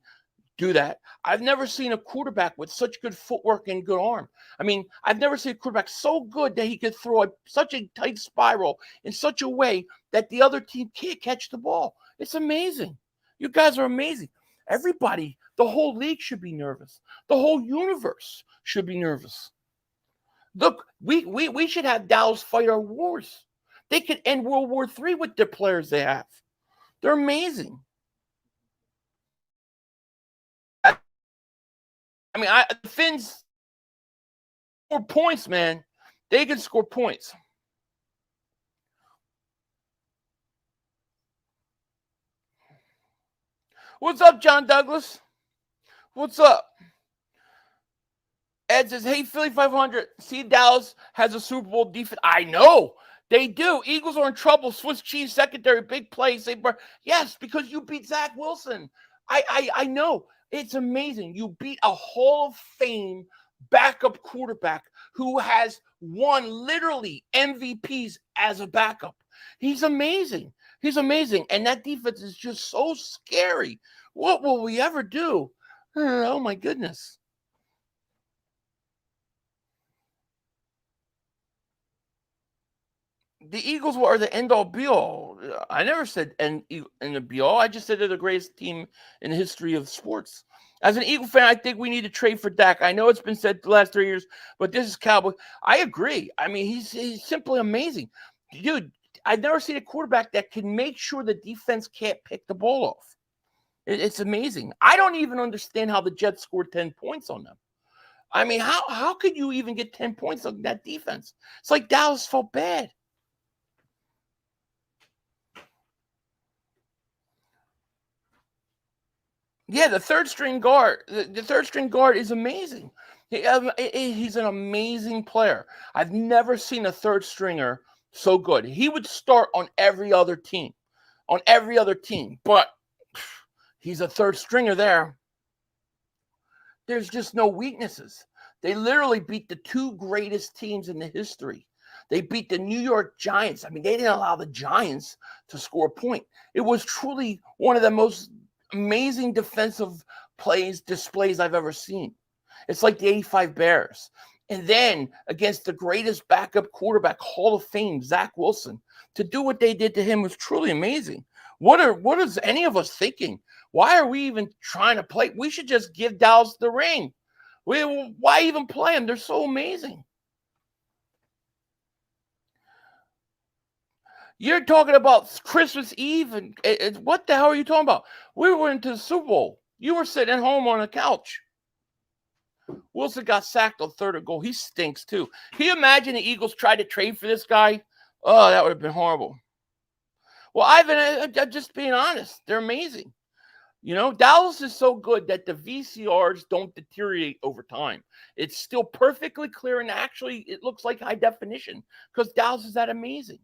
A: do that. I've never seen a quarterback with such good footwork and good arm. I mean, I've never seen a quarterback so good that he could throw such a tight spiral in such a way that the other team can't catch the ball. It's amazing. You guys are amazing. Everybody, the whole league should be nervous. The whole universe should be nervous. Look, we should have Dallas fight our wars. They could end World War III with the players they have. They're amazing. I mean, the Finns score points, man. They can score points. What's up, John Douglas? What's up? Ed says, hey, Philly 500. See, Dallas has a Super Bowl defense. I know. They do. Eagles are in trouble. Swiss cheese secondary, big plays. Yes, because you beat Zach Wilson. I know. It's amazing. You beat a Hall of Fame backup quarterback who has won literally MVPs as a backup. He's amazing. He's amazing. And that defense is just so scary. What will we ever do? Oh, my goodness. The Eagles are the end-all, be-all. I never said end the be-all. I just said they're the greatest team in the history of sports. As an Eagle fan, I think we need to trade for Dak. I know it's been said the last 3 years, but this is Cowboy. I agree. I mean, he's simply amazing. Dude, I've never seen a quarterback that can make sure the defense can't pick the ball off. It's amazing. I don't even understand how the Jets scored 10 points on them. I mean, how could you even get 10 points on that defense? It's like Dallas felt bad. Yeah, the third string guard. The third string guard is amazing. He's an amazing player. I've never seen a third stringer so good. He would start on every other team. But he's a third stringer there. There's just no weaknesses. They literally beat the two greatest teams in the history. They beat the New York Giants. I mean, they didn't allow the Giants to score a point. It was truly one of the most amazing defensive displays I've ever seen. It's like the 85 Bears. And then against the greatest backup quarterback, Hall of Fame, Zach Wilson, to do what they did to him was truly amazing. What is any of us thinking? Why are we even trying to play? We should just give Dallas the ring. Why even play them? They're so amazing. You're talking about Christmas Eve, and what the hell are you talking about? We were into the Super Bowl. You were sitting at home on a couch. Wilson got sacked on third and goal. He stinks, too. Can you imagine the Eagles tried to trade for this guy? Oh, that would have been horrible. Well, Ivan, I'm just being honest. They're amazing. You know, Dallas is so good that the VCRs don't deteriorate over time. It's still perfectly clear, and actually it looks like high definition because Dallas is that amazing.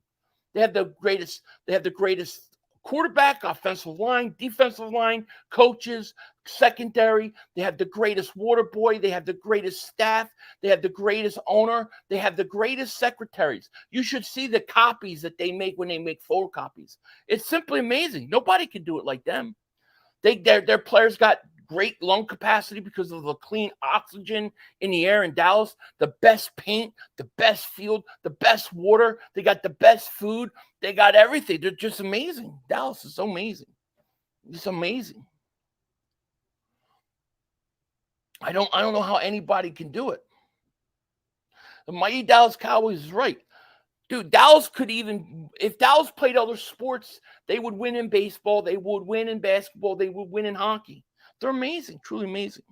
A: They have the greatest quarterback, offensive line, defensive line, coaches, secondary. They have the greatest water boy. They have the greatest staff. They have the greatest owner. They have the greatest secretaries. You should see the copies that they make when they make photocopies. It's simply amazing. Nobody can do it like them. Their players got great lung capacity because of the clean oxygen in the air in Dallas, the best paint, the best field, the best water. They got the best food. They got everything. They're just amazing. Dallas is so amazing. It's amazing. I don't know how anybody can do it. The mighty Dallas Cowboys is right. Dude, Dallas could even, if Dallas played other sports, they would win in baseball, they would win in basketball, they would win in hockey. They're amazing, truly amazing.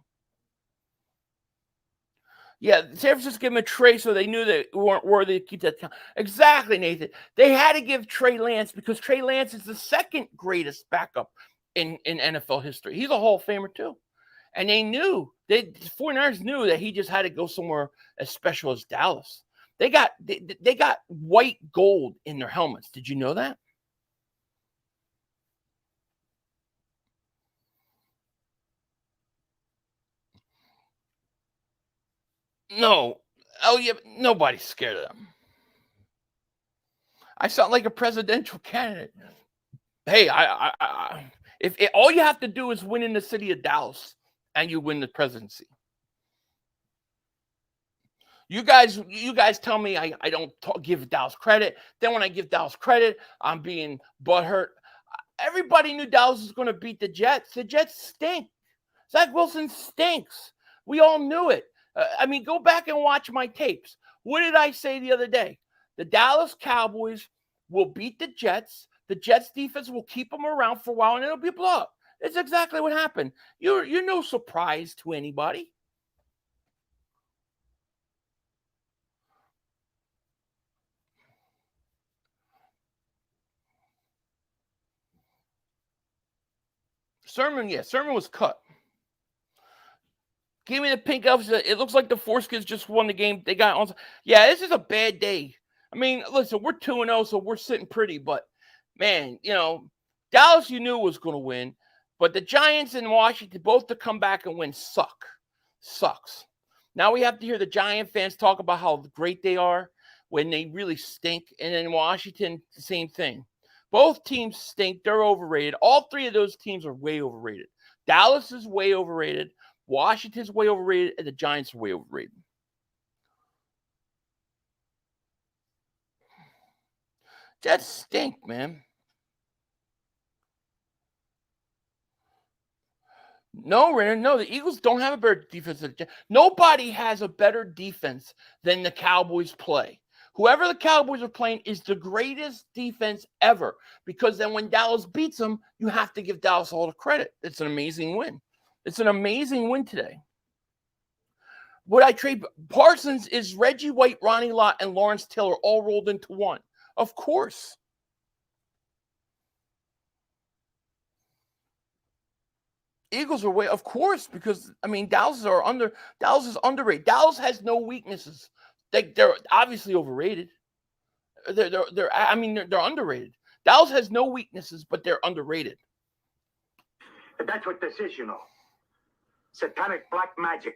A: Yeah, San Francisco gave him a trade so they knew they weren't worthy to keep that count. Exactly, Nathan. They had to give Trey Lance because Trey Lance is the second greatest backup in NFL history. He's a Hall of Famer too. And the 49ers knew that he just had to go somewhere as special as Dallas. They got white gold in their helmets. Did you know that? No. Oh, yeah. Nobody's scared of them. I sound like a presidential candidate. Hey, if all you have to do is win in the city of Dallas, and you win the presidency. You guys tell me I don't give Dallas credit. Then when I give Dallas credit, I'm being butthurt. Everybody knew Dallas was going to beat the Jets. The Jets stink. Zach Wilson stinks. We all knew it. Go back and watch my tapes. What did I say the other day? The Dallas Cowboys will beat the Jets. The Jets defense will keep them around for a while, and it'll be a blowout. It's exactly what happened. You're no surprise to anybody. Sermon was cut. Give me the pink elves. It looks like the Foreskins just won the game. They got on. Yeah, this is a bad day. Listen, we're 2-0, so we're sitting pretty. But, man, Dallas you knew was going to win. But the Giants and Washington, both to come back and win, sucks. Now we have to hear the Giant fans talk about how great they are when they really stink. And then Washington, the same thing. Both teams stink. They're overrated. All three of those teams are way overrated. Dallas is way overrated. Washington's way overrated. And the Giants are way overrated. Jets stink, man. No, Renner, no. The Eagles don't have a better defense than the Jets. Nobody has a better defense than the Cowboys play. Whoever the Cowboys are playing is the greatest defense ever, because then when Dallas beats them, you have to give Dallas all the credit. It's an amazing win. It's an amazing win today. Would I trade Parsons? Is Reggie White, Ronnie Lott, and Lawrence Taylor all rolled into one? Of course. Eagles are way, of course, because Dallas is underrated. Dallas has no weaknesses. They're obviously overrated. They're underrated. Dallas has no weaknesses, but they're underrated.
H: That's what this is, Satanic black magic.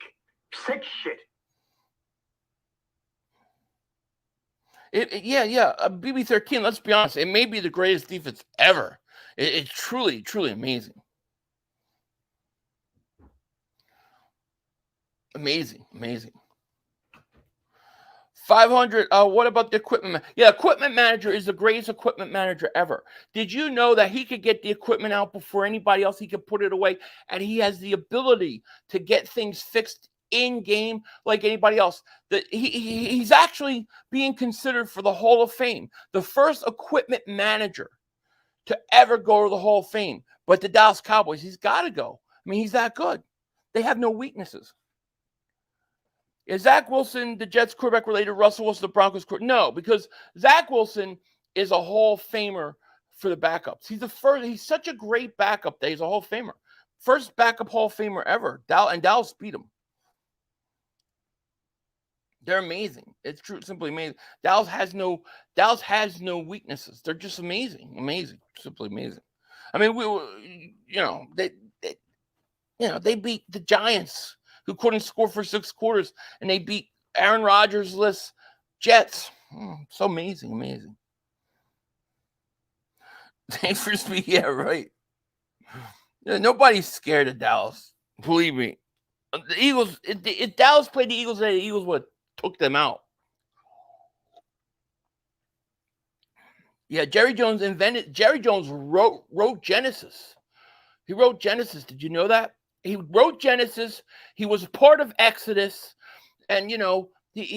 H: Sick shit.
A: BB13, let's be honest, it may be the greatest defense ever. It's truly, truly amazing. Amazing. 500. What about the equipment? Equipment manager is the greatest equipment manager ever. Did you know that he could get the equipment out before anybody else? He could put it away, and he has the ability to get things fixed in game like anybody else. He's actually being considered for the Hall of Fame, the first equipment manager to ever go to the Hall of Fame. But the Dallas Cowboys, he's got to go. He's that good. They have no weaknesses. Is Zach Wilson the Jets quarterback related? Russell Wilson the Broncos quarterback? No, because Zach Wilson is a Hall of Famer for the backups. He's the first. He's such a great backup that he's a Hall of Famer. First backup Hall of Famer ever. And Dallas beat him. They're amazing. It's true, simply amazing. Dallas has no weaknesses. They're just amazing, simply amazing. They beat the Giants, who couldn't score for 6 quarters, and they beat Aaron Rodgers-less Jets. So amazing. Thanks for speaking. Yeah, right. Nobody's scared of Dallas. Believe me. The Eagles, if Dallas played the Eagles today, the Eagles would have took them out. Yeah, Jerry Jones wrote Genesis. He wrote Genesis. Did you know that? He wrote Genesis. He was part of Exodus. And,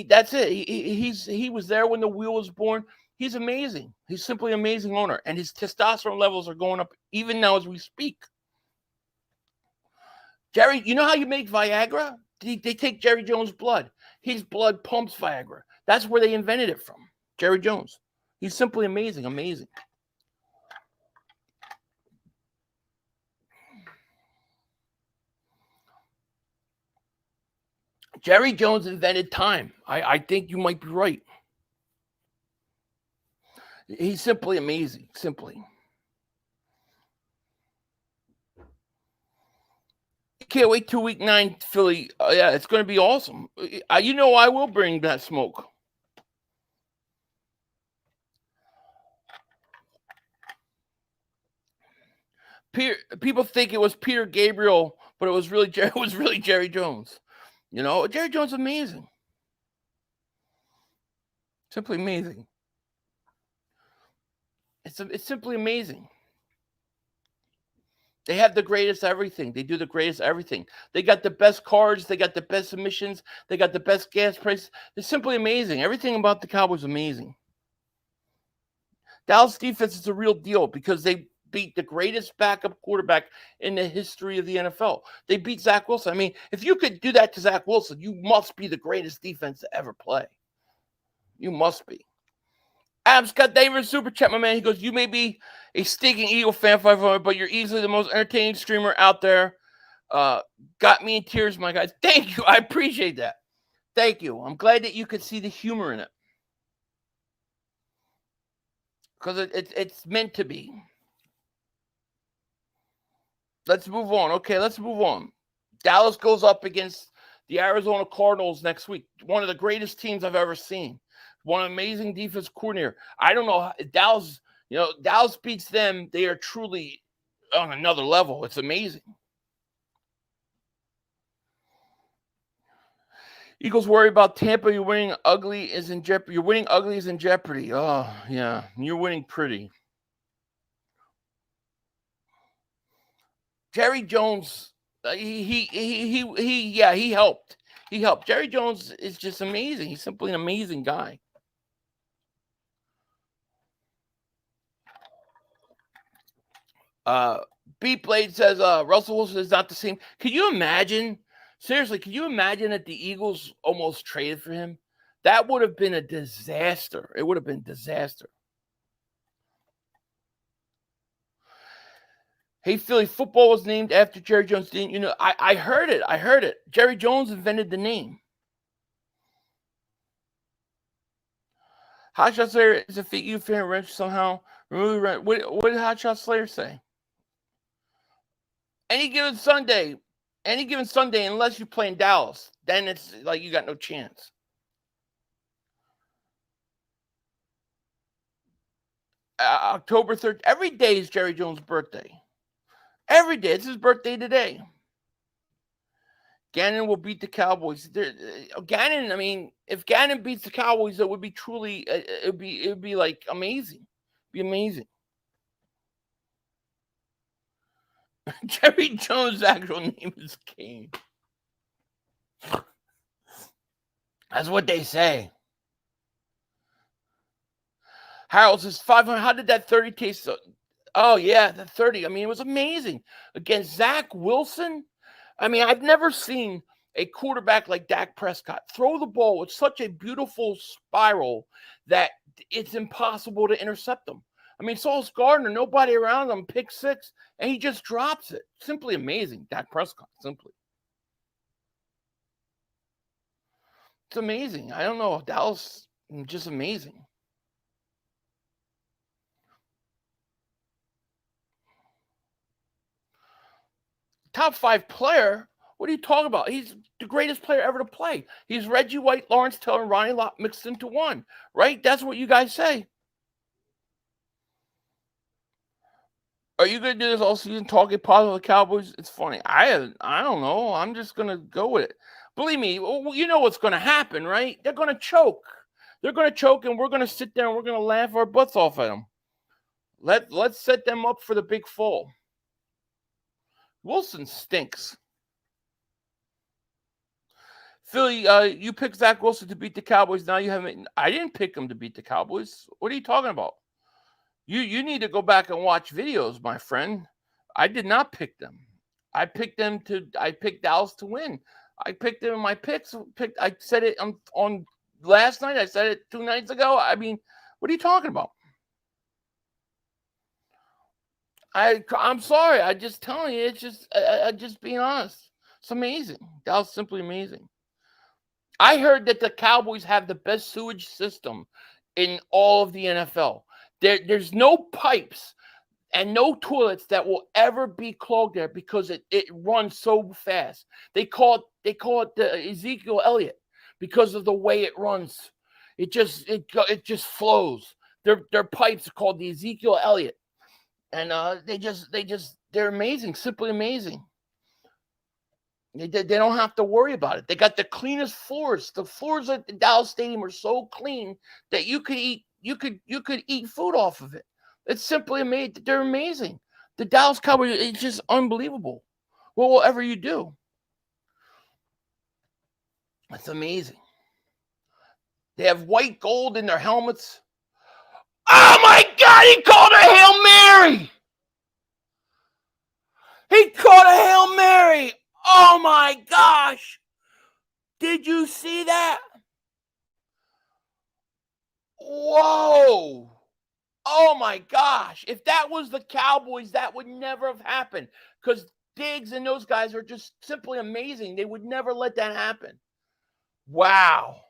A: that's it. He was there when the wheel was born. He's amazing. He's simply an amazing owner. And his testosterone levels are going up even now as we speak. Jerry, you know how you make Viagra? They take Jerry Jones' blood. His blood pumps Viagra. That's where they invented it from. Jerry Jones. He's simply amazing. Jerry Jones invented time. I think you might be right. He's simply amazing. Simply. Can't wait till week 9, Philly. Yeah, it's going to be awesome. You know I will bring that smoke. People think it was Peter Gabriel, but it was really Jerry Jones. You know, Jerry Jones is amazing. Simply amazing. It's simply amazing. They have the greatest everything. They do the greatest everything. They got the best cards. They got the best submissions. They got the best gas prices. They're simply amazing. Everything about the Cowboys is amazing. Dallas defense is a real deal because they beat the greatest backup quarterback in the history of the NFL. They beat Zach Wilson. I mean, if you could do that to Zach Wilson, you must be the greatest defense to ever play. You must be. Adam Scott Davis, super chat, my man. He goes, you may be a stinking Eagle fan, 500, but you're easily the most entertaining streamer out there. Got me in tears, my guys. Thank you. I appreciate that. Thank you. I'm glad that you could see the humor in it. Because it's meant to be. Let's move on. Okay, let's move on. Dallas goes up against the Arizona Cardinals next week. One of the greatest teams I've ever seen. One amazing defense coordinator. I don't know. Dallas, Dallas beats them. They are truly on another level. It's amazing. Eagles worry about Tampa. You're winning ugly is in jeopardy. You're winning ugly is in jeopardy. Oh, yeah. You're winning pretty. Jerry Jones, he helped. He helped. Jerry Jones is just amazing. He's simply an amazing guy. Beat Blade says Russell Wilson is not the same. Can you imagine? Seriously, can you imagine that the Eagles almost traded for him? That would have been a disaster. It would have been a disaster. Hey, Philly, football was named after Jerry Jones. Didn't you know? I heard it. I heard it. Jerry Jones invented the name. Hotshot Slayer is a fake you fan wrench somehow. What did Hotshot Slayer say? Any given Sunday, unless you play in Dallas, then it's like you got no chance. October 3rd, every day is Jerry Jones' birthday. Every day. It's his birthday today. Gannon will beat the Cowboys. Gannon, I mean, if Gannon beats the Cowboys, it would be truly, it would be like amazing. It'd be amazing. Jerry Jones' actual name is Kane. That's what they say. Harold says 500. How did that 30 taste? Oh, yeah, the 30. I mean, it was amazing. Against Zach Wilson. I mean, I've never seen a quarterback like Dak Prescott throw the ball with such a beautiful spiral that it's impossible to intercept him. I mean, Sauce Gardner, nobody around him, pick 6, and he just drops it. Simply amazing, Dak Prescott, simply. It's amazing. I don't know. Dallas, just amazing. Top 5 player? What are you talking about? He's the greatest player ever to play. He's Reggie White, Lawrence Taylor, and Ronnie Lott mixed into one, right? That's what you guys say. Are you going to do this all season, talking positive of the Cowboys? It's funny. I don't know. I'm just going to go with it. Believe me, you know what's going to happen, right? They're going to choke. They're going to choke, and we're going to sit there and we're going to laugh our butts off at them. Let's set them up for the big fall. Wilson stinks. Philly, you picked Zach Wilson to beat the Cowboys. Now you haven't. I didn't pick him to beat the Cowboys. What are you talking about? You need to go back and watch videos, my friend. I did not pick them. I picked Dallas to win. I picked them in my picks. I said it on last night. I said it 2 nights ago. I mean, what are you talking about? I'm sorry. I just telling you. It's just I just being honest. It's amazing. Dallas simply amazing. I heard that the Cowboys have the best sewage system in all of the NFL. There's no pipes and no toilets that will ever be clogged there because it runs so fast. They call it the Ezekiel Elliott because of the way it runs. It just flows. Their pipes are called the Ezekiel Elliott, and they're amazing, simply amazing. They don't have to worry about it. They got the cleanest floors. The floors at the Dallas Stadium are so clean that you could eat food off of it. It's simply amazing. They're amazing. The Dallas Cowboys, it's just unbelievable. Whatever you do, it's amazing. They have white gold in their helmets. Oh my God! He called a Hail Mary. He called a Hail Mary. Oh my gosh! Did you see that? Whoa! Oh my gosh! If that was the Cowboys, that would never have happened because Diggs and those guys are just simply amazing. They would never let that happen. Wow.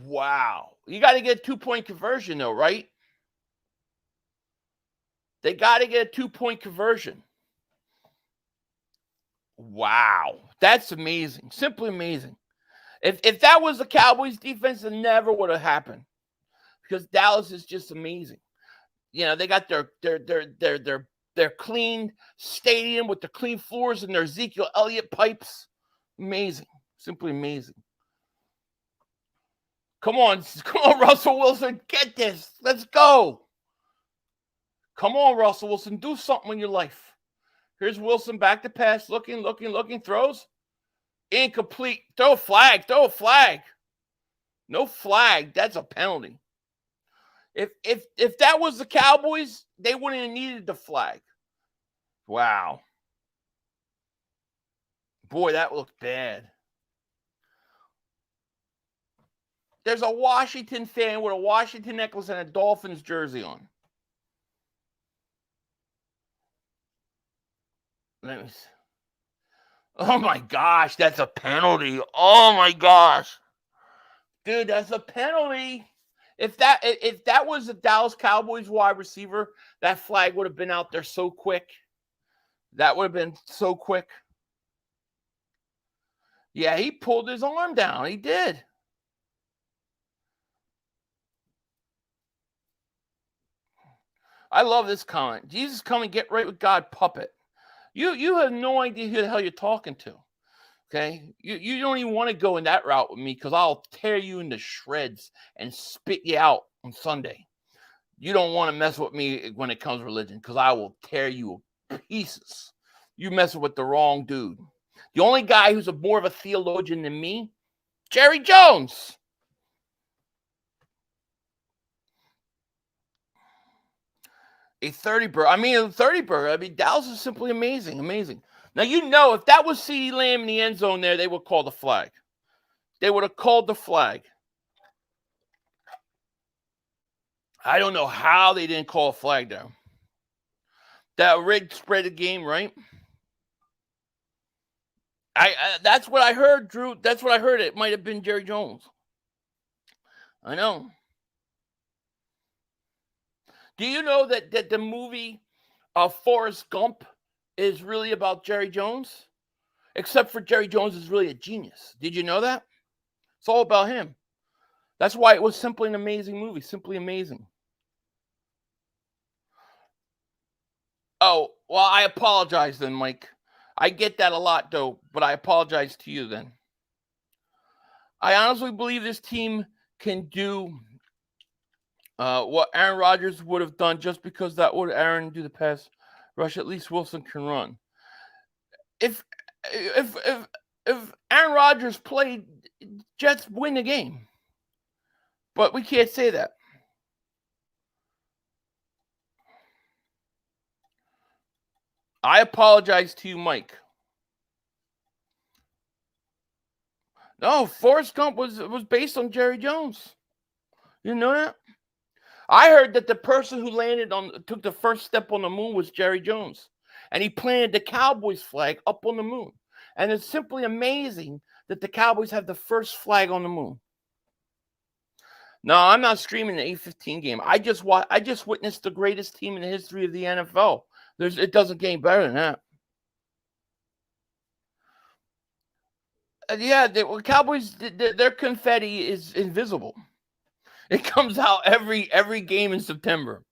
A: Wow. You got to get a 2-point conversion though, right? They got to get a 2-point conversion. Wow. That's amazing. Simply amazing. If that was the Cowboys defense, it never would have happened. Because Dallas is just amazing. You know, they got their clean stadium with the clean floors and their Ezekiel Elliott pipes. Amazing. Simply amazing. Come on, Russell Wilson, get this. Let's go. Come on, Russell Wilson, do something in your life. Here's Wilson back to pass, looking, throws. Incomplete. Throw a flag. No flag. That's a penalty. If that was the Cowboys, they wouldn't have needed the flag. Wow. Boy, that looked bad. There's a Washington fan with a Washington necklace and a Dolphins jersey on. Let me see. Oh my gosh, that's a penalty. Oh my gosh. Dude, that's a penalty. If that was the Dallas Cowboys wide receiver, that flag would have been out there so quick. That would have been so quick. Yeah, he pulled his arm down. He did. I love this comment. Jesus, come and get right with God, puppet. You have no idea who the hell you're talking to. Okay? You don't even want to go in that route with me because I'll tear you into shreds and spit you out on Sunday. You don't want to mess with me when it comes to religion because I will tear you to pieces. You messing with the wrong dude. The only guy who's more of a theologian than me, Jerry Jones. A 30 burger. I mean, Dallas is simply amazing. Now, if that was CeeDee Lamb in the end zone there, they would call the flag. They would have called the flag. I don't know how they didn't call a flag there. That rigged spread the game, right? That's what I heard, Drew. That's what I heard. It might have been Jerry Jones. I know. Do you know that the movie Forrest Gump is really about Jerry Jones? Except for Jerry Jones is really a genius. Did you know that? It's all about him. That's why it was simply an amazing movie. Simply amazing. Oh, well, I apologize then, Mike. I get that a lot, though, but I apologize to you then. I honestly believe this team can do what Aaron Rodgers would have done just because that would Aaron do the pass rush. At least Wilson can run. If Aaron Rodgers played, Jets win the game. But we can't say that. I apologize to you, Mike. No, Forrest Gump was based on Jerry Jones. You know that? I heard that the person who took the first step on the moon was Jerry Jones. And he planted the Cowboys flag up on the moon. And it's simply amazing that the Cowboys have the first flag on the moon. No, I'm not streaming the 8:15 game. I just witnessed the greatest team in the history of the NFL. It doesn't get any better than that. The Cowboys, their confetti is invisible. It comes out every game in September.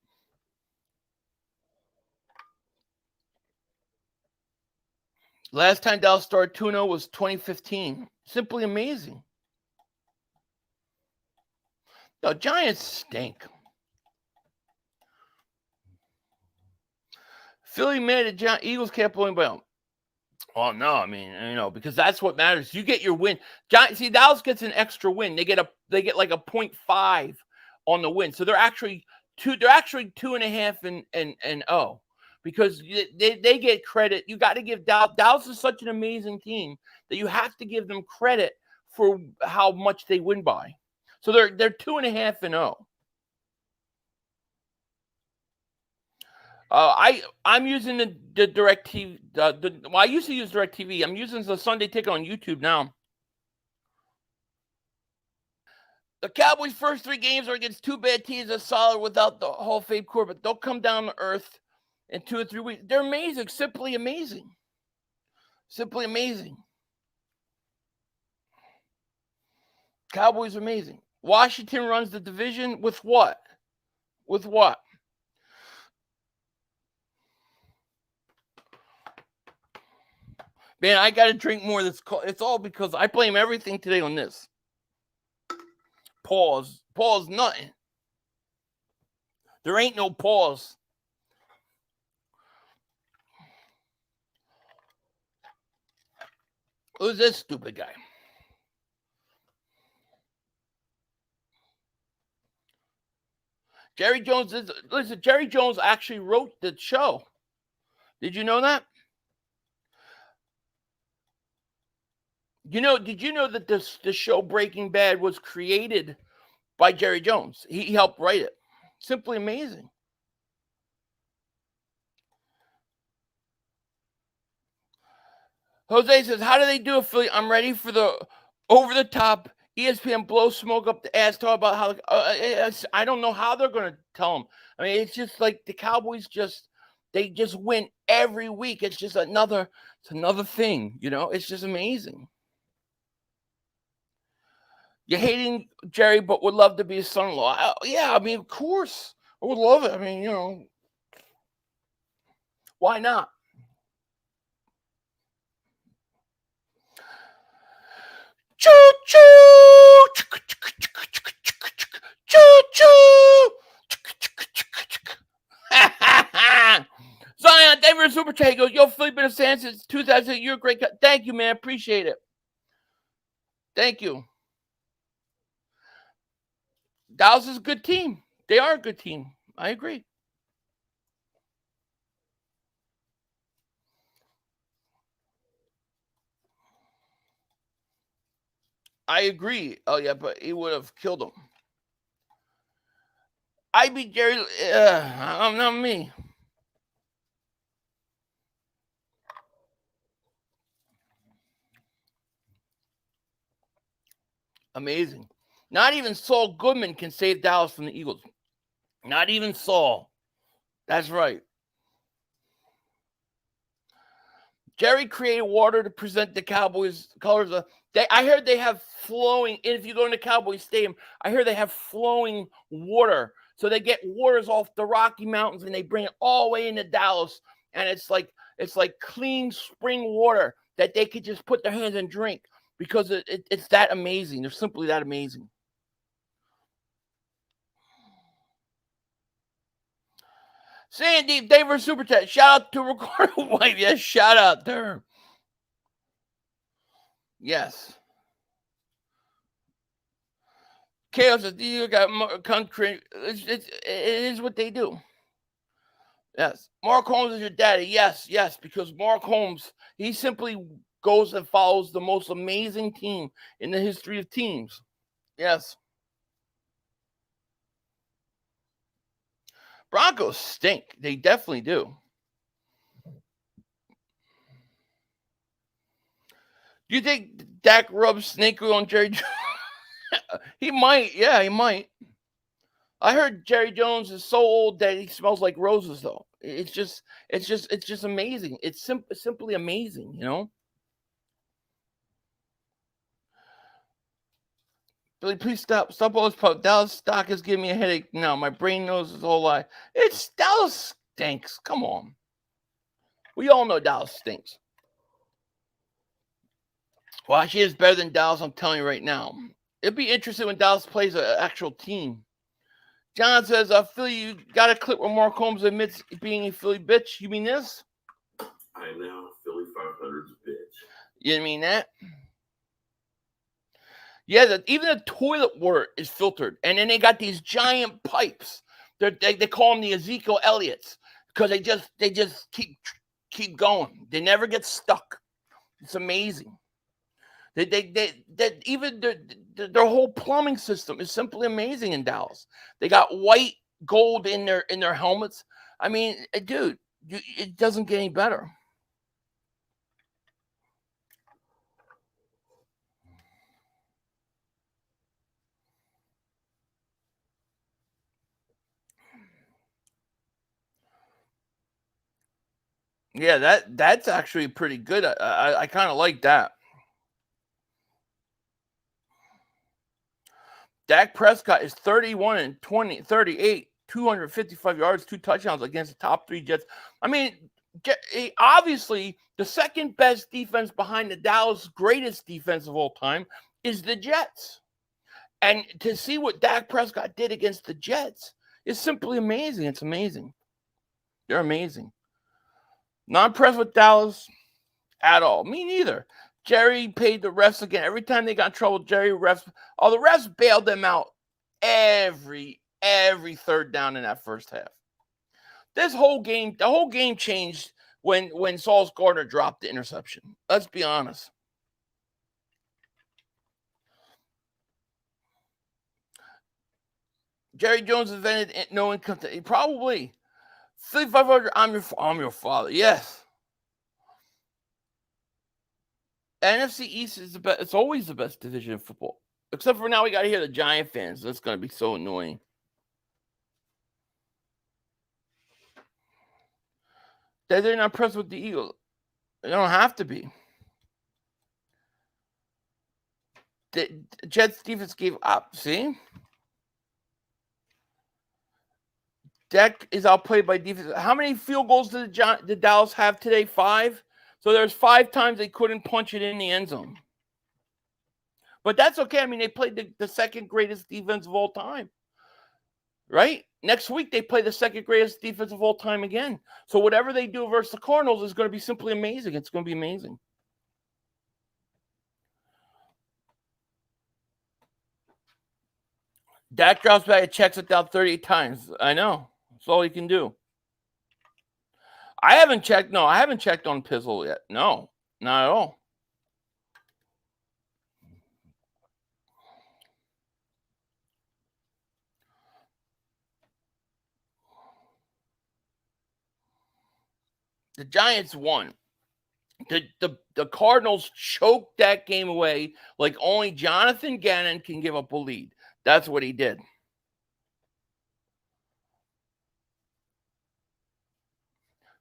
A: Last time Dallas started 2-0 was 2015. Simply amazing. The Giants stink. Philly made it. Eagles can't blow anybody out. Oh, no, I mean, because that's what matters. You get your win. See, Dallas gets an extra win. They get like a 0.5 on the win. So they're actually 2.5 and 0 because they get credit. You got to give Dallas is such an amazing team that you have to give them credit for how much they win by. So they're 2.5 and 0. I'm using the DirecTV. I used to use DirecTV. I'm using the Sunday Ticket on YouTube now. The Cowboys' first 3 games are against 2 bad teams that's solid without the Hall of Fame core, but they'll come down to earth in 2 or 3 weeks. They're amazing, simply amazing. Simply amazing. Cowboys amazing. Washington runs the division with what? With what? Man, I got to drink more of this. It's all because I blame everything today on this. Pause. Pause nothing. There ain't no pause. Who's this stupid guy? Jerry Jones Jerry Jones actually wrote the show. Did you know that? Did you know that the show Breaking Bad was created by Jerry Jones? He helped write it. Simply amazing. Jose says, how do they do it, Philly? I'm ready for the over-the-top ESPN blow smoke up the ass talk about how I don't know how they're going to tell them. I mean, it's just like the Cowboys they just win every week. It's just another thing, It's just amazing. You're hating Jerry, but would love to be his son-in-law. Yeah, I mean, of course. I would love it. I mean, why not? Choo-choo! Choo-choo! Zion, thank you for super chat. He goes, yo, Philly been a fan since 2000. You're a great guy. Thank you, man. Appreciate it. Thank you. Dallas is a good team. They are a good team. I agree. I agree. Oh, yeah, but he would have killed him. I beat Jerry. I'm not me. Amazing. Not even Saul Goodman can save Dallas from the Eagles. Not even Saul. That's right. Jerry created water to present the Cowboys colors. I heard they have flowing. If you go into Cowboys Stadium, I heard they have flowing water. So they get waters off the Rocky Mountains and they bring it all the way into Dallas. And it's like clean spring water that they could just put their hands and drink because it's that amazing. They're simply that amazing. Sandy, David Super Chat. Shout out to Recorded Wife. Yes, shout out to her. Yes. Chaos says, you got country. It is what they do. Yes. Mark Holmes is your daddy. Yes, because Mark Holmes, he simply goes and follows the most amazing team in the history of teams. Yes. Broncos stink. They definitely do. Do you think Dak rubs snake oil on Jerry Jones? He might. Yeah, he might. I heard Jerry Jones is so old that he smells like roses, though. It's just amazing. It's simply amazing, you know? Billy, please stop all this pub. Dallas stock is giving me a headache now. My brain knows this whole lie. It's Dallas stinks. Come on. We all know Dallas stinks. Well, she is better than Dallas, I'm telling you right now. It'd be interesting when Dallas plays an actual team. John says, Philly, you got a clip where Mark Holmes admits being a Philly bitch. You mean this?
I: I am now Philly 500's bitch.
A: You didn't mean that? Yeah, even the toilet water is filtered. And then they got these giant pipes. They call them the Ezekiel Elliott's because they just keep going. They never get stuck. It's amazing. Even their whole plumbing system is simply amazing in Dallas. They got white gold in their helmets. I mean, dude, it doesn't get any better. Yeah, that's actually pretty good. I kind of like that. Dak Prescott is 31 and 38, 255 yards, 2 touchdowns against the top 3 Jets. I mean, obviously, the second best defense behind the Dallas greatest defense of all time is the Jets. And to see what Dak Prescott did against the Jets is simply amazing. It's amazing. They're amazing. Not impressed with Dallas at all. Me neither. Jerry paid the refs again. Every time they got in trouble, the refs bailed them out every third down in that first half. The whole game changed when Sauce Gardner dropped the interception. Let's be honest. Jerry Jones invented no income. Probably. 500. I'm your father. Yes. NFC East is the best. It's always the best division of football. Except for now, we got to hear the Giant fans. That's going to be so annoying. They're not impressed with the Eagles. They don't have to be. The Jets defense gave up. See? Dak is outplayed by defense. How many field goals did Dallas have today? 5? So there's 5 times they couldn't punch it in the end zone. But that's okay. I mean, they played the second greatest defense of all time. Right? Next week, they play the second greatest defense of all time again. So whatever they do versus the Cardinals is going to be simply amazing. It's going to be amazing. Dak drops back and checks it down 38 times. I know. That's all he can do. I haven't checked on Pizzle yet. No, not at all. The Giants won. The Cardinals choked that game away like only Jonathan Gannon can give up a lead. That's what he did.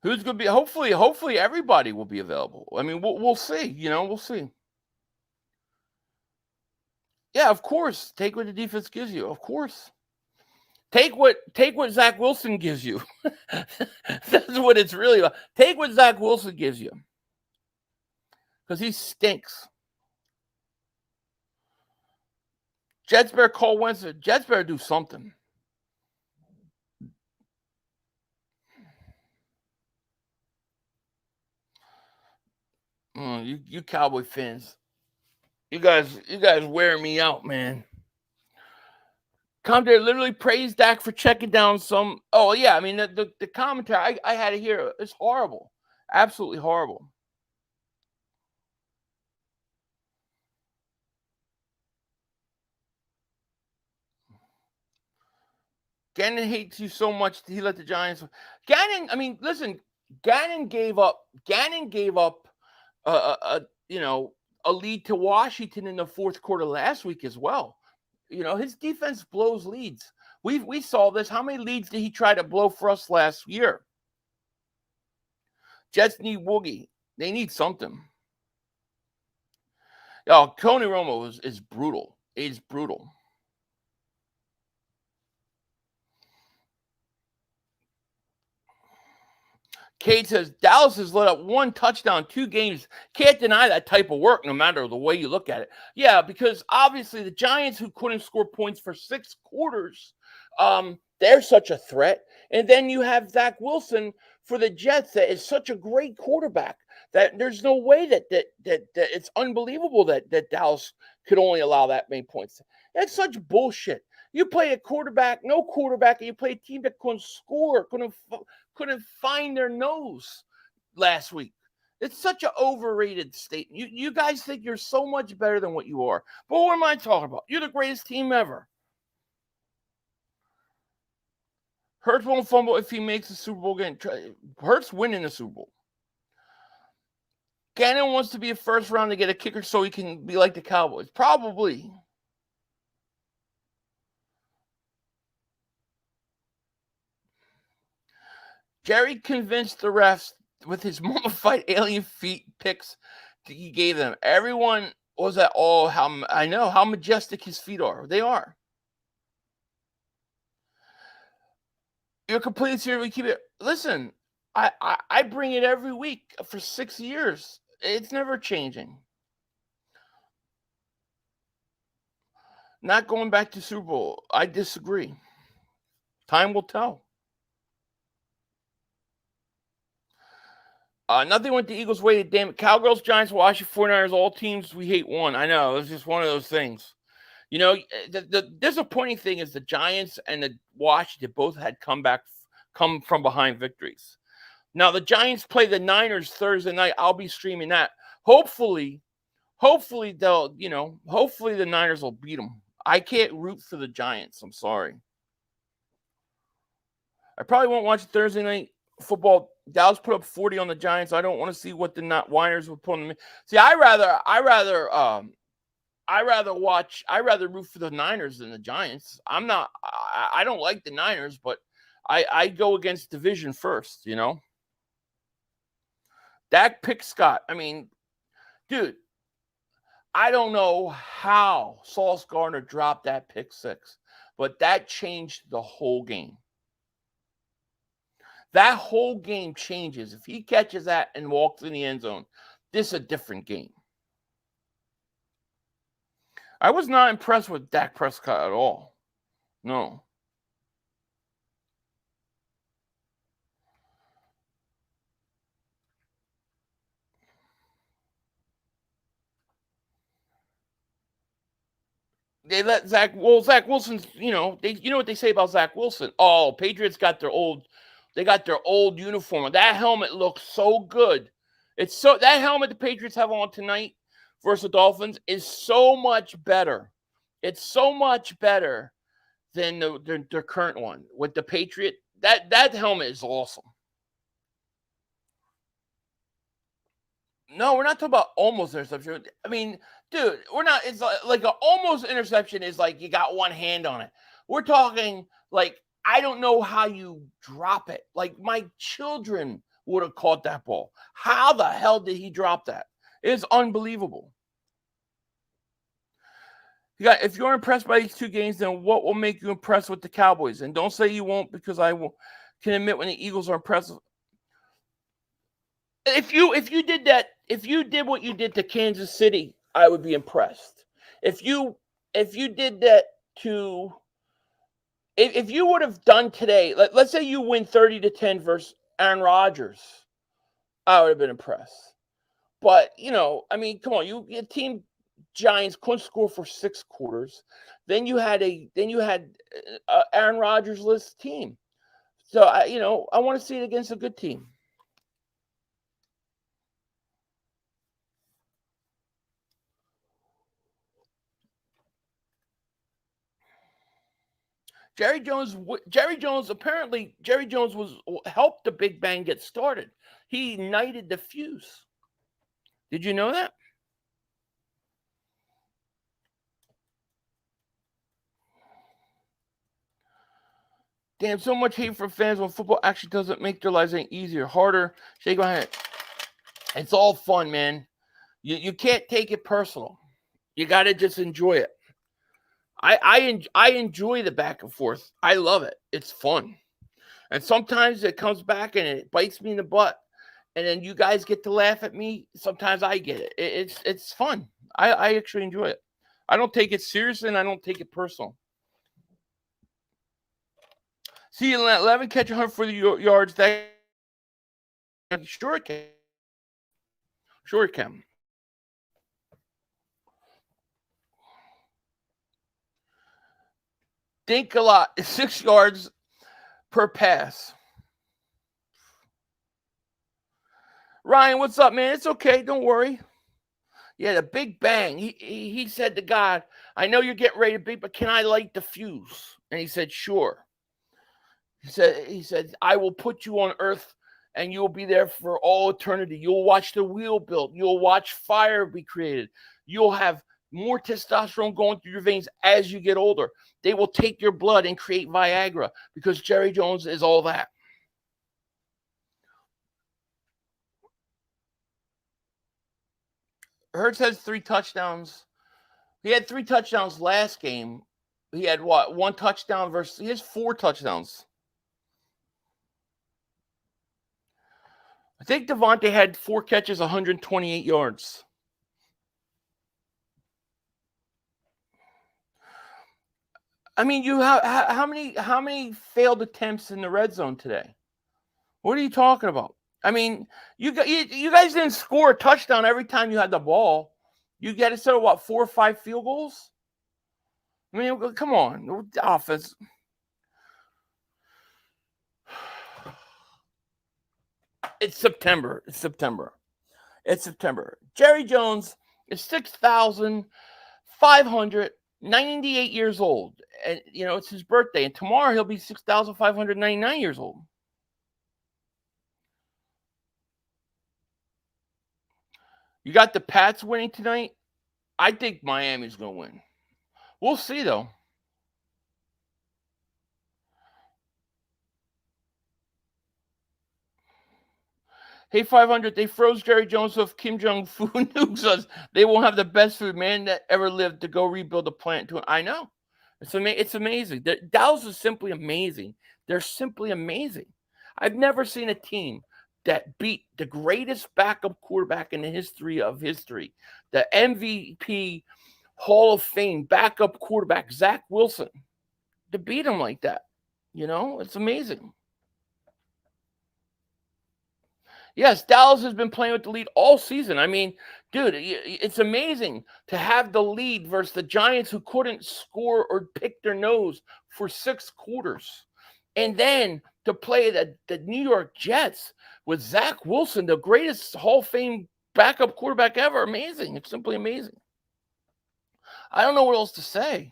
A: Who's going to be? Hopefully everybody will be available. I mean, we'll see. You know, we'll see. Yeah, of course. Take what the defense gives you. Of course. Take what Zach Wilson gives you. That's what it's really about. Take what Zach Wilson gives you. Because he stinks. Jets better call Wednesday. Jets better do something. You Cowboy fans. You guys wear me out, man. Commentator literally praised Dak for checking down some. Oh, yeah. I mean, the commentary, I had to hear. It's horrible. Absolutely horrible. Gannon hates you so much that he let the Giants. Gannon, I mean, listen, Gannon gave up, a a lead to Washington in the fourth quarter last week as well. You know, his defense blows leads. We saw this. How many leads did he try to blow for us last year? Jets need Woogie. They need something. Yo, Tony Romo is brutal. He's brutal. Kate says, Dallas has let up 1 touchdown, 2 games. Can't deny that type of work no matter the way you look at it. Yeah, because obviously the Giants, who couldn't score points for 6 quarters, they're such a threat. And then you have Zach Wilson for the Jets that is such a great quarterback that there's no way that it's unbelievable that Dallas could only allow that many points. That's such bullshit. You play a quarterback, no quarterback, and you play a team that couldn't score, couldn't find their nose last week. It's such an overrated statement. You guys think you're so much better than what you are. But what am I talking about? You're the greatest team ever. Hurts won't fumble if he makes the Super Bowl game. Hurts winning the Super Bowl. Gannon wants to be a first round to get a kicker so he can be like the Cowboys. Probably. Jerry convinced the refs with his mummified alien feet picks he gave them. Everyone was at all how majestic his feet are. They are. You're completely serious. We keep it. Listen, I bring it every week for 6 years. It's never changing. Not going back to Super Bowl. I disagree. Time will tell. Nothing went the Eagles' way. Damn it. Cowgirls, Giants, Washington, 49ers, all teams we hate won. I know. It's just one of those things. You know, the disappointing thing is the Giants and the Washington both had come from behind victories. Now, the Giants play the Niners Thursday night. I'll be streaming that. Hopefully hopefully the Niners will beat them. I can't root for the Giants. I'm sorry. I probably won't watch Thursday night football. Dallas put up 40 on the Giants. I don't want to see what the Niners will put on me. See, I rather root for the Niners than the Giants. I don't like the Niners, but I go against division first, you know. Dak Prescott. I mean, dude, I don't know how Sauce Gardner dropped that pick six, but that changed the whole game. That whole game changes. If he catches that and walks in the end zone, this is a different game. I was not impressed with Dak Prescott at all. No. They let Zach Wilson's, you know what they say about Zach Wilson. Oh, Patriots got their old uniform. That helmet looks so good. That helmet the Patriots have on tonight versus the Dolphins is so much better. It's so much better than their current one with the Patriot. That helmet is awesome. No, we're not talking about almost interception. I mean, dude, we're not. It's like an almost interception is like you got one hand on it. We're talking like I don't know how you drop it. Like my children would have caught that ball. How the hell did he drop that? It's unbelievable. If you're impressed by these two games, then what will make you impressed with the Cowboys? And don't say you won't, because I can admit when the Eagles are impressive. If you did that, if you did what you did to Kansas City, I would be impressed. If you did that to, if you would have done today, let's say you win 30-10 versus Aaron Rodgers, I would have been impressed. But I mean, come on, your team Giants couldn't score for 6 quarters. Then you had Aaron Rodgers-less team. So I want to see it against a good team. Jerry Jones helped the Big Bang get started. He ignited the fuse. Did you know that? Damn, so much hate for fans when football actually doesn't make their lives any easier, harder. Shake my hand. It's all fun, man. You can't take it personal. You got to just enjoy it. I enjoy the back and forth. I love it. It's fun. And sometimes it comes back and it bites me in the butt. And then you guys get to laugh at me. Sometimes I get it. It's fun. I actually enjoy it. I don't take it seriously and I don't take it personal. See, 11 catch 100 for the yards. That sure it can. Sure it can. Think a lot. 6 yards per pass. Ryan, what's up, man? It's okay. Don't worry. Yeah, the big bang. He said to God, I know you're getting ready to be, but can I light the fuse? And he said, sure. He said, I will put you on earth and you'll be there for all eternity. You'll watch the wheel build. You'll watch fire be created. You'll have more testosterone going through your veins as you get older. They will take your blood and create Viagra because Jerry Jones is all that. Hurts has 3 touchdowns. He had 3 touchdowns last game. He had what? 1 touchdown versus he has 4 touchdowns. I think Devontae had 4 catches, 128 yards. I mean, you have how many failed attempts in the red zone today? What are you talking about? I mean, you guys didn't score a touchdown every time you had the ball. You get to set what 4 or 5 field goals? I mean, come on, the offense. It's September. Jerry Jones is 6,598 years old. And, it's his birthday. And tomorrow he'll be 6,599 years old. You got the Pats winning tonight? I think Miami's going to win. We'll see, though. Hey, 500, they froze Jerry Jones so if Kim Jong-un nukes us, they won't have the best food man that ever lived to go rebuild the plant. I know. It's amazing. Dallas is simply amazing. They're simply amazing. I've never seen a team that beat the greatest backup quarterback in the history of history, the MVP Hall of Fame backup quarterback, Zach Wilson, to beat him like that. It's amazing. Yes, Dallas has been playing with the lead all season. I mean, dude, it's amazing to have the lead versus the Giants who couldn't score or pick their nose for 6 quarters. And then to play the New York Jets with Zach Wilson, the greatest Hall of Fame backup quarterback ever. Amazing. It's simply amazing. I don't know what else to say.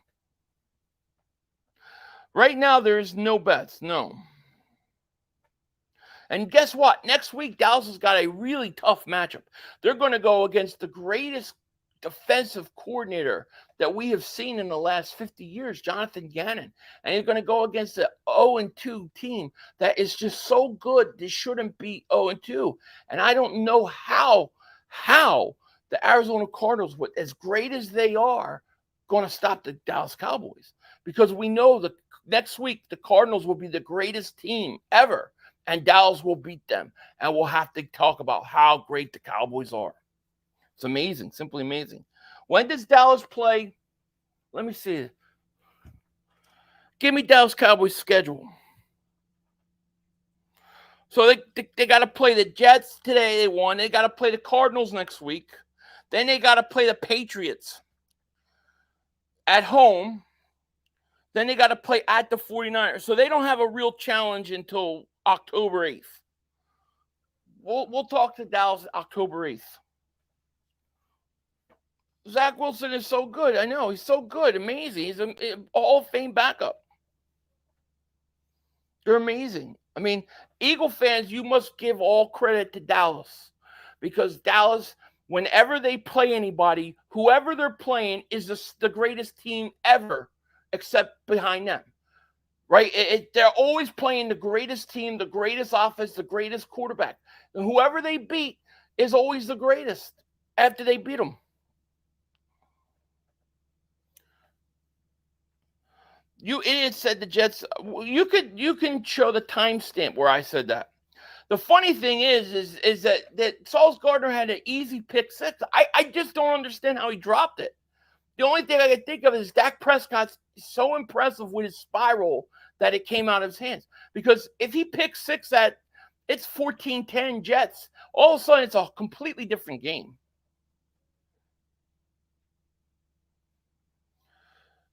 A: Right now, there's no bets. No. And guess what? Next week, Dallas has got a really tough matchup. They're going to go against the greatest defensive coordinator that we have seen in the last 50 years, Jonathan Gannon. And he's going to go against the 0-2 team that is just so good they shouldn't be 0-2. And I don't know how the Arizona Cardinals, as great as they are, going to stop the Dallas Cowboys. Because we know that next week the Cardinals will be the greatest team ever. And Dallas will beat them. And we'll have to talk about how great the Cowboys are. It's amazing. Simply amazing. When does Dallas play? Let me see. Give me Dallas Cowboys schedule. So they got to play the Jets today. They won. They got to play the Cardinals next week. Then they got to play the Patriots at home. Then they got to play at the 49ers. So they don't have a real challenge until October 8th. We'll talk to Dallas October 8th. Zach Wilson is so good. I know. He's so good. Amazing. He's an Hall of Fame backup. They're amazing. I mean, Eagle fans, you must give all credit to Dallas. Because Dallas, whenever they play anybody, whoever they're playing is the greatest team ever, except behind them. right? They're always playing the greatest team, the greatest offense, the greatest quarterback. And whoever they beat is always the greatest after they beat them. You idiot said the Jets. You can show the timestamp where I said that. The funny thing is that Sauce Gardner had an easy pick six. I just don't understand how he dropped it. The only thing I can think of is Dak Prescott's so impressive with his spiral that it came out of his hands. Because if he picks six it's 14-10 Jets, all of a sudden it's a completely different game.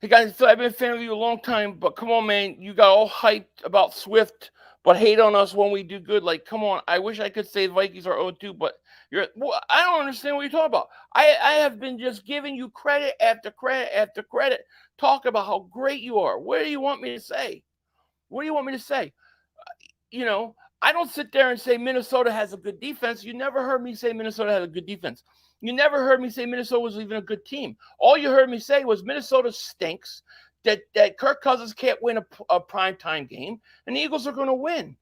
A: Hey guys, so I've been a fan of you a long time, but come on, man, you got all hyped about Swift, but hate on us when we do good. Like, come on, I wish I could say the Vikings are 0-2, but I don't understand what you're talking about. I have been just giving you credit after credit after credit, talk about how great you are. What do you want me to say? What do you want me to say? I don't sit there and say Minnesota has a good defense. You never heard me say Minnesota has a good defense. You never heard me say Minnesota was even a good team. All you heard me say was Minnesota stinks, that Kirk Cousins can't win a primetime game, and the Eagles are going to win.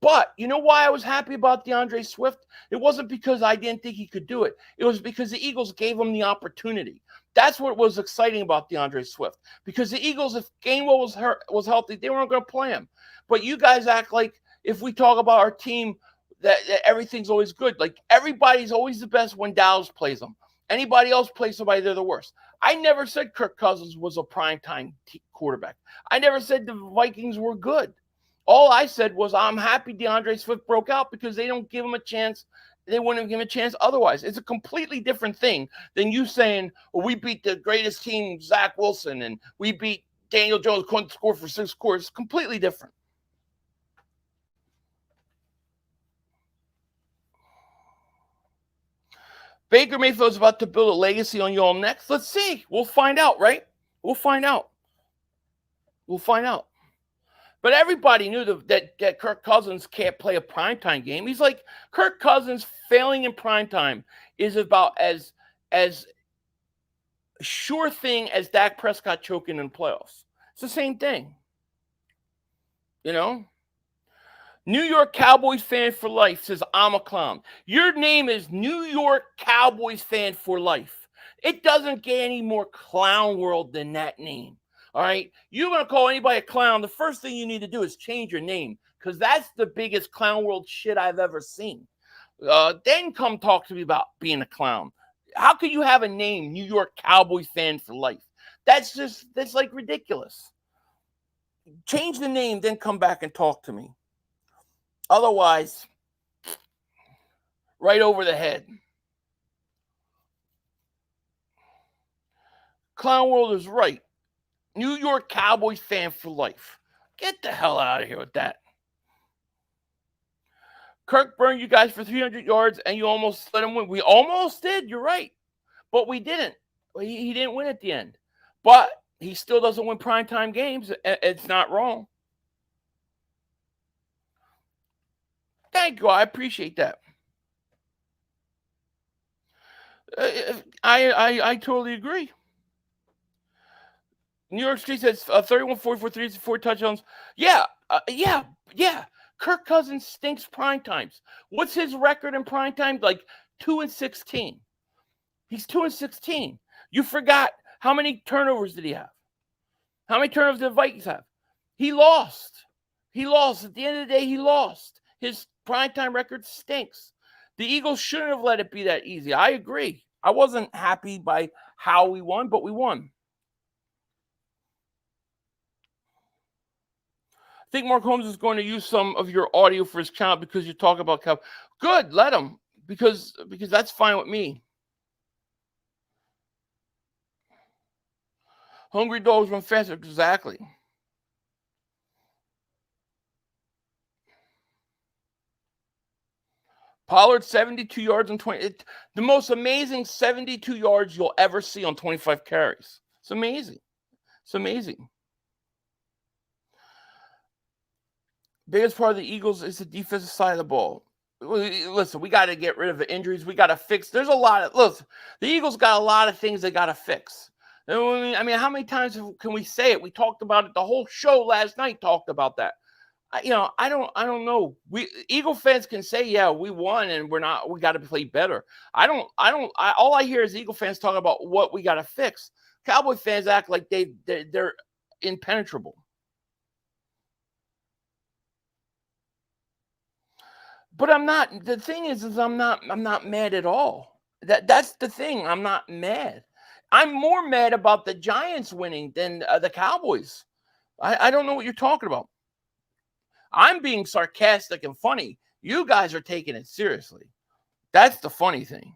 A: But you know why I was happy about DeAndre Swift? It wasn't because I didn't think he could do it. It was because the Eagles gave him the opportunity. That's what was exciting about DeAndre Swift. Because the Eagles, if Gainwell was healthy, they weren't going to play him. But you guys act like if we talk about our team, that everything's always good. Like, everybody's always the best when Dallas plays them. Anybody else plays somebody, they're the worst. I never said Kirk Cousins was a primetime quarterback. I never said the Vikings were good. All I said was I'm happy DeAndre Swift broke out because they don't give him a chance. They wouldn't have given him a chance otherwise. It's a completely different thing than you saying, well, we beat the greatest team, Zach Wilson, and we beat Daniel Jones, couldn't score for 6 quarters. It's completely different. Baker Mayfield's about to build a legacy on y'all next. Let's see. We'll find out, right? We'll find out. But everybody knew that Kirk Cousins can't play a primetime game. He's like, Kirk Cousins failing in primetime is about as sure thing as Dak Prescott choking in playoffs. It's the same thing. New York Cowboys fan for life says, I'm a clown. Your name is New York Cowboys fan for life. It doesn't get any more clown world than that name. All right? You're going to call anybody a clown, the first thing you need to do is change your name, because that's the biggest clown world shit I've ever seen. Then come talk to me about being a clown. How could you have a name, New York Cowboys fan for life? That's like ridiculous. Change the name, then come back and talk to me. Otherwise, right over the head. Clown World is right. New York Cowboys fan for life. Get the hell out of here with that. Kirk burned you guys for 300 yards, and you almost let him win. We almost did. You're right. But we didn't. He didn't win at the end. But he still doesn't win primetime games. It's not wrong. Thank you. I appreciate that. I totally agree. New York Street says 31-44 threes, 4 touchdowns. Yeah. Kirk Cousins stinks prime times. What's his record in prime time? Like 2-16. He's 2-16. You forgot how many turnovers did he have? How many turnovers did the Vikings have? He lost. At the end of the day, he lost. His primetime record stinks. The Eagles shouldn't have let it be that easy. I agree. I wasn't happy by how we won, but we won. I think Mark Holmes is going to use some of your audio for his channel because you talk about Cowboys. Good, let him, because that's fine with me. Hungry dogs run faster. Exactly. Pollard, 72 yards and 20. The most amazing 72 yards you'll ever see on 25 carries. It's amazing. It's amazing. Biggest part of the Eagles is the defensive side of the ball. Listen, we got to get rid of the injuries. We got to fix. There's a lot of, listen, the Eagles got a lot of things they got to fix. I mean, how many times can we say it? We talked about it. The whole show last night talked about that. I don't know. Eagle fans can say, yeah, we won and we got to play better. All I hear is Eagle fans talking about what we got to fix. Cowboy fans act like they're impenetrable. But I'm not. The thing is I'm not mad at all. That's the thing. I'm not mad. I'm more mad about the Giants winning than the Cowboys. I don't know what you're talking about. I'm being sarcastic and funny. You guys are taking it seriously. That's the funny thing.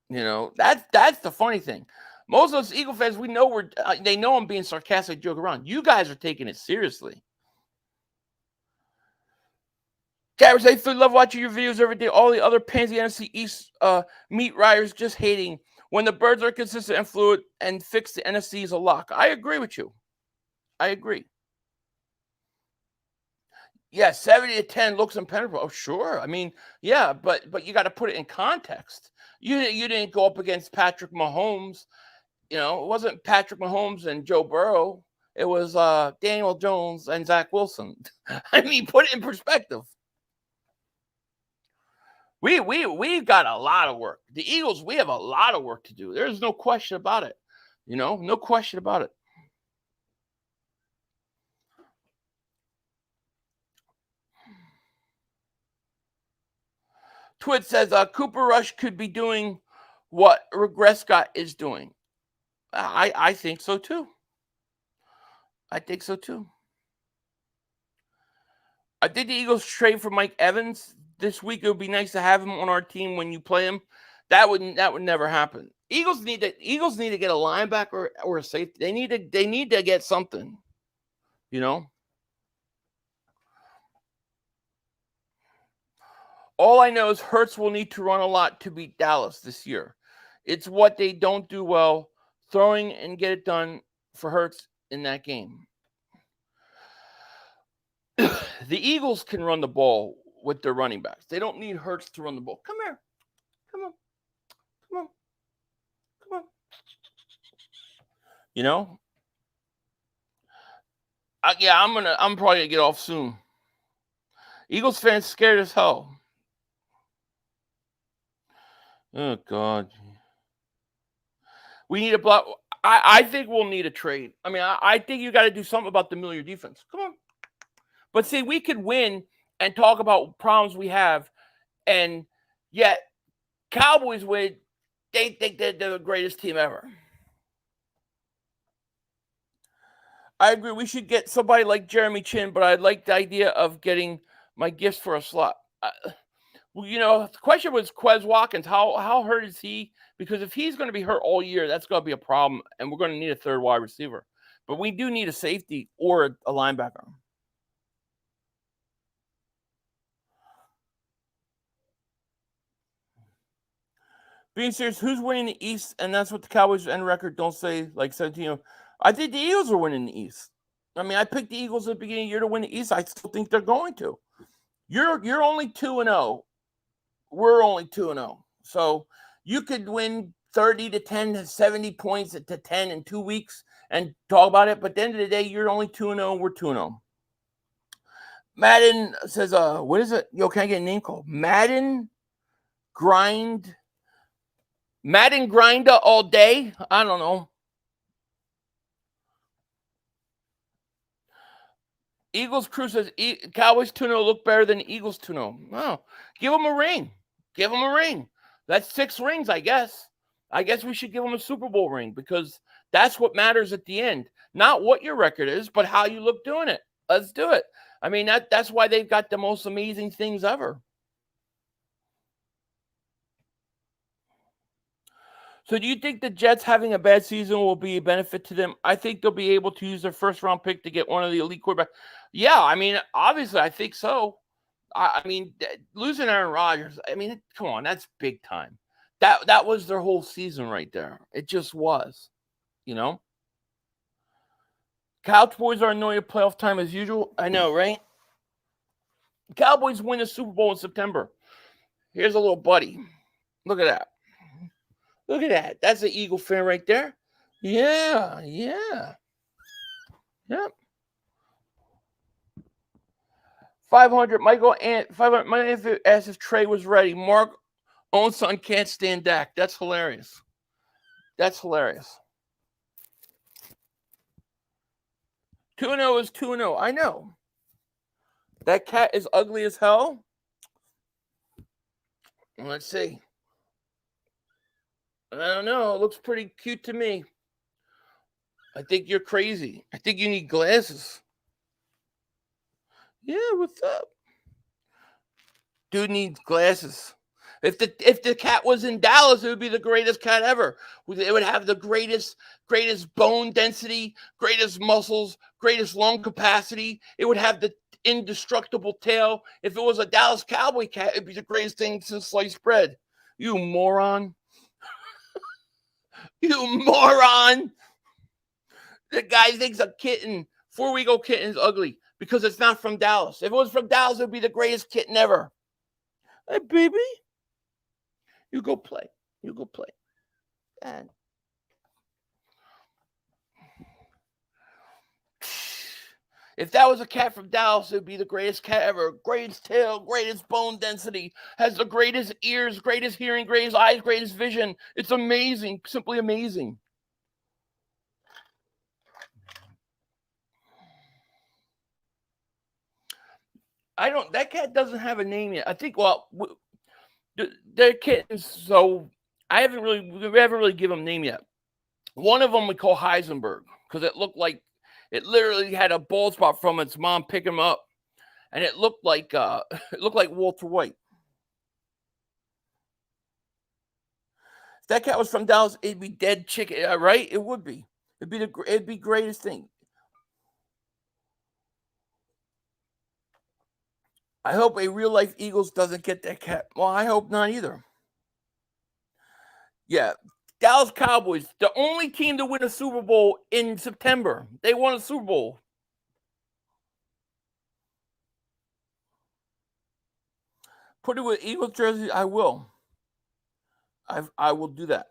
A: That's the funny thing. Most of us Eagle fans, we know they know I'm being sarcastic, joke around. You guys are taking it seriously. Garrett, I love watching your videos every day. All the other pansy NFC East meat riders just hating when the birds are consistent and fluid and fix the NFC is a lock. I agree with you. I agree. Yeah, 70-10 looks impenetrable. Oh, sure. I mean, yeah, but you got to put it in context. You didn't go up against Patrick Mahomes. It wasn't Patrick Mahomes and Joe Burrow. It was Daniel Jones and Zach Wilson. I mean, put it in perspective. We've got a lot of work. The Eagles, we have a lot of work to do. There's no question about it. No question about it. Twit says Cooper Rush could be doing what Regress Scott is doing. I think so too. I think the Eagles trade for Mike Evans this week. It would be nice to have him on our team when you play him. That would never happen. Eagles need to get a linebacker or a safety. They need to get something. All I know is Hurts will need to run a lot to beat Dallas this year. It's what they don't do well, throwing and get it done for Hurts in that game. The Eagles can run the ball with their running backs. They don't need Hurts to run the ball. Come here. Come on. I'm probably gonna get off soon. Eagles fans scared as hell. Oh, God. We need a block. I think we'll need a trade. I mean, I think you got to do something about the middle of your defense. Come on. But see, we could win and talk about problems we have, and yet Cowboys win. They think they're the greatest team ever. I agree. We should get somebody like Jeremy Chin, but I like the idea of getting my gifts for a slot. The question was Quez Watkins. How hurt is he? Because if he's going to be hurt all year, that's going to be a problem, and we're going to need a third wide receiver. But we do need a safety or a linebacker. Being serious, who's winning the East? And that's what the Cowboys end record don't say, like 17. I think the Eagles are winning the East. I mean, I picked the Eagles at the beginning of the year to win the East. I still think they're going to. You're only 2-0. We're only 2-0. So you could win 30-10, 70 points to 10 in 2 weeks and talk about it. But at the end of the day, you're only 2-0. We're 2-0. Madden says, what is it? Yo, can I get a name called? Madden Grinder all day? I don't know. Eagles crew says Cowboys 2-0 look better than Eagles 2-0. Wow. Give them a ring. That's 6 rings, I guess. I guess we should give them a Super Bowl ring because that's what matters at the end. Not what your record is, but how you look doing it. Let's do it. I mean, that's why they've got the most amazing things ever. So do you think the Jets having a bad season will be a benefit to them? I think they'll be able to use their first-round pick to get one of the elite quarterbacks. Yeah, I mean, obviously, I think so. I mean, losing Aaron Rodgers, I mean, come on, that's big time. That was their whole season right there. It just was, Cowboys are annoying at playoff time as usual. I know, right? Cowboys win the Super Bowl in September. Here's a little buddy. Look at that. Look at that. That's an Eagle fan right there. Yeah. Yep. 500. Michael and 500. My nephew asked if Trey was ready. Mark, own son can't stand Dak. That's hilarious. 2-0 is 2-0. I know. That cat is ugly as hell. Let's see. I don't know. It looks pretty cute to me. I think you're crazy. I think you need glasses. Yeah, what's up? Dude needs glasses. If the cat was in Dallas, it would be the greatest cat ever. It would have the greatest bone density, greatest muscles, greatest lung capacity. It would have the indestructible tail. If it was a Dallas Cowboy cat, it'd be the greatest thing since sliced bread. You moron. You moron. The guy thinks a kitten, 4-week-old kitten, is ugly because it's not from Dallas. If it was from Dallas, it would be the greatest kitten ever. Hey, baby. You go play. And if that was a cat from Dallas, it would be the greatest cat ever. Greatest tail, greatest bone density, has the greatest ears, greatest hearing, greatest eyes, greatest vision. It's amazing, simply amazing. That cat doesn't have a name yet. I think, they're kittens, so we haven't really given them a name yet. One of them we call Heisenberg because it literally had a bald spot from its mom picking him up, and it looked like Walter White. If that cat was from Dallas, it'd be dead chicken, right? It would be. It'd be greatest thing. I hope a real life Eagles doesn't get that cat. Well, I hope not either. Yeah. Dallas Cowboys, the only team to win a Super Bowl in September. They won a Super Bowl. Put it with Eagles jersey. I will. I will do that.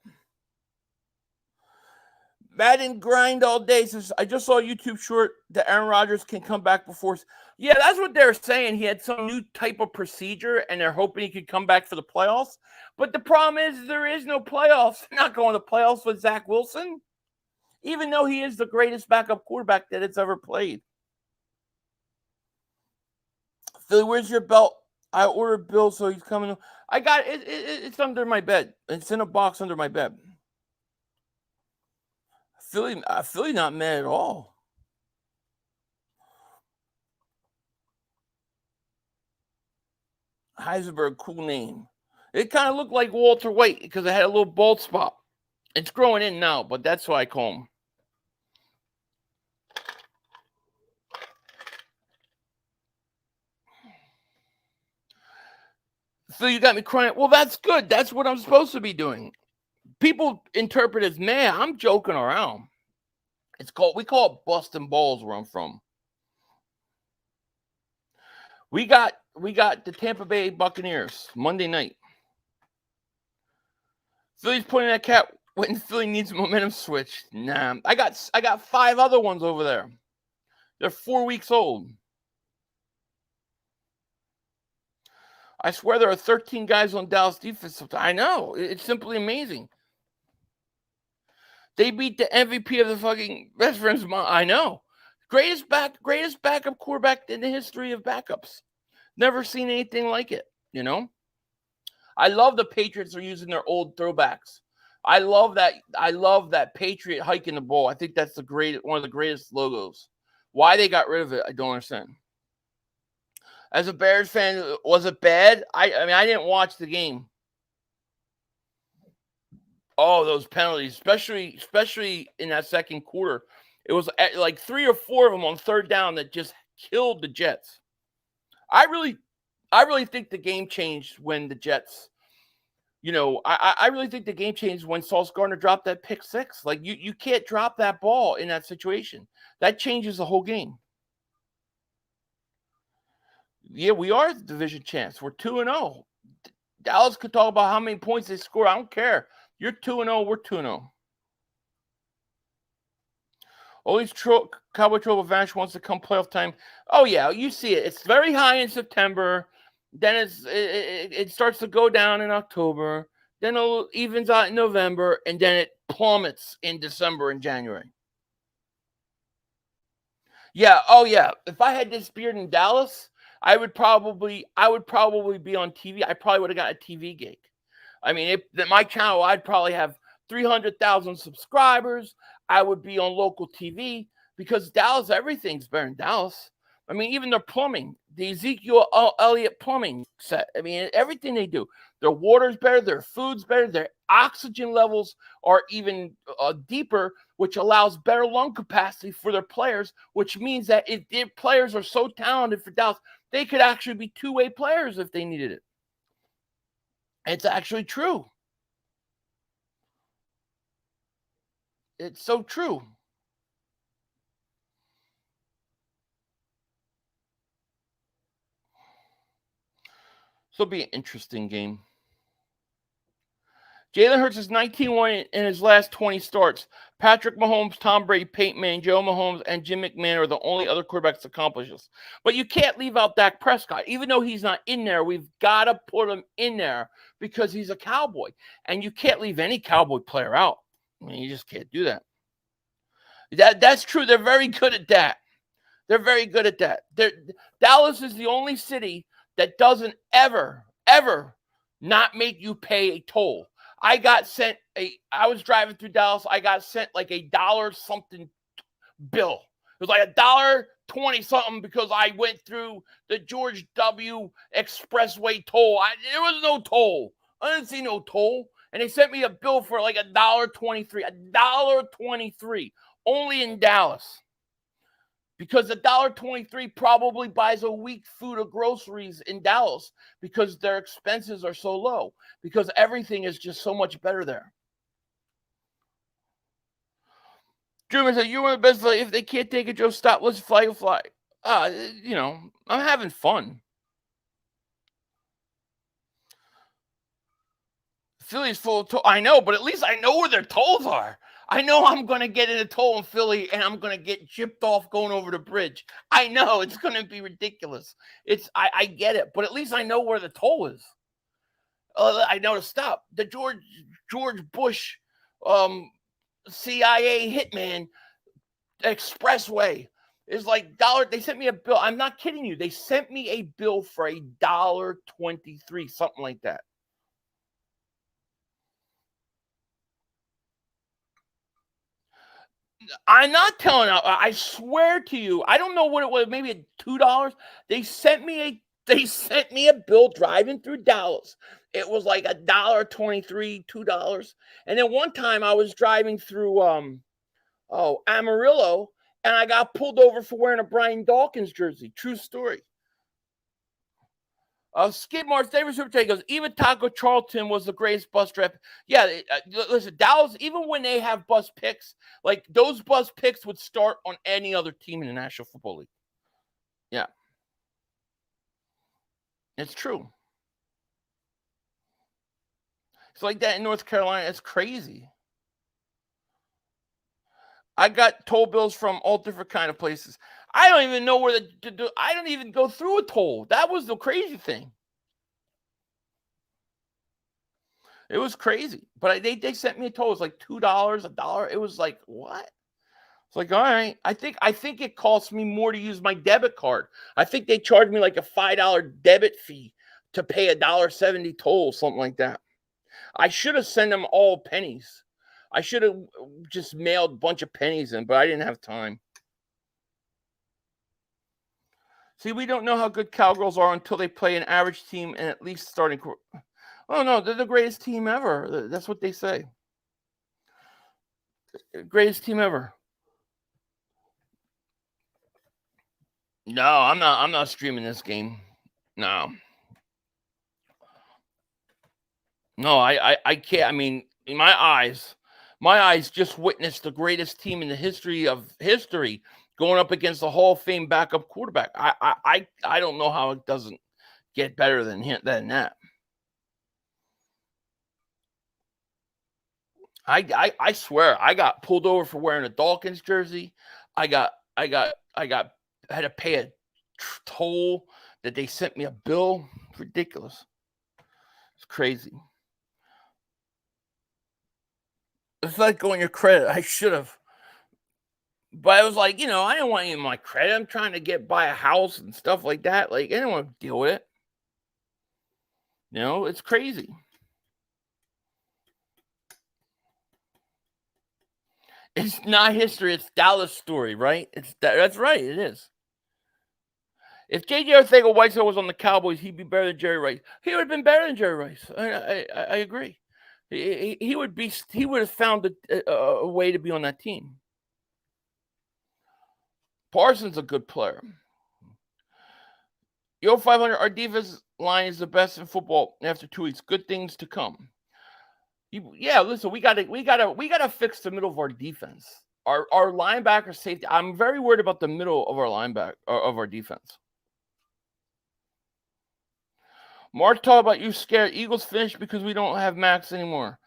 A: Madden grind all day. Says, I just saw a YouTube short that Aaron Rodgers can come back before. Yeah, that's what they're saying. He had some new type of procedure, and they're hoping he could come back for the playoffs. But the problem is there is no playoffs. They're not going to playoffs with Zach Wilson, even though he is the greatest backup quarterback that it's ever played. Philly, where's your belt? I ordered Bill, so he's coming. I got it. It's under my bed. It's in a box under my bed. Philly not mad at all. Heisenberg, cool name. It kind of looked like Walter White because it had a little bald spot. It's growing in now, but that's why I call him. So you got me crying. Well, that's good. That's what I'm supposed to be doing. People interpret it as, man, I'm joking around. We call it busting balls where I'm from. We got the Tampa Bay Buccaneers Monday night. Philly's putting that cat when Philly needs a momentum switch. Nah, I got 5 other ones over there. They're 4 weeks old. I swear there are 13 guys on Dallas defense. I know. It's simply amazing. They beat the MVP of the fucking best friend's mom. I know. Greatest backup quarterback in the history of backups. Never seen anything like it, you know? I love the Patriots are using their old throwbacks. I love that Patriot hiking the ball. I think that's one of the greatest logos. Why they got rid of it, I don't understand. As a Bears fan, was it bad? I mean, I didn't watch the game. Oh, those penalties, especially in that second quarter. It was like 3 or 4 of them on third down that just killed the Jets. I really think the game changed when the Jets, I really think the game changed when Sauce Gardner dropped that pick 6. Like, you can't drop that ball in that situation. That changes the whole game. Yeah, we are the division champs. We're 2-0. Dallas could talk about how many points they score. I don't care. You're 2-0. We're 2-0. All these Cowboy Trouble Vanish wants to come playoff time. Oh, yeah, you see it. It's very high in September. Then it starts to go down in October. Then it evens out in November. And then it plummets in December and January. Yeah, oh, yeah. If I had this beard in Dallas, I would probably be on TV. I probably would have got a TV gig. I mean, my channel, I'd probably have 300,000 subscribers. I would be on local TV because Dallas, everything's better in Dallas. I mean, even their plumbing, the Ezekiel Elliott plumbing set. I mean, everything they do. Their water's better. Their food's better. Their oxygen levels are even deeper, which allows better lung capacity for their players, which means that if their players are so talented for Dallas, they could actually be two-way players if they needed it. It's actually true. It's so true. So it'll be an interesting game. Jalen Hurts is 19-1 in his last 20 starts. Patrick Mahomes, Tom Brady, Peyton Manning, Joe Mahomes, and Jim McMahon are the only other quarterbacks to accomplish this. But you can't leave out Dak Prescott. Even though he's not in there, we've got to put him in there because he's a Cowboy. And you can't leave any Cowboy player out. I mean, you just can't do that. That's true. They're very good at that. They're very good at that. Dallas is the only city that doesn't ever not make you pay a toll. I was driving through Dallas. I got sent like $1 something bill. It was like $1.20 something because I went through the George W. Expressway toll. There was no toll. I didn't see no toll. And they sent me a bill for like $1.23. $1.23 only in Dallas. Because $1.23 probably buys a week's food or groceries in Dallas because their expenses are so low. Because everything is just so much better there. Drew said, "You're one of the best. If they can't take it, Joe, stop. Let's fly. I'm having fun. Philly's full of tolls. I know, but at least I know where their tolls are. I know I'm going to get in a toll in Philly and I'm going to get chipped off going over the bridge. I know it's going to be ridiculous. I get it, but at least I know where the toll is. I know to stop. The George Bush CIA hitman expressway is like $1. They sent me a bill. I'm not kidding you. They sent me a bill for $1.23, something like that. I'm not telling you. I swear to you, I don't know what it was. Maybe $2. They sent me a bill driving through Dallas. It was like $1.23, $2. And then one time I was driving through Amarillo, and I got pulled over for wearing a Brian Dawkins jersey. True story. Skid Mark's favorite super chat goes, even Taco Charlton was the greatest bus trip. Yeah, listen, Dallas, even when they have bus picks, like those bus picks would start on any other team in the National Football League. Yeah. It's true. It's like that in North Carolina. It's crazy. I got toll bills from all different kind of places. I don't even know where I don't even go through a toll. That was the crazy thing. It was crazy. But they sent me a toll. It was like $2, $1. It was like, what? It's like, all right. I think it costs me more to use my debit card. I think they charged me like a $5 debit fee to pay $1.70 toll, something like that. I should have sent them all pennies. I should have just mailed a bunch of pennies in, but I didn't have time. See, we don't know how good Cowgirls are until they play an average team and at least starting. Oh, no, they're the greatest team ever. That's what they say. Greatest team ever. No, I'm not streaming this game. No. No, I can't. I mean, in my eyes just witnessed the greatest team in the history of history going up against the Hall of Fame backup quarterback. I don't know how it doesn't get better than that. I swear I got pulled over for wearing a Dawkins jersey. I had to pay a toll that they sent me a bill. It's ridiculous. It's crazy. It's like going your credit. I should have. But I was like, I didn't want any of my credit. I'm trying to buy a house and stuff like that. Like, I didn't want to deal with it. It's crazy. It's not history. It's Dallas story, right? That's right. It is. If J.J. Arcega-Whiteside was on the Cowboys, he'd be better than Jerry Rice. He would have been better than Jerry Rice. I agree. He would have found a way to be on that team. Parsons a good player. Yo, 500. Our defense line is the best in football after 2 weeks. Good things to come. Listen, we gotta fix the middle of our defense. Our linebacker safety. I'm very worried about the middle of our linebacker of our defense. Mark talked about you scared. Eagles finished because we don't have Max anymore.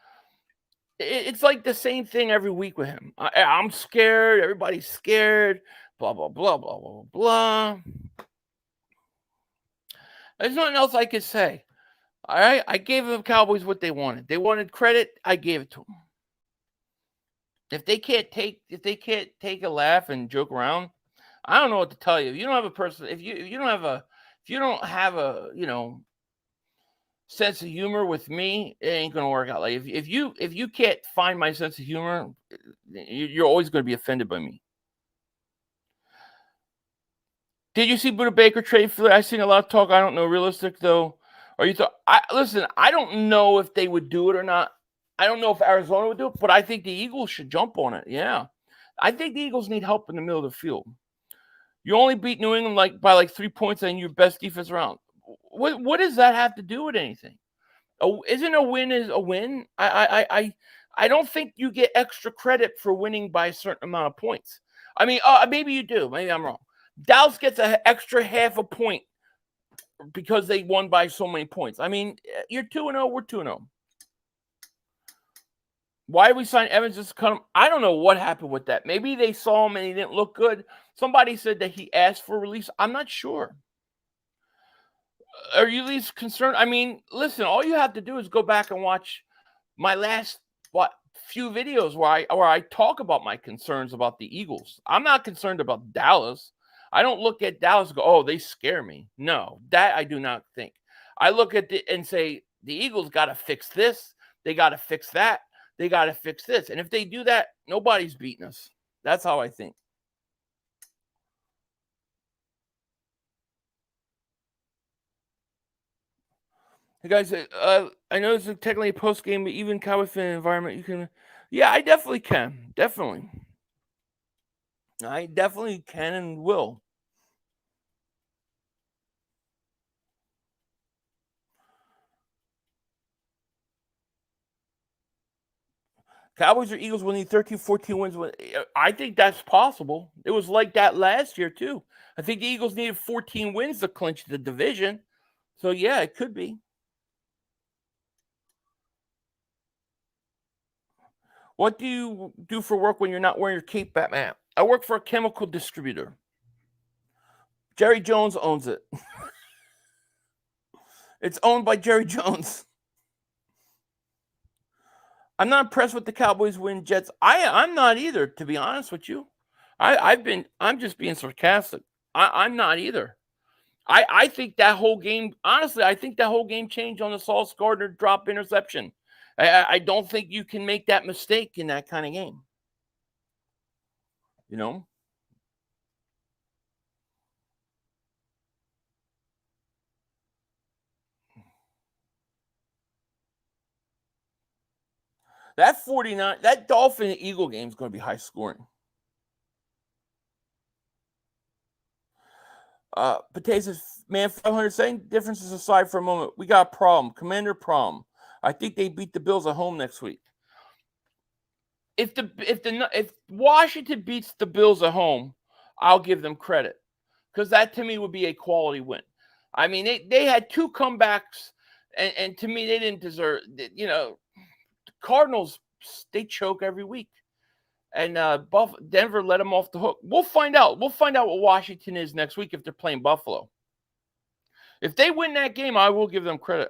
A: It's like the same thing every week with him. I'm scared. Everybody's scared. Blah, blah, blah, blah, blah, blah. There's nothing else I could say. All right? I gave the Cowboys what they wanted. They wanted credit. I gave it to them. If they can't take a laugh and joke around, I don't know what to tell you. If you don't have a person, if you don't have a sense of humor with me, it ain't gonna work out. Like if you can't find my sense of humor, you're always gonna be offended by me. Did you see Buda Baker trade for? I've seen a lot of talk. I don't know. Realistic though. Or you thought? Listen. I don't know if they would do it or not. I don't know if Arizona would do it, but I think the Eagles should jump on it. Yeah, I think the Eagles need help in the middle of the field. You only beat New England by 3 points and your best defense around. What does that have to do with anything? Isn't a win is a win? I don't think you get extra credit for winning by a certain amount of points. I mean, maybe you do. Maybe I'm wrong. Dallas gets an extra half a point because they won by so many points. I mean, you're 2-0. We're 2-0. Why did we sign Evans just to cut him? I don't know what happened with that. Maybe they saw him and he didn't look good. Somebody said that he asked for release. I'm not sure. Are you at least concerned? I mean, listen, all you have to do is go back and watch my last few videos where I talk about my concerns about the Eagles. I'm not concerned about Dallas. I don't look at Dallas and go, oh, they scare me. No, that I do not think. I look at it and say, the Eagles got to fix this. They got to fix that. They got to fix this. And if they do that, nobody's beating us. That's how I think. Hey guys, I know this is technically a post-game, but even Cowboys fan environment, you can... Yeah, I definitely can. Definitely. I definitely can and will. Cowboys or Eagles will need 13, 14 wins. I think that's possible. It was like that last year, too. I think the Eagles needed 14 wins to clinch the division. So, yeah, it could be. What do you do for work when you're not wearing your cape, Batman? I work for a chemical distributor. Jerry Jones owns it. It's owned by Jerry Jones. I'm not impressed with the Cowboys win Jets. I'm not either, to be honest with you. I'm just being sarcastic. I'm not either. I think that whole game, honestly, I think that whole game changed on the Sauce Gardner drop interception. I don't think you can make that mistake in that kind of game. You know? That 49, that Dolphin Eagle game is going to be high scoring. Potatoes, man, 500 saying differences aside for a moment. We got a problem. Commander problem. I think they beat the Bills at home next week. If Washington beats the Bills at home, I'll give them credit. Because that to me would be a quality win. I mean, they had 2 comebacks, and to me, they didn't deserve, you know. Cardinals choke every week. And Denver let them off the hook. We'll find out. We'll find out what Washington is next week if they're playing Buffalo. If they win that game, I will give them credit.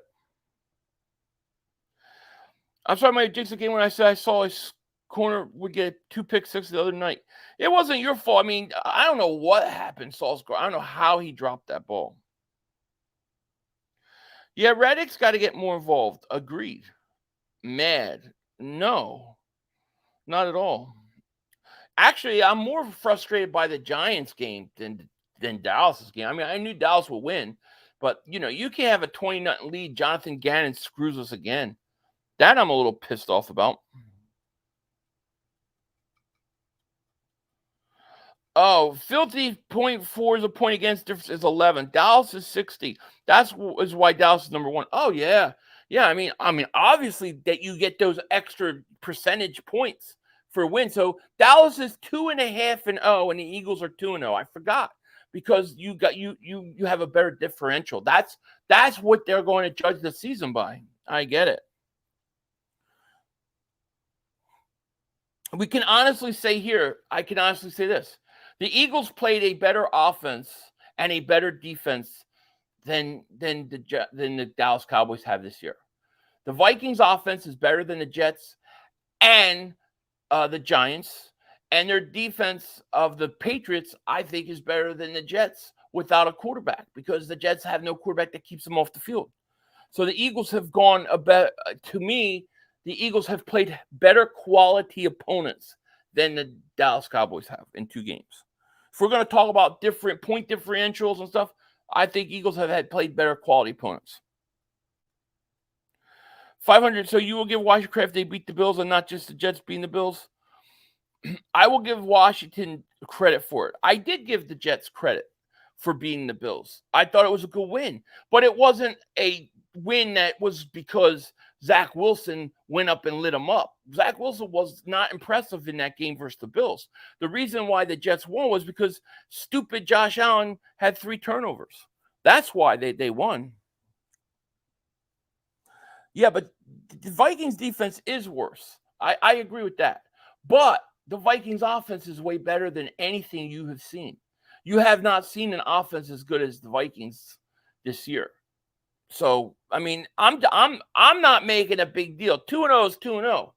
A: I'm sorry, my jinx game when I said I saw his corner would get 2 pick six the other night. It wasn't your fault. I mean, I don't know what happened, Sauce. I don't know how he dropped that ball. Yeah, Reddick's got to get more involved. Agreed. Mad. No, not at all. Actually, I'm more frustrated by the Giants game than Dallas's game. I mean, I knew Dallas would win, but, you can't have a 20-0 lead. Jonathan Gannon screws us again. That I'm a little pissed off about. Oh, filthy 0.4 is a point against difference is 11. Dallas is 60. That's why Dallas is number 1. Oh, yeah. Yeah, I mean, obviously that you get those extra percentage points for a win. So Dallas is 2.5-0, and the Eagles are 2-0. I forgot because you have a better differential. That's what they're going to judge the season by. I get it. We can honestly say here, I can honestly say this. The Eagles played a better offense and a better defense than the Dallas Cowboys have this year. The Vikings offense is better than the Jets and the Giants, and their defense of the Patriots, I think, is better than the Jets without a quarterback because the Jets have no quarterback that keeps them off the field. So the Eagles have gone to me, the Eagles have played better quality opponents than the Dallas Cowboys have in 2 games. If we're going to talk about different point differentials and stuff, I think Eagles have played better quality opponents. 500, so you will give Washington credit if they beat the Bills and not just the Jets beating the Bills? I will give Washington credit for it. I did give the Jets credit for beating the Bills. I thought it was a good win, but it wasn't a win that was because Zach Wilson went up and lit them up. Zach Wilson was not impressive in that game versus the Bills. The reason why the Jets won was because stupid Josh Allen had 3 turnovers. That's why they won. Yeah, but the Vikings defense is worse. I agree with that. But the Vikings offense is way better than anything you have seen. You have not seen an offense as good as the Vikings this year. So, I mean, I'm not making a big deal. 2-0 is 2-0.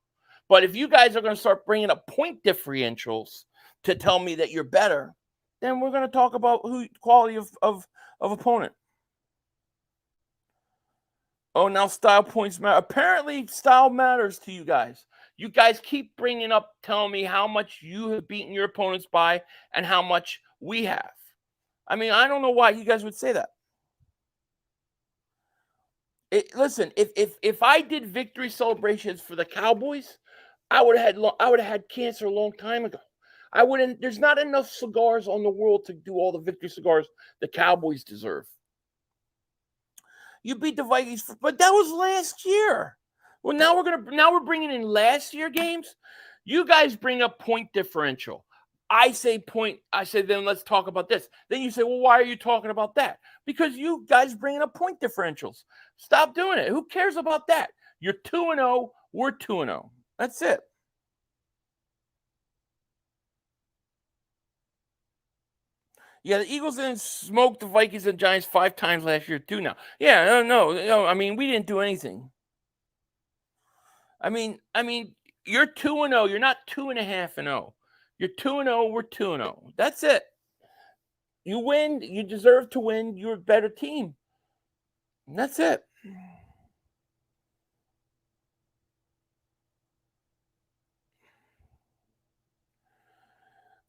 A: But if you guys are going to start bringing up point differentials to tell me that you're better, then we're going to talk about quality of opponent. Oh, now style points matter. Apparently, style matters to you guys. You guys keep bringing up, telling me how much you have beaten your opponents by and how much we have. I mean, I don't know why you guys would say that. Listen, if I did victory celebrations for the Cowboys, I would have had cancer a long time ago. I wouldn't. There's not enough cigars on the world to do all the victory cigars the Cowboys deserve. You beat the Vikings, but that was last year. Well, now we're bringing in last year games. You guys bring up point differential. I say then let's talk about this. Then you say, well, why are you talking about that? Because you guys bringing up point differentials. Stop doing it. Who cares about that? You're 2-0. We're 2-0. That's it. Yeah, the Eagles didn't smoke the Vikings and Giants 5 times last year too now. Yeah, no. I mean, we didn't do anything. I mean, you're 2-0. You're not 2.5-0. You're 2-0. We're 2-0. That's it. You win. You deserve to win. You're a better team. And that's it.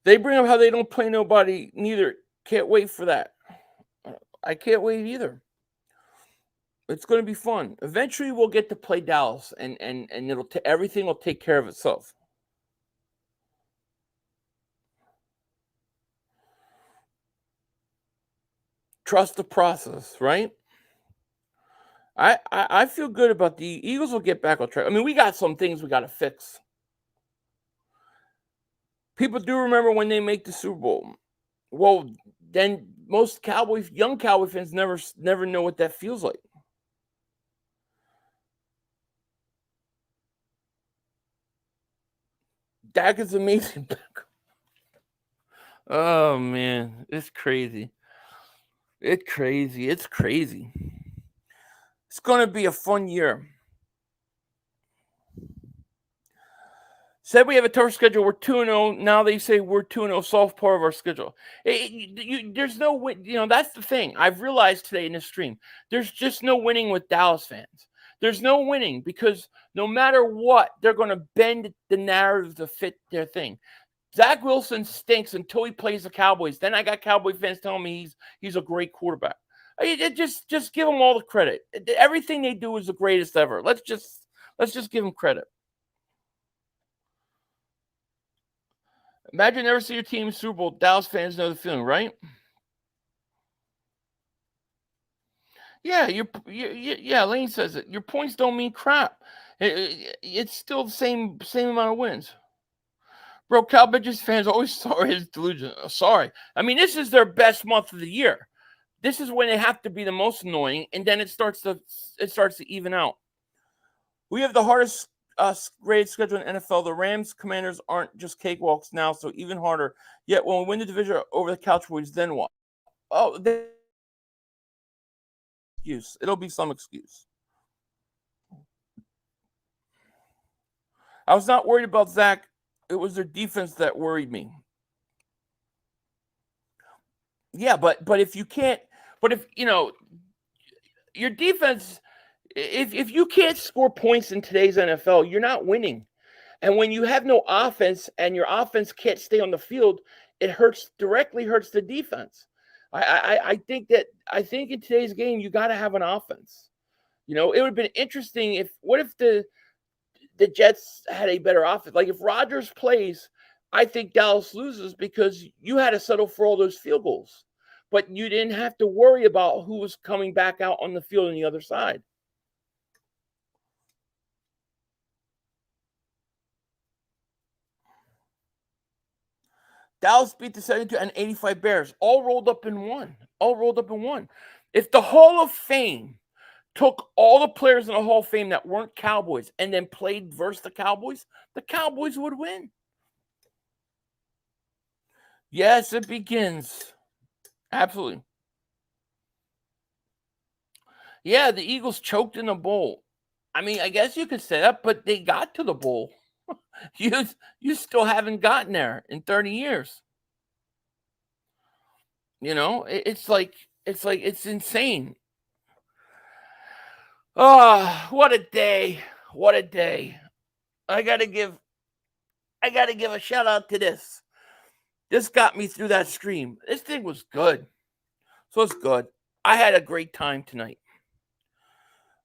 A: They bring up how they don't play nobody. Neither. Can't wait for that. I can't wait either. It's going to be fun. Eventually, we'll get to play Dallas, and everything will take care of itself. Trust the process, right? I feel good about the Eagles will get back on track. I mean, we got some things we got to fix. People do remember when they make the Super Bowl. Well, then most young Cowboy fans never know what that feels like. Dak is amazing. Oh, man. It's crazy. It's crazy. It's crazy. It's going to be a fun year. Said we have a tough schedule. We're 2-0. Now they say we're 2-0. Soft part of our schedule. There's no win. That's the thing. I've realized today in this stream. There's just no winning with Dallas fans. There's no winning because no matter what, they're going to bend the narrative to fit their thing. Zach Wilson stinks until he plays the Cowboys. Then I got Cowboy fans telling me he's a great quarterback. Just give them all the credit. Everything they do is the greatest ever. Let's just give them credit. Imagine never see your team in Super Bowl. Dallas fans know the feeling, right? Yeah, yeah. Lane says it. Your points don't mean crap. It's still the same amount of wins. Bro, Cowboys fans always sorry his delusion. Sorry. I mean, this is their best month of the year. This is when they have to be the most annoying, and then it starts to even out. We have the hardest grade schedule in NFL. The Rams Commanders aren't just cakewalks now, so even harder. Yet when we win the division over the Cowboys, then what? Oh, excuse. It'll be some excuse. I was not worried about Zach. It was their defense that worried me. Yeah, but if you can't, your defense, if you can't score points in today's NFL, you're not winning. And when you have no offense and your offense can't stay on the field, it directly hurts the defense. I think in today's game you got to have an offense. It would have been interesting what if the Jets had a better offense? Like if Rodgers plays, I think Dallas loses because you had to settle for all those field goals. But you didn't have to worry about who was coming back out on the field on the other side. Dallas beat the 72 and 85 Bears, all rolled up in one. If the Hall of Fame took all the players in the Hall of Fame that weren't Cowboys and then played versus the Cowboys would win. Yes, it begins. Absolutely. Yeah, the Eagles choked in the bowl. I mean, I guess you could say that, but they got to the bowl. You still haven't gotten there in 30 years. It's insane. Oh, what a day. What a day. I gotta give a shout out to this. This got me through that stream. This thing was good. So it's good. I had a great time tonight.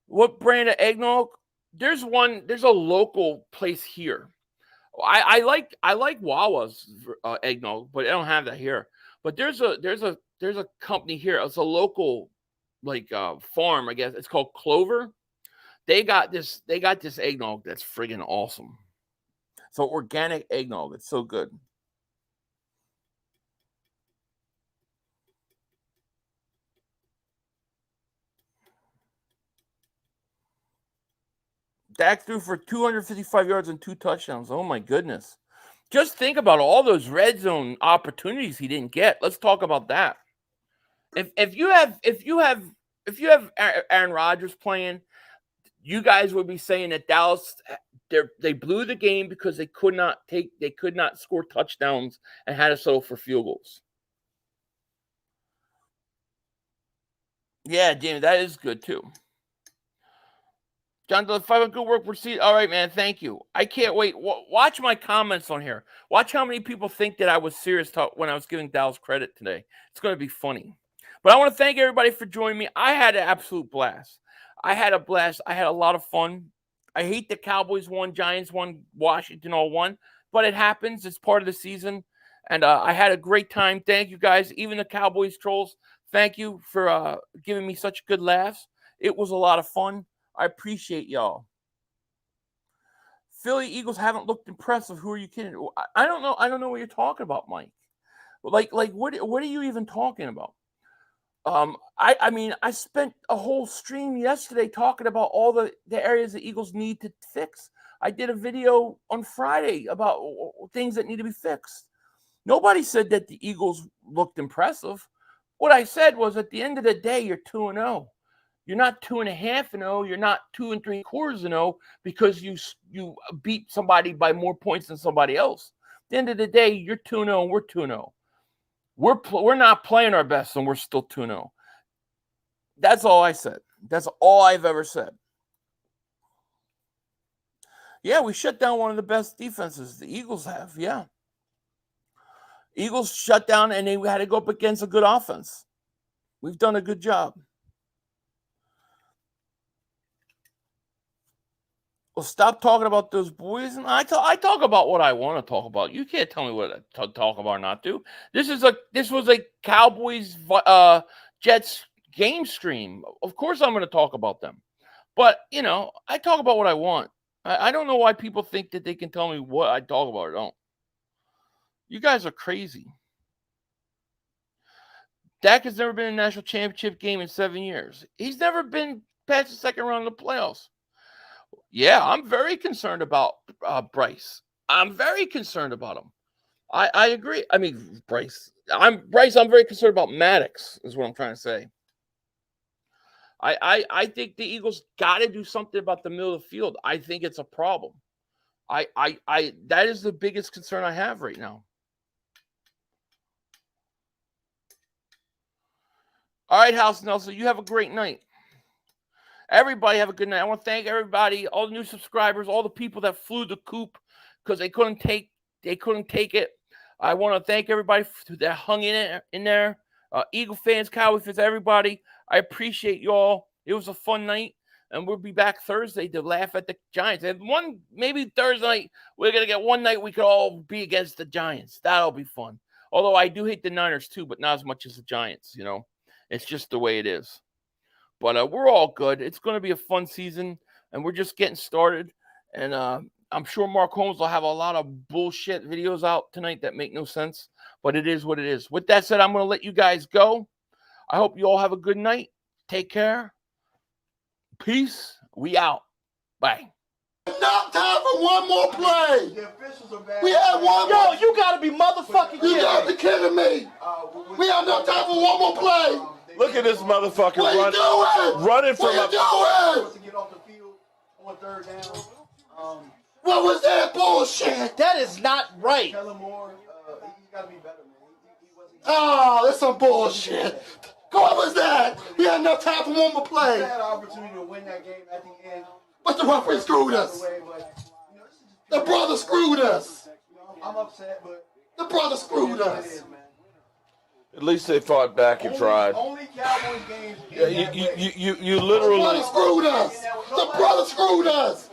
A: What brand of eggnog? There's a local place here. I like Wawa's eggnog, but I don't have that here. But there's a company here. It's a local farm, I guess. It's called Clover. They got this eggnog that's friggin' awesome. So organic eggnog. It's so good. Dak threw for 255 yards and 2 touchdowns. Oh my goodness. Just think about all those red zone opportunities he didn't get. Let's talk about that. If you have Aaron Rodgers playing, you guys would be saying that Dallas they blew the game because they could not score touchdowns and had to settle for field goals. Yeah, Jamie, that is good too. John, the 5 good work proceed. All right, man. Thank you. I can't wait. Watch my comments on here. Watch how many people think that I was serious when I was giving Dallas credit today. It's going to be funny. But I want to thank everybody for joining me. I had an absolute blast. I had a blast. I had a lot of fun. I hate the Cowboys won, Giants won, Washington all won. But it happens. It's part of the season. And I had a great time. Thank you, guys. Even the Cowboys trolls, thank you for giving me such good laughs. It was a lot of fun. I appreciate y'all. Philly Eagles haven't looked impressive. Who are you kidding? I don't know. I don't know what you're talking about, Mike. Like what are you even talking about? I mean, I spent a whole stream yesterday talking about all the areas the Eagles need to fix. I did a video on Friday about things that need to be fixed. Nobody said that the Eagles looked impressive. What I said was, at the end of the day, you're 2-0. You're not 2.5-0. You're not 2 3/4-0 because you beat somebody by more points than somebody else. At the end of the day, you're 2-0 and we're 2-0. We're not playing our best and we're still 2-0. That's all I said. That's all I've ever said. Yeah, we shut down one of the best defenses the Eagles have. Yeah. Eagles shut down and they had to go up against a good offense. We've done a good job. Well, stop talking about those boys. And I talk about what I want to talk about. You can't tell me what to talk about or not do. This was a Cowboys Jets game stream. Of course I'm going to talk about them. But, I talk about what I want. I don't know why people think that they can tell me what I talk about or don't. You guys are crazy. Dak has never been in a national championship game in 7 years. He's never been past the second round of the playoffs. Yeah, I'm very concerned about Bryce. I'm very concerned about him. I agree. I mean, Bryce. I'm very concerned about Maddox, is what I'm trying to say. I think the Eagles got to do something about the middle of the field. I think it's a problem. That is the biggest concern I have right now. All right, House Nelson, you have a great night. Everybody have a good night. I want to thank everybody, all the new subscribers, all the people that flew the coop because they couldn't take it. I want to thank everybody that hung in there. Eagle fans, Cowboy fans, everybody. I appreciate y'all. It was a fun night, and we'll be back Thursday to laugh at the Giants. And maybe Thursday night, we're going to get one night we could all be against the Giants. That'll be fun. Although I do hate the Niners too, but not as much as the Giants, It's just the way it is. But we're all good. It's going to be a fun season, and we're just getting started. And I'm sure Mark Holmes will have a lot of bullshit videos out tonight that make no sense, but it is what it is. With that said, I'm going to let you guys go. I hope you all have a good night. Take care. Peace. We out. Bye.
C: Not time for one more play. We had one
J: Yo,
C: more.
J: you gotta be motherfucking
C: You
J: kidding
C: gotta
J: me.
C: be kidding me. We have no time for one more play.
G: Look at this motherfucker
C: What are you doing?
G: running from
C: What are you doing? What was that bullshit?
J: That is not right.
C: Oh, that's some bullshit. What was that? We had enough time for one more play.
J: We had an opportunity to win that game at the end.
C: But the referee screwed us. The brother screwed us.
J: I'm upset, but
C: The brother screwed us.
G: At least they fought back and tried.
J: only Cowboys games.
G: You
C: The
G: literally.
C: brother screwed us. The brother screwed us.